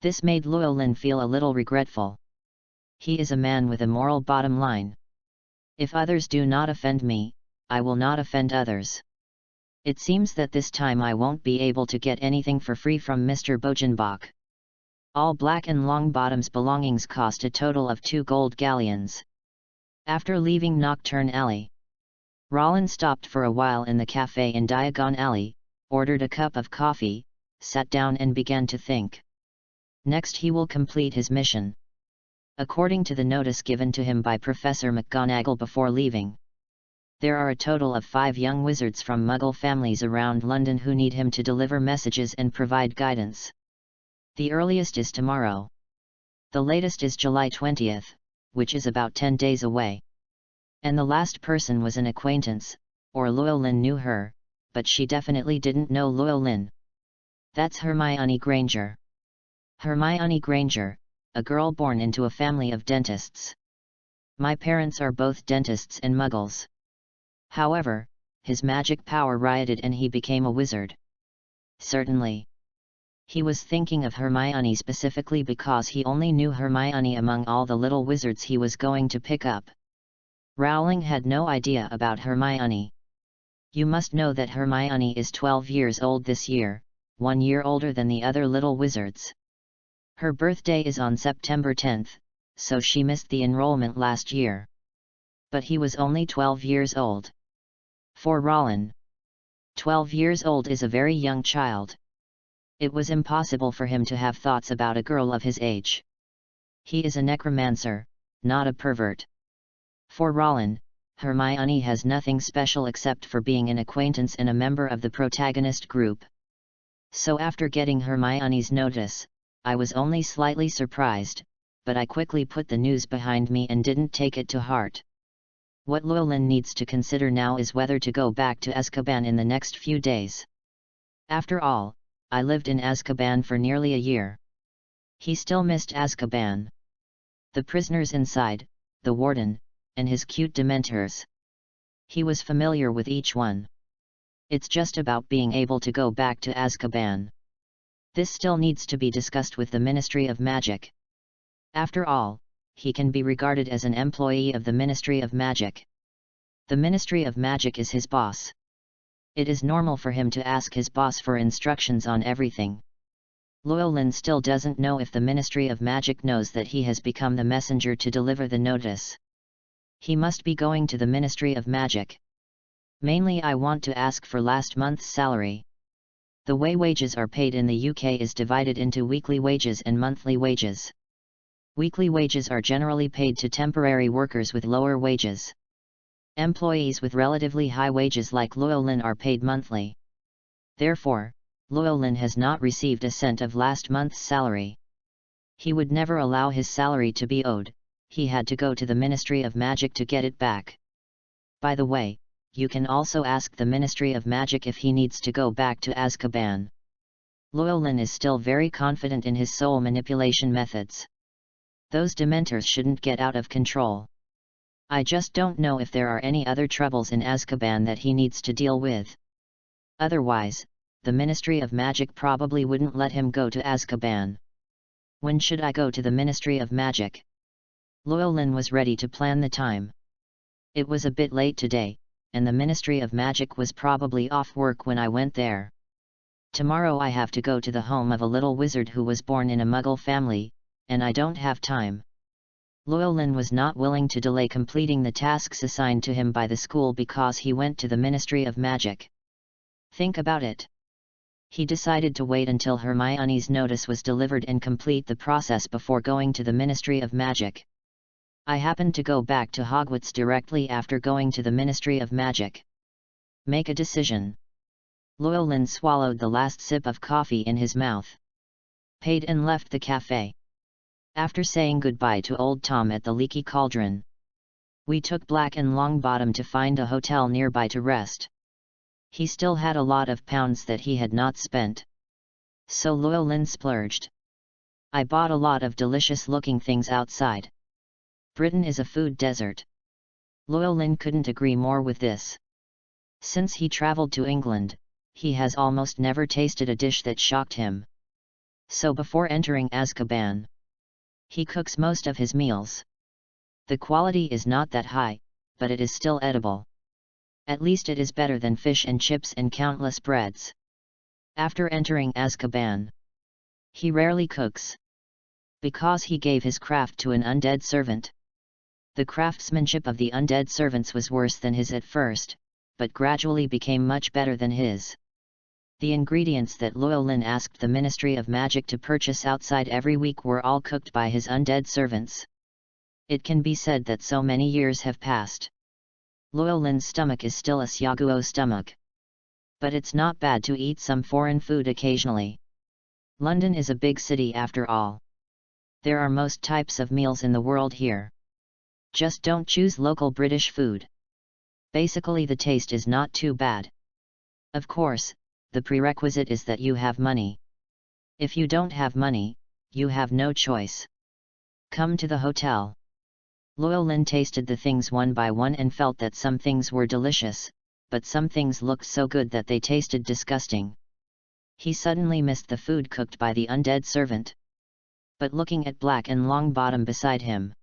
[SPEAKER 1] This made Llewellyn feel a little regretful. He is a man with a moral bottom line. If others do not offend me, I will not offend others. It seems that this time I won't be able to get anything for free from Mr. Bojanbach. All Black and Longbottom's belongings cost a total of 2 gold galleons. After leaving Nocturne Alley, Rollin stopped for a while in the cafe in Diagon Alley, ordered a cup of coffee, sat down and began to think. Next he will complete his mission. According to the notice given to him by Professor McGonagall before leaving, there are a total of 5 young wizards from Muggle families around London who need him to deliver messages and provide guidance. The earliest is tomorrow. The latest is July 20th, which is about 10 days away. And the last person was an acquaintance, or Llewellyn knew her, but she definitely didn't know Llewellyn. That's Hermione Granger. Hermione Granger, a girl born into a family of dentists. My parents are both dentists and Muggles. However, his magic power rioted and he became a wizard. Certainly. He was thinking of Hermione specifically because he only knew Hermione among all the little wizards he was going to pick up. Rowling had no idea about Hermione. You must know that Hermione is 12 years old this year, 1 year older than the other little wizards. Her birthday is on September 10th, so she missed the enrollment last year. But he was only 12 years old. For Rollin, 12 years old is a very young child. It was impossible for him to have thoughts about a girl of his age. He is a necromancer, not a pervert. For Rollin, Hermione has nothing special except for being an acquaintance and a member of the protagonist group. So after getting Hermione's notice, I was only slightly surprised, but I quickly put the news behind me and didn't take it to heart. What Llewellyn needs to consider now is whether to go back to Azkaban in the next few days. After all, I lived in Azkaban for nearly a year. He still missed Azkaban. The prisoners inside, the warden, and his cute dementors. He was familiar with each one. It's just about being able to go back to Azkaban. This still needs to be discussed with the Ministry of Magic. After all, he can be regarded as an employee of the Ministry of Magic. The Ministry of Magic is his boss. It is normal for him to ask his boss for instructions on everything. Llewellyn still doesn't know if the Ministry of Magic knows that he has become the messenger to deliver the notice. He must be going to the Ministry of Magic. Mainly I want to ask for last month's salary. The way wages are paid in the UK is divided into weekly wages and monthly wages. Weekly wages are generally paid to temporary workers with lower wages. Employees with relatively high wages like Llewellyn are paid monthly. Therefore, Llewellyn has not received a cent of last month's salary. He would never allow his salary to be owed, he had to go to the Ministry of Magic to get it back. By the way, you can also ask the Ministry of Magic if he needs to go back to Azkaban. Llewellyn is still very confident in his soul manipulation methods. Those Dementors shouldn't get out of control. I just don't know if there are any other troubles in Azkaban that he needs to deal with. Otherwise, the Ministry of Magic probably wouldn't let him go to Azkaban. When should I go to the Ministry of Magic? Llewellyn was ready to plan the time. It was a bit late today, and the Ministry of Magic was probably off work when I went there. Tomorrow I have to go to the home of a little wizard who was born in a Muggle family, and I don't have time. Llewellyn was not willing to delay completing the tasks assigned to him by the school because he went to the Ministry of Magic. Think about it. He decided to wait until Hermione's notice was delivered and complete the process before going to the Ministry of Magic. I happened to go back to Hogwarts directly after going to the Ministry of Magic. Make a decision. Llewellyn swallowed the last sip of coffee in his mouth. Paid and left the cafe. After saying goodbye to old Tom at the Leaky Cauldron, we took Black and Longbottom to find a hotel nearby to rest. He still had a lot of pounds that he had not spent. So Llewellyn splurged. I bought a lot of delicious-looking things outside. Britain is a food desert. Llewellyn couldn't agree more with this. Since he travelled to England, he has almost never tasted a dish that shocked him. So before entering Azkaban, he cooks most of his meals. The quality is not that high, but it is still edible. At least it is better than fish and chips and countless breads. After entering Azkaban, he rarely cooks. Because he gave his craft to an undead servant. The craftsmanship of the undead servants was worse than his at first, but gradually became much better than his. The ingredients that Llewellyn asked the Ministry of Magic to purchase outside every week were all cooked by his undead servants. It can be said that so many years have passed. Llewellyn's stomach is still a Syaguo stomach. But it's not bad to eat some foreign food occasionally. London is a big city after all. There are most types of meals in the world here. Just don't choose local British food. Basically the taste is not too bad. Of course, the prerequisite is that you have money. If you don't have money, you have no choice. Come to the hotel. Llewellyn tasted the things one by one and felt that some things were delicious, but some things looked so good that they tasted disgusting. He suddenly missed the food cooked by the undead servant. But looking at Black and Longbottom beside him,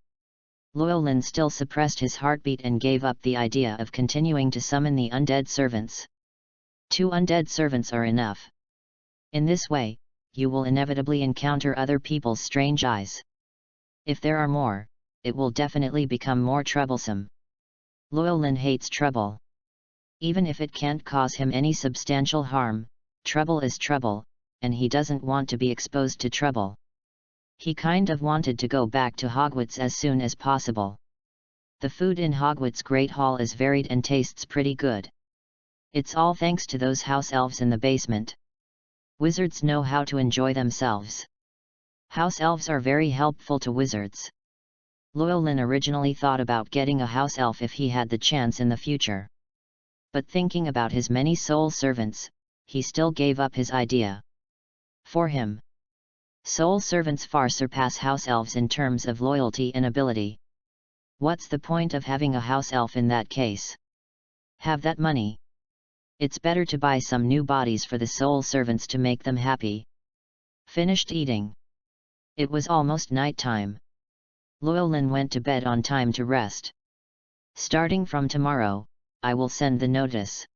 [SPEAKER 1] Llewellyn still suppressed his heartbeat and gave up the idea of continuing to summon the undead servants. 2 undead servants are enough. In this way, you will inevitably encounter other people's strange eyes. If there are more, it will definitely become more troublesome. Llewellyn hates trouble. Even if it can't cause him any substantial harm, trouble is trouble, and he doesn't want to be exposed to trouble. He kind of wanted to go back to Hogwarts as soon as possible. The food in Hogwarts Great Hall is varied and tastes pretty good. It's all thanks to those house elves in the basement. Wizards know how to enjoy themselves. House elves are very helpful to wizards. Llewellyn originally thought about getting a house elf if he had the chance in the future. But thinking about his many soul servants, he still gave up his idea. For him, soul servants far surpass house elves in terms of loyalty and ability. What's the point of having a house elf in that case? Have that money. It's better to buy some new bodies for the soul servants to make them happy. Finished eating. It was almost night time. Llewellyn went to bed on time to rest. Starting from tomorrow, I will send the notice.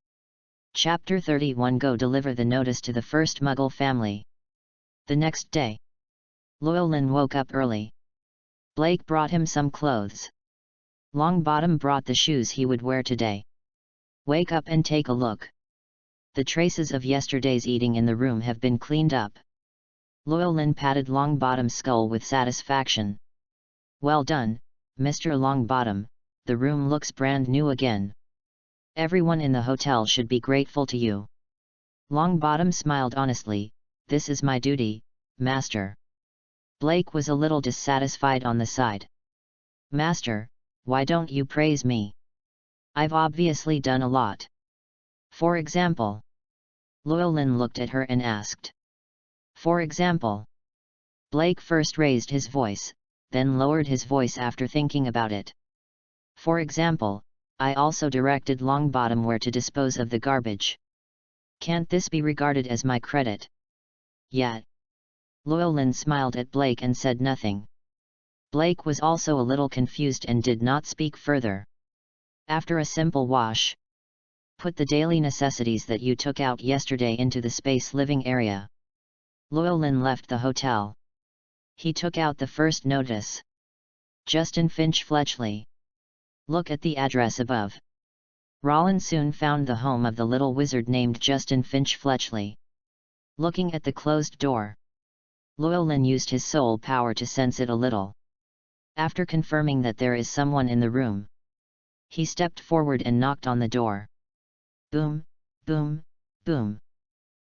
[SPEAKER 1] Chapter 31 Go deliver the notice to the first Muggle family. The next day, Llewellyn woke up early. Blake brought him some clothes. Longbottom brought the shoes he would wear today. Wake up and take a look. The traces of yesterday's eating in the room have been cleaned up. Llewellyn patted Longbottom's skull with satisfaction. Well done, Mr. Longbottom, the room looks brand new again. Everyone in the hotel should be grateful to you. Longbottom smiled honestly. This is my duty, Master. Blake was a little dissatisfied on the side. Master, why don't you praise me? I've obviously done a lot. For example. Llewellyn looked at her and asked. For example. Blake first raised his voice, then lowered his voice after thinking about it. For example, I also directed Longbottom where to dispose of the garbage. Can't this be regarded as my credit? Yeah. Llewellyn smiled at Blake and said nothing. Blake was also a little confused and did not speak further. After a simple wash. Put the daily necessities that you took out yesterday into the space living area. Llewellyn left the hotel. He took out the first notice. Justin Finch Fletchley. Look at the address above. Rollin soon found the home of the little wizard named Justin Finch Fletchley. Looking at the closed door, Llewellyn used his soul power to sense it a little. After confirming that there is someone in the room, he stepped forward and knocked on the door. Boom, boom, boom.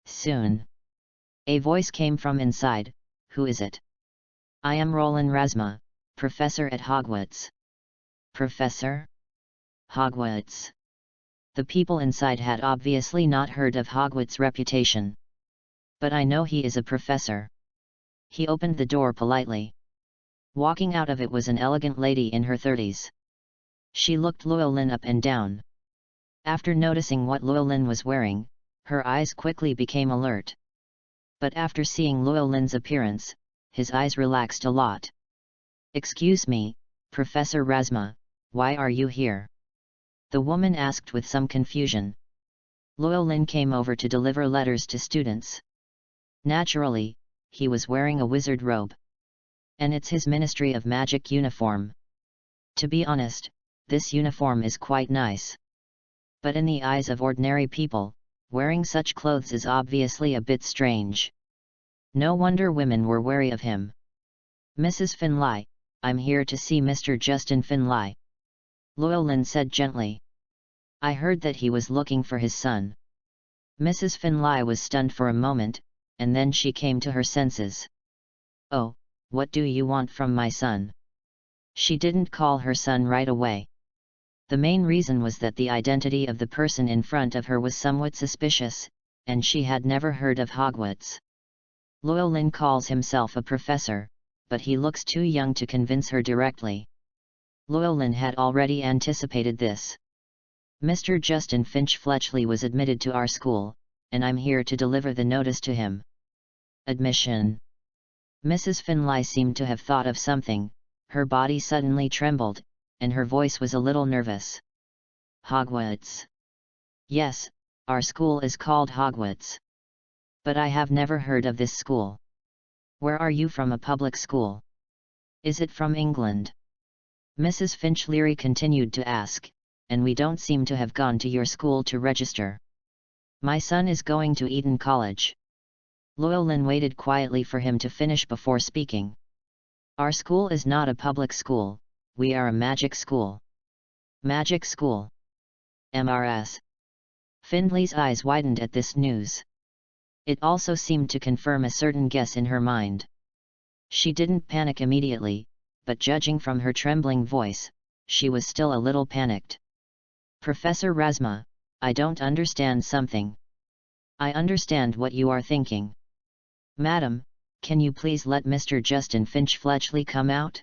[SPEAKER 1] Soon, a voice came from inside. Who is it? I am Roland Rasma, professor at Hogwarts. Professor? Hogwarts. The people inside had obviously not heard of Hogwarts' reputation. But I know he is a professor. He opened the door politely. Walking out of it was an elegant lady in her 30s. She looked Llewellyn up and down. After noticing what Llewellyn was wearing, her eyes quickly became alert. But after seeing Llewellyn's appearance, his eyes relaxed a lot. Excuse me, Professor Rasma, why are you here? The woman asked with some confusion. Llewellyn came over to deliver letters to students. Naturally, he was wearing a wizard robe. And it's his Ministry of Magic uniform. To be honest, this uniform is quite nice. But in the eyes of ordinary people, wearing such clothes is obviously a bit strange. No wonder women were wary of him. Mrs. Finlay, I'm here to see Mr. Justin Finlay. Llewellyn said gently. I heard that he was looking for his son. Mrs. Finlay was stunned for a moment, and then she came to her senses. Oh, what do you want from my son? She didn't call her son right away. The main reason was that the identity of the person in front of her was somewhat suspicious, and she had never heard of Hogwarts. Llewellyn calls himself a professor, but he looks too young to convince her directly. Llewellyn had already anticipated this. Mr. Justin Finch Fletchley was admitted to our school, and I'm here to deliver the notice to him. Admission. Mrs. Finlay seemed to have thought of something, her body suddenly trembled, and her voice was a little nervous. Hogwarts. Yes, our school is called Hogwarts. But I have never heard of this school. Where are you from? A public school? Is it from England? Mrs. Finch Leary continued to ask, and we don't seem to have gone to your school to register. My son is going to Eton College. Llewellyn waited quietly for him to finish before speaking. Our school is not a public school, we are a magic school. Magic school. MRS. Findlay's eyes widened at this news. It also seemed to confirm a certain guess in her mind. She didn't panic immediately, but judging from her trembling voice, she was still a little panicked. Professor Rasma, I don't understand something. I understand what you are thinking. Madam, can you please let Mr. Justin Finch Fletchley come out?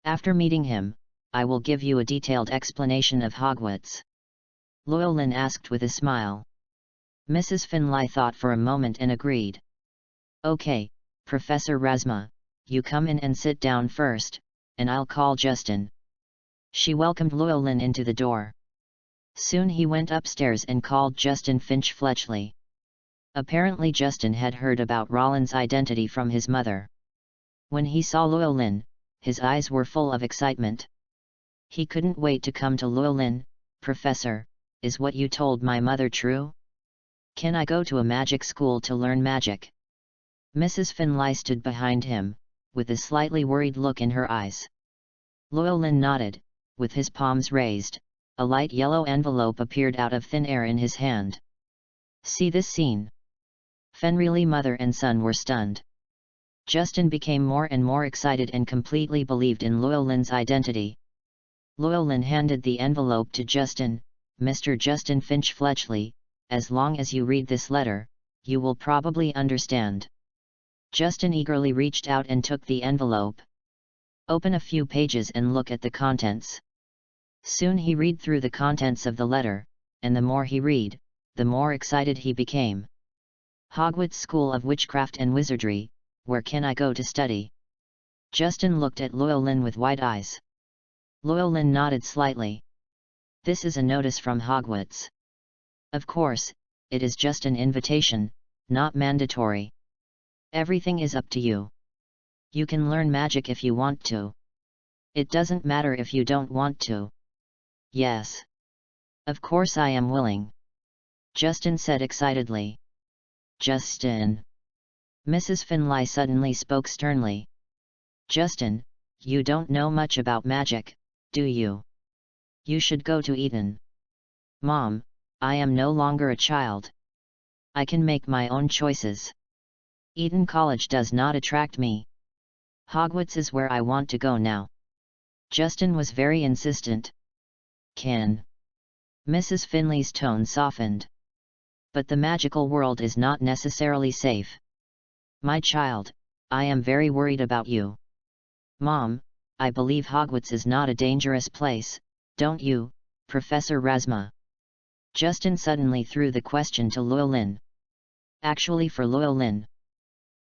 [SPEAKER 1] After meeting him, I will give you a detailed explanation of Hogwarts. Llewellyn asked with a smile. Mrs. Finlay thought for a moment and agreed. Okay, Professor Rasma, you come in and sit down first, and I'll call Justin. She welcomed Llewellyn into the door. Soon he went upstairs and called Justin Finch Fletchley. Apparently Justin had heard about Roland's identity from his mother. When he saw Llewellyn, his eyes were full of excitement. He couldn't wait to come to Llewellyn. "Professor, is what you told my mother true? Can I go to a magic school to learn magic?" Mrs. Finlay stood behind him, with a slightly worried look in her eyes. Llewellyn nodded, with his palms raised. A light yellow envelope appeared out of thin air in his hand. "See this scene?" Fenrir's mother and son were stunned. Justin became more and more excited and completely believed in Llewellyn's identity. Llewellyn handed the envelope to Justin. "Mr. Justin Finch Fletchley, as long as you read this letter, you will probably understand." Justin eagerly reached out and took the envelope. "Open a few pages and look at the contents." Soon he read through the contents of the letter, and the more he read, the more excited he became. "Hogwarts School of Witchcraft and Wizardry, where can I go to study?" Justin looked at Llewellyn with wide eyes. Llewellyn nodded slightly. "This is a notice from Hogwarts. Of course, it is just an invitation, not mandatory. Everything is up to you. You can learn magic if you want to. It doesn't matter if you don't want to." "Yes. Of course I am willing," Justin said excitedly. "Justin!" Mrs. Finlay suddenly spoke sternly. "Justin, you don't know much about magic, do you? You should go to Eton." "Mom, I am no longer a child. I can make my own choices. Eton College does not attract me. Hogwarts is where I want to go now." Justin was very insistent. "Can?" Mrs. Finley's tone softened. "But the magical world is not necessarily safe. My child, I am very worried about you." "Mom, I believe Hogwarts is not a dangerous place, don't you, Professor Rasma?" Justin suddenly threw the question to Llewellyn. Actually, for Llewellyn,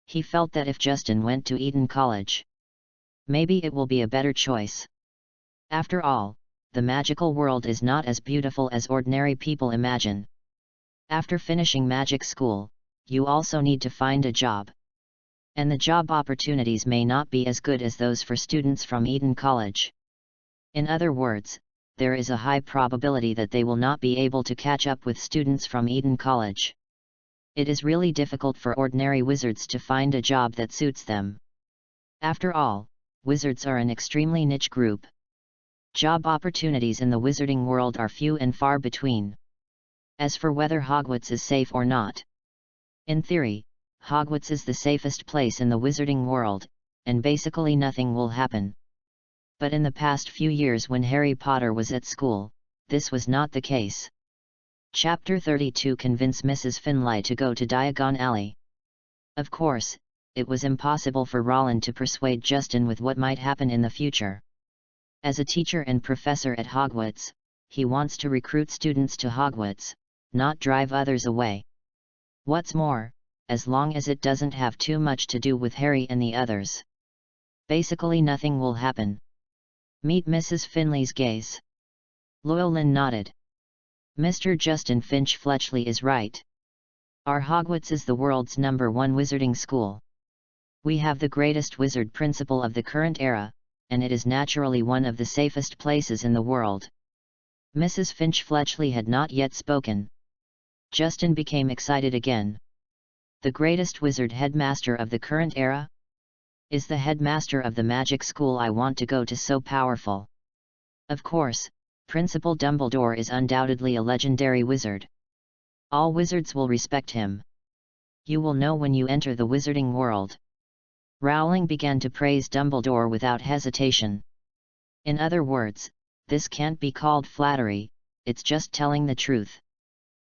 [SPEAKER 1] he felt that if Justin went to Eton College, maybe it will be a better choice. After all, the magical world is not as beautiful as ordinary people imagine. After finishing magic school, you also need to find a job. And the job opportunities may not be as good as those for students from Eton College. In other words, there is a high probability that they will not be able to catch up with students from Eton College. It is really difficult for ordinary wizards to find a job that suits them. After all, wizards are an extremely niche group. Job opportunities in the wizarding world are few and far between. As for whether Hogwarts is safe or not, in theory, Hogwarts is the safest place in the wizarding world, and basically nothing will happen. But in the past few years when Harry Potter was at school, this was not the case. Chapter 32 Convince Mrs. Finlay to go to Diagon Alley. Of course, it was impossible for Roland to persuade Justin with what might happen in the future. As a teacher and professor at Hogwarts, he wants to recruit students to Hogwarts, not drive others away. What's more, as long as it doesn't have too much to do with Harry and the others, basically nothing will happen. Meet Mrs. Finley's gaze. Llewellyn nodded. "Mr. Justin Finch Fletchley is right. Our Hogwarts is the world's #1 wizarding school. We have the greatest wizard principal of the current era, and it is naturally one of the safest places in the world." Mrs. Finch Fletchley had not yet spoken. Justin became excited again. The greatest wizard headmaster of the current era? Is the headmaster of the magic school I want to go to so powerful? Of course, Principal Dumbledore is undoubtedly a legendary wizard. All wizards will respect him. You will know when you enter the wizarding world. Rowling began to praise Dumbledore without hesitation. In other words, this can't be called flattery, it's just telling the truth.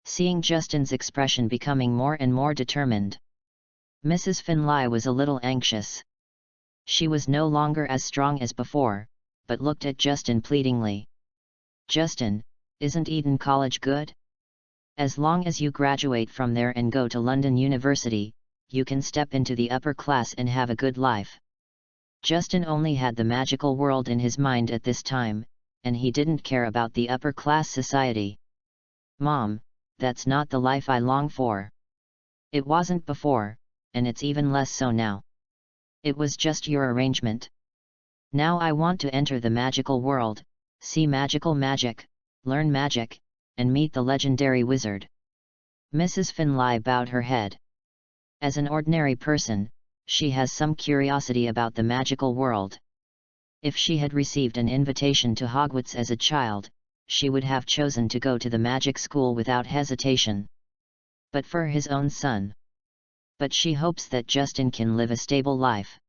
[SPEAKER 1] Seeing Justin's expression becoming more and more determined, Mrs. Finlay was a little anxious. She was no longer as strong as before, but looked at Justin pleadingly. "Justin, isn't Eton College good? As long as you graduate from there and go to London University, you can step into the upper class and have a good life." Justin only had the magical world in his mind at this time, and he didn't care about the upper class society. Mom, that's not the life I long for. It wasn't before, and it's even less so now. It was just your arrangement. Now I want to enter the magical world, see magical magic, learn magic, and meet the legendary wizard. Mrs. Finlay bowed her head. As an ordinary person, she has some curiosity about the magical world. If she had received an invitation to Hogwarts as a child, she would have chosen to go to the magic school without hesitation. But for his own son. But she hopes that Justin can live a stable life.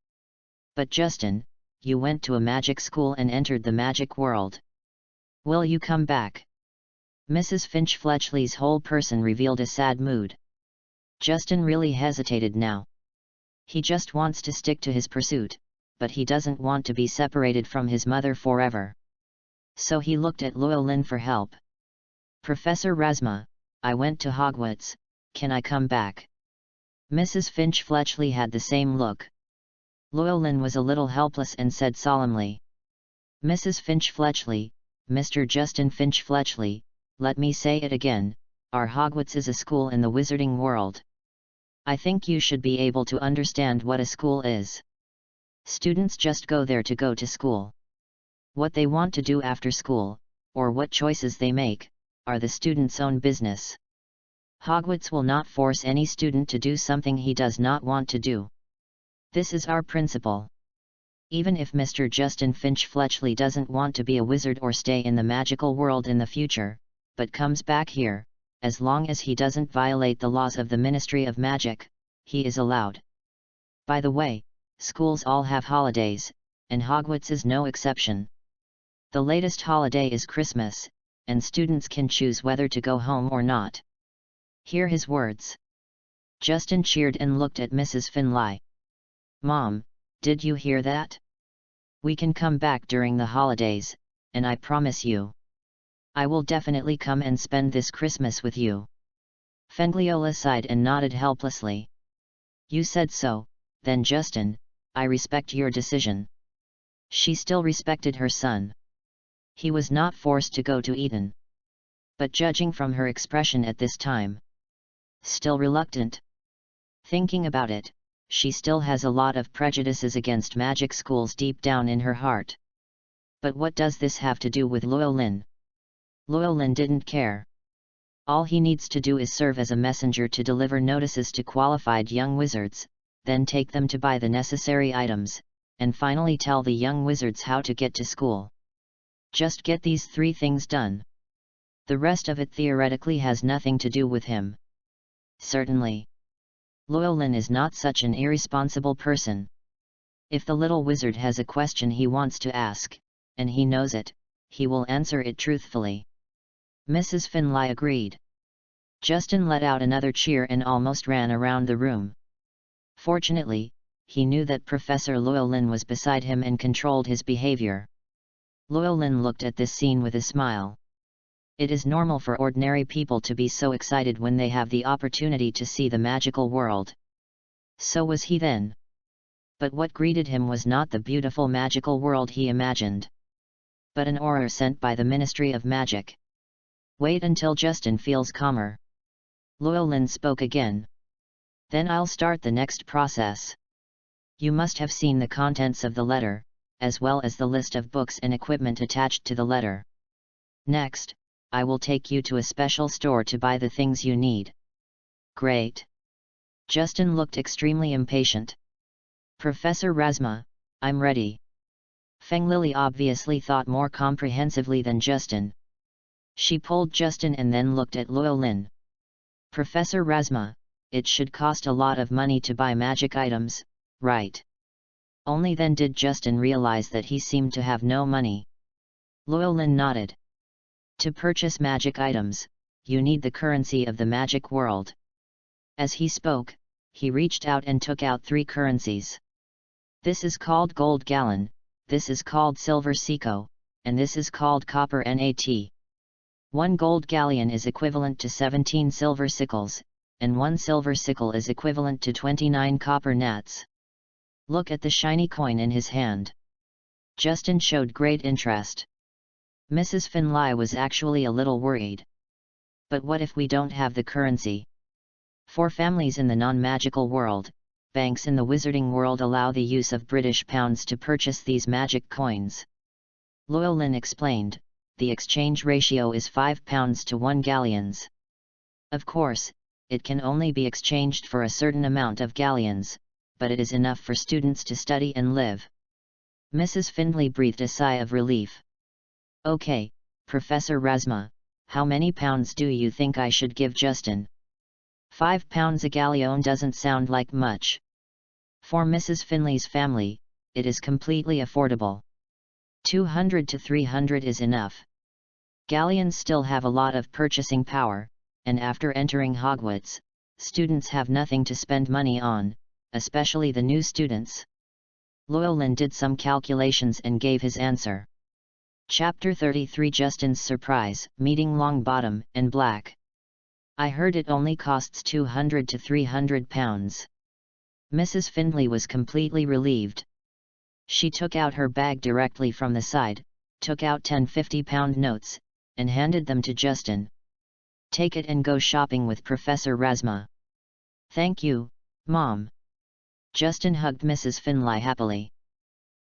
[SPEAKER 1] But Justin, you went to a magic school and entered the magic world. Will you come back? Mrs. Finch-Fletchley's whole person revealed a sad mood. Justin really hesitated now. He just wants to stick to his pursuit, but he doesn't want to be separated from his mother forever. So he looked at Llewellyn for help. Professor Rasma, I went to Hogwarts, can I come back? Mrs. Finch-Fletchley had the same look. Llewellyn was a little helpless and said solemnly. Mrs. Finch-Fletchley, Mr. Justin Finch-Fletchley, let me say it again, our Hogwarts is a school in the wizarding world. I think you should be able to understand what a school is. Students just go there to go to school. What they want to do after school, or what choices they make, are the student's own business. Hogwarts will not force any student to do something he does not want to do. This is our principle. Even if Mr. Justin Finch-Fletchley doesn't want to be a wizard or stay in the magical world in the future, but comes back here, as long as he doesn't violate the laws of the Ministry of Magic, he is allowed. By the way, schools all have holidays, and Hogwarts is no exception. The latest holiday is Christmas, and students can choose whether to go home or not. Hear his words. Justin cheered and looked at Mrs. Finlay. Mom, did you hear that? We can come back during the holidays, and I promise you, I will definitely come and spend this Christmas with you. Fengliola sighed and nodded helplessly. You said so, then Justin, I respect your decision. She still respected her son. He was not forced to go to Eton. But judging from her expression at this time, still reluctant. Thinking about it, she still has a lot of prejudices against magic schools deep down in her heart. But what does this have to do with Llewellyn? Llewellyn didn't care. All he needs to do is serve as a messenger to deliver notices to qualified young wizards, then take them to buy the necessary items, and finally tell the young wizards how to get to school. Just get these 3 things done. The rest of it theoretically has nothing to do with him. Certainly. Llewellyn is not such an irresponsible person. If the little wizard has a question he wants to ask, and he knows it, he will answer it truthfully. Mrs. Finlay agreed. Justin let out another cheer and almost ran around the room. Fortunately, he knew that Professor Llewellyn was beside him and controlled his behavior. Llewellyn looked at this scene with a smile. It is normal for ordinary people to be so excited when they have the opportunity to see the magical world. So was he then. But what greeted him was not the beautiful magical world he imagined, but an aura sent by the Ministry of Magic. Wait until Justin feels calmer. Llewellyn spoke again. Then I'll start the next process. You must have seen the contents of the letter, as well as the list of books and equipment attached to the letter. Next, I will take you to a special store to buy the things you need. Great. Justin looked extremely impatient. Professor Rasma, I'm ready. Feng Lily obviously thought more comprehensively than Justin. She pulled Justin and then looked at Llewellyn. Professor Rasma, it should cost a lot of money to buy magic items, right? Only then did Justin realize that he seemed to have no money. Llewellyn nodded. To purchase magic items, you need the currency of the magic world. As he spoke, he reached out and took out 3 currencies. This is called gold gallon, this is called silver seco, and this is called copper nat. 1 gold galleon is equivalent to 17 silver sickles, and 1 silver sickle is equivalent to 29 copper nats. Look at the shiny coin in his hand. Justin showed great interest. Mrs. Finlay was actually a little worried. But what if we don't have the currency? For families in the non-magical world, banks in the wizarding world allow the use of British pounds to purchase these magic coins. Llewellyn explained, the exchange ratio is 5 pounds to 1 galleons. Of course, it can only be exchanged for a certain amount of galleons, but it is enough for students to study and live. Mrs. Findlay breathed a sigh of relief. Okay, Professor Rasma, how many pounds do you think I should give Justin? 5 pounds a galleon doesn't sound like much. For Mrs. Findlay's family, it is completely affordable. 200 to 300 is enough. Galleons still have a lot of purchasing power, and after entering Hogwarts, students have nothing to spend money on, especially the new students. Llewellyn did some calculations and gave his answer. Chapter 33 Justin's Surprise, Meeting Longbottom and Black. I heard it only costs 200 to 300 pounds. Mrs. Findlay was completely relieved. She took out her bag directly from the side, took out 10 50-pound notes, and handed them to Justin. Take it and go shopping with Professor Rasma. Thank you, Mom. Justin hugged Mrs. Findlay happily.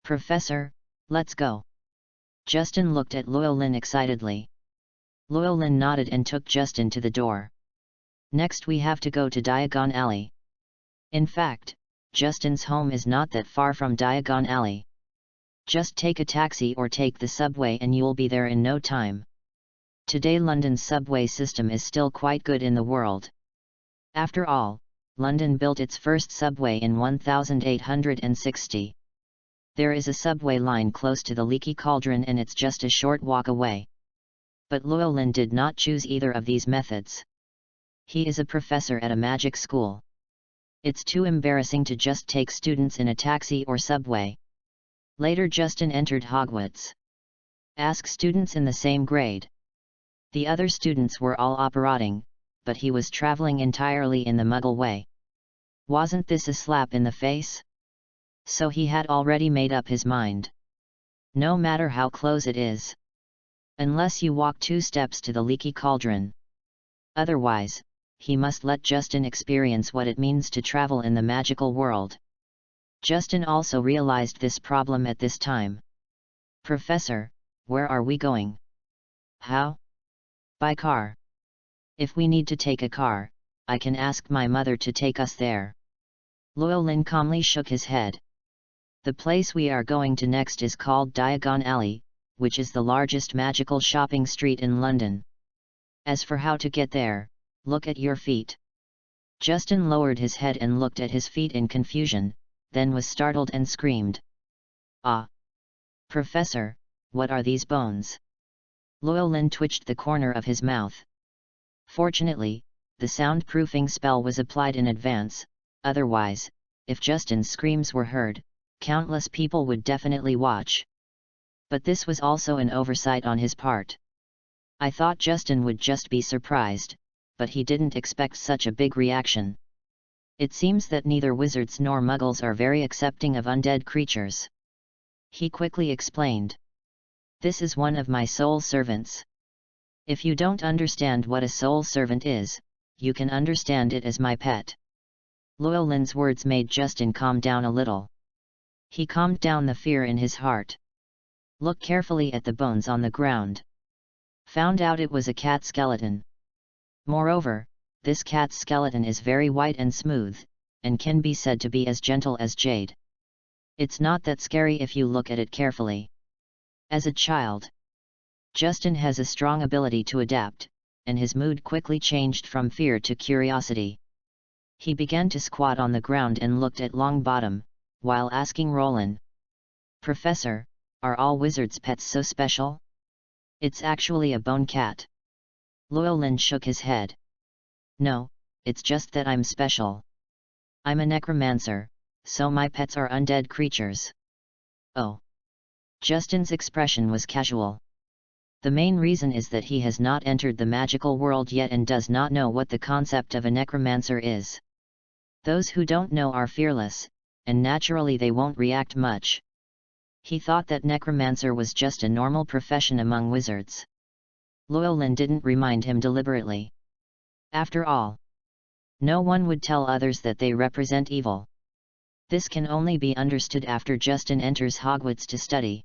[SPEAKER 1] Professor, let's go. Justin looked at Llewellyn excitedly. Llewellyn nodded and took Justin to the door. Next we have to go to Diagon Alley. In fact, Justin's home is not that far from Diagon Alley. Just take a taxi or take the subway and you'll be there in no time. Today London's subway system is still quite good in the world. After all, London built its first subway in 1860. There is a subway line close to the Leaky Cauldron and it's just a short walk away. But Llewellyn did not choose either of these methods. He is a professor at a magic school. It's too embarrassing to just take students in a taxi or subway. Later Justin entered Hogwarts. Ask students in the same grade. The other students were all operating, but he was traveling entirely in the Muggle way. Wasn't this a slap in the face? So he had already made up his mind. No matter how close it is. Unless you walk 2 steps to the Leaky Cauldron. Otherwise, he must let Justin experience what it means to travel in the magical world. Justin also realized this problem at this time. Professor, where are we going? How? By car. If we need to take a car, I can ask my mother to take us there. Llewellyn calmly shook his head. The place we are going to next is called Diagon Alley, which is the largest magical shopping street in London. As for how to get there, look at your feet. Justin lowered his head and looked at his feet in confusion, then was startled and screamed. Ah! Professor, what are these bones? Llewellyn twitched the corner of his mouth. Fortunately, the soundproofing spell was applied in advance, otherwise, if Justin's screams were heard, countless people would definitely watch. But this was also an oversight on his part. I thought Justin would just be surprised, but he didn't expect such a big reaction. It seems that neither wizards nor muggles are very accepting of undead creatures. He quickly explained. This is one of my soul servants. If you don't understand what a soul servant is, you can understand it as my pet. Llewellyn's words made Justin calm down a little. He calmed down the fear in his heart. Look carefully at the bones on the ground. Found out it was a cat skeleton. Moreover, this cat's skeleton is very white and smooth, and can be said to be as gentle as jade. It's not that scary if you look at it carefully. As a child, Justin has a strong ability to adapt, and his mood quickly changed from fear to curiosity. He began to squat on the ground and looked at Longbottom, while asking Roland. Professor, are all wizards' pets so special? It's actually a bone cat. Llewellyn shook his head. No, it's just that I'm special. I'm a necromancer, so my pets are undead creatures. Oh. Justin's expression was casual. The main reason is that he has not entered the magical world yet and does not know what the concept of a necromancer is. Those who don't know are fearless, and naturally they won't react much. He thought that necromancer was just a normal profession among wizards. Llewellyn didn't remind him deliberately. After all, no one would tell others that they represent evil. This can only be understood after Justin enters Hogwarts to study.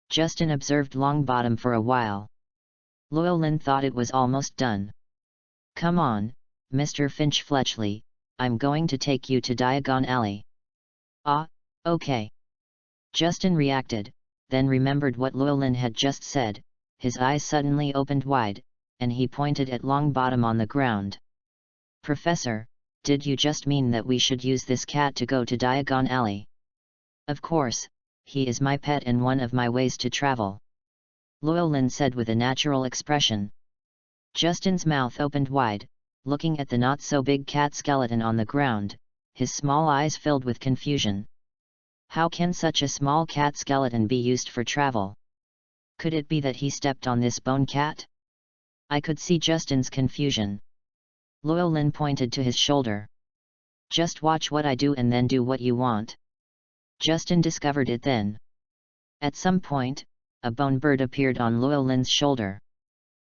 [SPEAKER 1] Justin observed Longbottom for a while. Llewellyn thought it was almost done. "Come on, Mr. Finch-Fletchley, I'm going to take you to Diagon Alley." "Ah, okay." Justin reacted, then remembered what Llewellyn had just said. His eyes suddenly opened wide, and he pointed at Longbottom on the ground. "Professor, did you just mean that we should use this cat to go to Diagon Alley?" "Of course, he is my pet and one of my ways to travel," Llewellyn said with a natural expression. Justin's mouth opened wide, looking at the not-so-big cat skeleton on the ground, his small eyes filled with confusion. How can such a small cat skeleton be used for travel? Could it be that he stepped on this bone cat? I could see Justin's confusion. Llewellyn pointed to his shoulder. "Just watch what I do and then do what you want." Justin discovered it then. At some point, a bone bird appeared on Llewellyn's shoulder.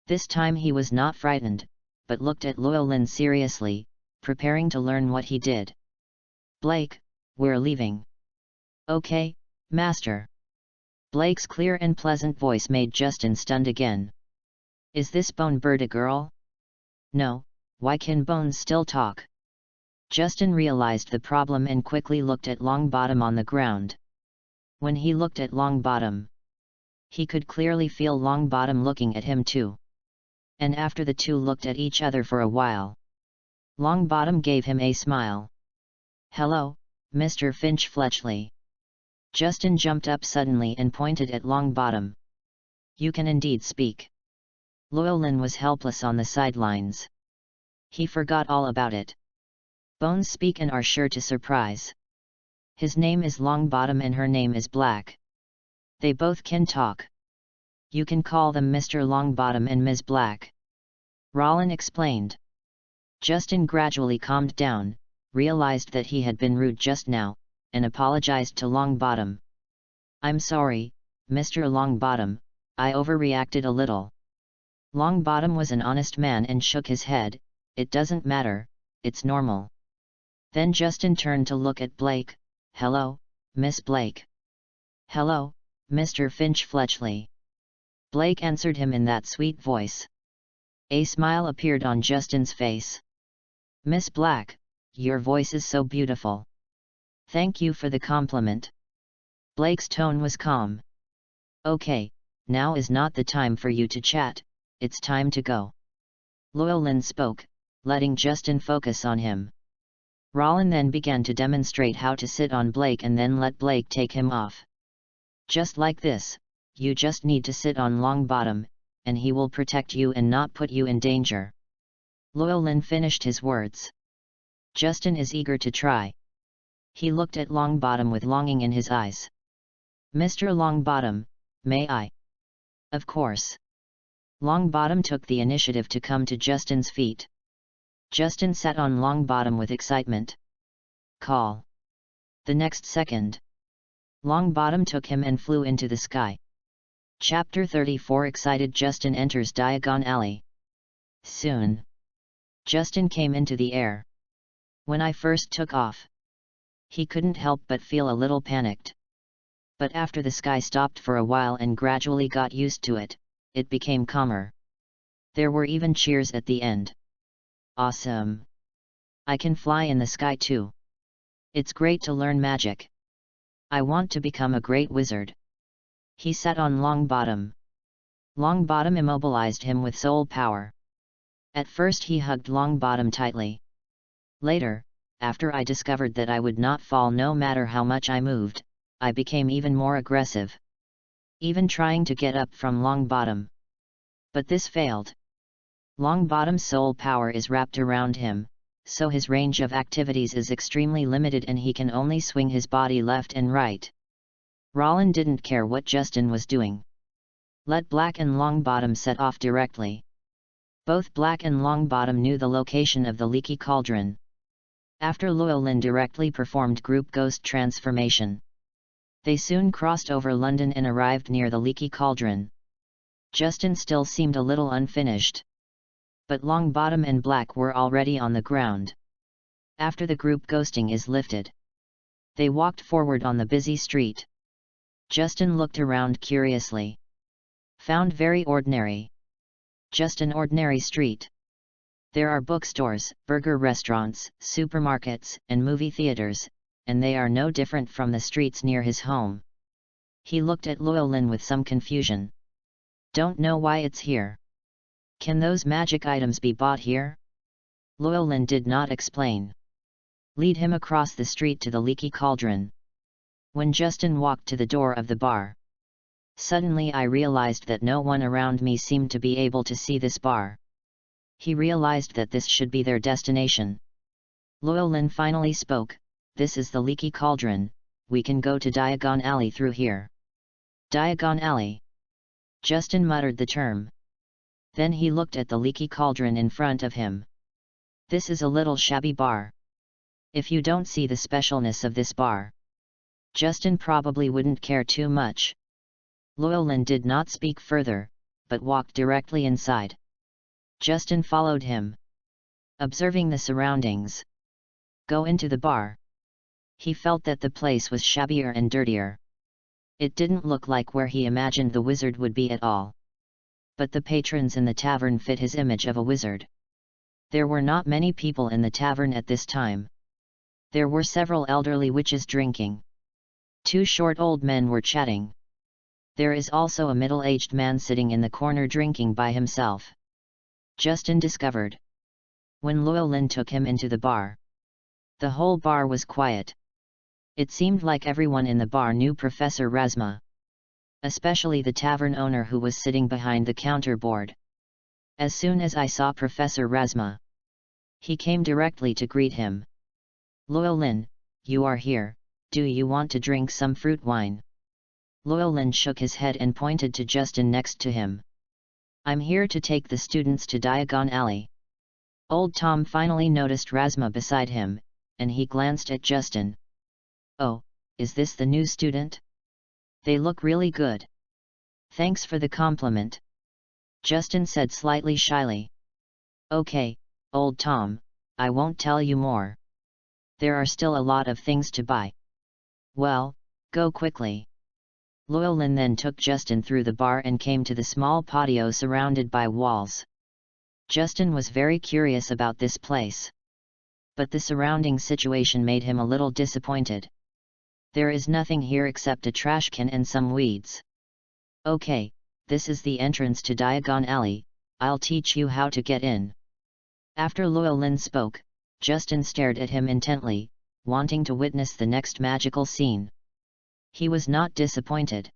[SPEAKER 1] This time he was not frightened, but looked at Llewellyn seriously, preparing to learn what he did. "Blake, we're leaving." "Okay, master." Blake's clear and pleasant voice made Justin stunned again. "Is this bone bird a girl?" "No, why can bones still talk?" Justin realized the problem and quickly looked at Longbottom on the ground. When he looked at Longbottom, he could clearly feel Longbottom looking at him too. And after the two looked at each other for a while, Longbottom gave him a smile. "Hello, Mr. Finch-Fletchley." Justin jumped up suddenly and pointed at Longbottom. "You can indeed speak." Llewellyn was helpless on the sidelines. He forgot all about it. Bones speak and are sure to surprise. His name is Longbottom and her name is Black. They both can talk. You can call them Mr. Longbottom and Ms. Black. Rollin explained. Justin gradually calmed down, realized that he had been rude just now, and apologized to Longbottom. "I'm sorry, Mr. Longbottom, I overreacted a little." Longbottom was an honest man and shook his head. "It doesn't matter, it's normal." Then Justin turned to look at Blake. "Hello, Miss Blake." "Hello, Mr. Finch-Fletchley." Blake answered him in that sweet voice. A smile appeared on Justin's face. "Miss Black, your voice is so beautiful." "Thank you for the compliment." Blake's tone was calm. "Okay, now is not the time for you to chat, it's time to go." Llewellyn spoke, letting Justin focus on him. Rollin then began to demonstrate how to sit on Blake and then let Blake take him off. "Just like this, you just need to sit on Longbottom, and he will protect you and not put you in danger." Llewellyn finished his words. Justin is eager to try. He looked at Longbottom with longing in his eyes. "Mr. Longbottom, may I?" "Of course." Longbottom took the initiative to come to Justin's feet. Justin sat on Longbottom with excitement. "Call." The next second, Longbottom took him and flew into the sky. Chapter 34. Excited Justin enters Diagon Alley. Soon, Justin came into the air. When I first took off, he couldn't help but feel a little panicked. But after the sky stopped for a while and gradually got used to it, it became calmer. There were even cheers at the end. "Awesome! I can fly in the sky too. It's great to learn magic. I want to become a great wizard." He sat on Longbottom. Longbottom immobilized him with soul power. At first he hugged Longbottom tightly. Later, after I discovered that I would not fall no matter how much I moved, I became even more aggressive. Even trying to get up from Longbottom. But this failed. Longbottom's soul power is wrapped around him, so his range of activities is extremely limited and he can only swing his body left and right. Rollin didn't care what Justin was doing. Let Black and Longbottom set off directly. Both Black and Longbottom knew the location of the leaky cauldron. After Llewellyn directly performed group ghost transformation, they soon crossed over London and arrived near the leaky cauldron. Justin still seemed a little unfinished. But Longbottom and Black were already on the ground. After the group ghosting is lifted, they walked forward on the busy street. Justin looked around curiously. Found very ordinary. Just an ordinary street. There are bookstores, burger restaurants, supermarkets, and movie theaters, and they are no different from the streets near his home. He looked at Llewellyn with some confusion. Don't know why it's here. Can those magic items be bought here? Llewellyn did not explain. Lead him across the street to the leaky cauldron. When Justin walked to the door of the bar, suddenly I realized that no one around me seemed to be able to see this bar. He realized that this should be their destination. Llewellyn finally spoke. This is the leaky cauldron, we can go to Diagon Alley through here. Diagon Alley. Justin muttered the term. Then he looked at the leaky cauldron in front of him. This is a little shabby bar. If you don't see the specialness of this bar, Justin probably wouldn't care too much. Llewellyn did not speak further, but walked directly inside. Justin followed him, observing the surroundings. Go into the bar. He felt that the place was shabbier and dirtier. It didn't look like where he imagined the wizard would be at all. But the patrons in the tavern fit his image of a wizard. There were not many people in the tavern at this time. There were several elderly witches drinking. 2 short old men were chatting. There is also a middle-aged man sitting in the corner drinking by himself. Justin discovered. When Llewellyn took him into the bar, the whole bar was quiet. It seemed like everyone in the bar knew Professor Razma. Especially the tavern owner who was sitting behind the counter board. As soon as I saw Professor Razma, he came directly to greet him. Llewellyn, you are here, do you want to drink some fruit wine? Llewellyn shook his head and pointed to Justin next to him. I'm here to take the students to Diagon Alley. Old Tom finally noticed Razma beside him, and he glanced at Justin. Oh, is this the new student? They look really good. Thanks for the compliment. Justin said slightly shyly. Okay, Old Tom, I won't tell you more. There are still a lot of things to buy. Well, go quickly. Llewellyn then took Justin through the bar and came to the small patio surrounded by walls. Justin was very curious about this place. But the surrounding situation made him a little disappointed. There is nothing here except a trash can and some weeds. Okay, this is the entrance to Diagon Alley, I'll teach you how to get in. After Llewellyn spoke, Justin stared at him intently, wanting to witness the next magical scene. He was not disappointed.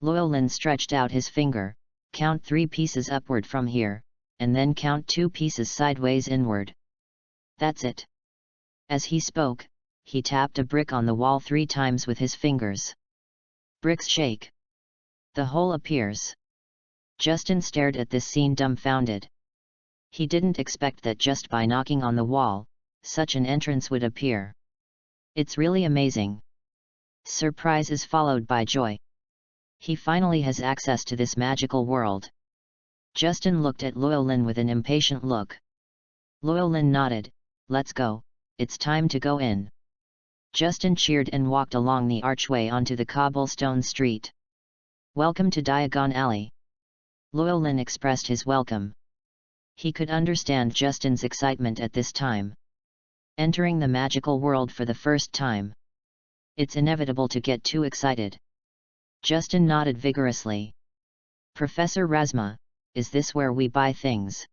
[SPEAKER 1] Llewellyn stretched out his finger, count 3 pieces upward from here, and then count 2 pieces sideways inward. That's it. As he spoke, he tapped a brick on the wall 3 times with his fingers. Bricks shake. The hole appears. Justin stared at this scene dumbfounded. He didn't expect that just by knocking on the wall, such an entrance would appear. It's really amazing. Surprise is followed by joy. He finally has access to this magical world. Justin looked at Llewellyn with an impatient look. Llewellyn nodded. Let's go, it's time to go in. Justin cheered and walked along the archway onto the cobblestone street. Welcome to Diagon Alley. Llewellyn expressed his welcome. He could understand Justin's excitement at this time. Entering the magical world for the first time. It's inevitable to get too excited. Justin nodded vigorously. Professor Razma, is this where we buy things?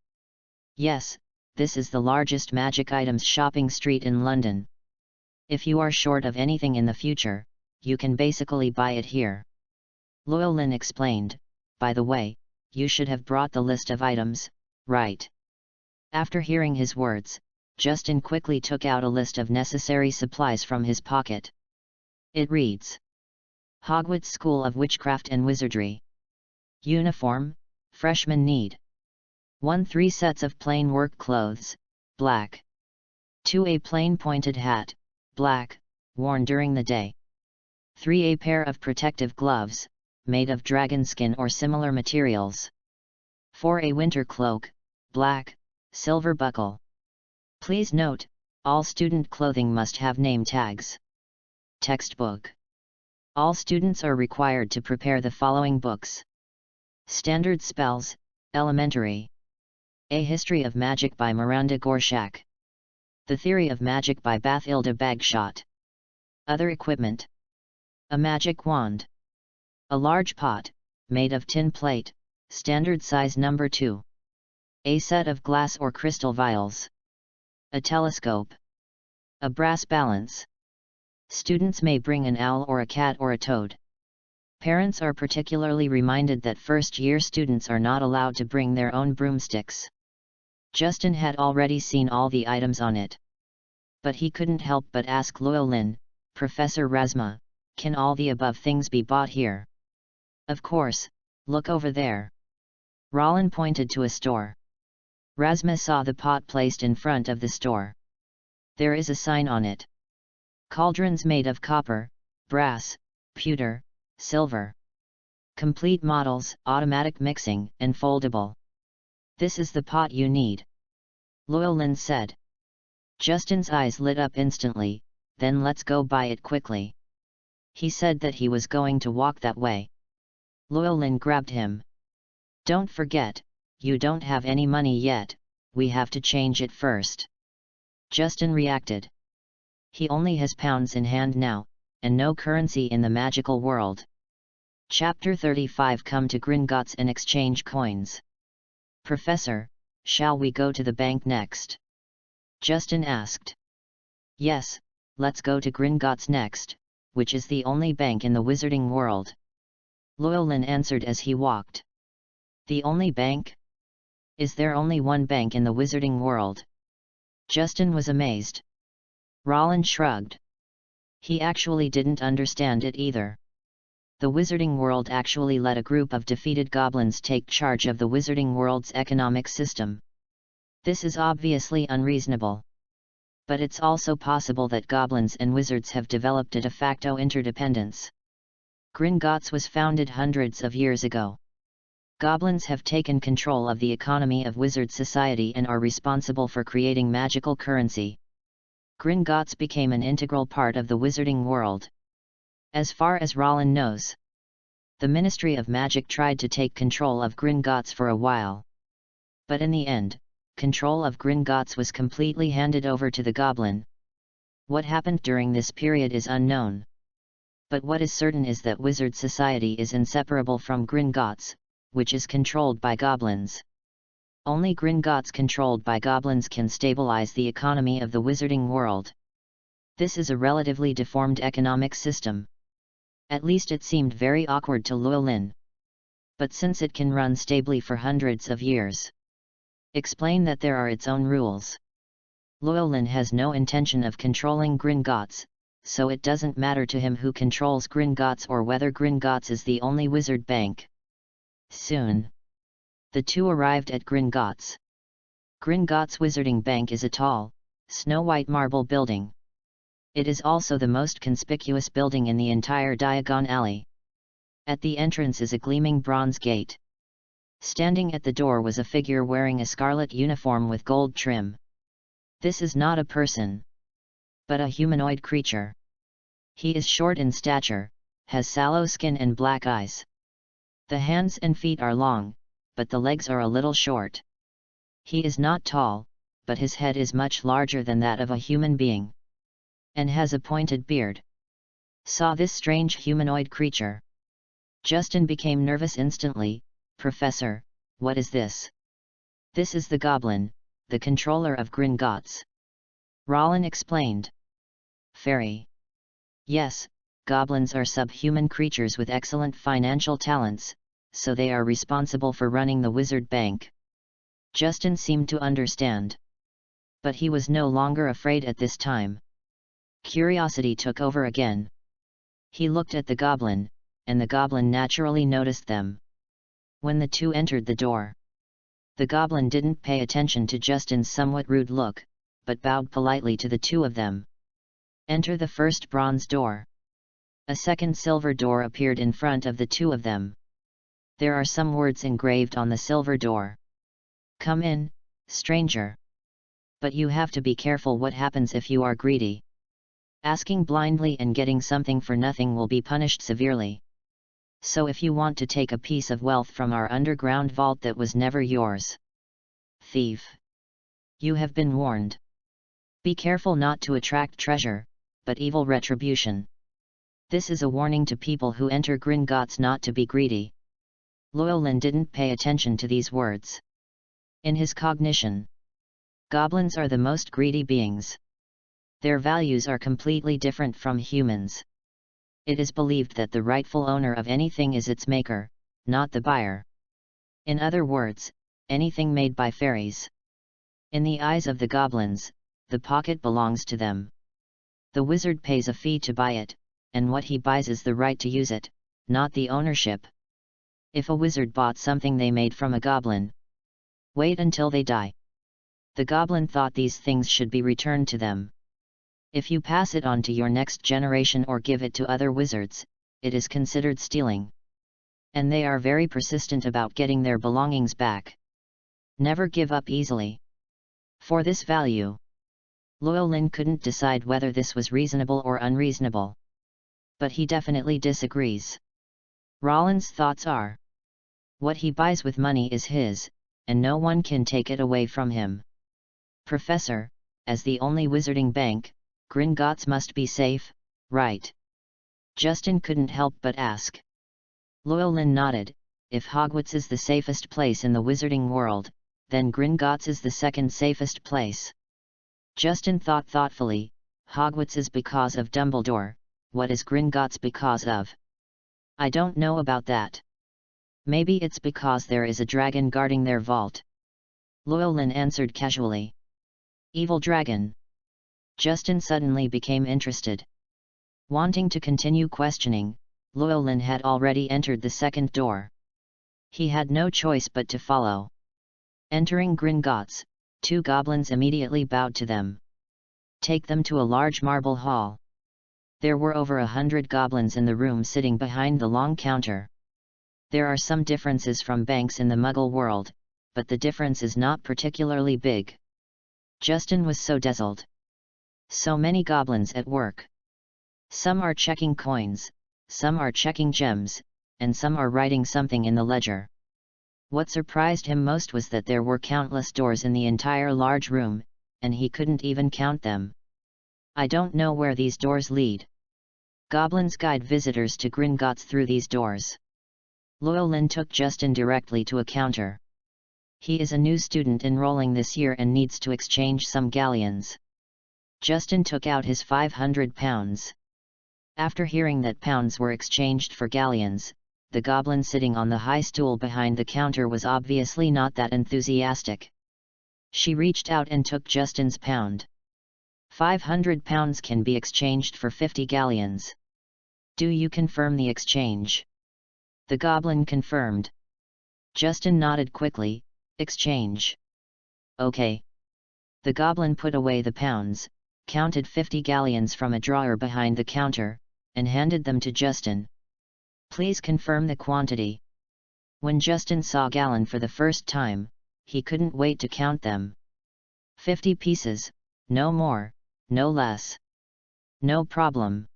[SPEAKER 1] Yes, this is the largest magic items shopping street in London. If you are short of anything in the future, you can basically buy it here. Llewellyn explained. By the way, you should have brought the list of items, right? After hearing his words, Justin quickly took out a list of necessary supplies from his pocket. It reads: Hogwarts School of Witchcraft and Wizardry. Uniform, freshmen need. 1 3 sets of plain work clothes, black. 2 a plain pointed hat, black, worn during the day. 3 a pair of protective gloves, made of dragon skin or similar materials. For a winter cloak, black, silver buckle. Please note, all student clothing must have name tags. Textbook. All students are required to prepare the following books. Standard Spells, Elementary. A History of Magic by Miranda Gorshak. The Theory of Magic by Bathilda Bagshot. Other equipment. A magic wand. A large pot, made of tin plate, standard size number 2. A set of glass or crystal vials. A telescope. A brass balance. Students may bring an owl or a cat or a toad. Parents are particularly reminded that first-year students are not allowed to bring their own broomsticks. Justin had already seen all the items on it. But he couldn't help but ask Llewellyn, Professor Razma, can all the above things be bought here? Of course, look over there. Rollin pointed to a store. Razma saw the pot placed in front of the store. There is a sign on it. Cauldrons made of copper, brass, pewter, silver. Complete models, automatic mixing, and foldable. This is the pot you need. Llewellyn said. Justin's eyes lit up instantly, then let's go buy it quickly. He said that he was going to walk that way. Llewellyn grabbed him. Don't forget, you don't have any money yet, we have to change it first. Justin reacted. He only has pounds in hand now, and no currency in the magical world. Chapter 35 Come to Gringotts and exchange coins. Professor, shall we go to the bank next? Justin asked. Yes, let's go to Gringotts next, which is the only bank in the wizarding world. Llewellyn answered as he walked. The only bank? Is there only one bank in the wizarding world? Justin was amazed. Rollin shrugged. He actually didn't understand it either. The wizarding world actually let a group of defeated goblins take charge of the wizarding world's economic system. This is obviously unreasonable. But it's also possible that goblins and wizards have developed a de facto interdependence. Gringotts was founded hundreds of years ago. Goblins have taken control of the economy of wizard society and are responsible for creating magical currency. Gringotts became an integral part of the wizarding world. As far as Rollin knows, the Ministry of Magic tried to take control of Gringotts for a while. But in the end, control of Gringotts was completely handed over to the goblin. What happened during this period is unknown. But what is certain is that wizard society is inseparable from Gringotts, which is controlled by goblins. Only Gringotts controlled by goblins can stabilize the economy of the wizarding world. This is a relatively deformed economic system. At least it seemed very awkward to Llewellyn. But since it can run stably for hundreds of years, explain that there are its own rules. Llewellyn has no intention of controlling Gringotts, so it doesn't matter to him who controls Gringotts or whether Gringotts is the only wizard bank. Soon, the two arrived at Gringotts. Gringotts Wizarding Bank is a tall, snow-white marble building. It is also the most conspicuous building in the entire Diagon Alley. At the entrance is a gleaming bronze gate. Standing at the door was a figure wearing a scarlet uniform with gold trim. This is not a person, but a humanoid creature. He is short in stature, has sallow skin and black eyes. The hands and feet are long, but the legs are a little short. He is not tall, but his head is much larger than that of a human being, and has a pointed beard. Saw this strange humanoid creature. Justin became nervous instantly. Professor, what is this? This is the goblin, the controller of Gringotts. Rollin explained. Fairy. Yes, goblins are subhuman creatures with excellent financial talents, so they are responsible for running the wizard bank. Justin seemed to understand. But he was no longer afraid at this time. Curiosity took over again. He looked at the goblin, and the goblin naturally noticed them. When the two entered the door, the goblin didn't pay attention to Justin's somewhat rude look, but bowed politely to the two of them. Enter the first bronze door. A second silver door appeared in front of the two of them. There are some words engraved on the silver door. "Come in, stranger. But you have to be careful what happens if you are greedy. Asking blindly and getting something for nothing will be punished severely. So if you want to take a piece of wealth from our underground vault that was never yours. Thief. You have been warned. Be careful not to attract treasure, but evil retribution. This is a warning to people who enter Gringotts not to be greedy." Llewellyn didn't pay attention to these words. In his cognition, goblins are the most greedy beings. Their values are completely different from humans. It is believed that the rightful owner of anything is its maker, not the buyer. In other words, anything made by fairies. In the eyes of the goblins, the pocket belongs to them. The wizard pays a fee to buy it, and what he buys is the right to use it, not the ownership. If a wizard bought something they made from a goblin, wait until they die. The goblin thought these things should be returned to them. If you pass it on to your next generation or give it to other wizards, it is considered stealing. And they are very persistent about getting their belongings back. Never give up easily. For this value, Llewellyn couldn't decide whether this was reasonable or unreasonable. But he definitely disagrees. Rollins' thoughts are: what he buys with money is his, and no one can take it away from him. Professor, as the only wizarding bank, Gringotts must be safe, right? Justin couldn't help but ask. Llewellyn nodded. If Hogwarts is the safest place in the wizarding world, then Gringotts is the second safest place. Justin thought thoughtfully. Hogwarts is because of Dumbledore. What is Gringotts because of? I don't know about that. Maybe it's because there is a dragon guarding their vault. Llewellyn answered casually. Evil dragon. Justin suddenly became interested. Wanting to continue questioning, Llewellyn had already entered the second door. He had no choice but to follow. Entering Gringotts, two goblins immediately bowed to them. Take them to a large marble hall. There were over 100 goblins in the room sitting behind the long counter. There are some differences from banks in the Muggle world, but the difference is not particularly big. Justin was so dazzled. So many goblins at work. Some are checking coins, some are checking gems, and some are writing something in the ledger. What surprised him most was that there were countless doors in the entire large room, and he couldn't even count them. I don't know where these doors lead. Goblins guide visitors to Gringotts through these doors. Llewellyn took Justin directly to a counter. He is a new student enrolling this year and needs to exchange some galleons. Justin took out his £500. After hearing that pounds were exchanged for galleons, the goblin sitting on the high stool behind the counter was obviously not that enthusiastic. She reached out and took Justin's pound. £500 can be exchanged for 50 galleons. Do you confirm the exchange? The goblin confirmed. Justin nodded quickly. Exchange. Okay. The goblin put away the pounds, counted 50 galleons from a drawer behind the counter, and handed them to Justin. Please confirm the quantity. When Justin saw gallon for the first time, he couldn't wait to count them. 50 pieces, no more, no less. No problem.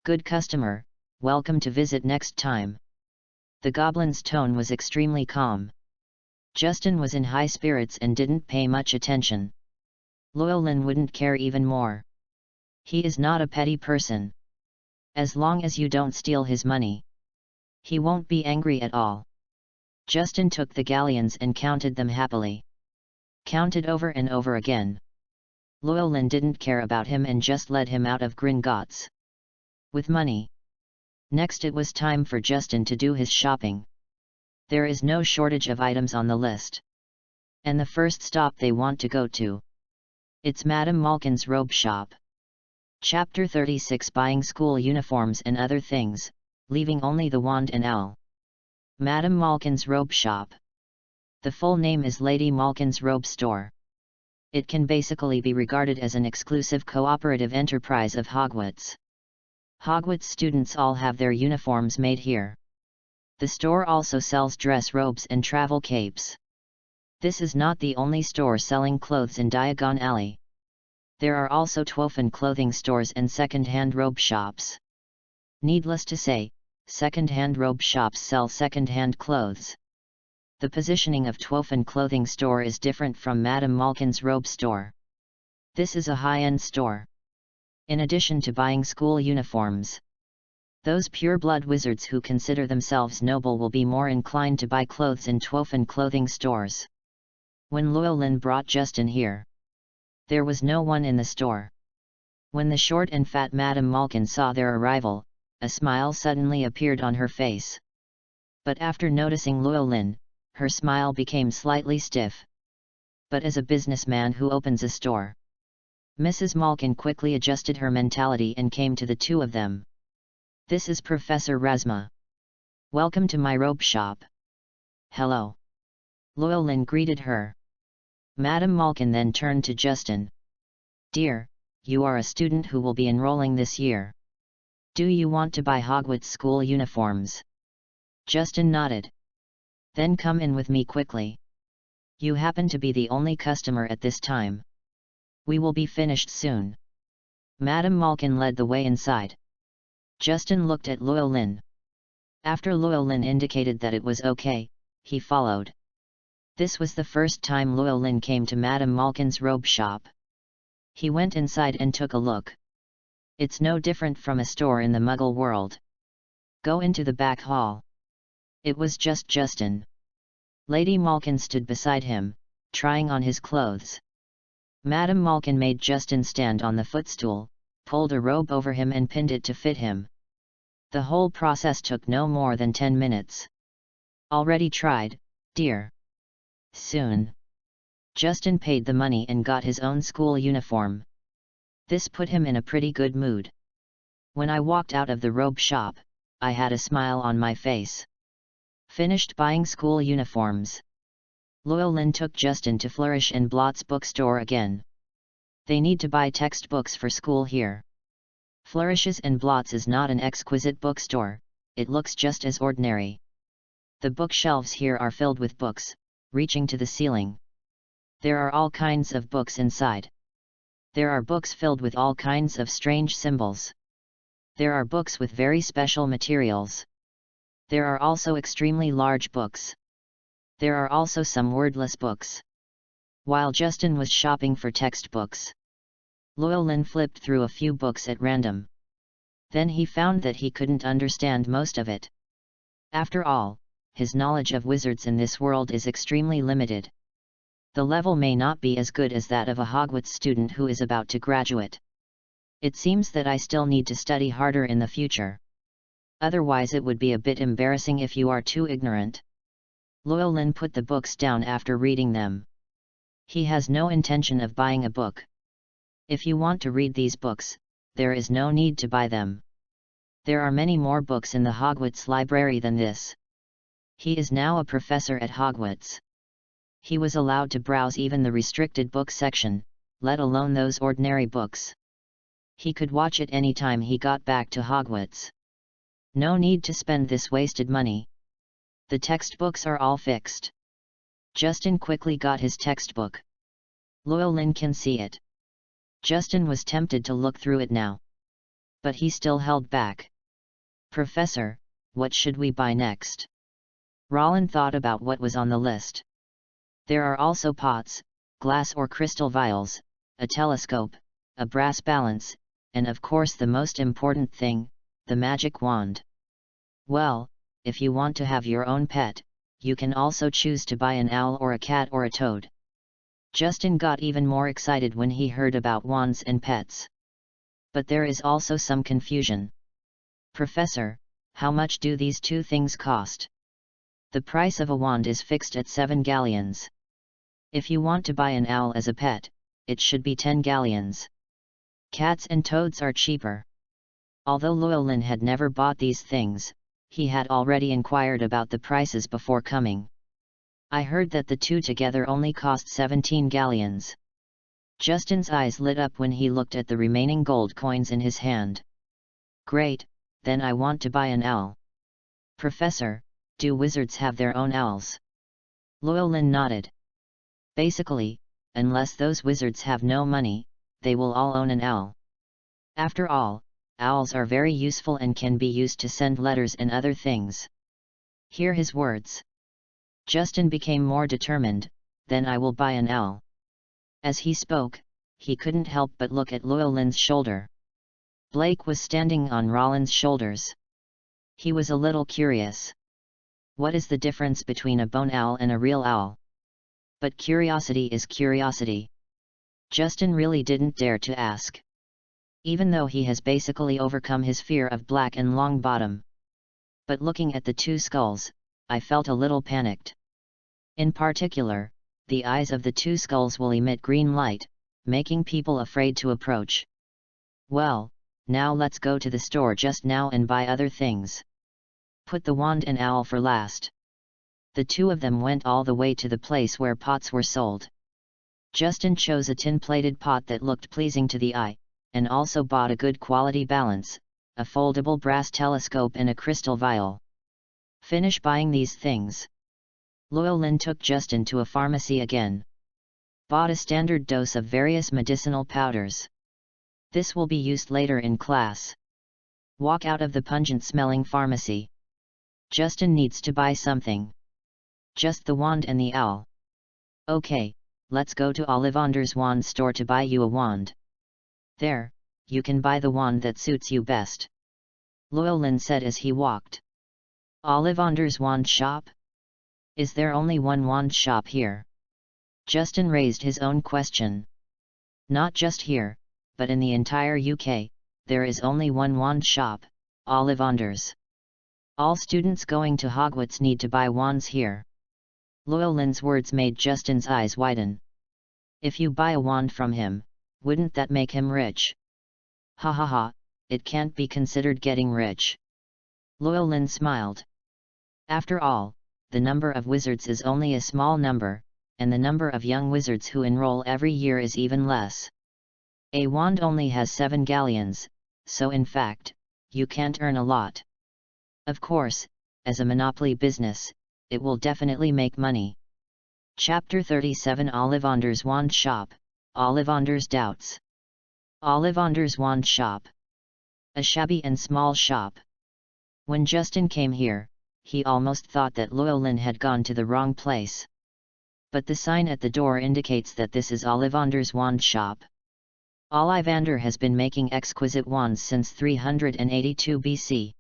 [SPEAKER 1] Good customer, welcome to visit next time. The goblin's tone was extremely calm. Justin was in high spirits and didn't pay much attention. Llewellyn wouldn't care even more. He is not a petty person. As long as you don't steal his money, he won't be angry at all. Justin took the galleons and counted them happily. Counted over and over again. Llewellyn didn't care about him and just led him out of Gringotts. With money. Next it was time for Justin to do his shopping. There is no shortage of items on the list. And the first stop they want to go to. It's Madame Malkin's robe shop. Chapter 36 Buying school uniforms and other things, leaving only the wand and owl. Madame Malkin's robe shop. The full name is Lady Malkin's Robe Store. It can basically be regarded as an exclusive cooperative enterprise of Hogwarts. Hogwarts students all have their uniforms made here. The store also sells dress robes and travel capes. This is not the only store selling clothes in Diagon Alley. There are also Twofan clothing stores and second-hand robe shops. Needless to say, second-hand robe shops sell second-hand clothes. The positioning of Twofan clothing store is different from Madame Malkin's robe store. This is a high-end store. In addition to buying school uniforms, those pure-blood wizards who consider themselves noble will be more inclined to buy clothes in Twofan clothing stores. When Llewellyn brought Justin here, there was no one in the store. When the short and fat Madame Malkin saw their arrival, a smile suddenly appeared on her face. But after noticing Llewellyn, her smile became slightly stiff. But as a businessman who opens a store, Mrs. Malkin quickly adjusted her mentality and came to the two of them. "This is Professor Razma. Welcome to my robe shop." "Hello." Llewellyn greeted her. Madame Malkin then turned to Justin. "Dear, you are a student who will be enrolling this year. Do you want to buy Hogwarts school uniforms?" Justin nodded. "Then come in with me quickly. You happen to be the only customer at this time. We will be finished soon." Madame Malkin led the way inside. Justin looked at Llewellyn. After Llewellyn indicated that it was okay, he followed. This was the first time Llewellyn came to Madame Malkin's robe shop. He went inside and took a look. It's no different from a store in the Muggle world. "Go into the back hall." It was just Justin. Lady Malkin stood beside him, trying on his clothes. Madame Malkin made Justin stand on the footstool, pulled a robe over him and pinned it to fit him. The whole process took no more than 10 minutes. "Already tried, dear." Soon, Justin paid the money and got his own school uniform. This put him in a pretty good mood. When I walked out of the robe shop, I had a smile on my face. Finished buying school uniforms, Llewellyn took Justin to Flourish and Blott's bookstore again. They need to buy textbooks for school here. Flourishes and Blott's is not an exquisite bookstore, it looks just as ordinary. The bookshelves here are filled with books, reaching to the ceiling. There are all kinds of books inside. There are books filled with all kinds of strange symbols. There are books with very special materials. There are also extremely large books. There are also some wordless books. While Justin was shopping for textbooks, Llewellyn flipped through a few books at random. Then he found that he couldn't understand most of it. After all, his knowledge of wizards in this world is extremely limited. The level may not be as good as that of a Hogwarts student who is about to graduate. It seems that I still need to study harder in the future. Otherwise it would be a bit embarrassing if you are too ignorant. Llewellyn put the books down after reading them. He has no intention of buying a book. If you want to read these books, there is no need to buy them. There are many more books in the Hogwarts library than this. He is now a professor at Hogwarts. He was allowed to browse even the restricted book section, let alone those ordinary books. He could watch it any time he got back to Hogwarts. No need to spend this wasted money. The textbooks are all fixed. Justin quickly got his textbook. Llewellyn can see it. Justin was tempted to look through it now. But he still held back. "Professor, what should we buy next?" Rollin thought about what was on the list. There are also pots, glass or crystal vials, a telescope, a brass balance, and of course the most important thing, the magic wand. Well, if you want to have your own pet, you can also choose to buy an owl or a cat or a toad. Justin got even more excited when he heard about wands and pets. But there is also some confusion. "Professor, how much do these two things cost?" "The price of a wand is fixed at 7 galleons. If you want to buy an owl as a pet, it should be 10 galleons. Cats and toads are cheaper." Although Llewellyn had never bought these things, he had already inquired about the prices before coming. "I heard that the two together only cost 17 galleons. Justin's eyes lit up when he looked at the remaining gold coins in his hand. Great, then I want to buy an owl. Professor, do wizards have their own owls? Llewellyn nodded. Basically, unless those wizards have no money, they will all own an owl. After all, owls are very useful and can be used to send letters and other things. Hear his words. Justin became more determined. Then I will buy an owl. As he spoke, he couldn't help but look at Llewellyn's shoulder. Blake was standing on Rollins' shoulders. He was a little curious. What is the difference between a bone owl and a real owl? But curiosity is curiosity. Justin really didn't dare to ask. Even though he has basically overcome his fear of black and long bottom. But looking at the two skulls, I felt a little panicked. In particular, the eyes of the two skulls will emit green light, making people afraid to approach. Well, now let's go to the store just now and buy other things. Put the wand and owl for last. The two of them went all the way to the place where pots were sold. Justin chose a tin-plated pot that looked pleasing to the eye, and also bought a good quality balance, a foldable brass telescope and a crystal vial. Finish buying these things. Llewellyn took Justin to a pharmacy again. Bought a standard dose of various medicinal powders. This will be used later in class. Walk out of the pungent-smelling pharmacy. Justin needs to buy something. Just the wand and the owl. Okay, let's go to Ollivander's wand store to buy you a wand. There, you can buy the wand that suits you best. Llewellyn said as he walked. Ollivander's wand shop? Is there only one wand shop here? Justin raised his own question. Not just here, but in the entire UK, there is only one wand shop, Ollivander's. All students going to Hogwarts need to buy wands here. Llewellyn's words made Justin's eyes widen. If you buy a wand from him, wouldn't that make him rich? Ha ha ha, it can't be considered getting rich. Llewellyn smiled. After all, the number of wizards is only a small number, and the number of young wizards who enroll every year is even less. A wand only has 7 galleons, so in fact, you can't earn a lot. Of course, as a monopoly business, it will definitely make money. Chapter 37 Ollivander's Wand Shop, Ollivander's Doubts. Ollivander's Wand Shop. A shabby and small shop. When Justin came here, he almost thought that Llewellyn had gone to the wrong place. But the sign at the door indicates that this is Ollivander's Wand Shop. Ollivander has been making exquisite wands since 382 BC.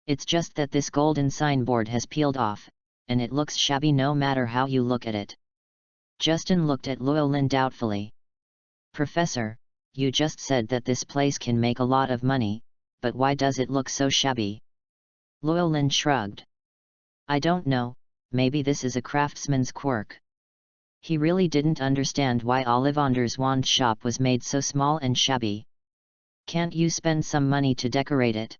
[SPEAKER 1] It's just that this golden signboard has peeled off, and it looks shabby no matter how you look at it. Justin looked at Llewellyn doubtfully. Professor, you just said that this place can make a lot of money, but why does it look so shabby? Llewellyn shrugged. I don't know, maybe this is a craftsman's quirk. He really didn't understand why Ollivander's wand shop was made so small and shabby. Can't you spend some money to decorate it?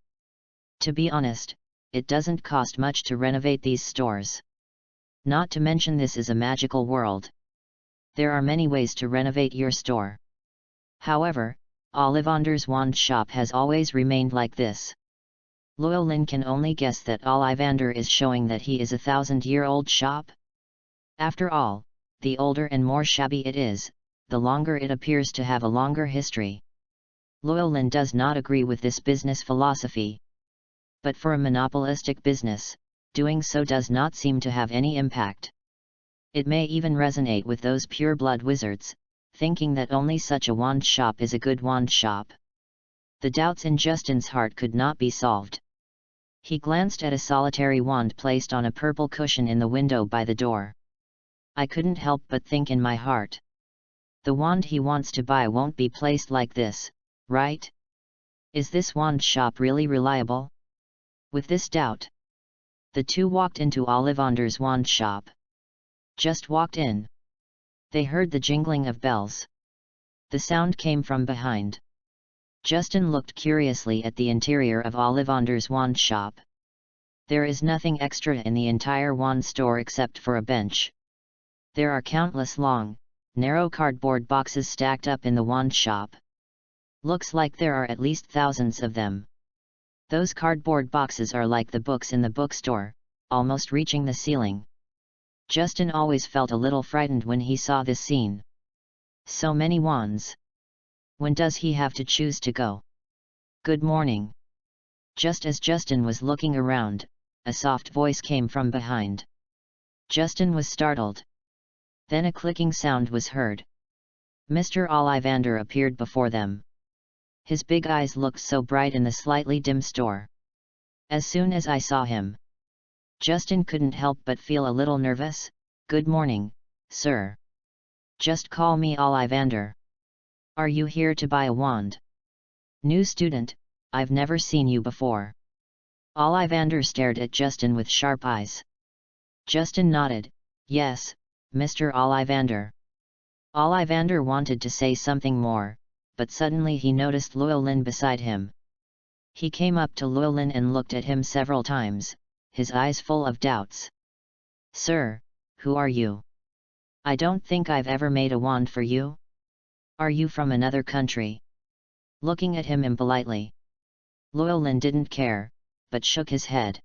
[SPEAKER 1] To be honest, it doesn't cost much to renovate these stores. Not to mention this is a magical world. There are many ways to renovate your store. However, Ollivander's wand shop has always remained like this. Llewellyn can only guess that Ollivander is showing that he is a 1,000-year-old shop. After all, the older and more shabby it is, the longer it appears to have a longer history. Llewellyn does not agree with this business philosophy. But for a monopolistic business, doing so does not seem to have any impact. It may even resonate with those pure-blood wizards, thinking that only such a wand shop is a good wand shop. The doubts in Justin's heart could not be solved. He glanced at a solitary wand placed on a purple cushion in the window by the door. I couldn't help but think in my heart. The wand he wants to buy won't be placed like this, right? Is this wand shop really reliable? With this doubt, the two walked into Ollivander's wand shop. Just walked in. They heard the jingling of bells. The sound came from behind. Justin looked curiously at the interior of Ollivander's wand shop. There is nothing extra in the entire wand store except for a bench. There are countless long, narrow cardboard boxes stacked up in the wand shop. Looks like there are at least thousands of them. Those cardboard boxes are like the books in the bookstore, almost reaching the ceiling. Justin always felt a little frightened when he saw this scene. So many wands. When does he have to choose to go? Good morning. Just as Justin was looking around, a soft voice came from behind. Justin was startled. Then a clicking sound was heard. Mr. Ollivander appeared before them. His big eyes looked so bright in the slightly dim store. As soon as I saw him, Justin couldn't help but feel a little nervous. Good morning, sir. Just call me Ollivander. Are you here to buy a wand? New student, I've never seen you before. Ollivander stared at Justin with sharp eyes. Justin nodded. Yes, Mr. Ollivander. Ollivander wanted to say something more, but suddenly he noticed Llewellyn beside him. He came up to Llewellyn and looked at him several times, his eyes full of doubts. Sir, who are you? I don't think I've ever made a wand for you. Are you from another country? Looking at him impolitely. Llewellyn didn't care, but shook his head.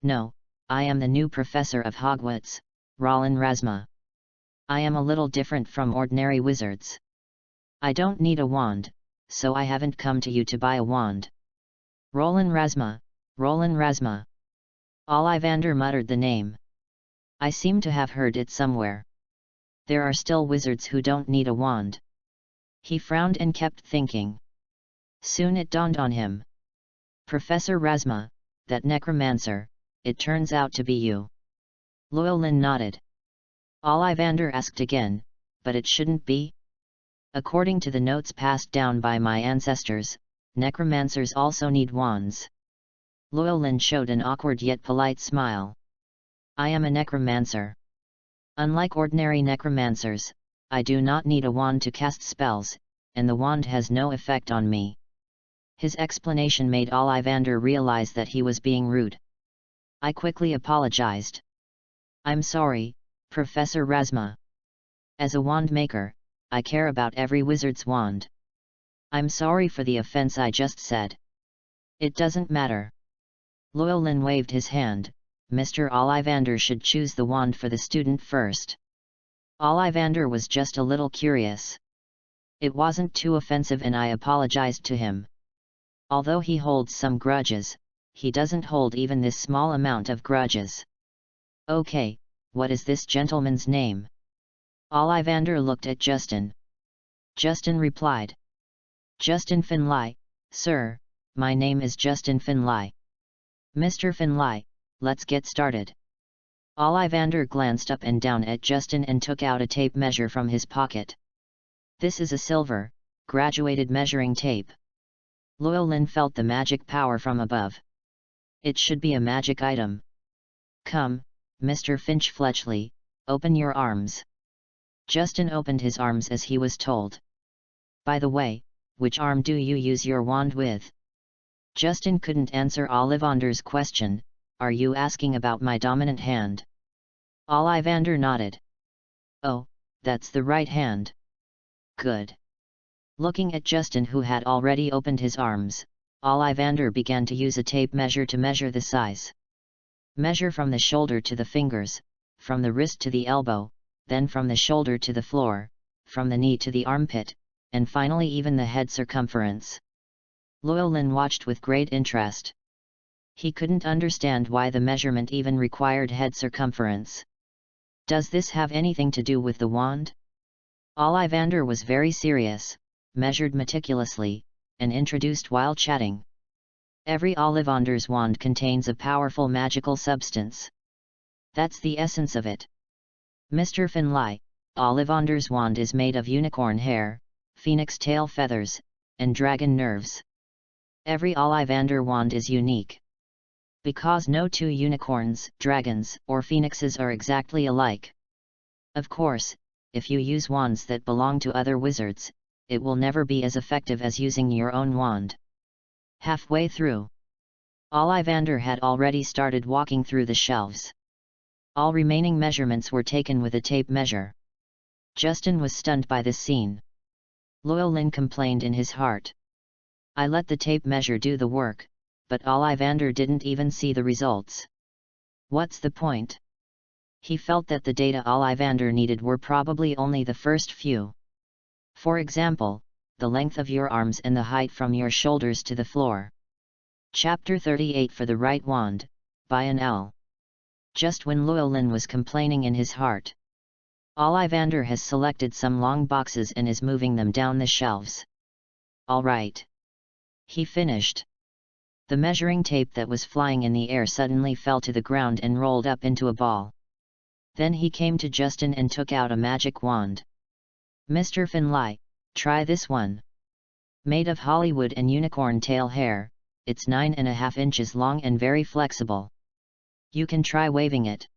[SPEAKER 1] No, I am the new professor of Hogwarts, Roland Rasma. I am a little different from ordinary wizards. I don't need a wand, so I haven't come to you to buy a wand. Roland Rasma, Roland Rasma. Ollivander muttered the name. I seem to have heard it somewhere. There are still wizards who don't need a wand. He frowned and kept thinking. Soon it dawned on him. Professor Rasma, that necromancer, it turns out to be you. Llewellyn nodded. Ollivander asked again, but it shouldn't be? According to the notes passed down by my ancestors, necromancers also need wands. Llewellyn showed an awkward yet polite smile. I am a necromancer. Unlike ordinary necromancers, I do not need a wand to cast spells, and the wand has no effect on me. His explanation made Ollivander realize that he was being rude. I quickly apologized. I'm sorry, Professor Rasma. As a wand maker, I care about every wizard's wand. I'm sorry for the offense I just said. It doesn't matter. Llewellyn waved his hand. Mr. Ollivander should choose the wand for the student first. Ollivander was just a little curious. It wasn't too offensive and I apologized to him. Although he holds some grudges, he doesn't hold even this small amount of grudges. Okay, what is this gentleman's name? Ollivander looked at Justin. Justin replied. Justin Finlay, sir, my name is Justin Finlay. Mr. Finlay, let's get started. Ollivander glanced up and down at Justin and took out a tape measure from his pocket. This is a silver, graduated measuring tape. Llewellyn felt the magic power from above. It should be a magic item. Come, Mr. Finch-Fletchley, open your arms. Justin opened his arms as he was told. By the way, which arm do you use your wand with? Justin couldn't answer Ollivander's question. Are you asking about my dominant hand? Ollivander nodded. Oh, that's the right hand. Good. Looking at Justin, who had already opened his arms, Ollivander began to use a tape measure to measure the size. Measure from the shoulder to the fingers, from the wrist to the elbow, then from the shoulder to the floor, from the knee to the armpit, and finally even the head circumference. Llewellyn watched with great interest. He couldn't understand why the measurement even required head circumference. Does this have anything to do with the wand? Ollivander was very serious, measured meticulously, and introduced while chatting. Every Ollivander's wand contains a powerful magical substance. That's the essence of it. Mr. Finlay, Ollivander's wand is made of unicorn hair, phoenix tail feathers, and dragon nerves. Every Ollivander wand is unique. Because no two unicorns, dragons, or phoenixes are exactly alike. Of course, if you use wands that belong to other wizards, it will never be as effective as using your own wand. Halfway through, Ollivander had already started walking through the shelves. All remaining measurements were taken with a tape measure. Justin was stunned by this scene. Llewellyn complained in his heart. I let the tape measure do the work, but Ollivander didn't even see the results. What's the point? He felt that the data Ollivander needed were probably only the first few. For example, the length of your arms and the height from your shoulders to the floor. Chapter 38 For the Right Wand, by an Owl. Just when Llewellyn was complaining in his heart, Ollivander has selected some long boxes and is moving them down the shelves. All right. He finished. The measuring tape that was flying in the air suddenly fell to the ground and rolled up into a ball. Then he came to Justin and took out a magic wand. Mr. Finlay, try this one. Made of Hollywood and unicorn tail hair, it's 9.5 inches long and very flexible. You can try waving it.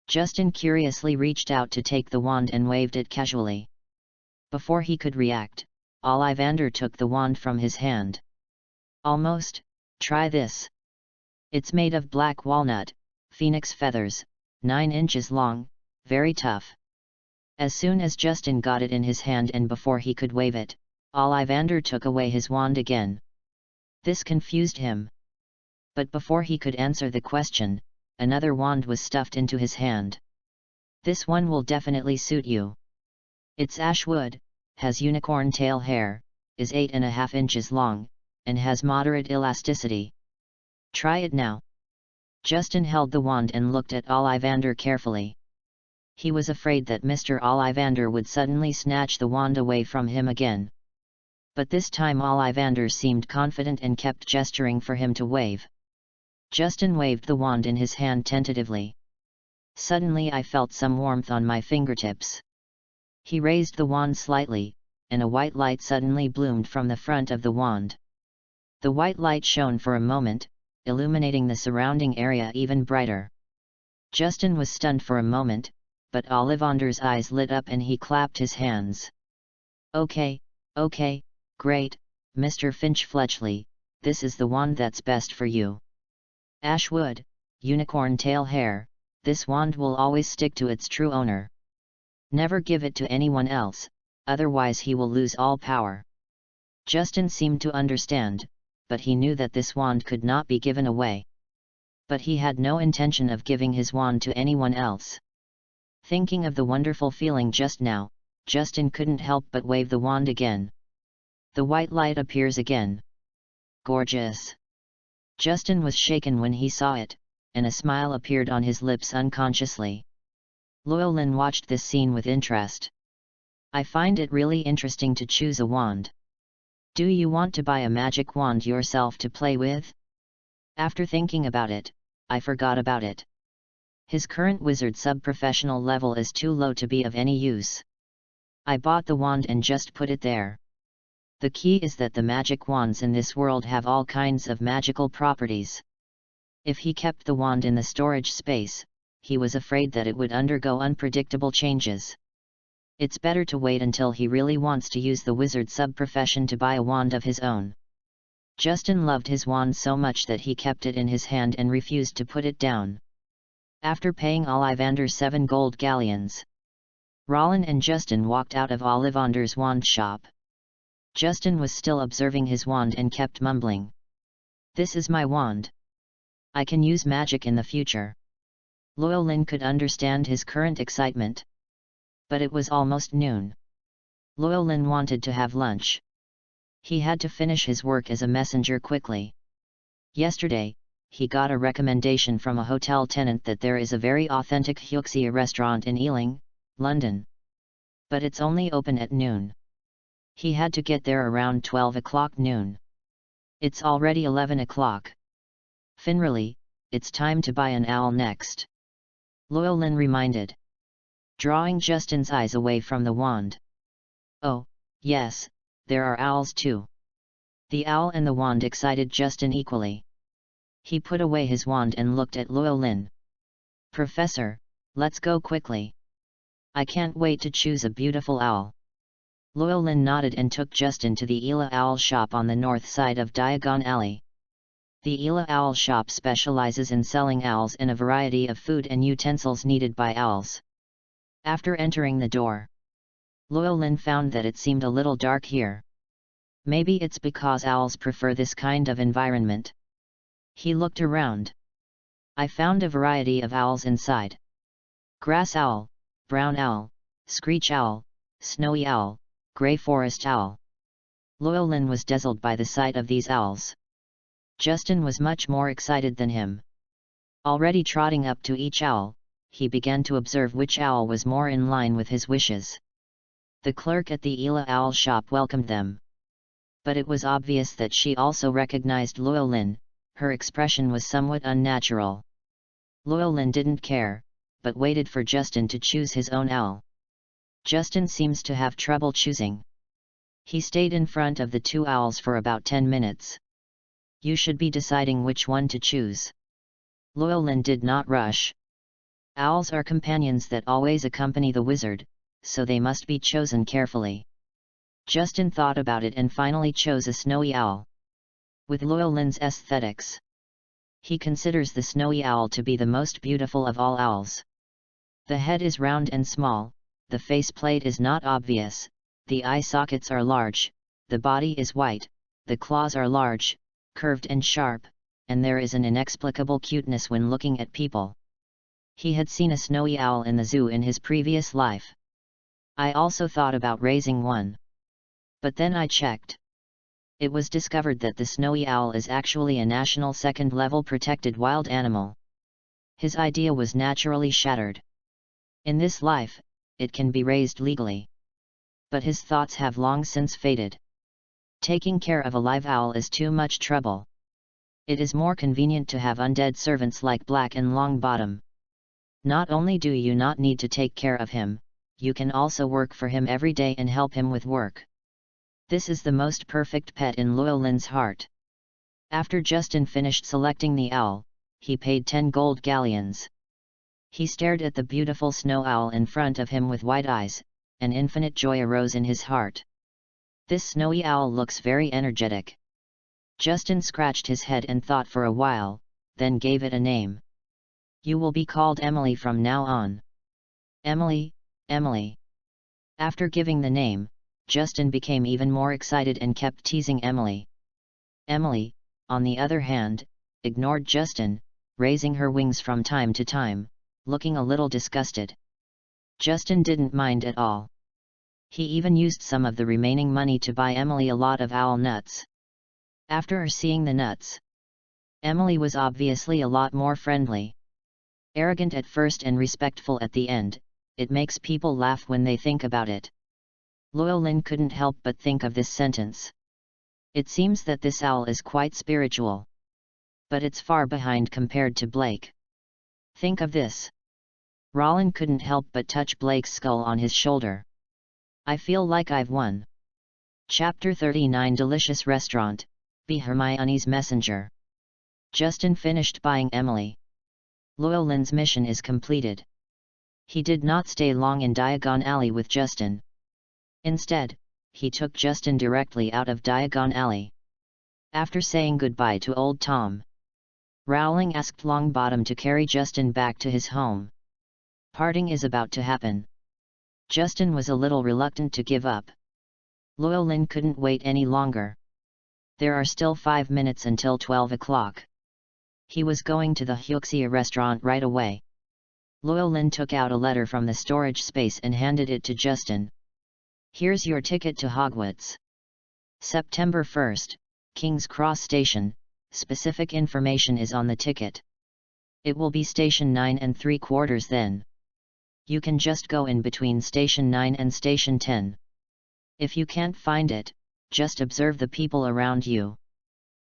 [SPEAKER 1] Justin curiously reached out to take the wand and waved it casually. Before he could react, Ollivander took the wand from his hand. Almost, try this. It's made of black walnut, phoenix feathers, 9 inches long, very tough. As soon as Justin got it in his hand and before he could wave it, Ollivander took away his wand again. This confused him. But before he could answer the question, another wand was stuffed into his hand. This one will definitely suit you. It's ash wood, has unicorn tail hair, is 8.5 inches long, and has moderate elasticity. Try it now. Justin held the wand and looked at Ollivander carefully. He was afraid that Mr. Ollivander would suddenly snatch the wand away from him again. But this time Ollivander seemed confident and kept gesturing for him to wave. Justin waved the wand in his hand tentatively. Suddenly I felt some warmth on my fingertips. He raised the wand slightly, and a white light suddenly bloomed from the front of the wand. The white light shone for a moment, illuminating the surrounding area even brighter. Justin was stunned for a moment, but Ollivander's eyes lit up and he clapped his hands. Okay, great, Mr. Finch-Fletchley, this is the wand that's best for you. Ashwood, unicorn tail hair, this wand will always stick to its true owner. Never give it to anyone else, otherwise he will lose all power. Justin seemed to understand, but he knew that this wand could not be given away. But he had no intention of giving his wand to anyone else. Thinking of the wonderful feeling just now, Justin couldn't help but wave the wand again. The white light appears again. Gorgeous! Justin was shaken when he saw it, and a smile appeared on his lips unconsciously. Llewellyn watched this scene with interest. I find it really interesting to choose a wand. Do you want to buy a magic wand yourself to play with? After thinking about it, I forgot about it. His current wizard sub-professional level is too low to be of any use. I bought the wand and just put it there. The key is that the magic wands in this world have all kinds of magical properties. If he kept the wand in the storage space, he was afraid that it would undergo unpredictable changes. It's better to wait until he really wants to use the wizard sub-profession to buy a wand of his own. Justin loved his wand so much that he kept it in his hand and refused to put it down. After paying Ollivander 7 gold galleons, Rollin and Justin walked out of Ollivander's wand shop. Justin was still observing his wand and kept mumbling. This is my wand. I can use magic in the future. Llewellyn could understand his current excitement. But it was almost noon. Llewellyn wanted to have lunch. He had to finish his work as a messenger quickly. Yesterday, he got a recommendation from a hotel tenant that there is a very authentic Huxia restaurant in Ealing, London. But it's only open at noon. He had to get there around 12 o'clock noon. It's already 11 o'clock. Finrally, it's time to buy an owl next. Llewellyn reminded, drawing Justin's eyes away from the wand. Oh, yes, there are owls too. The owl and the wand excited Justin equally. He put away his wand and looked at Llewellyn. Professor, let's go quickly. I can't wait to choose a beautiful owl. Llewellyn nodded and took Justin to the Ela Owl shop on the north side of Diagon Alley. The Ela Owl shop specializes in selling owls and a variety of food and utensils needed by owls. After entering the door, Llewellyn found that it seemed a little dark here. Maybe it's because owls prefer this kind of environment. He looked around. I found a variety of owls inside. Grass owl, brown owl, screech owl, snowy owl, grey forest owl. Llewellyn was dazzled by the sight of these owls. Justin was much more excited than him. Already trotting up to each owl, he began to observe which owl was more in line with his wishes. The clerk at the Ela Owl shop welcomed them. But it was obvious that she also recognized Llewellyn. Her expression was somewhat unnatural. Llewellyn didn't care, but waited for Justin to choose his own owl. Justin seems to have trouble choosing. He stayed in front of the two owls for about 10 minutes. You should be deciding which one to choose. Llewellyn did not rush. Owls are companions that always accompany the wizard, so they must be chosen carefully. Justin thought about it and finally chose a snowy owl. With Llewellyn's aesthetics, he considers the snowy owl to be the most beautiful of all owls. The head is round and small, the faceplate is not obvious, the eye sockets are large, the body is white, the claws are large, curved and sharp, and there is an inexplicable cuteness when looking at people. He had seen a snowy owl in the zoo in his previous life. I also thought about raising one. But then I checked. It was discovered that the snowy owl is actually a national second-level protected wild animal. His idea was naturally shattered. In this life, it can be raised legally. But his thoughts have long since faded. Taking care of a live owl is too much trouble. It is more convenient to have undead servants like Black and Longbottom. Not only do you not need to take care of him, you can also work for him every day and help him with work. This is the most perfect pet in Llewellyn's heart. After Justin finished selecting the owl, he paid 10 gold galleons. He stared at the beautiful snow owl in front of him with wide eyes, and infinite joy arose in his heart. This snowy owl looks very energetic. Justin scratched his head and thought for a while, then gave it a name. You will be called Emily from now on. Emily, Emily. After giving the name, Justin became even more excited and kept teasing Emily. Emily, on the other hand, ignored Justin, raising her wings from time to time, looking a little disgusted. Justin didn't mind at all. He even used some of the remaining money to buy Emily a lot of owl nuts. After seeing the nuts, Emily was obviously a lot more friendly. Arrogant at first and respectful at the end, it makes people laugh when they think about it. Llewellyn couldn't help but think of this sentence. It seems that this owl is quite spiritual. But it's far behind compared to Blake. Think of this. Rollin couldn't help but touch Blake's skull on his shoulder. I feel like I've won. Chapter 39 Delicious Restaurant, Be Hermione's Messenger. Justin finished buying Emily. Llewellyn's mission is completed. He did not stay long in Diagon Alley with Justin. Instead, he took Justin directly out of Diagon Alley. After saying goodbye to old Tom, Rowling asked Longbottom to carry Justin back to his home. Parting is about to happen. Justin was a little reluctant to give up. Llewellyn couldn't wait any longer. There are still 5 minutes until 12 o'clock. He was going to the Hyuxia restaurant right away. Llewellyn took out a letter from the storage space and handed it to Justin. Here's your ticket to Hogwarts. September 1st, King's Cross Station, specific information is on the ticket. It will be Station 9 3/4 then. You can just go in between Station 9 and Station 10. If you can't find it, just observe the people around you.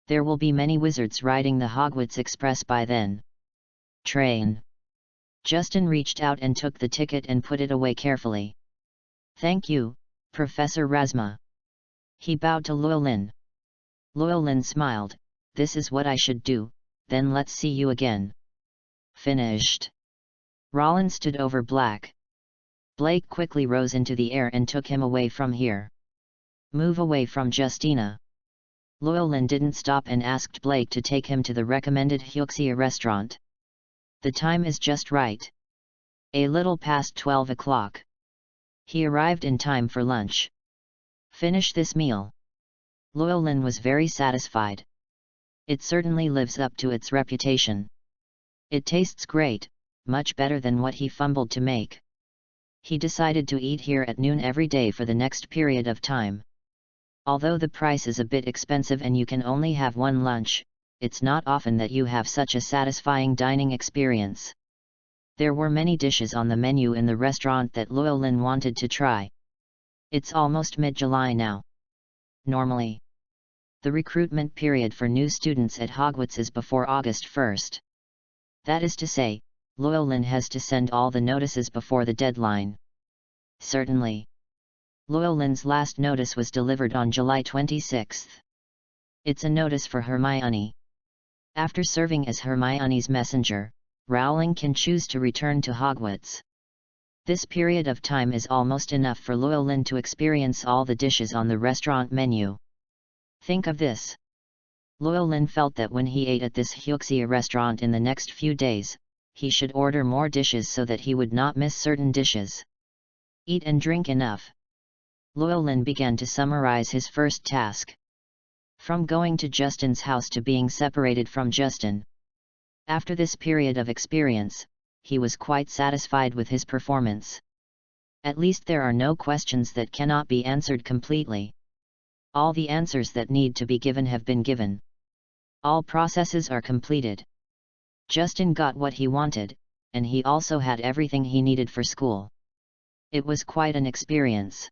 [SPEAKER 1] There will be many wizards riding the Hogwarts Express by then. Train. Justin reached out and took the ticket and put it away carefully. Thank you, Professor Rasma. He bowed to Llewellyn. Llewellyn smiled, this is what I should do, then let's see you again. Finished. Rollin stood over Black. Blake quickly rose into the air and took him away from here. Move away from Justina. Llewellyn didn't stop and asked Blake to take him to the recommended Hyuxia restaurant. The time is just right. A little past 12 o'clock. He arrived in time for lunch. Finish this meal. Llewellyn was very satisfied. It certainly lives up to its reputation. It tastes great, much better than what he fumbled to make. He decided to eat here at noon every day for the next period of time. Although the price is a bit expensive and you can only have one lunch, it's not often that you have such a satisfying dining experience. There were many dishes on the menu in the restaurant that Llewellyn wanted to try. It's almost mid-July now. Normally, the recruitment period for new students at Hogwarts is before August 1st. That is to say, Llewellyn has to send all the notices before the deadline. Certainly. Llewellyn's last notice was delivered on July 26th. It's a notice for Hermione. After serving as Hermione's messenger, Rowling can choose to return to Hogwarts. This period of time is almost enough for Llewellyn to experience all the dishes on the restaurant menu. Think of this. Llewellyn felt that when he ate at this Huxley restaurant in the next few days, he should order more dishes so that he would not miss certain dishes. Eat and drink enough. Llewellyn began to summarize his first task. From going to Justin's house to being separated from Justin. After this period of experience, he was quite satisfied with his performance. At least there are no questions that cannot be answered completely. All the answers that need to be given have been given. All processes are completed. Justin got what he wanted, and he also had everything he needed for school. It was quite an experience.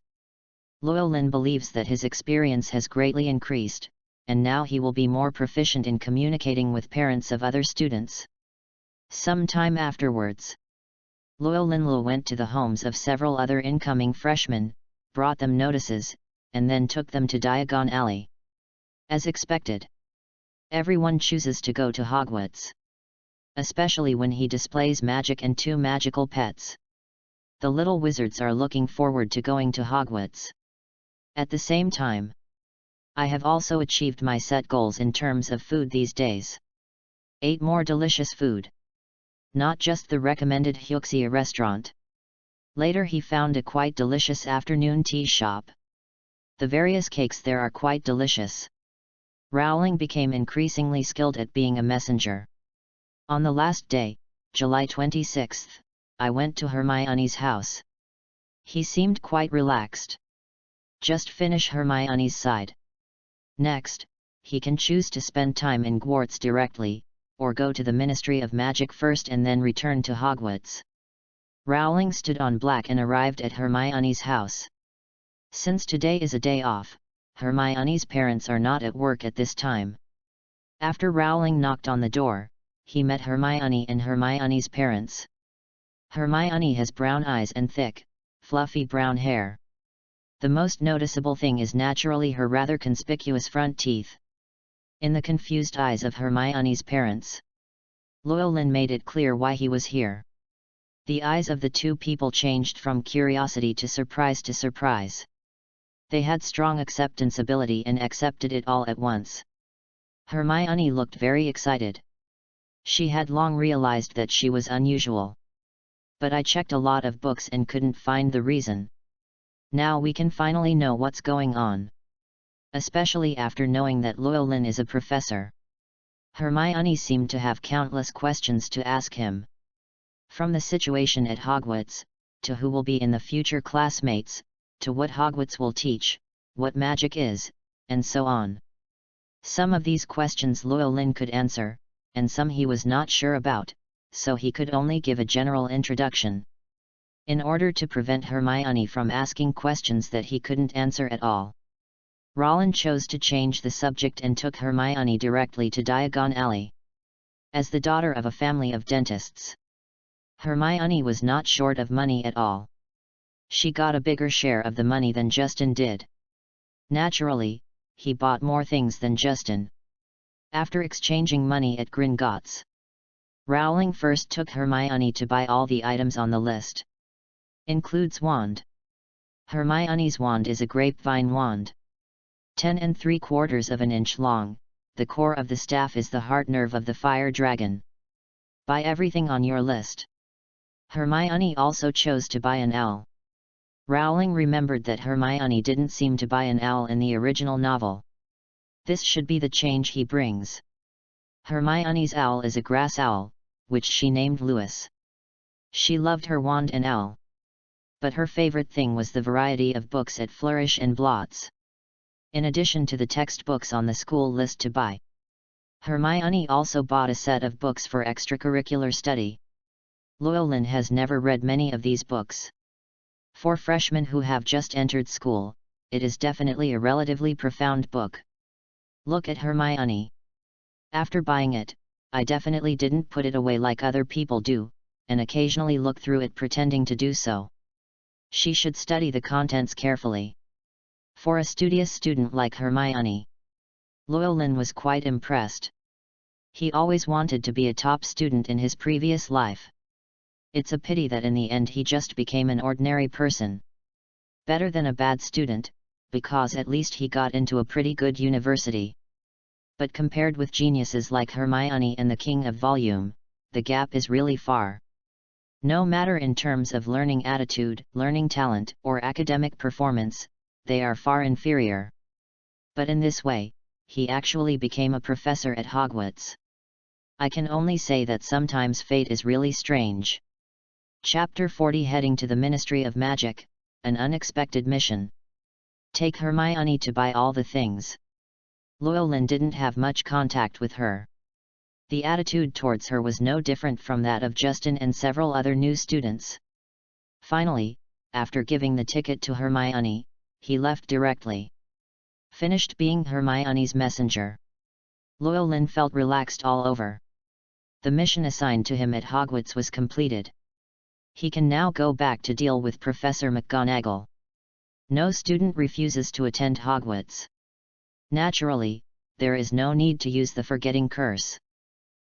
[SPEAKER 1] Llewellyn believes that his experience has greatly increased, and now he will be more proficient in communicating with parents of other students. Some time afterwards, Llewellyn went to the homes of several other incoming freshmen, brought them notices, and then took them to Diagon Alley. As expected, everyone chooses to go to Hogwarts. Especially when he displays magic and 2 magical pets. The little wizards are looking forward to going to Hogwarts. At the same time, I have also achieved my set goals in terms of food these days. Ate more delicious food. Not just the recommended Huxley restaurant. Later he found a quite delicious afternoon tea shop. The various cakes there are quite delicious. Rowling became increasingly skilled at being a messenger. On the last day, July 26th, I went to Hermione's house. He seemed quite relaxed. Just finish Hermione's side. Next, he can choose to spend time in Hogwarts directly, or go to the Ministry of Magic first and then return to Hogwarts. Rowling stood on Black and arrived at Hermione's house. Since today is a day off, Hermione's parents are not at work at this time. After Rowling knocked on the door, he met Hermione and Hermione's parents. Hermione has brown eyes and thick, fluffy brown hair. The most noticeable thing is naturally her rather conspicuous front teeth. In the confused eyes of Hermione's parents, Llewellyn made it clear why he was here. The eyes of the two people changed from curiosity to surprise. They had strong acceptance ability and accepted it all at once. Hermione looked very excited. She had long realized that she was unusual. But I checked a lot of books and couldn't find the reason. Now we can finally know what's going on. Especially after knowing that Llewellyn is a professor. Hermione seemed to have countless questions to ask him. From the situation at Hogwarts, to who will be in the future classmates, to what Hogwarts will teach, what magic is, and so on. Some of these questions Llewellyn could answer, and some he was not sure about, so he could only give a general introduction. In order to prevent Hermione from asking questions that he couldn't answer at all, Rowling chose to change the subject and took Hermione directly to Diagon Alley. As the daughter of a family of dentists, Hermione was not short of money at all. She got a bigger share of the money than Justin did. Naturally, he bought more things than Justin. After exchanging money at Gringotts, Rowling first took Hermione to buy all the items on the list. Includes wand. Hermione's wand is a grapevine wand. 10 3/4 of an inch long, the core of the staff is the heart nerve of the fire dragon. Buy everything on your list. Hermione also chose to buy an owl. Rowling remembered that Hermione didn't seem to buy an owl in the original novel. This should be the change he brings. Hermione's owl is a grass owl, which she named Lewis. She loved her wand and owl. But her favorite thing was the variety of books at Flourish and Blots. In addition to the textbooks on the school list to buy, Hermione also bought a set of books for extracurricular study. Llewellyn has never read many of these books. For freshmen who have just entered school, it is definitely a relatively profound book. Look at Hermione. After buying it, I definitely didn't put it away like other people do, and occasionally look through it pretending to do so. She should study the contents carefully. For a studious student like Hermione, Llewellyn was quite impressed. He always wanted to be a top student in his previous life. It's a pity that in the end he just became an ordinary person. Better than a bad student, because at least he got into a pretty good university. But compared with geniuses like Hermione and the King of Volume, the gap is really far. No matter in terms of learning attitude, learning talent, or academic performance, they are far inferior. But in this way, he actually became a professor at Hogwarts. I can only say that sometimes fate is really strange. Chapter 40, Heading to the Ministry of Magic, An Unexpected Mission. Take Hermione to buy all the things. Llewellyn didn't have much contact with her. The attitude towards her was no different from that of Justin and several other new students. Finally, after giving the ticket to Hermione, he left directly. Finished being Hermione's messenger, Llewellyn felt relaxed all over. The mission assigned to him at Hogwarts was completed. He can now go back to deal with Professor McGonagall. No student refuses to attend Hogwarts. Naturally, there is no need to use the forgetting curse.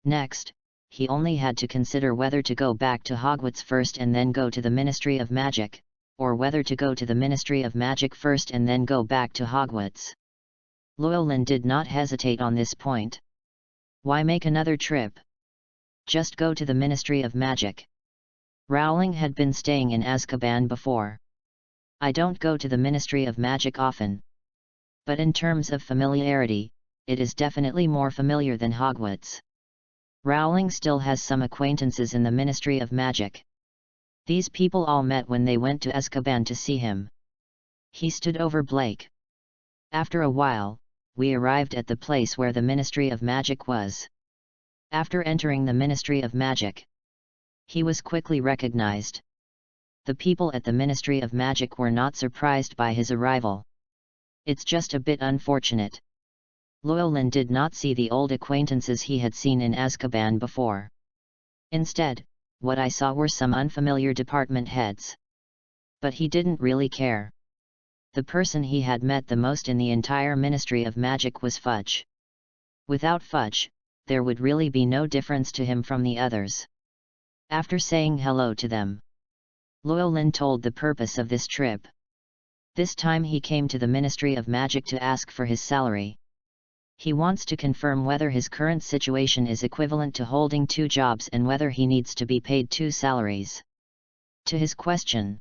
[SPEAKER 1] Next, he only had to consider whether to go back to Hogwarts first and then go to the Ministry of Magic, or whether to go to the Ministry of Magic first and then go back to Hogwarts. Llewellyn did not hesitate on this point. Why make another trip? Just go to the Ministry of Magic. Rowling had been staying in Azkaban before. I don't go to the Ministry of Magic often. But in terms of familiarity, it is definitely more familiar than Hogwarts. Rowling still has some acquaintances in the Ministry of Magic. These people all met when they went to Azkaban to see him. He stood over Blake. After a while, we arrived at the place where the Ministry of Magic was. After entering the Ministry of Magic, he was quickly recognized. The people at the Ministry of Magic were not surprised by his arrival. It's just a bit unfortunate. Llewellyn did not see the old acquaintances he had seen in Azkaban before. Instead, what I saw were some unfamiliar department heads. But he didn't really care. The person he had met the most in the entire Ministry of Magic was Fudge. Without Fudge, there would really be no difference to him from the others. After saying hello to them, Llewellyn told the purpose of this trip. This time he came to the Ministry of Magic to ask for his salary. He wants to confirm whether his current situation is equivalent to holding 2 jobs and whether he needs to be paid 2 salaries. To his question,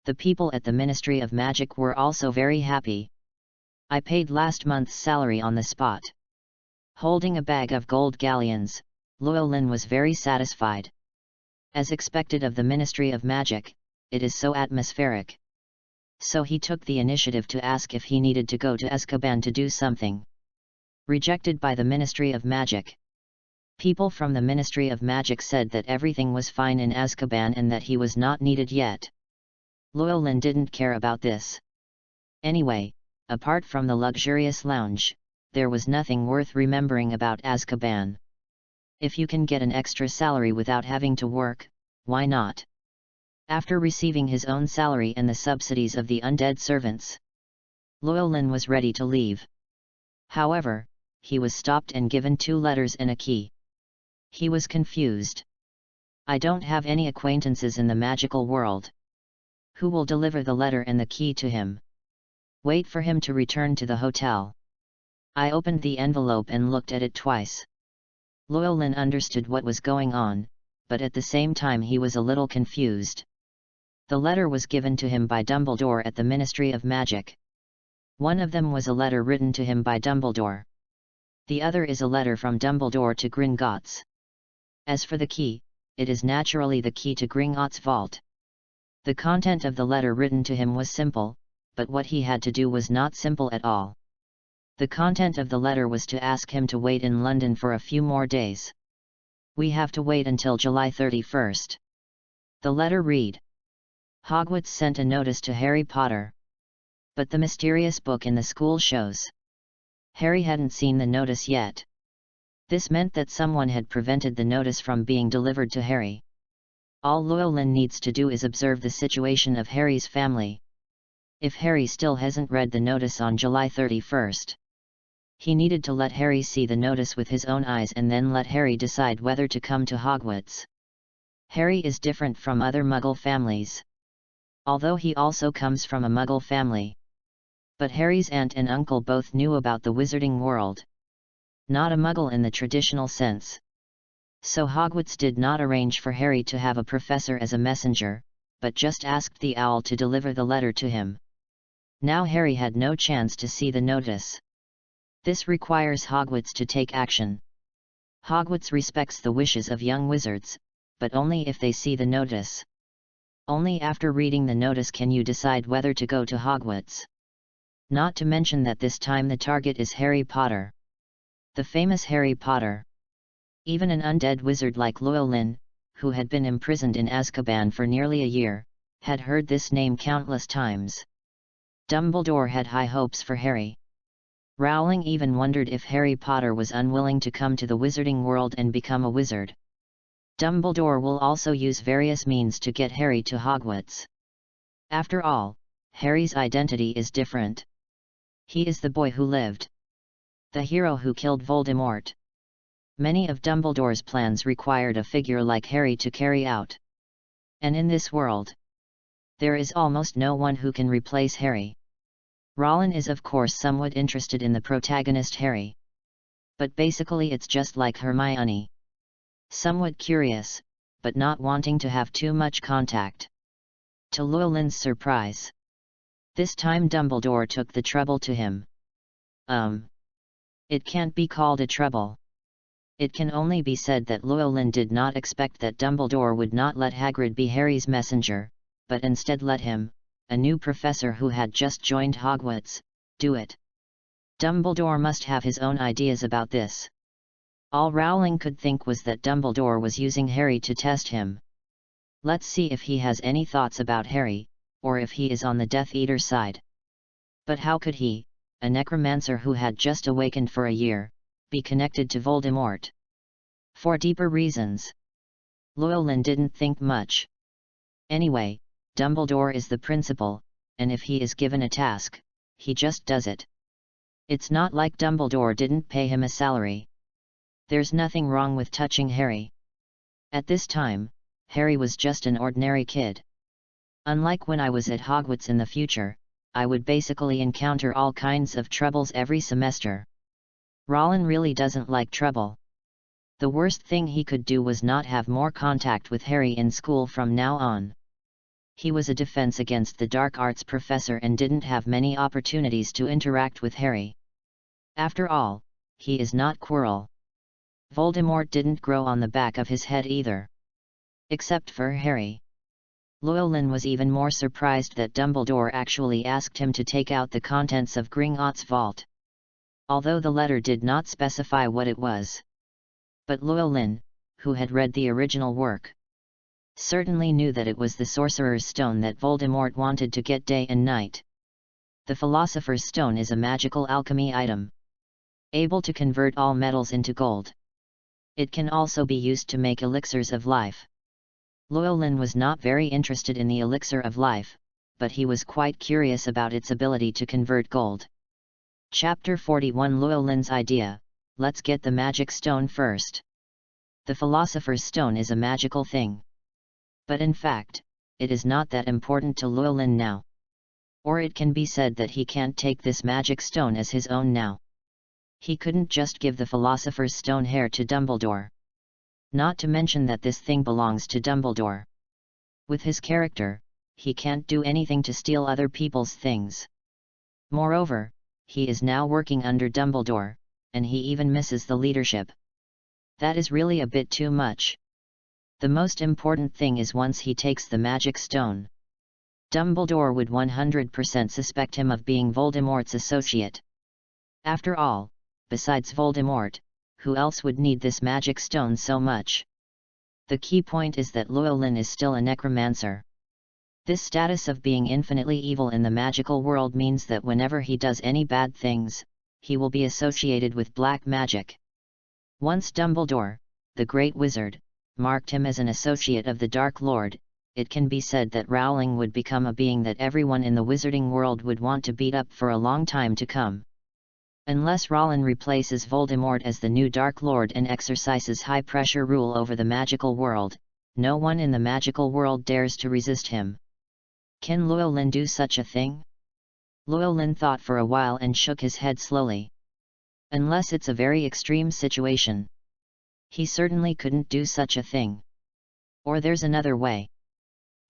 [SPEAKER 1] the people at the Ministry of Magic were also very happy. I paid last month's salary on the spot. Holding a bag of gold galleons, Llewellyn was very satisfied. As expected of the Ministry of Magic, it is so atmospheric. So he took the initiative to ask if he needed to go to Azkaban to do something. Rejected by the Ministry of Magic. People from the Ministry of Magic said that everything was fine in Azkaban and that he was not needed yet. Llewellyn didn't care about this. Anyway, apart from the luxurious lounge, there was nothing worth remembering about Azkaban. If you can get an extra salary without having to work, why not? After receiving his own salary and the subsidies of the undead servants, Llewellyn was ready to leave. However, he was stopped and given 2 letters and a key. He was confused. I don't have any acquaintances in the magical world. Who will deliver the letter and the key to him? Wait for him to return to the hotel. I opened the envelope and looked at it twice. Llewellyn understood what was going on, but at the same time he was a little confused. The letter was given to him by Dumbledore at the Ministry of Magic. One of them was a letter written to him by Dumbledore. The other is a letter from Dumbledore to Gringotts. As for the key, it is naturally the key to Gringotts' vault. The content of the letter written to him was simple, but what he had to do was not simple at all. The content of the letter was to ask him to wait in London for a few more days. We have to wait until July 31st. The letter read: Hogwarts sent a notice to Harry Potter. But the mysterious book in the school shows. Harry hadn't seen the notice yet. This meant that someone had prevented the notice from being delivered to Harry. All Llewellyn needs to do is observe the situation of Harry's family. If Harry still hasn't read the notice on July 31st, he needed to let Harry see the notice with his own eyes and then let Harry decide whether to come to Hogwarts. Harry is different from other Muggle families, although he also comes from a Muggle family. But Harry's aunt and uncle both knew about the wizarding world. Not a Muggle in the traditional sense. So Hogwarts did not arrange for Harry to have a professor as a messenger, but just asked the owl to deliver the letter to him. Now Harry had no chance to see the notice. This requires Hogwarts to take action. Hogwarts respects the wishes of young wizards, but only if they see the notice. Only after reading the notice can you decide whether to go to Hogwarts. Not to mention that this time the target is Harry Potter. The famous Harry Potter. Even an undead wizard like Llewellyn, who had been imprisoned in Azkaban for nearly a year, had heard this name countless times. Dumbledore had high hopes for Harry. Rowling even wondered if Harry Potter was unwilling to come to the wizarding world and become a wizard. Dumbledore will also use various means to get Harry to Hogwarts. After all, Harry's identity is different. He is the boy who lived. The hero who killed Voldemort. Many of Dumbledore's plans required a figure like Harry to carry out. And in this world, there is almost no one who can replace Harry. Rowling is of course somewhat interested in the protagonist Harry. But basically it's just like Hermione. Somewhat curious, but not wanting to have too much contact. To Llewellyn's surprise, this time Dumbledore took the trouble to him. It can't be called a trouble. It can only be said that Llewellyn did not expect that Dumbledore would not let Hagrid be Harry's messenger, but instead let him, a new professor who had just joined Hogwarts, do it. Dumbledore must have his own ideas about this. All Rowling could think was that Dumbledore was using Harry to test him. Let's see if he has any thoughts about Harry, or if he is on the Death Eater side. But how could he, a necromancer who had just awakened for a year, be connected to Voldemort? For deeper reasons. Llewellyn didn't think much. Anyway, Dumbledore is the principal, and if he is given a task, he just does it. It's not like Dumbledore didn't pay him a salary. There's nothing wrong with touching Harry. At this time, Harry was just an ordinary kid. Unlike when I was at Hogwarts in the future, I would basically encounter all kinds of troubles every semester. Rowling really doesn't like trouble. The worst thing he could do was not have more contact with Harry in school from now on. He was a defense against the dark arts professor and didn't have many opportunities to interact with Harry. After all, he is not Quirrell. Voldemort didn't grow on the back of his head either. Except for Harry. Llewellyn was even more surprised that Dumbledore actually asked him to take out the contents of Gringotts' vault. Although the letter did not specify what it was. But Llewellyn, who had read the original work, certainly knew that it was the Sorcerer's Stone that Voldemort wanted to get day and night. The Philosopher's Stone is a magical alchemy item, able to convert all metals into gold. It can also be used to make elixirs of life. Llewellyn was not very interested in the elixir of life, but he was quite curious about its ability to convert gold. Chapter 41 Llewellyn's idea. Let's get the magic stone first. The Philosopher's Stone is a magical thing. But in fact, it is not that important to Llewellyn now. Or it can be said that he can't take this magic stone as his own now. He couldn't just give the Philosopher's Stone heir to Dumbledore. Not to mention that this thing belongs to Dumbledore. With his character, he can't do anything to steal other people's things. Moreover, he is now working under Dumbledore, and he even misses the leadership. That is really a bit too much. The most important thing is once he takes the magic stone, Dumbledore would 100% suspect him of being Voldemort's associate. After all, besides Voldemort, who else would need this magic stone so much? The key point is that Llewellyn is still a necromancer. This status of being infinitely evil in the magical world means that whenever he does any bad things, he will be associated with black magic. Once Dumbledore, the great wizard, marked him as an associate of the Dark Lord, it can be said that Rowling would become a being that everyone in the wizarding world would want to beat up for a long time to come. Unless Rowling replaces Voldemort as the new Dark Lord and exercises high-pressure rule over the magical world, no one in the magical world dares to resist him. Can Llewellyn do such a thing? Llewellyn thought for a while and shook his head slowly. Unless it's a very extreme situation. He certainly couldn't do such a thing. Or there's another way.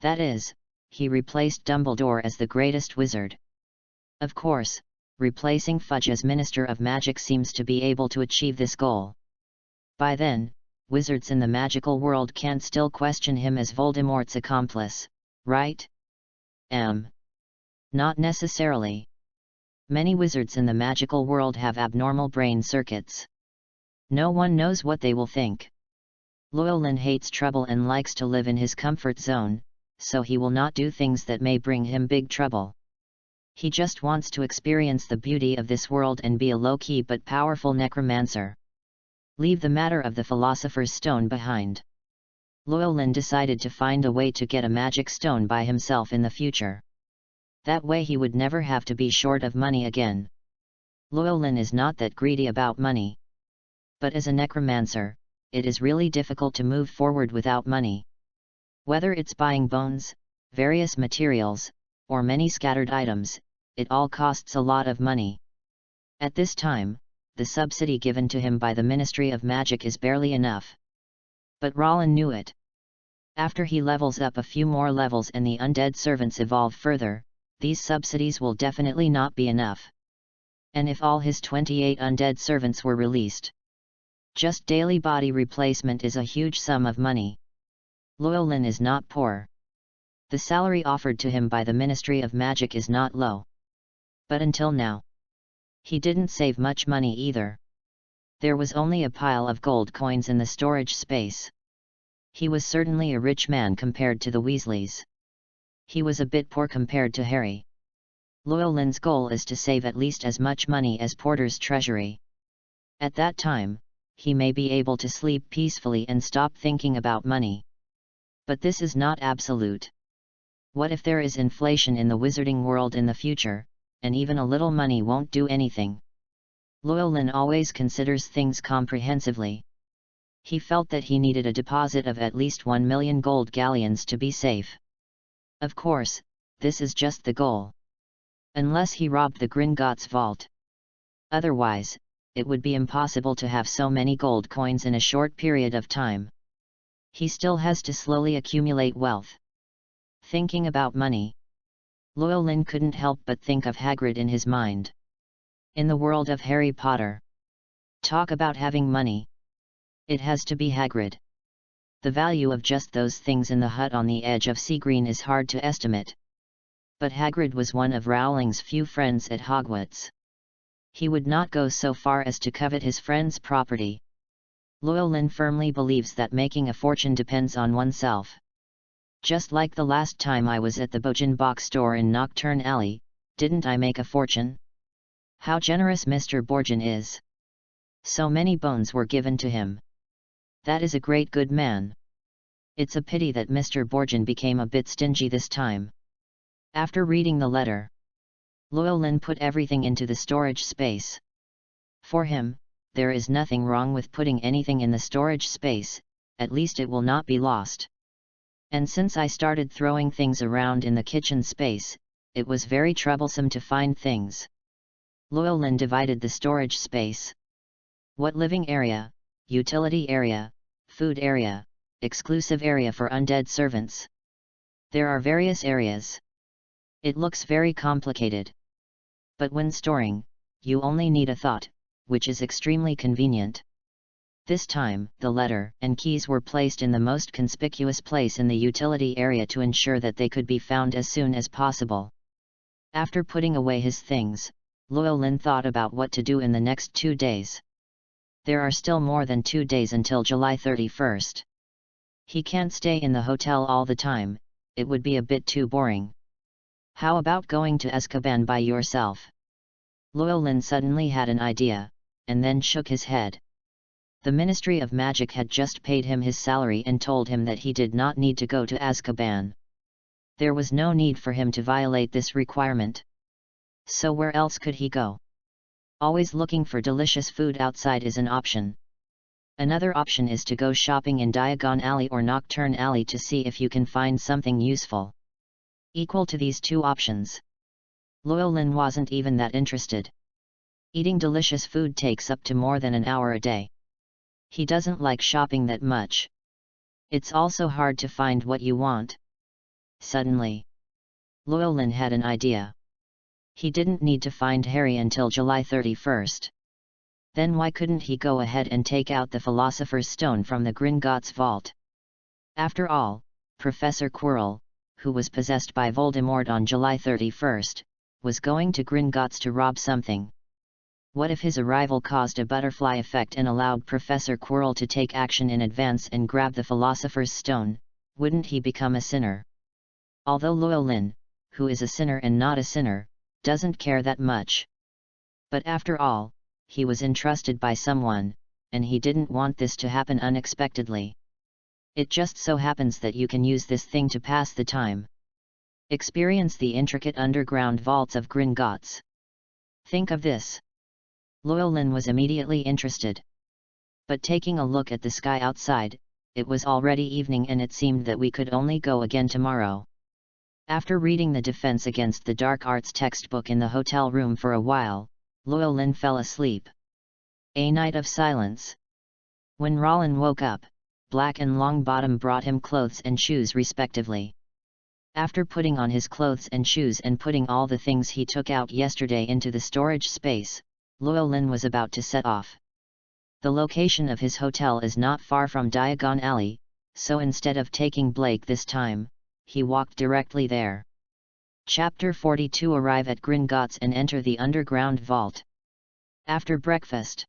[SPEAKER 1] That is, he replaced Dumbledore as the greatest wizard. Of course, replacing Fudge as Minister of Magic seems to be able to achieve this goal. By then, wizards in the magical world can't still question him as Voldemort's accomplice, right? Not necessarily. Many wizards in the magical world have abnormal brain circuits. No one knows what they will think. Llewellyn hates trouble and likes to live in his comfort zone, so he will not do things that may bring him big trouble. He just wants to experience the beauty of this world and be a low-key but powerful necromancer. Leave the matter of the Philosopher's Stone behind. Llewellyn decided to find a way to get a magic stone by himself in the future. That way he would never have to be short of money again. Llewellyn is not that greedy about money. But as a necromancer, it is really difficult to move forward without money. Whether it's buying bones, various materials, or many scattered items, it all costs a lot of money. At this time, the subsidy given to him by the Ministry of Magic is barely enough. But Rowling knew it. After he levels up a few more levels and the undead servants evolve further, these subsidies will definitely not be enough. And if all his 28 undead servants were released, just daily body replacement is a huge sum of money. Llewellyn is not poor. The salary offered to him by the Ministry of Magic is not low. But until now, he didn't save much money either. There was only a pile of gold coins in the storage space. He was certainly a rich man compared to the Weasleys. He was a bit poor compared to Harry. Llewellyn's goal is to save at least as much money as Porter's treasury. At that time, he may be able to sleep peacefully and stop thinking about money. But this is not absolute. What if there is inflation in the wizarding world in the future, and even a little money won't do anything? Llewellyn always considers things comprehensively. He felt that he needed a deposit of at least 1 million gold galleons to be safe. Of course, this is just the goal. Unless he robbed the Gringotts vault. Otherwise, it would be impossible to have so many gold coins in a short period of time. He still has to slowly accumulate wealth. Thinking about money, Llewellyn couldn't help but think of Hagrid in his mind. In the world of Harry Potter, talk about having money. It has to be Hagrid. The value of just those things in the hut on the edge of Seagreen is hard to estimate. But Hagrid was one of Rowling's few friends at Hogwarts. He would not go so far as to covet his friend's property. Llewellyn firmly believes that making a fortune depends on oneself. Just like the last time I was at the Bojan box store in Nocturne Alley, didn't I make a fortune? How generous Mr. Borgin is! So many bones were given to him. That is a great good man. It's a pity that Mr. Borgin became a bit stingy this time. After reading the letter, Llewellyn put everything into the storage space. For him, there is nothing wrong with putting anything in the storage space, at least it will not be lost. And since I started throwing things around in the kitchen space, it was very troublesome to find things. Llewellyn divided the storage space. What living area, utility area, food area, exclusive area for undead servants? There are various areas. It looks very complicated. But when storing, you only need a thought, which is extremely convenient. This time, the letter and keys were placed in the most conspicuous place in the utility area to ensure that they could be found as soon as possible. After putting away his things, Llewellyn thought about what to do in the next 2 days. There are still more than 2 days until July 31st. He can't stay in the hotel all the time, it would be a bit too boring. How about going to Azkaban by yourself? Llewellyn suddenly had an idea, and then shook his head. The Ministry of Magic had just paid him his salary and told him that he did not need to go to Azkaban. There was no need for him to violate this requirement. So where else could he go? Always looking for delicious food outside is an option. Another option is to go shopping in Diagon Alley or Nocturne Alley to see if you can find something useful. Equal to these two options. Llewellyn wasn't even that interested. Eating delicious food takes up to more than an hour a day. He doesn't like shopping that much. It's also hard to find what you want. Suddenly, Llewellyn had an idea. He didn't need to find Harry until July 31st. Then why couldn't he go ahead and take out the Philosopher's Stone from the Gringotts vault? After all, Professor Quirrell, who was possessed by Voldemort on July 31st, was going to Gringotts to rob something. What if his arrival caused a butterfly effect and allowed Professor Quirrell to take action in advance and grab the Philosopher's Stone? Wouldn't he become a sinner? Although Llewellyn, who is a sinner and not a sinner, doesn't care that much. But after all, he was entrusted by someone, and he didn't want this to happen unexpectedly. It just so happens that you can use this thing to pass the time. Experience the intricate underground vaults of Gringotts. Think of this. Llewellyn was immediately interested. But taking a look at the sky outside, it was already evening and it seemed that we could only go again tomorrow. After reading the Defense Against the Dark Arts textbook in the hotel room for a while, Llewellyn fell asleep. A night of silence. When Rollin woke up, Black and Longbottom brought him clothes and shoes respectively. After putting on his clothes and shoes and putting all the things he took out yesterday into the storage space, Llewellyn was about to set off. The location of his hotel is not far from Diagon Alley, so instead of taking Blake this time, he walked directly there. Chapter 42. Arrive at Gringotts and enter the underground vault. After breakfast,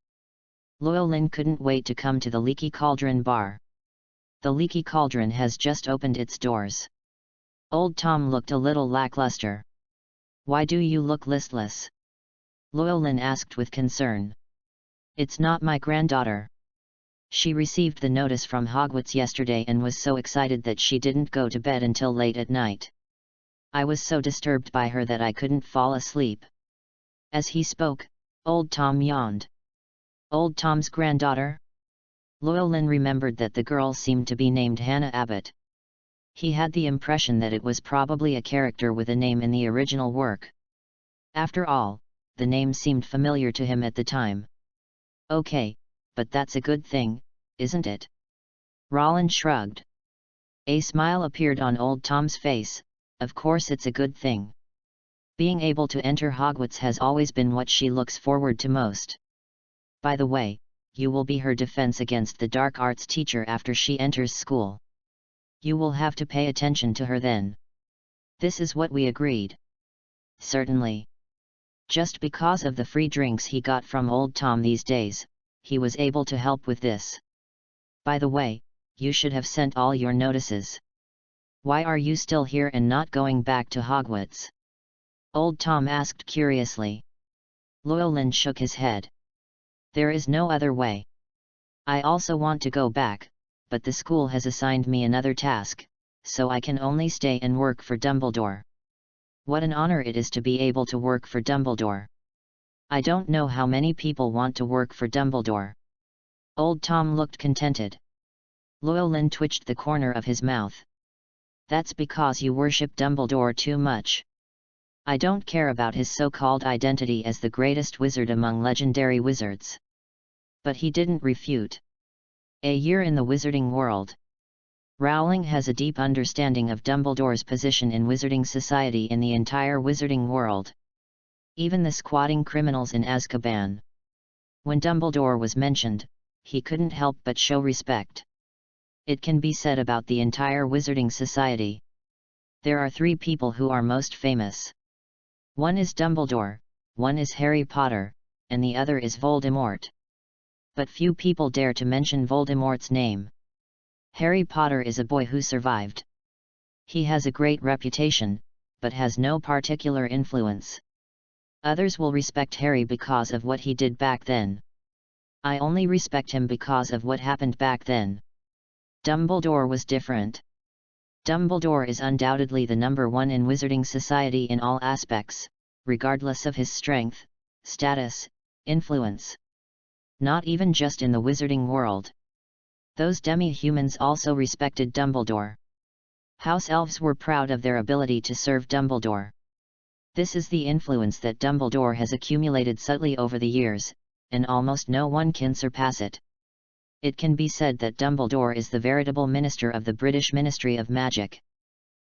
[SPEAKER 1] Llewellyn couldn't wait to come to the Leaky Cauldron bar. The Leaky Cauldron has just opened its doors. Old Tom looked a little lackluster. "Why do you look listless?" Llewellyn asked with concern. "It's not my granddaughter. She received the notice from Hogwarts yesterday and was so excited that she didn't go to bed until late at night. I was so disturbed by her that I couldn't fall asleep." As he spoke, Old Tom yawned. Old Tom's granddaughter? Llewellyn remembered that the girl seemed to be named Hannah Abbott. He had the impression that it was probably a character with a name in the original work. After all, the name seemed familiar to him at the time. "Okay, but that's a good thing, isn't it?" Rollin shrugged. A smile appeared on Old Tom's face. "Of course it's a good thing. Being able to enter Hogwarts has always been what she looks forward to most. By the way, you will be her Defense Against the Dark Arts teacher after she enters school. You will have to pay attention to her then. This is what we agreed." "Certainly." Just because of the free drinks he got from Old Tom these days, he was able to help with this. "By the way, you should have sent all your notices. Why are you still here and not going back to Hogwarts?" Old Tom asked curiously. Llewellyn shook his head. "There is no other way. I also want to go back, but the school has assigned me another task, so I can only stay and work for Dumbledore. What an honor it is to be able to work for Dumbledore. I don't know how many people want to work for Dumbledore." Old Tom looked contented. Llewellyn twitched the corner of his mouth. "That's because you worship Dumbledore too much. I don't care about his so-called identity as the greatest wizard among legendary wizards." But he didn't refute. A year in the wizarding world. Rowling has a deep understanding of Dumbledore's position in wizarding society in the entire wizarding world. Even the squatting criminals in Azkaban. When Dumbledore was mentioned, he couldn't help but show respect. It can be said about the entire Wizarding Society. There are 3 people who are most famous. One is Dumbledore, one is Harry Potter, and the other is Voldemort. But few people dare to mention Voldemort's name. Harry Potter is a boy who survived. He has a great reputation, but has no particular influence. Others will respect Harry because of what he did back then. I only respect him because of what happened back then. Dumbledore was different. Dumbledore is undoubtedly the number 1 in Wizarding Society in all aspects, regardless of his strength, status, influence. Not even just in the wizarding world. Those demi-humans also respected Dumbledore. House elves were proud of their ability to serve Dumbledore. This is the influence that Dumbledore has accumulated subtly over the years, and almost no one can surpass it. It can be said that Dumbledore is the veritable minister of the British Ministry of Magic.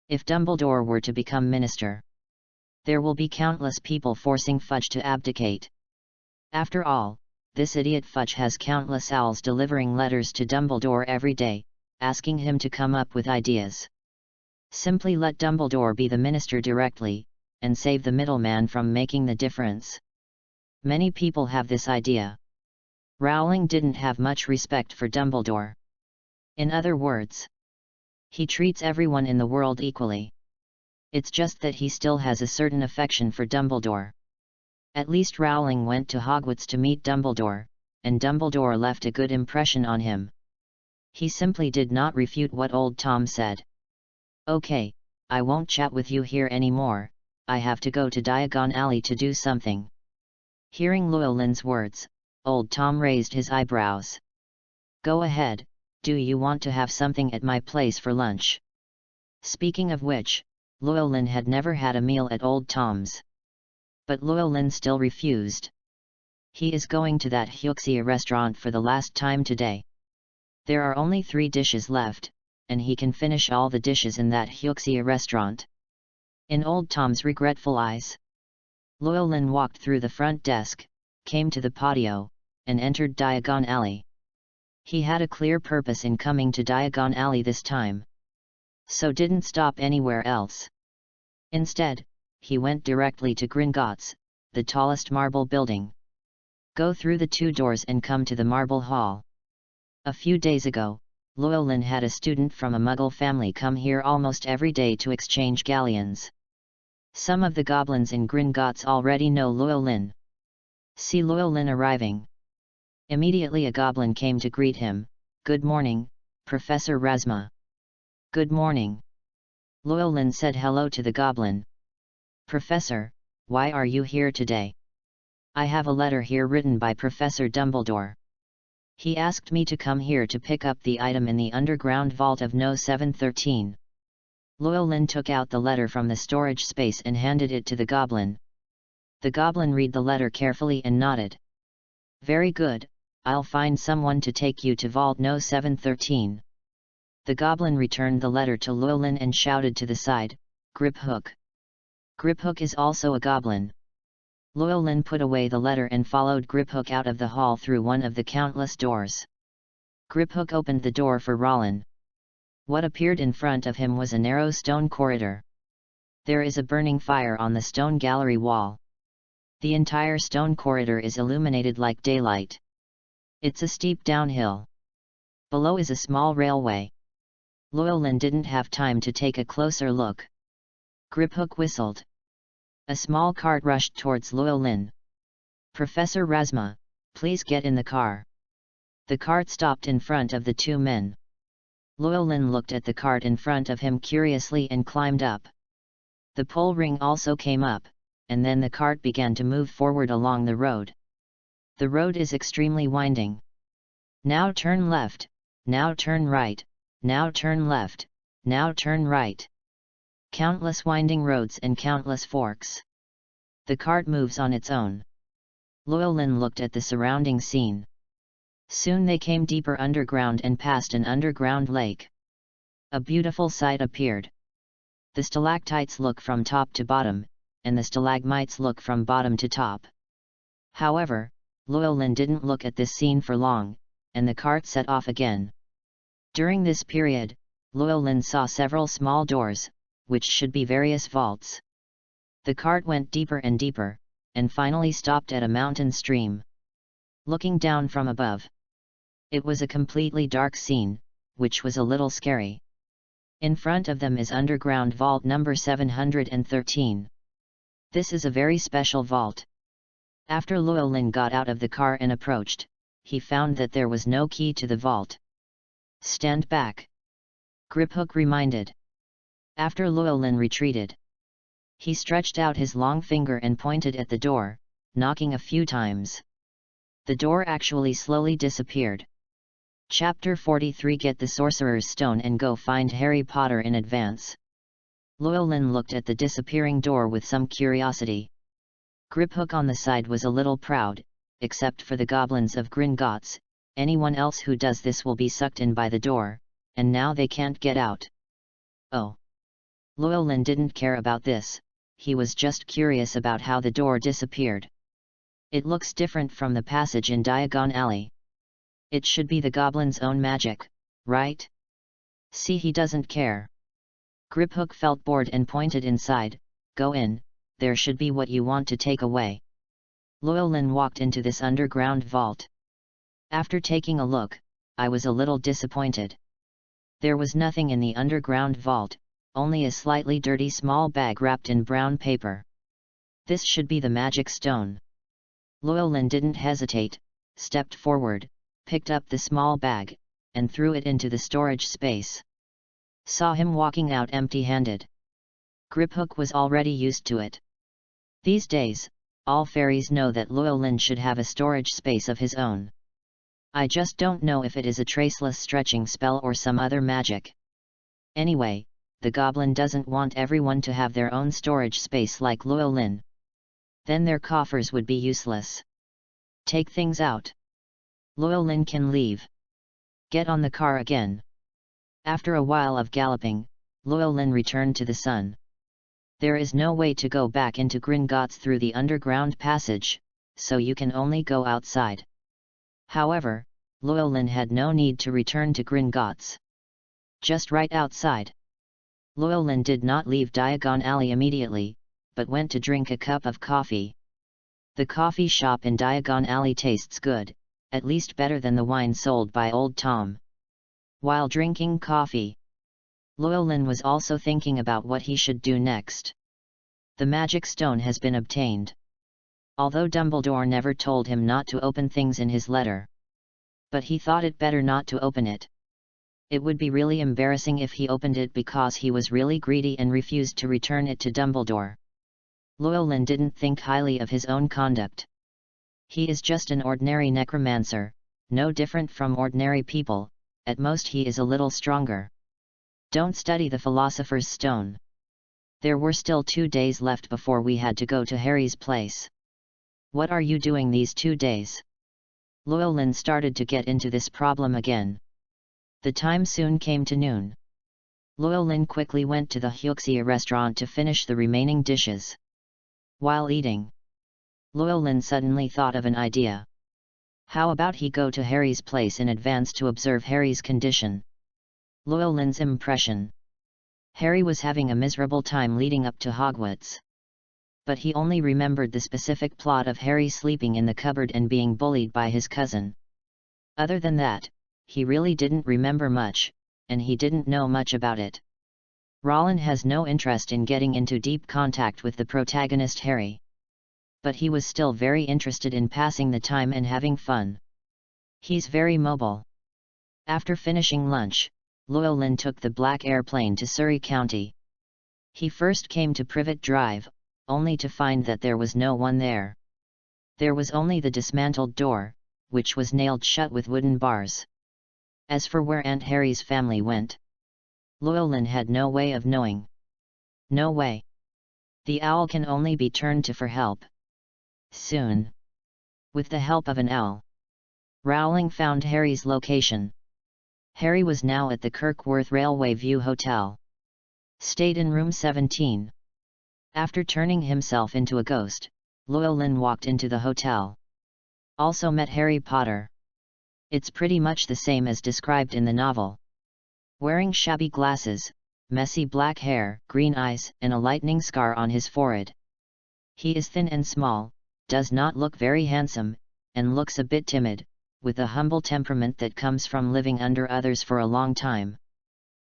[SPEAKER 1] If Dumbledore were to become minister, there will be countless people forcing Fudge to abdicate. After all, this idiot Fudge has countless owls delivering letters to Dumbledore every day, asking him to come up with ideas. Simply let Dumbledore be the minister directly, and save the middleman from making the difference. Many people have this idea. Rowling didn't have much respect for Dumbledore. In other words, he treats everyone in the world equally. It's just that he still has a certain affection for Dumbledore. At least Rowling went to Hogwarts to meet Dumbledore, and Dumbledore left a good impression on him. He simply did not refute what old Tom said. "Okay, I won't chat with you here anymore, I have to go to Diagon Alley to do something." Hearing Llewellyn's words, old Tom raised his eyebrows. "Go ahead, do you want to have something at my place for lunch?" Speaking of which, Llewellyn had never had a meal at old Tom's. But Llewellyn still refused. He is going to that Huxia restaurant for the last time today. There are only 3 dishes left, and he can finish all the dishes in that Huxia restaurant. In old Tom's regretful eyes, Llewellyn walked through the front desk, came to the patio, and entered Diagon Alley. He had a clear purpose in coming to Diagon Alley this time, so didn't stop anywhere else. Instead, he went directly to Gringotts, the tallest marble building. Go through the 2 doors and come to the Marble Hall. A few days ago, Llewellyn had a student from a Muggle family come here almost every day to exchange galleons. Some of the goblins in Gringotts already know Llewellyn. See Llewellyn arriving. Immediately a goblin came to greet him. "Good morning, Professor Razma." "Good morning." Llewellyn said hello to the goblin. "Professor, why are you here today?" "I have a letter here written by Professor Dumbledore. He asked me to come here to pick up the item in the underground vault of No 713. Llewellyn took out the letter from the storage space and handed it to the goblin. The goblin read the letter carefully and nodded. "Very good, I'll find someone to take you to vault No 713. The goblin returned the letter to Llewellyn and shouted to the side, "Griphook." Griphook is also a goblin. Llewellyn put away the letter and followed Griphook out of the hall through one of the countless doors. Griphook opened the door for Rollin. What appeared in front of him was a narrow stone corridor. There is a burning fire on the stone gallery wall. The entire stone corridor is illuminated like daylight. It's a steep downhill. Below is a small railway. Llewellyn didn't have time to take a closer look. Griphook whistled. A small cart rushed towards Llewellyn. "Professor Razma, please get in the car." The cart stopped in front of the 2 men. Llewellyn looked at the cart in front of him curiously and climbed up. The pull ring also came up, and then the cart began to move forward along the road. The road is extremely winding. Now turn left, now turn right, now turn left, now turn right. Countless winding roads and countless forks. The cart moves on its own. Llewellyn looked at the surrounding scene. Soon they came deeper underground and passed an underground lake. A beautiful sight appeared. The stalactites look from top to bottom, and the stalagmites look from bottom to top. However, Llewellyn didn't look at this scene for long, and the cart set off again. During this period, Llewellyn saw several small doors, which should be various vaults. The cart went deeper and deeper, and finally stopped at a mountain stream. Looking down from above, it was a completely dark scene, which was a little scary. In front of them is underground vault number 713. This is a very special vault. After Llewellyn got out of the car and approached, he found that there was no key to the vault. "Stand back," Griphook reminded. After Llewellyn retreated, he stretched out his long finger and pointed at the door, knocking a few times. The door actually slowly disappeared. Chapter 43. Get the Sorcerer's Stone and go find Harry Potter in advance. Llewellyn looked at the disappearing door with some curiosity. Griphook on the side was a little proud. Except for the goblins of Gringotts, anyone else who does this will be sucked in by the door, and now they can't get out. Oh! Llewellyn didn't care about this, he was just curious about how the door disappeared. It looks different from the passage in Diagon Alley. It should be the goblin's own magic, right? See, he doesn't care. Griphook felt bored and pointed inside. "Go in, there should be what you want to take away." Llewellyn walked into this underground vault. After taking a look, I was a little disappointed. There was nothing in the underground vault, only a slightly dirty small bag wrapped in brown paper. This should be the magic stone. Llewellyn didn't hesitate, stepped forward, picked up the small bag, and threw it into the storage space. Saw him walking out empty-handed. Griphook was already used to it. These days, all fairies know that Llewellyn should have a storage space of his own. I just don't know if it is a traceless stretching spell or some other magic. Anyway, the goblin doesn't want everyone to have their own storage space like Llewellyn. Then their coffers would be useless. Take things out. Llewellyn can leave. Get on the car again. After a while of galloping, Llewellyn returned to the sun. There is no way to go back into Gringotts through the underground passage, so you can only go outside. However, Llewellyn had no need to return to Gringotts. Just right outside. Llewellyn did not leave Diagon Alley immediately, but went to drink a cup of coffee. The coffee shop in Diagon Alley tastes good, at least better than the wine sold by Old Tom. While drinking coffee, Llewellyn was also thinking about what he should do next. The magic stone has been obtained. Although Dumbledore never told him not to open things in his letter. But he thought it better not to open it. It would be really embarrassing if he opened it because he was really greedy and refused to return it to Dumbledore. Llewellyn didn't think highly of his own conduct. He is just an ordinary necromancer, no different from ordinary people, at most he is a little stronger. Don't study the Philosopher's Stone. There were still 2 days left before we had to go to Harry's place. What are you doing these 2 days? Llewellyn started to get into this problem again. The time soon came to noon. Llewellyn quickly went to the Huxia restaurant to finish the remaining dishes. While eating, Llewellyn suddenly thought of an idea. How about he go to Harry's place in advance to observe Harry's condition? Llewellyn's impression. Harry was having a miserable time leading up to Hogwarts. But he only remembered the specific plot of Harry sleeping in the cupboard and being bullied by his cousin. Other than that, he really didn't remember much, and he didn't know much about it. Rollin has no interest in getting into deep contact with the protagonist Harry. But he was still very interested in passing the time and having fun. He's very mobile. After finishing lunch, Llewellyn took the black airplane to Surrey County. He first came to Privet Drive, only to find that there was no one there. There was only the dismantled door, which was nailed shut with wooden bars. As for where Aunt Harry's family went, Llewellyn had no way of knowing. No way. The owl can only be turned to for help. Soon, with the help of an owl, Rowling found Harry's location. Harry was now at the Kirkworth Railway View Hotel. Stayed in room 17. After turning himself into a ghost, Llewellyn walked into the hotel. also met Harry Potter. It's pretty much the same as described in the novel. Wearing shabby glasses, messy black hair, green eyes, and a lightning scar on his forehead. He is thin and small, does not look very handsome, and looks a bit timid, with a humble temperament that comes from living under others for a long time.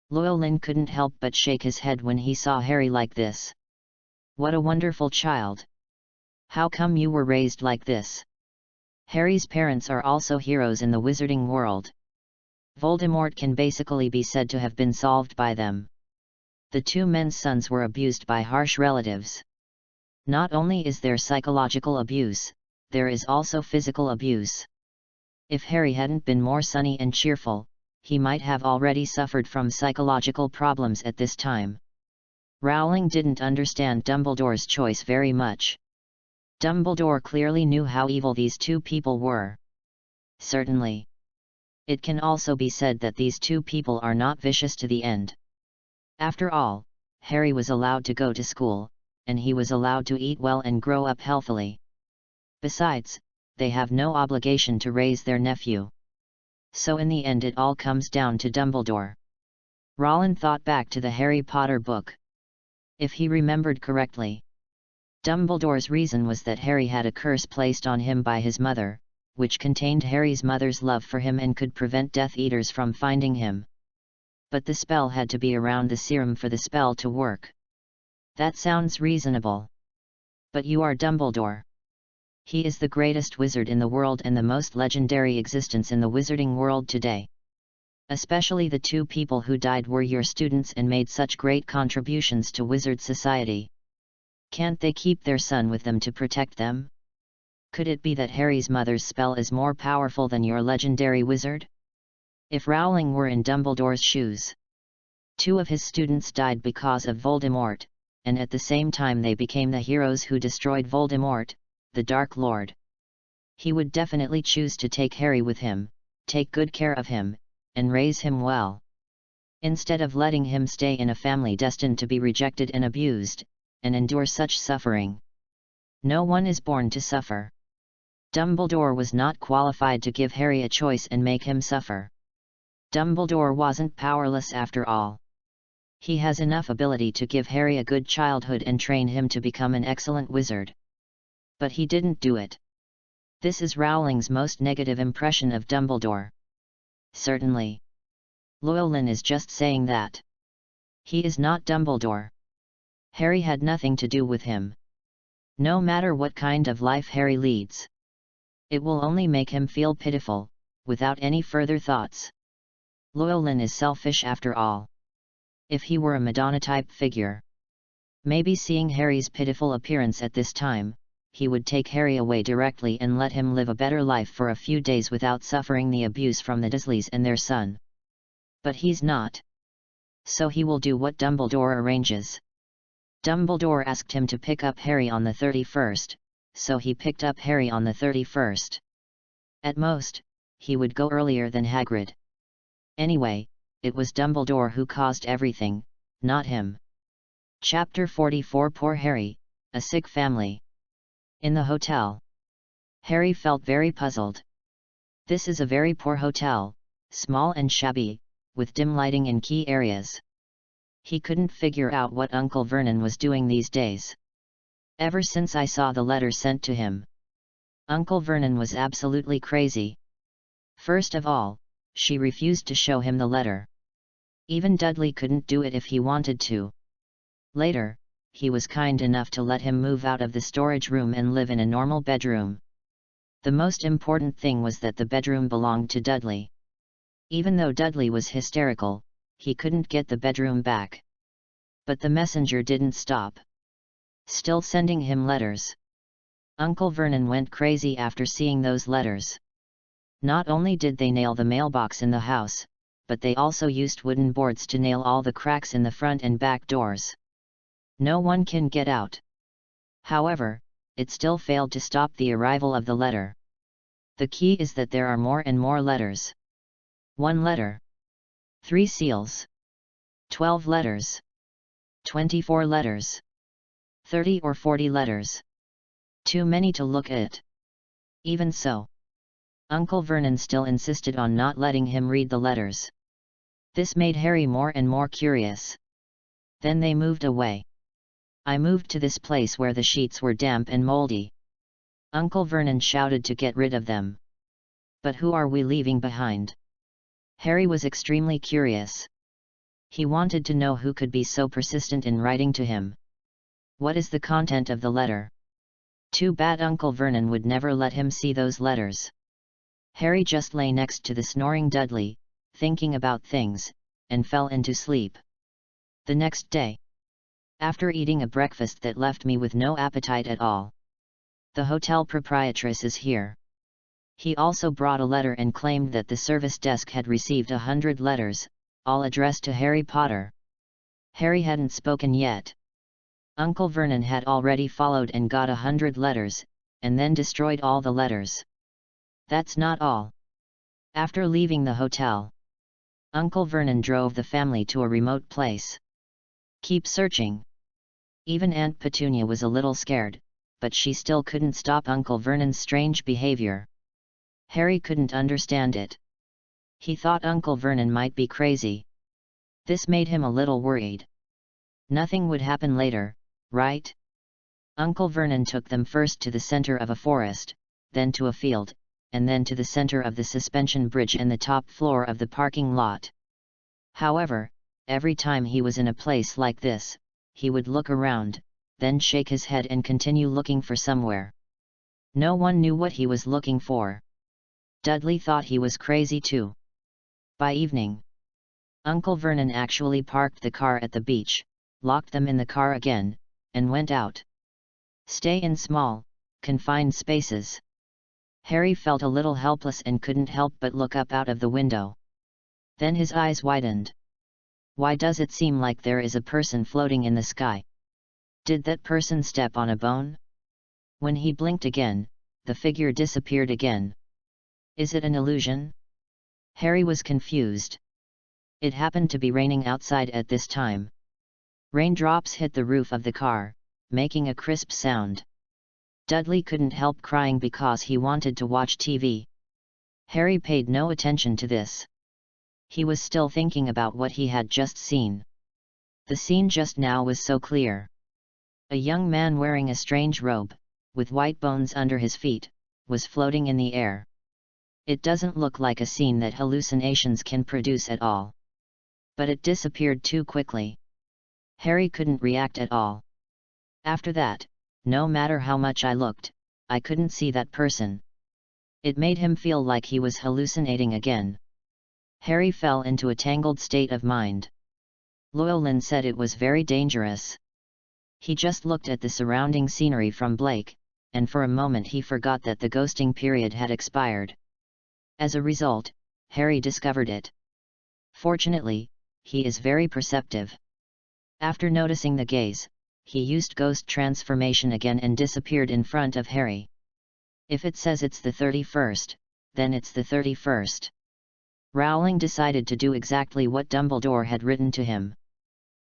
[SPEAKER 1] Llewellyn couldn't help but shake his head when he saw Harry like this. What a wonderful child! How come you were raised like this? Harry's parents are also heroes in the wizarding world. Voldemort can basically be said to have been solved by them. The two men's sons were abused by harsh relatives. Not only is there psychological abuse, there is also physical abuse. If Harry hadn't been more sunny and cheerful, he might have already suffered from psychological problems at this time. Rowling didn't understand Dumbledore's choice very much. Dumbledore clearly knew how evil these two people were. Certainly. It can also be said that these two people are not vicious to the end. After all, Harry was allowed to go to school, and he was allowed to eat well and grow up healthily. Besides, they have no obligation to raise their nephew. So in the end it all comes down to Dumbledore. Rowling thought back to the Harry Potter book. If he remembered correctly, Dumbledore's reason was that Harry had a curse placed on him by his mother, which contained Harry's mother's love for him and could prevent Death Eaters from finding him. But the spell had to be around the serum for the spell to work. That sounds reasonable. But you are Dumbledore. He is the greatest wizard in the world and the most legendary existence in the wizarding world today. Especially the two people who died were your students and made such great contributions to wizard society. Can't they keep their son with them to protect them? Could it be that Harry's mother's spell is more powerful than your legendary wizard? If Rowling were in Dumbledore's shoes. Two of his students died because of Voldemort, and at the same time they became the heroes who destroyed Voldemort, the Dark Lord. He would definitely choose to take Harry with him, take good care of him, and raise him well. Instead of letting him stay in a family destined to be rejected and abused, and endure such suffering. No one is born to suffer. Dumbledore was not qualified to give Harry a choice and make him suffer. Dumbledore wasn't powerless after all. He has enough ability to give Harry a good childhood and train him to become an excellent wizard. But he didn't do it. This is Rowling's most negative impression of Dumbledore. Certainly. Llewellyn is just saying that. He is not Dumbledore. Harry had nothing to do with him. No matter what kind of life Harry leads, it will only make him feel pitiful, without any further thoughts. Llewellyn is selfish after all. If he were a Madonna-type figure, maybe seeing Harry's pitiful appearance at this time, he would take Harry away directly and let him live a better life for a few days without suffering the abuse from the Dursleys and their son. But he's not. So he will do what Dumbledore arranges. Dumbledore asked him to pick up Harry on the 31st, so he picked up Harry on the 31st. At most, he would go earlier than Hagrid. Anyway, it was Dumbledore who caused everything, not him. Chapter 44 Poor Harry, a sick family. In the hotel. Harry felt very puzzled. This is a very poor hotel, small and shabby, with dim lighting in key areas. He couldn't figure out what Uncle Vernon was doing these days. Ever since I saw the letter sent to him, Uncle Vernon was absolutely crazy. First of all, she refused to show him the letter. Even Dudley couldn't do it if he wanted to. Later, he was kind enough to let him move out of the storage room and live in a normal bedroom. The most important thing was that the bedroom belonged to Dudley. Even though Dudley was hysterical, he couldn't get the bedroom back. But the messenger didn't stop. Still sending him letters. Uncle Vernon went crazy after seeing those letters. Not only did they nail the mailbox in the house, but they also used wooden boards to nail all the cracks in the front and back doors. No one can get out. However, it still failed to stop the arrival of the letter. The key is that there are more and more letters. 1 letter. 3 seals. 12 letters. 24 letters. 30 or 40 letters. Too many to look at. Even so, Uncle Vernon still insisted on not letting him read the letters. This made Harry more and more curious. Then they moved away. I moved to this place where the sheets were damp and moldy. Uncle Vernon shouted to get rid of them. But who are we leaving behind? Harry was extremely curious. He wanted to know who could be so persistent in writing to him. What is the content of the letter? Too bad Uncle Vernon would never let him see those letters. Harry just lay next to the snoring Dudley, thinking about things, and fell into sleep. The next day, after eating a breakfast that left me with no appetite at all, the hotel proprietress is here. He also brought a letter and claimed that the service desk had received 100 letters, all addressed to Harry Potter. Harry hadn't spoken yet. Uncle Vernon had already followed and got 100 letters, and then destroyed all the letters. That's not all. After leaving the hotel, Uncle Vernon drove the family to a remote place. Keep searching. Even Aunt Petunia was a little scared, but she still couldn't stop Uncle Vernon's strange behavior. Harry couldn't understand it. He thought Uncle Vernon might be crazy. This made him a little worried. Nothing would happen later, right? Uncle Vernon took them first to the center of a forest, then to a field, and then to the center of the suspension bridge and the top floor of the parking lot. However, every time he was in a place like this, he would look around, then shake his head and continue looking for somewhere. No one knew what he was looking for. Dudley thought he was crazy too. By evening, Uncle Vernon actually parked the car at the beach, locked them in the car again, and went out. Stay in small, confined spaces. Harry felt a little helpless and couldn't help but look up out of the window. Then his eyes widened. Why does it seem like there is a person floating in the sky? Did that person step on a bone? When he blinked again, the figure disappeared again. Is it an illusion? Harry was confused. It happened to be raining outside at this time. Raindrops hit the roof of the car, making a crisp sound. Dudley couldn't help crying because he wanted to watch TV. Harry paid no attention to this. He was still thinking about what he had just seen. The scene just now was so clear. A young man wearing a strange robe, with white bones under his feet, was floating in the air. It doesn't look like a scene that hallucinations can produce at all. But it disappeared too quickly. Harry couldn't react at all. After that, no matter how much I looked, I couldn't see that person. It made him feel like he was hallucinating again. Harry fell into a tangled state of mind. Llewellyn said it was very dangerous. He just looked at the surrounding scenery from Blake, and for a moment he forgot that the ghosting period had expired. As a result, Harry discovered it. Fortunately, he is very perceptive. After noticing the gaze, he used ghost transformation again and disappeared in front of Harry. If it says it's the 31st, then it's the 31st. Rowling decided to do exactly what Dumbledore had written to him.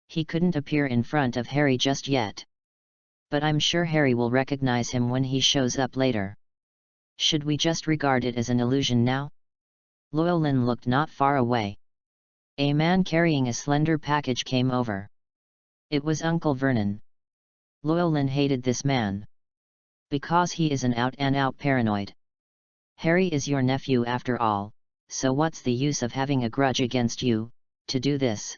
[SPEAKER 1] He couldn't appear in front of Harry just yet. But I'm sure Harry will recognize him when he shows up later. Should we just regard it as an illusion now? Llewellyn looked not far away. A man carrying a slender package came over. It was Uncle Vernon. Llewellyn hated this man. Because he is an out-and-out paranoid. Harry is your nephew after all, so what's the use of having a grudge against you, to do this?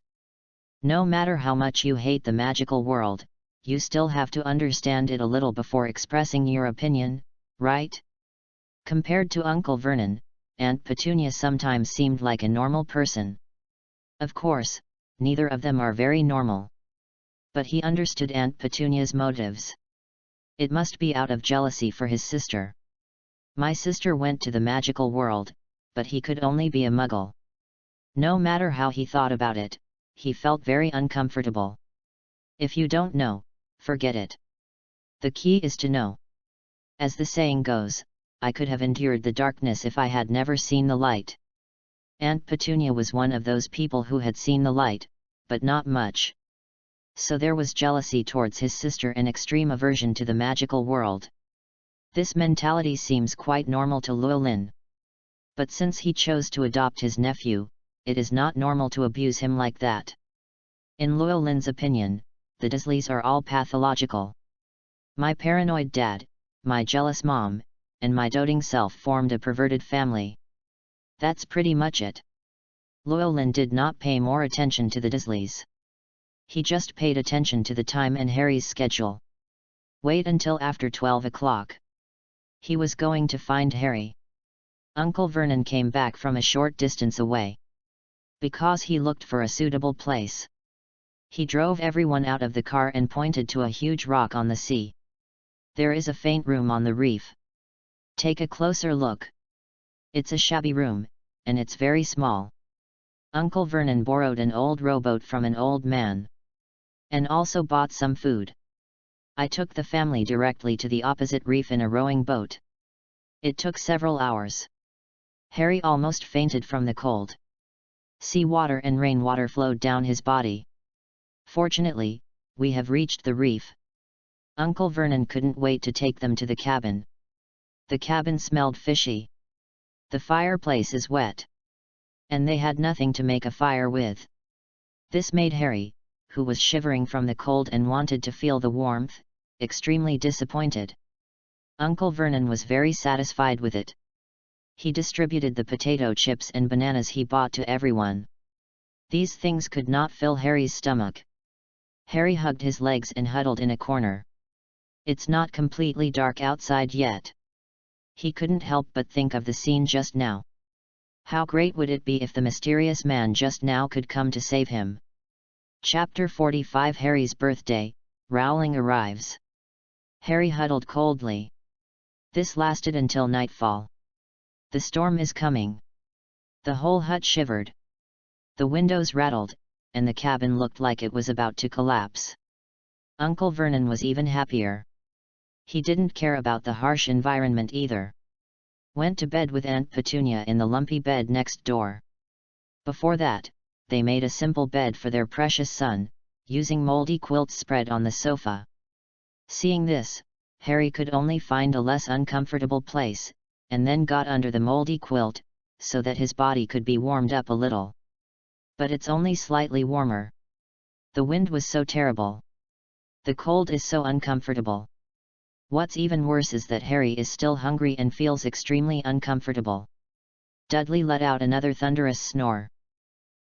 [SPEAKER 1] No matter how much you hate the magical world, you still have to understand it a little before expressing your opinion, right? Compared to Uncle Vernon, Aunt Petunia sometimes seemed like a normal person. Of course, neither of them are very normal. But he understood Aunt Petunia's motives. It must be out of jealousy for his sister. My sister went to the magical world, but he could only be a muggle. No matter how he thought about it, he felt very uncomfortable. If you don't know, forget it. The key is to know. As the saying goes, I could have endured the darkness if I had never seen the light. Aunt Petunia was one of those people who had seen the light, but not much. So there was jealousy towards his sister and extreme aversion to the magical world. This mentality seems quite normal to Llewellyn. But since he chose to adopt his nephew, it is not normal to abuse him like that. In Llewellyn's opinion, the Dursleys are all pathological. My paranoid dad, my jealous mom, and my doting self formed a perverted family. That's pretty much it. Llewellyn did not pay more attention to the Dursleys. He just paid attention to the time and Harry's schedule. Wait until after 12 o'clock. He was going to find Harry. Uncle Vernon came back from a short distance away. Because he looked for a suitable place. He drove everyone out of the car and pointed to a huge rock on the sea. There is a faint room on the reef. Take a closer look. It's a shabby room, and it's very small. Uncle Vernon borrowed an old rowboat from an old man. And also bought some food. I took the family directly to the opposite reef in a rowing boat. It took several hours. Harry almost fainted from the cold. Sea water and rainwater flowed down his body. Fortunately, we have reached the reef. Uncle Vernon couldn't wait to take them to the cabin. The cabin smelled fishy. The fireplace is wet. And they had nothing to make a fire with. This made Harry, who was shivering from the cold and wanted to feel the warmth, extremely disappointed. Uncle Vernon was very satisfied with it. He distributed the potato chips and bananas he bought to everyone. These things could not fill Harry's stomach. Harry hugged his legs and huddled in a corner. It's not completely dark outside yet. He couldn't help but think of the scene just now. How great would it be if the mysterious man just now could come to save him? Chapter 45 Harry's birthday, Rowling arrives. Harry huddled coldly. This lasted until nightfall. The storm is coming. The whole hut shivered. The windows rattled, and the cabin looked like it was about to collapse. Uncle Vernon was even happier. He didn't care about the harsh environment either. Went to bed with Aunt Petunia in the lumpy bed next door. Before that, they made a simple bed for their precious son, using moldy quilts spread on the sofa. Seeing this, Harry could only find a less uncomfortable place, and then got under the moldy quilt, so that his body could be warmed up a little. But it's only slightly warmer. The wind was so terrible. The cold is so uncomfortable. What's even worse is that Harry is still hungry and feels extremely uncomfortable. Dudley let out another thunderous snore.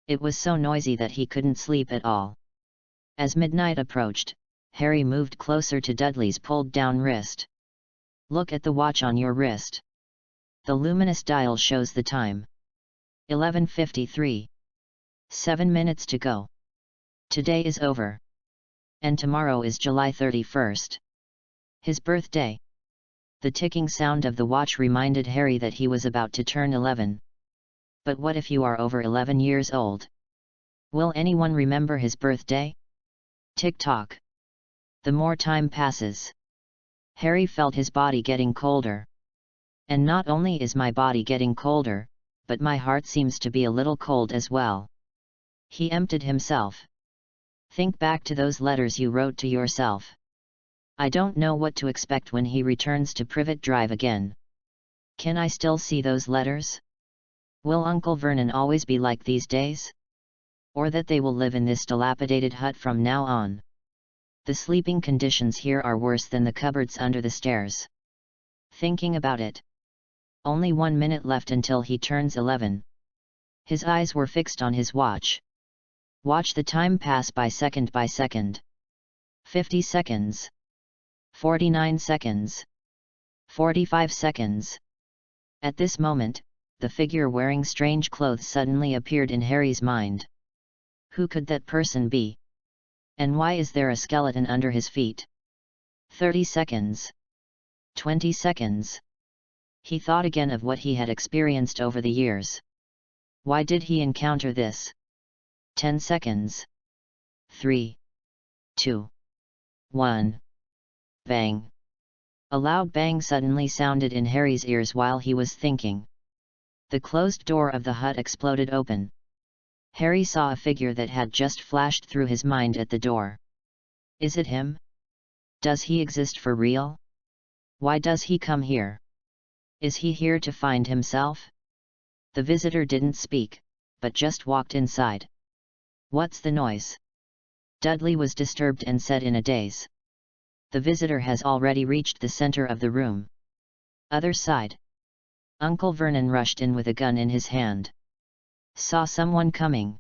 [SPEAKER 1] It was so noisy that he couldn't sleep at all. As midnight approached, Harry moved closer to Dudley's pulled-down wrist. Look at the watch on your wrist. The luminous dial shows the time. 11:53. 7 minutes to go. Today is over. And tomorrow is July 31st. His birthday. The ticking sound of the watch reminded Harry that he was about to turn 11. But what if you are over 11 years old? Will anyone remember his birthday? Tick-tock. The more time passes. Harry felt his body getting colder. And not only is my body getting colder, but my heart seems to be a little cold as well. He emptied himself. Think back to those letters you wrote to yourself. I don't know what to expect when he returns to Privet Drive again. Can I still see those letters? Will Uncle Vernon always be like these days? Or that they will live in this dilapidated hut from now on? The sleeping conditions here are worse than the cupboards under the stairs. Thinking about it. Only 1 minute left until he turns 11. His eyes were fixed on his watch. Watch the time pass by second by second. 50 seconds. 49 seconds. 45 seconds. At this moment, the figure wearing strange clothes suddenly appeared in Harry's mind. Who could that person be? And why is there a skeleton under his feet? 30 seconds. 20 seconds. He thought again of what he had experienced over the years. Why did he encounter this? 10 seconds. 3. 2. 1. Bang. A loud bang suddenly sounded in Harry's ears while he was thinking. The closed door of the hut exploded open. Harry saw a figure that had just flashed through his mind at the door. Is it him? Does he exist for real? Why does he come here? Is he here to find himself? The visitor didn't speak, but just walked inside. "What's the noise?" Dudley was disturbed and said in a daze. "The visitor has already reached the center of the room." Other side. Uncle Vernon rushed in with a gun in his hand. "Saw someone coming."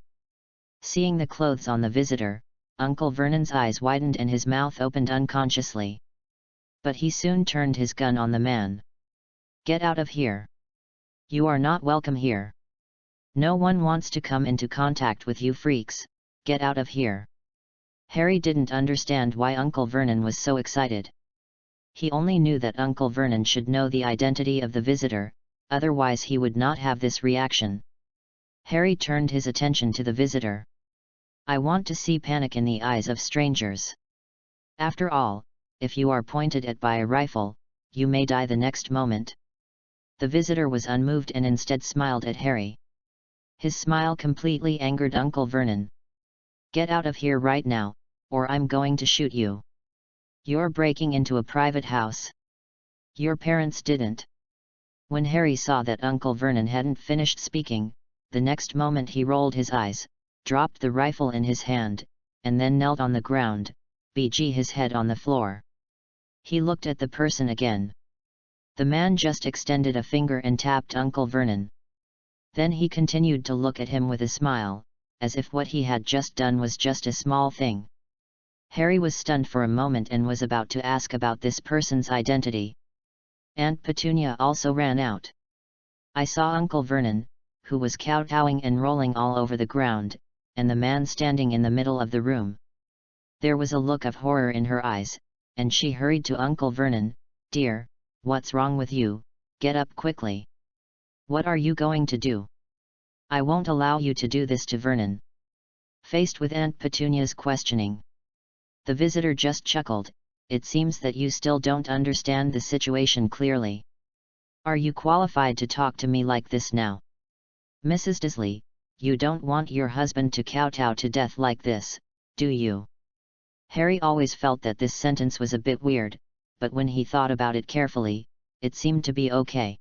[SPEAKER 1] Seeing the clothes on the visitor, Uncle Vernon's eyes widened and his mouth opened unconsciously. But he soon turned his gun on the man. "Get out of here. You are not welcome here. No one wants to come into contact with you freaks, get out of here." Harry didn't understand why Uncle Vernon was so excited. He only knew that Uncle Vernon should know the identity of the visitor, otherwise he would not have this reaction. Harry turned his attention to the visitor. "I want to see panic in the eyes of strangers. After all, if you are pointed at by a rifle, you may die the next moment." The visitor was unmoved and instead smiled at Harry. His smile completely angered Uncle Vernon. "Get out of here right now, or I'm going to shoot you. You're breaking into a private house. Your parents didn't." When Harry saw that Uncle Vernon hadn't finished speaking, the next moment he rolled his eyes, dropped the rifle in his hand, and then knelt on the ground, bg his head on the floor. He looked at the person again. The man just extended a finger and tapped Uncle Vernon. Then he continued to look at him with a smile, as if what he had just done was just a small thing. Harry was stunned for a moment and was about to ask about this person's identity. Aunt Petunia also ran out. "I saw Uncle Vernon, who was kowtowing and rolling all over the ground, and the man standing in the middle of the room." There was a look of horror in her eyes, and she hurried to Uncle Vernon. "Dear, what's wrong with you? Get up quickly. What are you going to do? I won't allow you to do this to Vernon." Faced with Aunt Petunia's questioning, the visitor just chuckled. "It seems that you still don't understand the situation clearly. Are you qualified to talk to me like this now? Mrs. Disley, you don't want your husband to kowtow to death like this, do you?" Harry always felt that this sentence was a bit weird, but when he thought about it carefully, it seemed to be okay.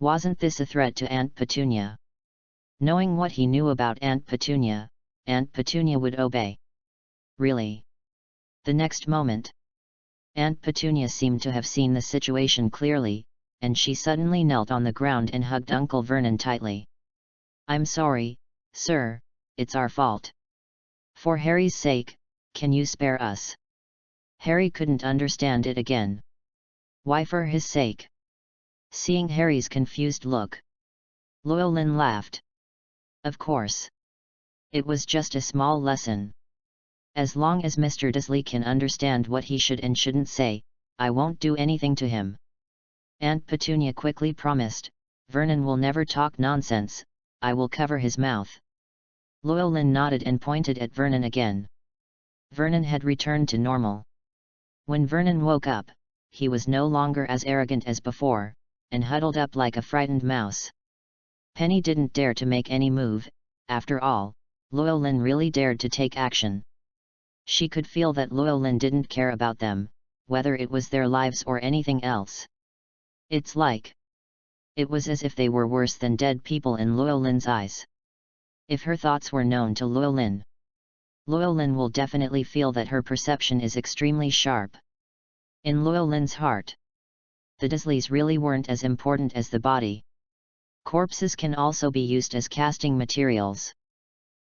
[SPEAKER 1] Wasn't this a threat to Aunt Petunia? Knowing what he knew about Aunt Petunia would obey. Really? The next moment, Aunt Petunia seemed to have seen the situation clearly, and she suddenly knelt on the ground and hugged Uncle Vernon tightly. "I'm sorry, sir, it's our fault. For Harry's sake, can you spare us?" Harry couldn't understand it again. Why for his sake? Seeing Harry's confused look, Llewellyn laughed. "Of course. It was just a small lesson. As long as Mr. Disley can understand what he should and shouldn't say, I won't do anything to him." Aunt Petunia quickly promised, "Vernon will never talk nonsense, I will cover his mouth." Llewellyn nodded and pointed at Vernon again. Vernon had returned to normal. When Vernon woke up, he was no longer as arrogant as before, and huddled up like a frightened mouse. Penny didn't dare to make any move. After all, Llewellyn really dared to take action. She could feel that Llewellyn didn't care about them, whether it was their lives or anything else. It was as if they were worse than dead people in Llewellyn's eyes. If her thoughts were known to Llewellyn, Llewellyn will definitely feel that her perception is extremely sharp. In Llewellyn's heart, the Disleys really weren't as important as the body. Corpses can also be used as casting materials.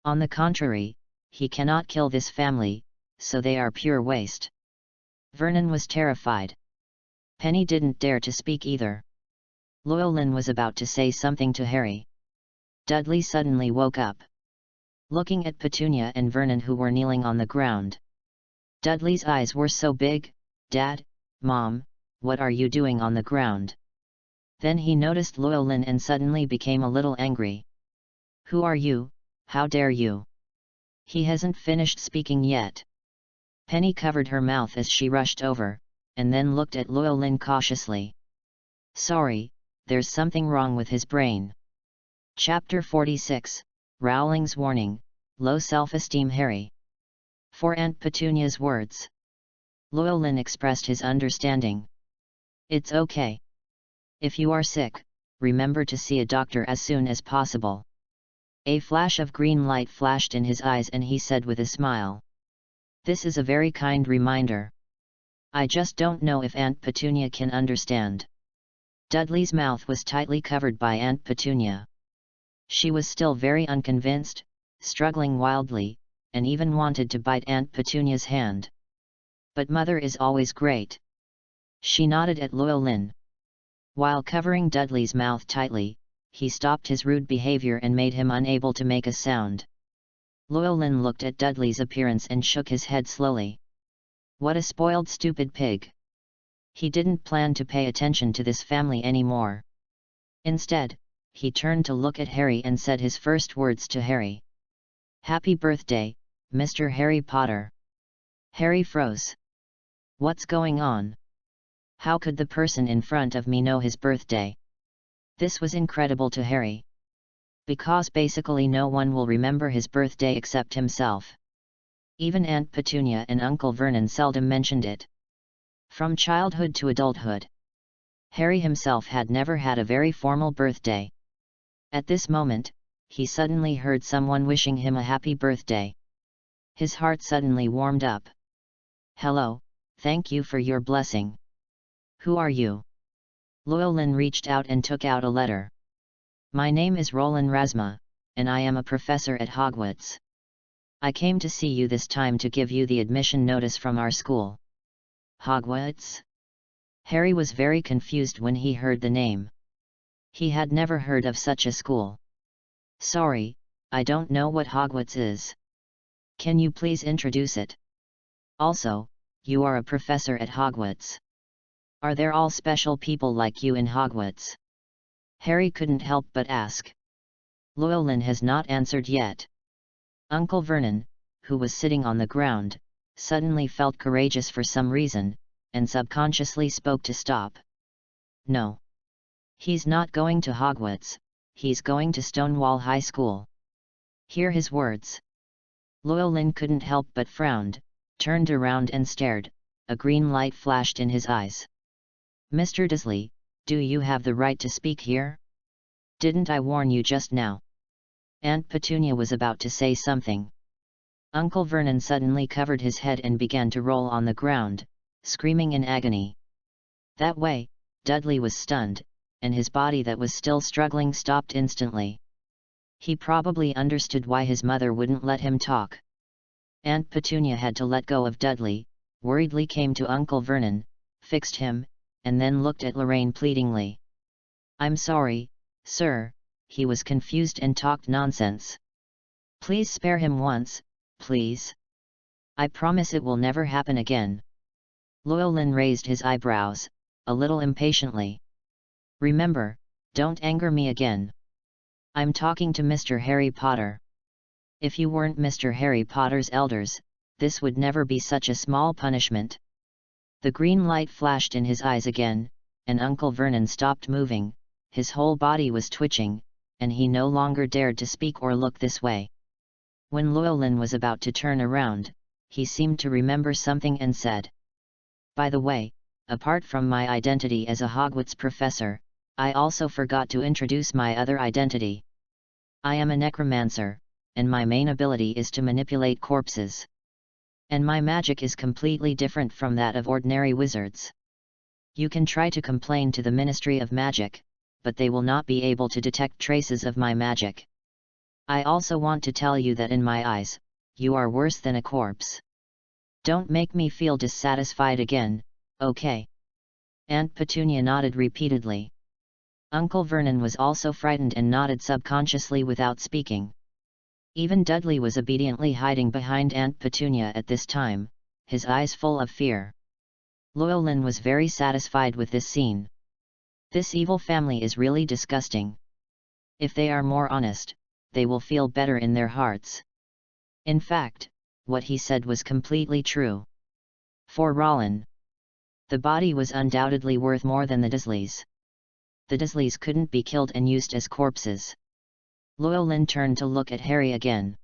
[SPEAKER 1] On the contrary, he cannot kill this family, so they are pure waste. Vernon was terrified. Penny didn't dare to speak either. Llewellyn was about to say something to Harry. Dudley suddenly woke up, looking at Petunia and Vernon who were kneeling on the ground. Dudley's eyes were so big. "Dad, Mom, what are you doing on the ground?" Then he noticed Llewellyn and suddenly became a little angry. "Who are you? How dare you?" He hasn't finished speaking yet. Penny covered her mouth as she rushed over, and then looked at Llewellyn cautiously. "Sorry, there's something wrong with his brain." Chapter 46, Rowling's Warning, Low Self-Esteem Harry. For Aunt Petunia's words, Llewellyn expressed his understanding. "It's okay. If you are sick, remember to see a doctor as soon as possible. A flash of green light flashed in his eyes and he said with a smile, "This is a very kind reminder. I just don't know if Aunt Petunia can understand." Dudley's mouth was tightly covered by Aunt Petunia. She was still very unconvinced, struggling wildly, and even wanted to bite Aunt Petunia's hand. "But Mother is always great." She nodded at Llewellyn. While covering Dudley's mouth tightly, he stopped his rude behavior and made him unable to make a sound. Llewellyn looked at Dudley's appearance and shook his head slowly. What a spoiled stupid pig. He didn't plan to pay attention to this family anymore. Instead, he turned to look at Harry and said his first words to Harry. "Happy birthday, Mr. Harry Potter." Harry froze. What's going on? How could the person in front of me know his birthday? This was incredible to Harry. Because basically no one will remember his birthday except himself. Even Aunt Petunia and Uncle Vernon seldom mentioned it. From childhood to adulthood, Harry himself had never had a very formal birthday. At this moment, he suddenly heard someone wishing him a happy birthday. His heart suddenly warmed up. "Hello, thank you for your blessing. Who are you?" Llewellyn reached out and took out a letter. "My name is Roland Rasma, and I am a professor at Hogwarts. I came to see you this time to give you the admission notice from our school." Hogwarts? Harry was very confused when he heard the name. He had never heard of such a school. "Sorry, I don't know what Hogwarts is. Can you please introduce it? Also, you are a professor at Hogwarts. Are there all special people like you in Hogwarts?" Harry couldn't help but ask. Llewellyn has not answered yet. Uncle Vernon, who was sitting on the ground, suddenly felt courageous for some reason, and subconsciously spoke to stop. "No. He's not going to Hogwarts, he's going to Stonewall High School." Hear his words. Llewellyn couldn't help but frowned, turned around and stared. A green light flashed in his eyes. "Mr. Dursley, do you have the right to speak here? Didn't I warn you just now?" Aunt Petunia was about to say something. Uncle Vernon suddenly covered his head and began to roll on the ground, screaming in agony. That way, Dudley was stunned, and his body that was still struggling stopped instantly. He probably understood why his mother wouldn't let him talk. Aunt Petunia had to let go of Dudley, worriedly came to Uncle Vernon, fixed him, and then looked at Lorraine pleadingly. "I'm sorry, sir, he was confused and talked nonsense. Please spare him once, please. I promise it will never happen again." Llewellyn raised his eyebrows, a little impatiently. "Remember, don't anger me again. I'm talking to Mr. Harry Potter. If you weren't Mr. Harry Potter's elders, this would never be such a small punishment." The green light flashed in his eyes again, and Uncle Vernon stopped moving, his whole body was twitching, and he no longer dared to speak or look this way. When Llewellyn was about to turn around, he seemed to remember something and said, "By the way, apart from my identity as a Hogwarts professor, I also forgot to introduce my other identity. I am a necromancer, and my main ability is to manipulate corpses. And my magic is completely different from that of ordinary wizards. You can try to complain to the Ministry of Magic, but they will not be able to detect traces of my magic. I also want to tell you that in my eyes, you are worse than a corpse. Don't make me feel dissatisfied again, okay?" Aunt Petunia nodded repeatedly. Uncle Vernon was also frightened and nodded subconsciously without speaking. Even Dudley was obediently hiding behind Aunt Petunia at this time, his eyes full of fear. Llewellyn was very satisfied with this scene. This evil family is really disgusting. If they are more honest, they will feel better in their hearts. In fact, what he said was completely true. For Rollin, the body was undoubtedly worth more than the Dursleys. The Dursleys couldn't be killed and used as corpses. Llewellyn turned to look at Harry again.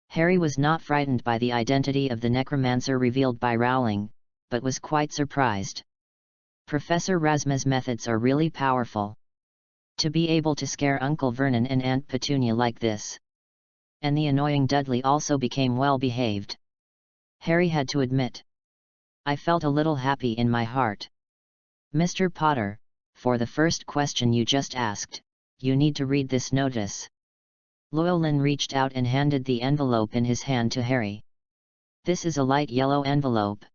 [SPEAKER 1] Harry was not frightened by the identity of the necromancer revealed by Rowling, but was quite surprised. Professor Rasma's methods are really powerful. To be able to scare Uncle Vernon and Aunt Petunia like this. And the annoying Dudley also became well behaved. Harry had to admit. I felt a little happy in my heart. Mr. Potter, for the first question you just asked, you need to read this notice. Llewellyn reached out and handed the envelope in his hand to Harry. This is a light yellow envelope.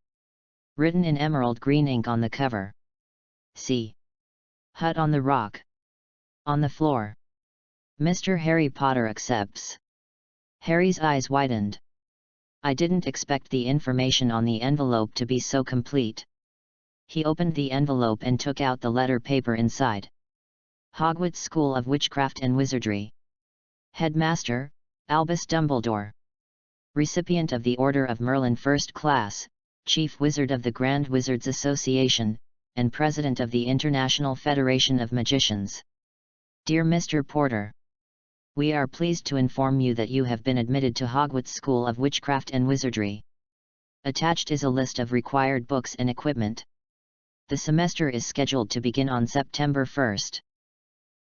[SPEAKER 1] Written in emerald green ink on the cover. See. Hut on the rock. On the floor. Mr. Harry Potter accepts. Harry's eyes widened. I didn't expect the information on the envelope to be so complete. He opened the envelope and took out the letter paper inside. Hogwarts School of Witchcraft and Wizardry. Headmaster, Albus Dumbledore. Recipient of the Order of Merlin First Class, Chief Wizard of the Grand Wizards Association, and President of the International Federation of Magicians. Dear Mr. Porter, we are pleased to inform you that you have been admitted to Hogwarts School of Witchcraft and Wizardry. Attached is a list of required books and equipment. The semester is scheduled to begin on September 1st.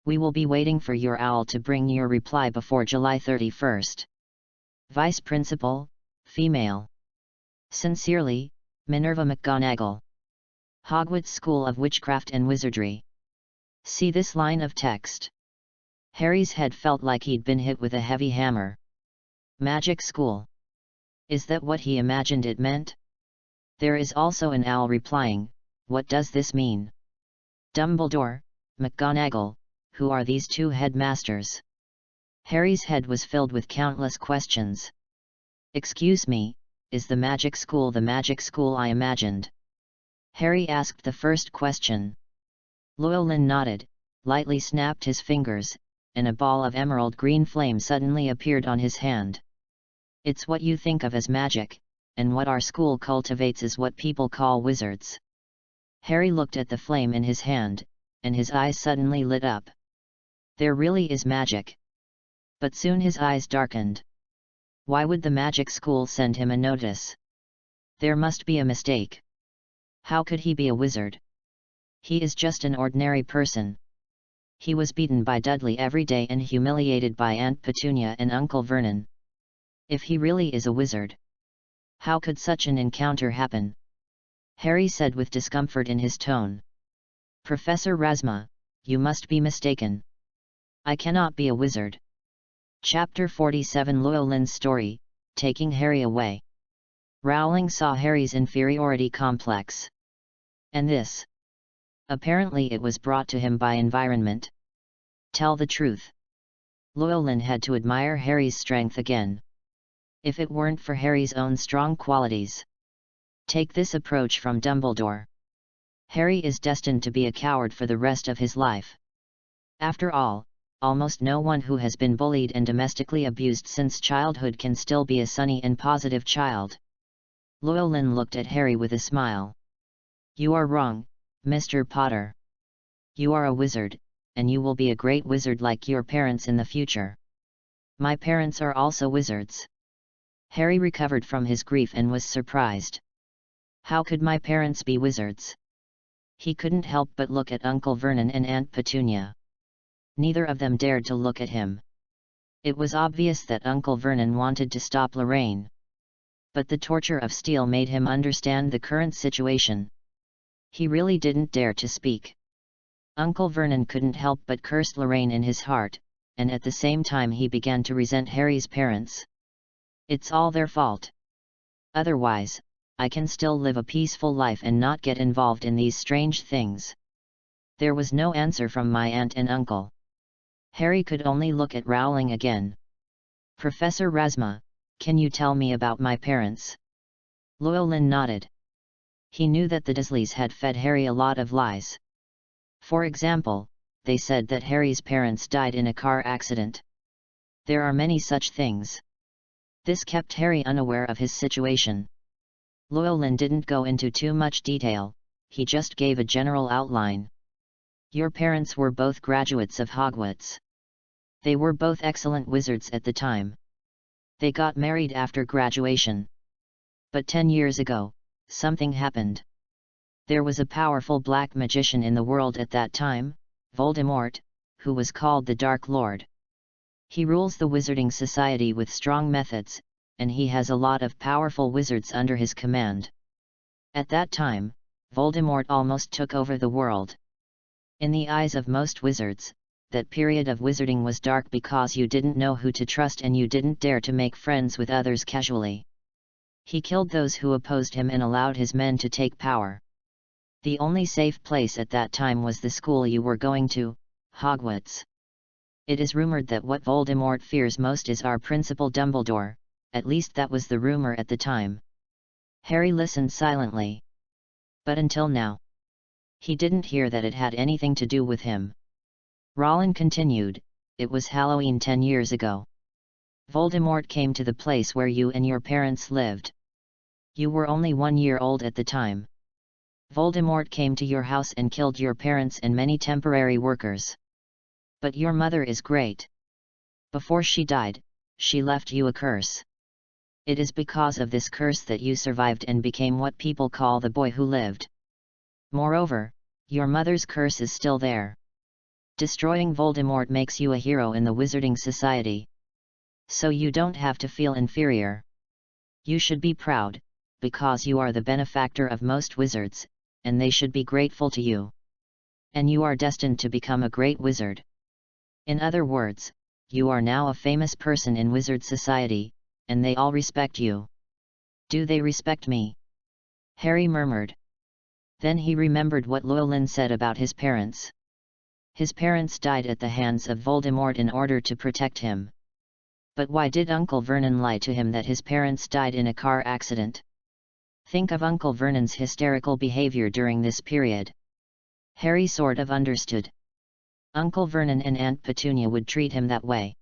[SPEAKER 1] We will be waiting for your owl to bring your reply before July 31st. Vice Principal, Female. Sincerely, Minerva McGonagall. Hogwarts School of Witchcraft and Wizardry. See this line of text. Harry's head felt like he'd been hit with a heavy hammer. Magic School. Is that what he imagined it meant? There is also an owl replying, what does this mean? Dumbledore, McGonagall, who are these two headmasters? Harry's head was filled with countless questions. Excuse me, is the magic school I imagined? Harry asked the first question. Llewellyn nodded, lightly snapped his fingers, and a ball of emerald green flame suddenly appeared on his hand. It's what you think of as magic, and what our school cultivates is what people call wizards. Harry looked at the flame in his hand, and his eyes suddenly lit up. There really is magic. But soon his eyes darkened. Why would the magic school send him a notice? There must be a mistake. How could he be a wizard? He is just an ordinary person. He was beaten by Dudley every day and humiliated by Aunt Petunia and Uncle Vernon. If he really is a wizard, how could such an encounter happen? Harry said with discomfort in his tone. Professor Razma, you must be mistaken. I cannot be a wizard. Chapter 47 Llewellyn's Story, Taking Harry Away. Rowling saw Harry's inferiority complex. And this? Apparently it was brought to him by environment. Tell the truth. Llewellyn had to admire Harry's strength again. If it weren't for Harry's own strong qualities. Take this approach from Dumbledore. Harry is destined to be a coward for the rest of his life. After all, almost no one who has been bullied and domestically abused since childhood can still be a sunny and positive child. Llewellyn looked at Harry with a smile. You are wrong, Mr. Potter. You are a wizard, and you will be a great wizard like your parents in the future. My parents are also wizards. Harry recovered from his grief and was surprised. How could my parents be wizards? He couldn't help but look at Uncle Vernon and Aunt Petunia. Neither of them dared to look at him. It was obvious that Uncle Vernon wanted to stop Lorraine. But the torture of steel made him understand the current situation. He really didn't dare to speak. Uncle Vernon couldn't help but curse Lorraine in his heart, and at the same time he began to resent Harry's parents. It's all their fault. Otherwise, I can still live a peaceful life and not get involved in these strange things. There was no answer from my aunt and uncle. Harry could only look at Rowling again. Professor Razma, can you tell me about my parents? Llewellyn nodded. He knew that the Dursleys had fed Harry a lot of lies. For example, they said that Harry's parents died in a car accident. There are many such things. This kept Harry unaware of his situation. Llewellyn didn't go into too much detail, he just gave a general outline. Your parents were both graduates of Hogwarts. They were both excellent wizards at the time. They got married after graduation. But 10 years ago, something happened. There was a powerful black magician in the world at that time, Voldemort, who was called the Dark Lord. He rules the Wizarding Society with strong methods, and he has a lot of powerful wizards under his command. At that time, Voldemort almost took over the world. In the eyes of most wizards, that period of wizarding was dark because you didn't know who to trust and you didn't dare to make friends with others casually. He killed those who opposed him and allowed his men to take power. The only safe place at that time was the school you were going to, Hogwarts. It is rumored that what Voldemort fears most is our principal Dumbledore, at least that was the rumor at the time. Harry listened silently. But until now, he didn't hear that it had anything to do with him. Rollin continued, "It was Halloween 10 years ago. Voldemort came to the place where you and your parents lived. You were only 1 year old at the time. Voldemort came to your house and killed your parents and many temporary workers. But your mother is great. Before she died, she left you a curse. It is because of this curse that you survived and became what people call the boy who lived. Moreover, your mother's curse is still there. Destroying Voldemort makes you a hero in the Wizarding Society. So you don't have to feel inferior. You should be proud, because you are the benefactor of most wizards, and they should be grateful to you. And you are destined to become a great wizard. In other words, you are now a famous person in Wizard Society, and they all respect you." "Do they respect me?" Harry murmured. Then he remembered what Llewellyn said about his parents. His parents died at the hands of Voldemort in order to protect him. But why did Uncle Vernon lie to him that his parents died in a car accident? Think of Uncle Vernon's hysterical behavior during this period. Harry sort of understood. Uncle Vernon and Aunt Petunia would treat him that way.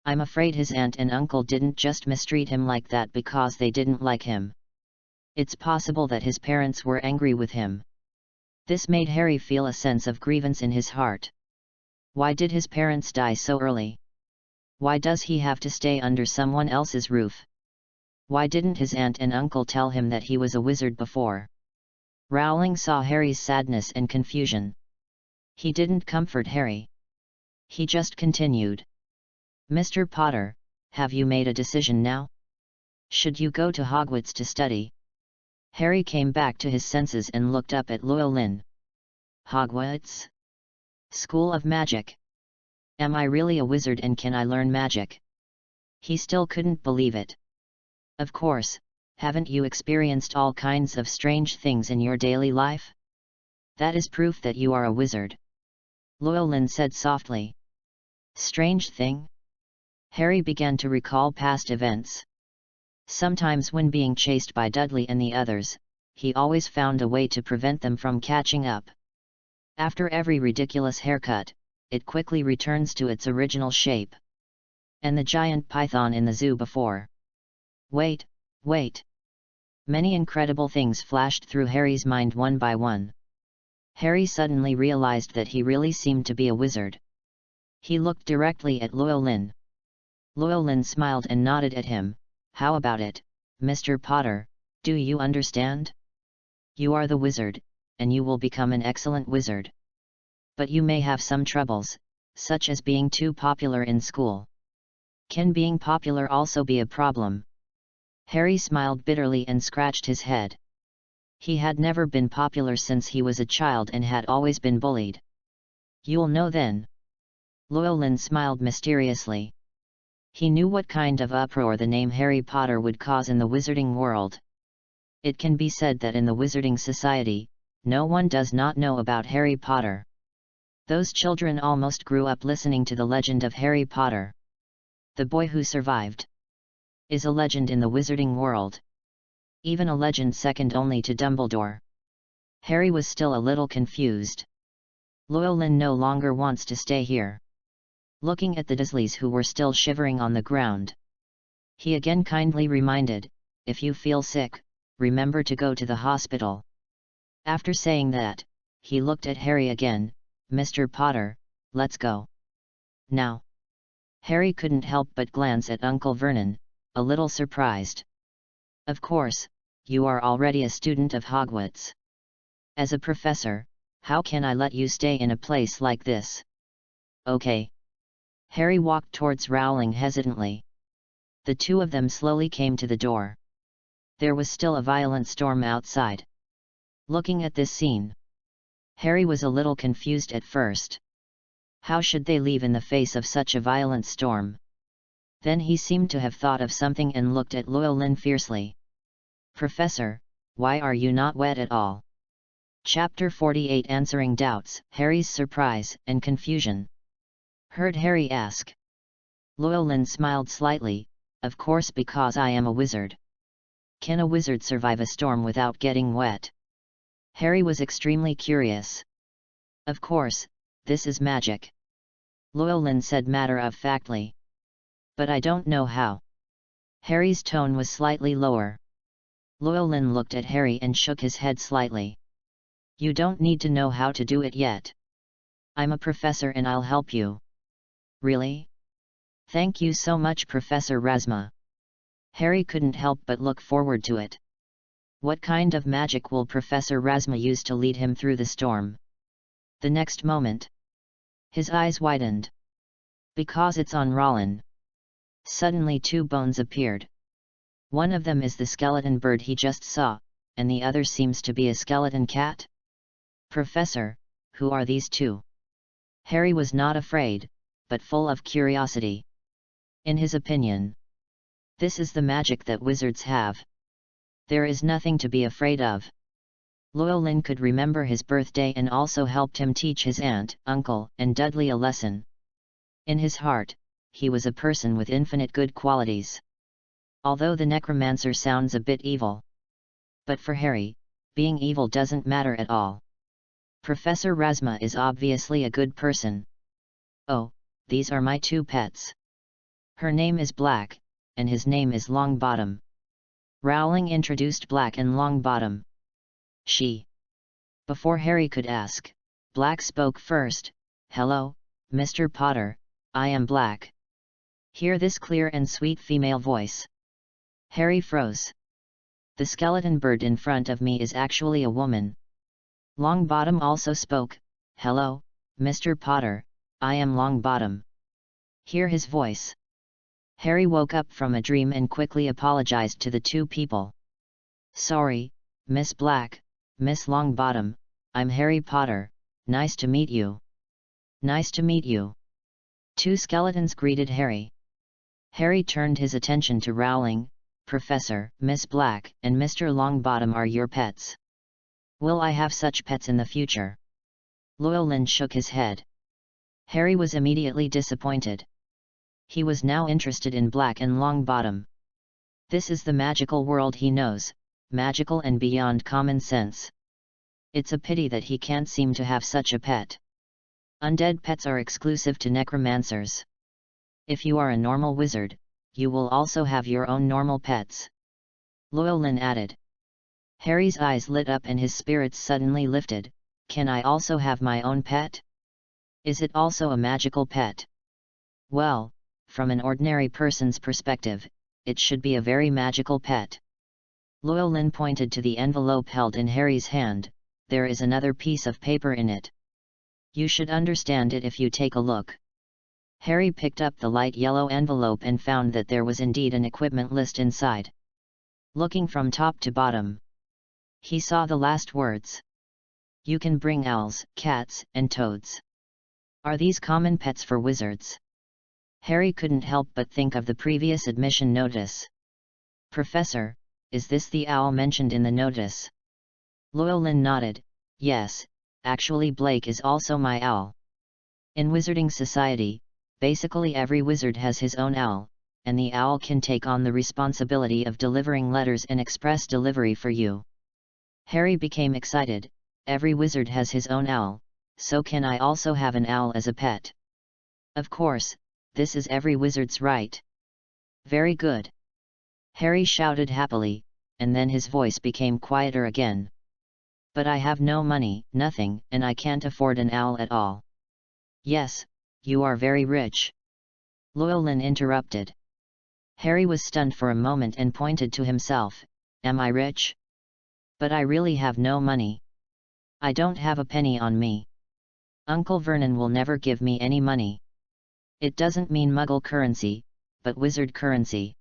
[SPEAKER 1] I'm afraid his aunt and uncle didn't just mistreat him like that because they didn't like him. It's possible that his parents were angry with him. This made Harry feel a sense of grievance in his heart. Why did his parents die so early? Why does he have to stay under someone else's roof? Why didn't his aunt and uncle tell him that he was a wizard before? Rowling saw Harry's sadness and confusion. He didn't comfort Harry. He just continued. "Mr. Potter, have you made a decision now? Should you go to Hogwarts to study?" Harry came back to his senses and looked up at Llewellyn. "Hogwarts? School of Magic? Am I really a wizard and can I learn magic?" He still couldn't believe it. "Of course, haven't you experienced all kinds of strange things in your daily life? That is proof that you are a wizard," Llewellyn said softly. "Strange thing?" Harry began to recall past events. Sometimes when being chased by Dudley and the others, he always found a way to prevent them from catching up. After every ridiculous haircut, it quickly returns to its original shape. And the giant python in the zoo before. Wait. Many incredible things flashed through Harry's mind one by one. Harry suddenly realized that he really seemed to be a wizard. He looked directly at Llewellyn. Llewellyn smiled and nodded at him. "How about it, Mr. Potter, do you understand? You are the wizard, and you will become an excellent wizard. But you may have some troubles, such as being too popular in school. Can being popular also be a problem?" Harry smiled bitterly and scratched his head. He had never been popular since he was a child and had always been bullied. "You'll know then." Llewellyn smiled mysteriously. He knew what kind of uproar the name Harry Potter would cause in the wizarding world. It can be said that in the Wizarding Society, no one does not know about Harry Potter. Those children almost grew up listening to the legend of Harry Potter. The boy who survived is a legend in the wizarding world. Even a legend second only to Dumbledore. Harry was still a little confused. Llewellyn no longer wants to stay here. Looking at the Dursleys who were still shivering on the ground, he again kindly reminded, "If you feel sick, remember to go to the hospital." After saying that, he looked at Harry again. "Mr. Potter, let's go. Now." Harry couldn't help but glance at Uncle Vernon, a little surprised. "Of course, you are already a student of Hogwarts. As a professor, how can I let you stay in a place like this?" Okay. Harry walked towards Rowling hesitantly. The two of them slowly came to the door. There was still a violent storm outside. Looking at this scene, Harry was a little confused at first. How should they leave in the face of such a violent storm? Then he seemed to have thought of something and looked at Llewellyn fiercely. Professor, why are you not wet at all? Chapter 48 Answering Doubts, Harry's Surprise and Confusion. Heard Harry ask. Llewellyn smiled slightly, of course, because I am a wizard. Can a wizard survive a storm without getting wet? Harry was extremely curious. Of course, this is magic. Llewellyn said matter-of-factly. But I don't know how. Harry's tone was slightly lower. Llewellyn looked at Harry and shook his head slightly. You don't need to know how to do it yet. I'm a professor and I'll help you. Really? Thank you so much, Professor Razma. Harry couldn't help but look forward to it. What kind of magic will Professor Razma use to lead him through the storm? The next moment, his eyes widened. Because it's on Rollin. Suddenly two bones appeared. One of them is the skeleton bird he just saw, and the other seems to be a skeleton cat. Professor, who are these two? Harry was not afraid, but full of curiosity. In his opinion, this is the magic that wizards have. There is nothing to be afraid of. Llewellyn could remember his birthday and also helped him teach his aunt, uncle, and Dudley a lesson. In his heart, he was a person with infinite good qualities. Although the necromancer sounds a bit evil. But for Harry, being evil doesn't matter at all. Professor Razma is obviously a good person. Oh, these are my two pets. Her name is Black, and his name is Longbottom. Rowling introduced Black and Longbottom. She. Before Harry could ask, Black spoke first. Hello, Mr. Potter, I am Black. Hear this clear and sweet female voice. Harry froze. The skeleton bird in front of me is actually a woman. Longbottom also spoke. Hello, Mr. Potter, I am Longbottom. Hear his voice. Harry woke up from a dream and quickly apologized to the two people. Sorry, Miss Black, Miss Longbottom, I'm Harry Potter, nice to meet you. Nice to meet you. Two skeletons greeted Harry. Harry turned his attention to Rowling. Professor, Miss Black, and Mr. Longbottom are your pets. Will I have such pets in the future? Llewellyn shook his head. Harry was immediately disappointed. He was now interested in Black and Longbottom. This is the magical world he knows, magical and beyond common sense. It's a pity that he can't seem to have such a pet. Undead pets are exclusive to necromancers. If you are a normal wizard, you will also have your own normal pets. Llewellyn added. Harry's eyes lit up and his spirits suddenly lifted. Can I also have my own pet? Is it also a magical pet? Well, from an ordinary person's perspective, it should be a very magical pet. Llewellyn pointed to the envelope held in Harry's hand. There is another piece of paper in it. You should understand it if you take a look. Harry picked up the light yellow envelope and found that there was indeed an equipment list inside. Looking from top to bottom, he saw the last words. You can bring owls, cats, and toads. Are these common pets for wizards? Harry couldn't help but think of the previous admission notice. Professor, is this the owl mentioned in the notice? Llewellyn nodded. Yes, actually Blake is also my owl. In Wizarding Society, basically every wizard has his own owl, and the owl can take on the responsibility of delivering letters and express delivery for you. Harry became excited. Every wizard has his own owl, so can I also have an owl as a pet? Of course, this is every wizard's right. Very good. Harry shouted happily, and then his voice became quieter again. But I have no money, nothing, and I can't afford an owl at all. Yes, you are very rich. Llewellyn interrupted. Harry was stunned for a moment and pointed to himself. Am I rich? But I really have no money. I don't have a penny on me. Uncle Vernon will never give me any money. It doesn't mean Muggle currency, but wizard currency.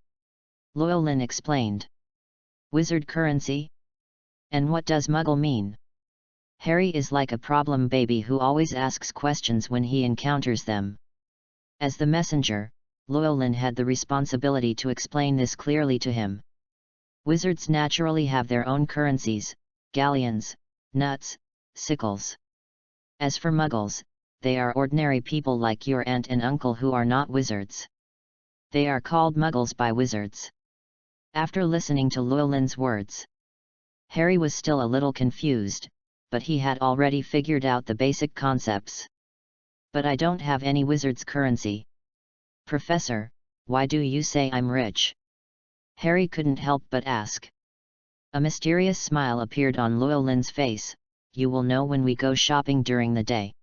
[SPEAKER 1] Llewellyn explained. Wizard currency? And what does Muggle mean? Harry is like a problem baby who always asks questions when he encounters them. As the messenger, Llewellyn had the responsibility to explain this clearly to him. Wizards naturally have their own currencies, galleons, nuts, sickles. As for Muggles, they are ordinary people like your aunt and uncle who are not wizards. They are called Muggles by wizards. After listening to Llewellyn's words, Harry was still a little confused, but he had already figured out the basic concepts. But I don't have any wizard's currency. Professor, why do you say I'm rich? Harry couldn't help but ask. A mysterious smile appeared on Llewellyn's face. You will know when we go shopping during the day.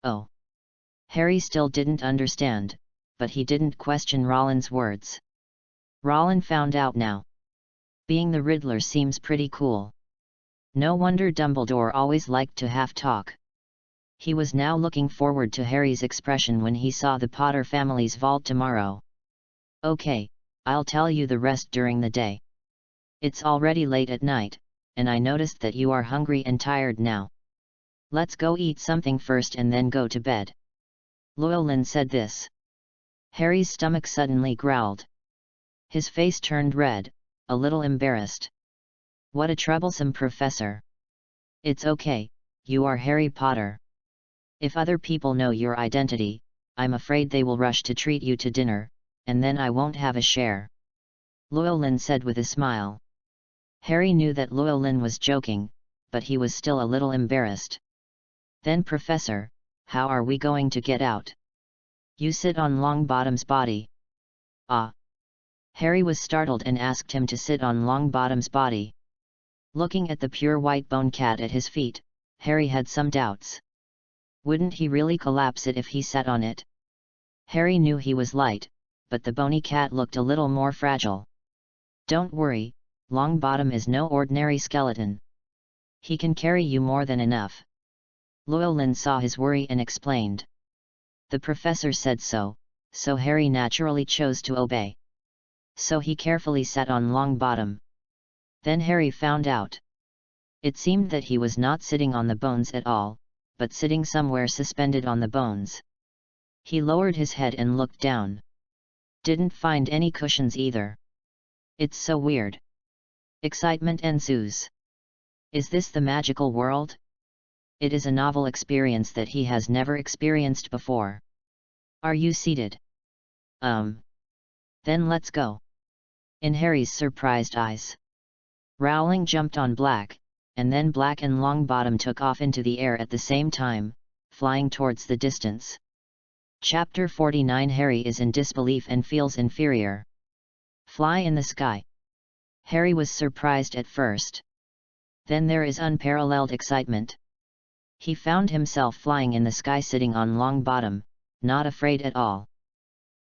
[SPEAKER 1] Oh. Harry still didn't understand, but he didn't question Roland's words. Roland found out now. Being the Riddler seems pretty cool. No wonder Dumbledore always liked to have talk. He was now looking forward to Harry's expression when he saw the Potter family's vault tomorrow. Okay, I'll tell you the rest during the day. It's already late at night, and I noticed that you are hungry and tired now. Let's go eat something first and then go to bed. Llewellyn said this. Harry's stomach suddenly growled. His face turned red, a little embarrassed. What a troublesome professor. It's okay, you are Harry Potter. If other people know your identity, I'm afraid they will rush to treat you to dinner, and then I won't have a share. Llewellyn said with a smile. Harry knew that Llewellyn was joking, but he was still a little embarrassed. Then Professor, how are we going to get out? You sit on Longbottom's body. Ah. Harry was startled and asked him to sit on Longbottom's body. Looking at the pure white bone cat at his feet, Harry had some doubts. Wouldn't he really collapse it if he sat on it? Harry knew he was light, but the bony cat looked a little more fragile. Don't worry, Longbottom is no ordinary skeleton. He can carry you more than enough. Llewellyn saw his worry and explained. The professor said so, so Harry naturally chose to obey. So he carefully sat on Longbottom. Then Harry found out. It seemed that he was not sitting on the bones at all, but sitting somewhere suspended on the bones. He lowered his head and looked down. Didn't find any cushions either. It's so weird. Excitement ensues. Is this the magical world? It is a novel experience that he has never experienced before. Are you seated? Then let's go. In Harry's surprised eyes, Rowling jumped on Black, and then Black and Longbottom took off into the air at the same time, flying towards the distance. Chapter 49. Harry is in disbelief and feels inferior. Fly in the sky. Harry was surprised at first. Then there is unparalleled excitement. He found himself flying in the sky sitting on Longbottom, not afraid at all.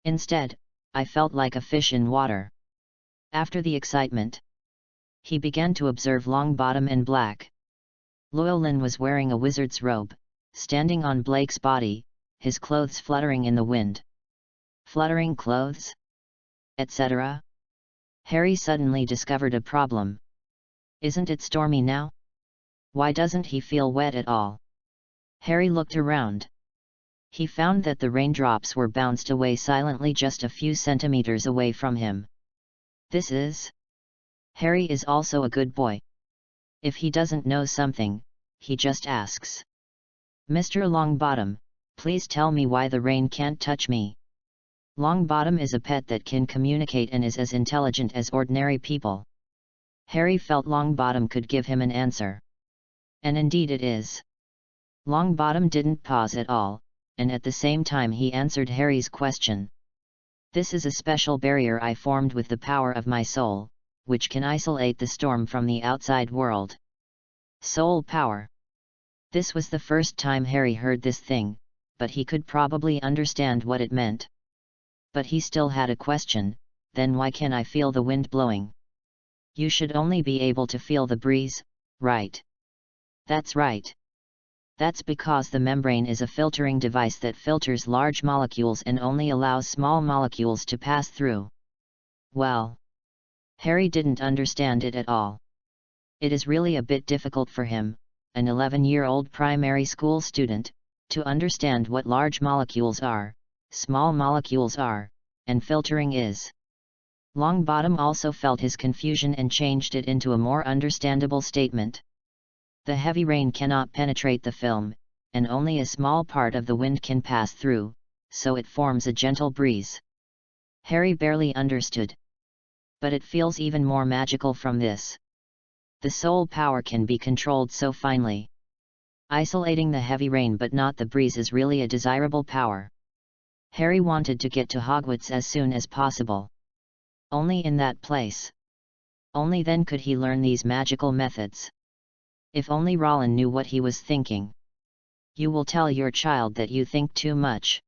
[SPEAKER 1] Instead, I felt like a fish in water. After the excitement, he began to observe Longbottom and Black. Llewellyn was wearing a wizard's robe, standing on Blake's body, his clothes fluttering in the wind. Fluttering clothes? Etc. Harry suddenly discovered a problem. Isn't it stormy now? Why doesn't he feel wet at all? Harry looked around. He found that the raindrops were bounced away silently just a few centimeters away from him. This is... Harry is also a good boy. If he doesn't know something, he just asks. Mr. Longbottom, please tell me why the rain can't touch me. Longbottom is a pet that can communicate and is as intelligent as ordinary people. Harry felt Longbottom could give him an answer. And indeed it is. Longbottom didn't pause at all, and at the same time he answered Harry's question. This is a special barrier I formed with the power of my soul, which can isolate the storm from the outside world. Soul power. This was the first time Harry heard this thing, but he could probably understand what it meant. But he still had a question, then why can I feel the wind blowing? You should only be able to feel the breeze, right? That's right. That's because the membrane is a filtering device that filters large molecules and only allows small molecules to pass through. Well, Harry didn't understand it at all. It is really a bit difficult for him, an 11-year-old primary school student, to understand what large molecules are, small molecules are, and filtering is. Longbottom also felt his confusion and changed it into a more understandable statement. The heavy rain cannot penetrate the film, and only a small part of the wind can pass through, so it forms a gentle breeze. Harry barely understood. But it feels even more magical from this. The soul power can be controlled so finely. Isolating the heavy rain but not the breeze is really a desirable power. Harry wanted to get to Hogwarts as soon as possible. Only in that place. Only then could he learn these magical methods. If only Rollin knew what he was thinking. You will tell your child that you think too much.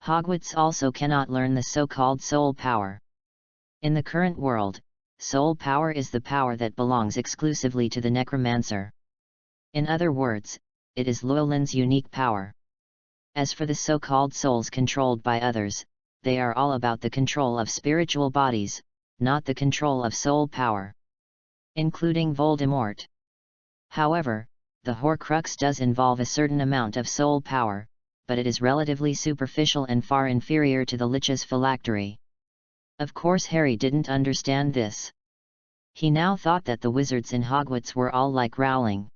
[SPEAKER 1] Hogwarts also cannot learn the so-called soul power. In the current world, soul power is the power that belongs exclusively to the necromancer. In other words, it is Llewellyn's unique power. As for the so-called souls controlled by others, they are all about the control of spiritual bodies, not the control of soul power. Including Voldemort. However, the Horcrux does involve a certain amount of soul power, but it is relatively superficial and far inferior to the Lich's phylactery. Of course Harry didn't understand this. He now thought that the wizards in Hogwarts were all like Rowling.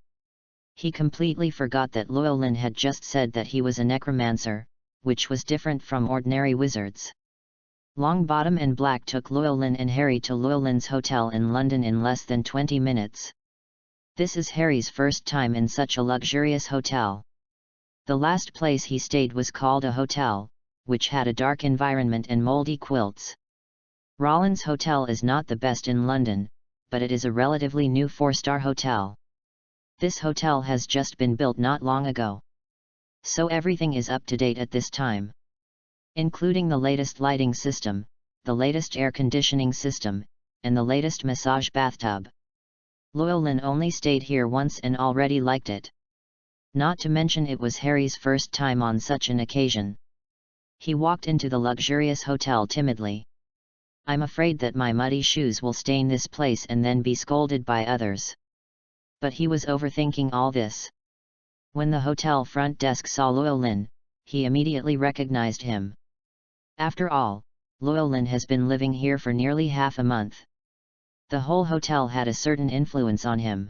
[SPEAKER 1] He completely forgot that Llewellyn had just said that he was a necromancer, which was different from ordinary wizards. Longbottom and Black took Llewellyn and Harry to Llewellyn's hotel in London in less than 20 minutes. This is Harry's first time in such a luxurious hotel. The last place he stayed was called a hotel, which had a dark environment and moldy quilts. Rollin's Hotel is not the best in London, but it is a relatively new 4-star hotel. This hotel has just been built not long ago. So everything is up to date at this time. Including the latest lighting system, the latest air conditioning system, and the latest massage bathtub. Llewellyn only stayed here once and already liked it. Not to mention it was Harry's first time on such an occasion. He walked into the luxurious hotel timidly. I'm afraid that my muddy shoes will stain this place and then be scolded by others. But he was overthinking all this. When the hotel front desk saw Llewellyn, he immediately recognized him. After all, Llewellyn has been living here for nearly half a month. The whole hotel had a certain influence on him.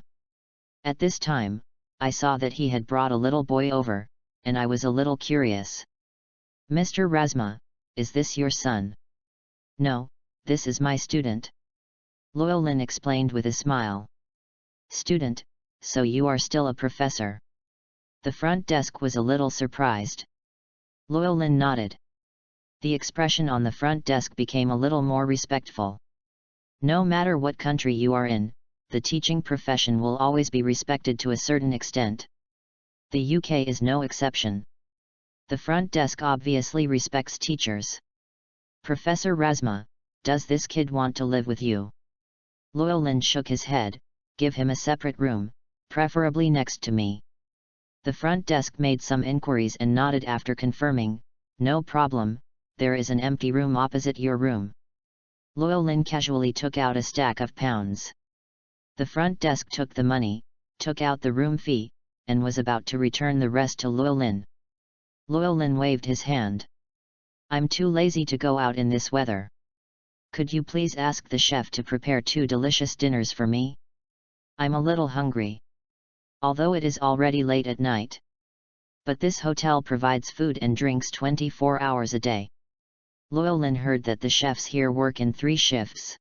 [SPEAKER 1] At this time, I saw that he had brought a little boy over, and I was a little curious. Mr. Rasma, is this your son? No, this is my student. Llewellyn explained with a smile. Student, so you are still a professor? The front desk was a little surprised. Llewellyn nodded. The expression on the front desk became a little more respectful. No matter what country you are in, the teaching profession will always be respected to a certain extent. The UK is no exception. The front desk obviously respects teachers. Professor Rasma, does this kid want to live with you? Llewellyn shook his head. Give him a separate room, preferably next to me. The front desk made some inquiries and nodded after confirming, no problem, there is an empty room opposite your room. Llewellyn casually took out a stack of pounds. The front desk took the money, took out the room fee, and was about to return the rest to Llewellyn. Llewellyn waved his hand. I'm too lazy to go out in this weather. Could you please ask the chef to prepare 2 delicious dinners for me? I'm a little hungry. Although it is already late at night. But this hotel provides food and drinks 24 hours a day. Llewellyn heard that the chefs here work in 3 shifts.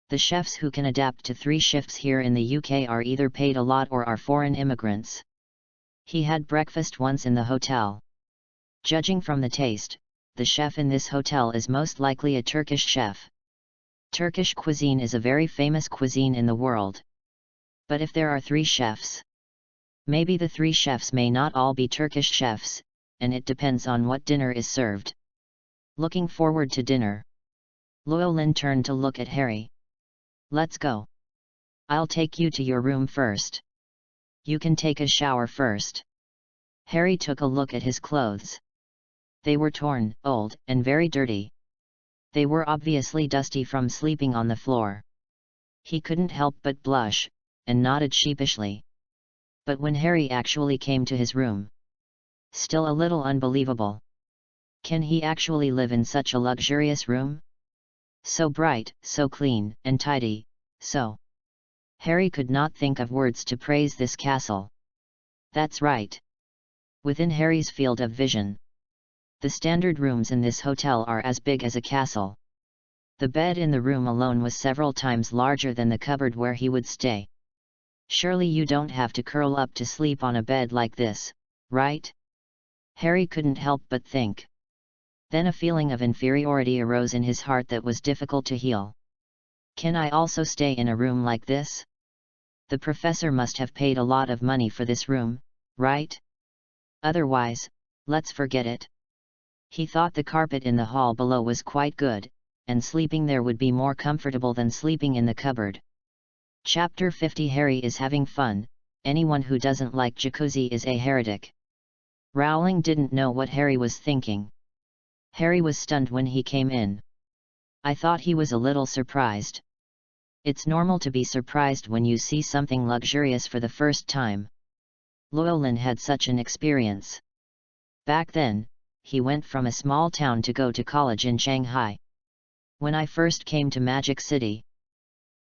[SPEAKER 1] The chefs who can adapt to 3 shifts here in the UK are either paid a lot or are foreign immigrants. He had breakfast once in the hotel. Judging from the taste, the chef in this hotel is most likely a Turkish chef. Turkish cuisine is a very famous cuisine in the world. But if there are 3 chefs, maybe the 3 chefs may not all be Turkish chefs, and it depends on what dinner is served. Looking forward to dinner. Llewellyn turned to look at Harry. Let's go. I'll take you to your room first. You can take a shower first. Harry took a look at his clothes. They were torn, old, and very dirty. They were obviously dusty from sleeping on the floor. He couldn't help but blush, and nodded sheepishly. But when Harry actually came to his room, still a little unbelievable. Can he actually live in such a luxurious room? So bright, so clean, and tidy, so... Harry could not think of words to praise this castle. That's right. Within Harry's field of vision, the standard rooms in this hotel are as big as a castle. The bed in the room alone was several times larger than the cupboard where he would stay. Surely you don't have to curl up to sleep on a bed like this, right? Harry couldn't help but think. Then a feeling of inferiority arose in his heart that was difficult to heal. Can I also stay in a room like this? The professor must have paid a lot of money for this room, right? Otherwise, let's forget it. He thought the carpet in the hall below was quite good, and sleeping there would be more comfortable than sleeping in the cupboard. Chapter 50 Harry is having fun. Anyone who doesn't like jacuzzi is a heretic. Rowling didn't know what Harry was thinking. Harry was stunned when he came in. I thought he was a little surprised. It's normal to be surprised when you see something luxurious for the first time. Llewellyn had such an experience. Back then, he went from a small town to go to college in Shanghai. When I first came to Magic City,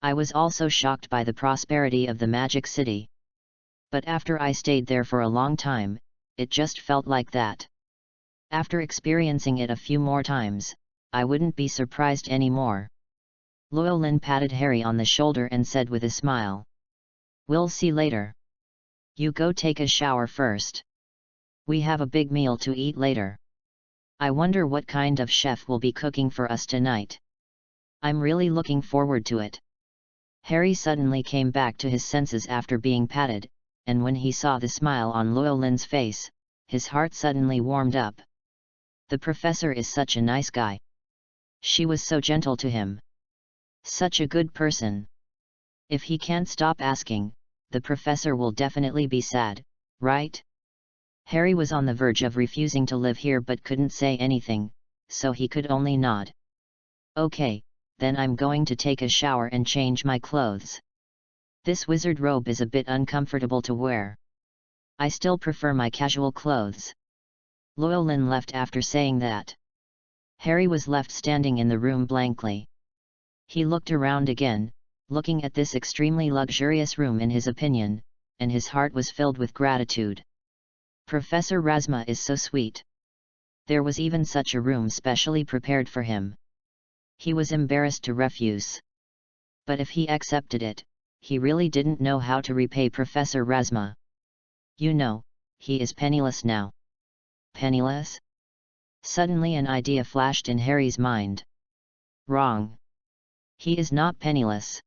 [SPEAKER 1] I was also shocked by the prosperity of the Magic City. But after I stayed there for a long time, it just felt like that. After experiencing it a few more times, I wouldn't be surprised anymore. Llewellyn patted Harry on the shoulder and said with a smile, "We'll see later. You go take a shower first. We have a big meal to eat later. I wonder what kind of chef will be cooking for us tonight. I'm really looking forward to it." Harry suddenly came back to his senses after being patted, and when he saw the smile on Llewellyn's face, his heart suddenly warmed up. The professor is such a nice guy. She was so gentle to him. Such a good person. If he can't stop asking, the professor will definitely be sad, right? Harry was on the verge of refusing to live here but couldn't say anything, so he could only nod. Okay, then I'm going to take a shower and change my clothes. This wizard robe is a bit uncomfortable to wear. I still prefer my casual clothes. Llewellyn left after saying that. Harry was left standing in the room blankly. He looked around again, looking at this extremely luxurious room in his opinion, and his heart was filled with gratitude. Professor Razma is so sweet. There was even such a room specially prepared for him. He was embarrassed to refuse. But if he accepted it, he really didn't know how to repay Professor Razma. You know, he is penniless now. Penniless? Suddenly an idea flashed in Harry's mind. Wrong. He is not penniless.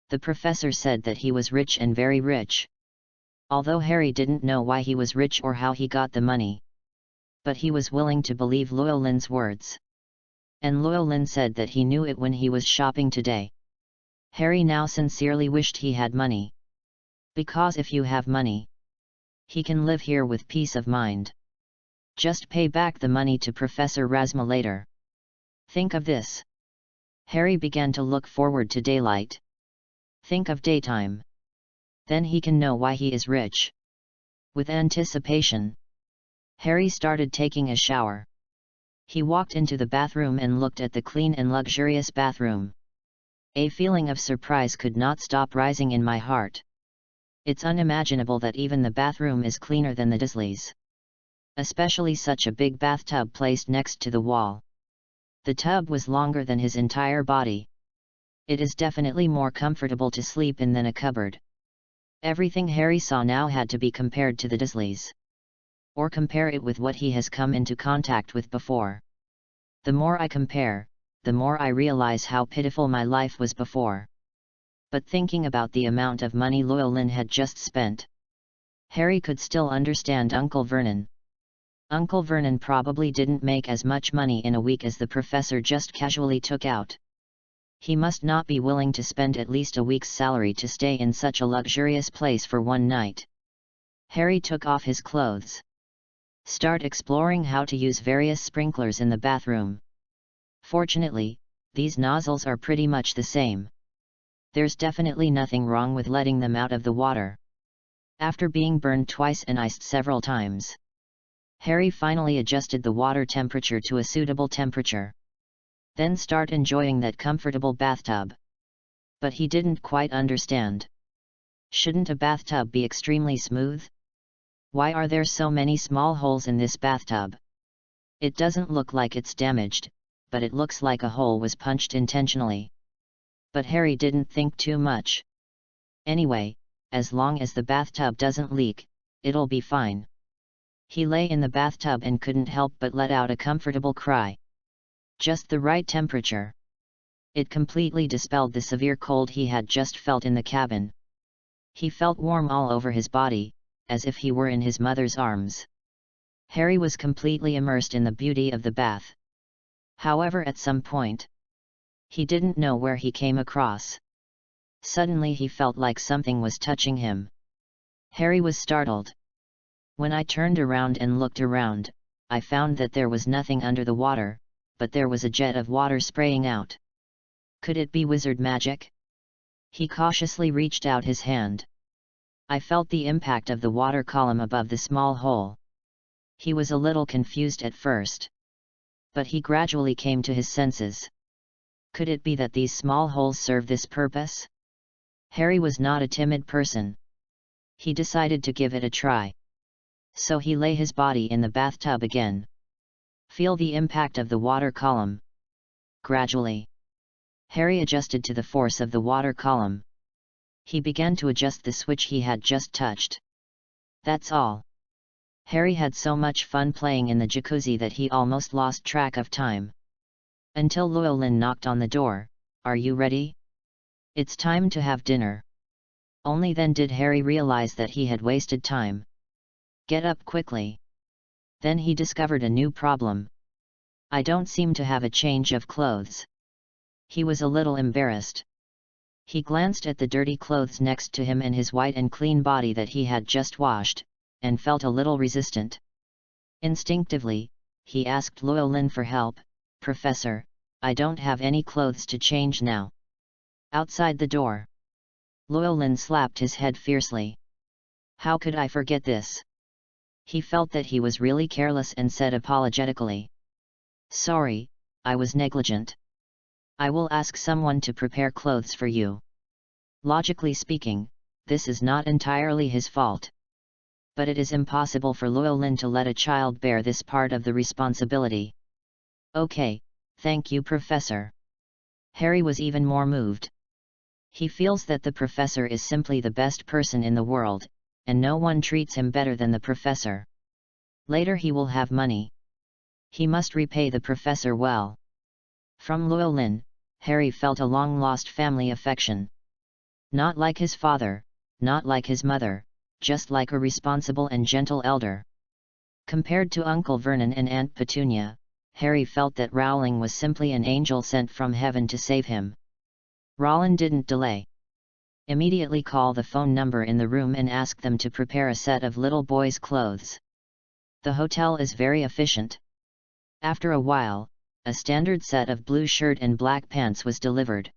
[SPEAKER 1] The professor said that he was rich and very rich. Although Harry didn't know why he was rich or how he got the money. But he was willing to believe Llewellyn's words. And Llewellyn said that he knew it when he was shopping today. Harry now sincerely wished he had money. Because if you have money, he can live here with peace of mind. Just pay back the money to Professor Razma later. Think of this. Harry began to look forward to daylight. Think of daytime. Then he can know why he is rich. With anticipation, Harry started taking a shower. He walked into the bathroom and looked at the clean and luxurious bathroom. A feeling of surprise could not stop rising in my heart. It's unimaginable that even the bathroom is cleaner than the Dursleys. Especially such a big bathtub placed next to the wall. The tub was longer than his entire body. It is definitely more comfortable to sleep in than a cupboard. Everything Harry saw now had to be compared to the Dursleys. Or compare it with what he has come into contact with before. The more I compare, the more I realize how pitiful my life was before. But thinking about the amount of money Llewellyn had just spent, Harry could still understand Uncle Vernon. Uncle Vernon probably didn't make as much money in a week as the professor just casually took out. He must not be willing to spend at least a week's salary to stay in such a luxurious place for one night. Harry took off his clothes. Start exploring how to use various sprinklers in the bathroom. Fortunately, these nozzles are pretty much the same. There's definitely nothing wrong with letting them out of the water. After being burned twice and iced several times, Harry finally adjusted the water temperature to a suitable temperature. Then start enjoying that comfortable bathtub. But he didn't quite understand. Shouldn't a bathtub be extremely smooth? Why are there so many small holes in this bathtub? It doesn't look like it's damaged, but it looks like a hole was punched intentionally. But Harry didn't think too much. Anyway, as long as the bathtub doesn't leak, it'll be fine. He lay in the bathtub and couldn't help but let out a comfortable cry. Just the right temperature. It completely dispelled the severe cold he had just felt in the cabin. He felt warm all over his body, as if he were in his mother's arms. Harry was completely immersed in the beauty of the bath. However, at some point, he didn't know where he came across. Suddenly he felt like something was touching him. Harry was startled. When I turned around and looked around, I found that there was nothing under the water, but there was a jet of water spraying out. Could it be wizard magic? He cautiously reached out his hand. I felt the impact of the water column above the small hole. He was a little confused at first, but he gradually came to his senses. Could it be that these small holes serve this purpose? Harry was not a timid person. He decided to give it a try. So he lay his body in the bathtub again. Feel the impact of the water column. Gradually, Harry adjusted to the force of the water column. He began to adjust the switch he had just touched. That's all. Harry had so much fun playing in the jacuzzi that he almost lost track of time. Until Llewellyn knocked on the door. Are you ready? It's time to have dinner. Only then did Harry realize that he had wasted time. Get up quickly. Then he discovered a new problem. I don't seem to have a change of clothes. He was a little embarrassed. He glanced at the dirty clothes next to him and his white and clean body that he had just washed, and felt a little resistant. Instinctively, he asked Llewellyn for help. Professor, I don't have any clothes to change now. Outside the door, Llewellyn slapped his head fiercely. How could I forget this? He felt that he was really careless and said apologetically. Sorry, I was negligent. I will ask someone to prepare clothes for you. Logically speaking, this is not entirely his fault. But it is impossible for Llewellyn to let a child bear this part of the responsibility. Okay, thank you, Professor. Harry was even more moved. He feels that the professor is simply the best person in the world, and no one treats him better than the professor. Later he will have money. He must repay the professor well. From Llewellyn, Harry felt a long-lost family affection. Not like his father, not like his mother, just like a responsible and gentle elder. Compared to Uncle Vernon and Aunt Petunia, Harry felt that Rowling was simply an angel sent from heaven to save him. Rowling didn't delay. Immediately call the phone number in the room and ask them to prepare a set of little boys' clothes. The hotel is very efficient. After a while, a standard set of blue shirt and black pants was delivered.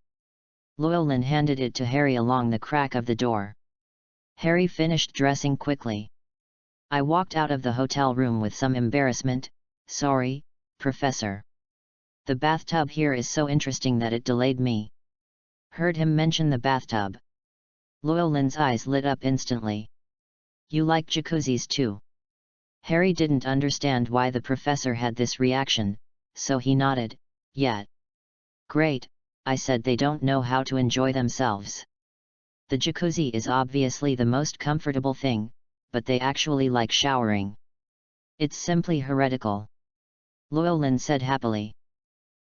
[SPEAKER 1] Llewellyn handed it to Harry along the crack of the door. Harry finished dressing quickly. I walked out of the hotel room with some embarrassment. Sorry, Professor. The bathtub here is so interesting that it delayed me. Heard him mention the bathtub. Llewellyn's eyes lit up instantly. You like jacuzzis too? Harry didn't understand why the professor had this reaction, so he nodded. Yeah. Great, I said they don't know how to enjoy themselves. The jacuzzi is obviously the most comfortable thing, but they actually like showering. It's simply heretical. Llewellyn said happily.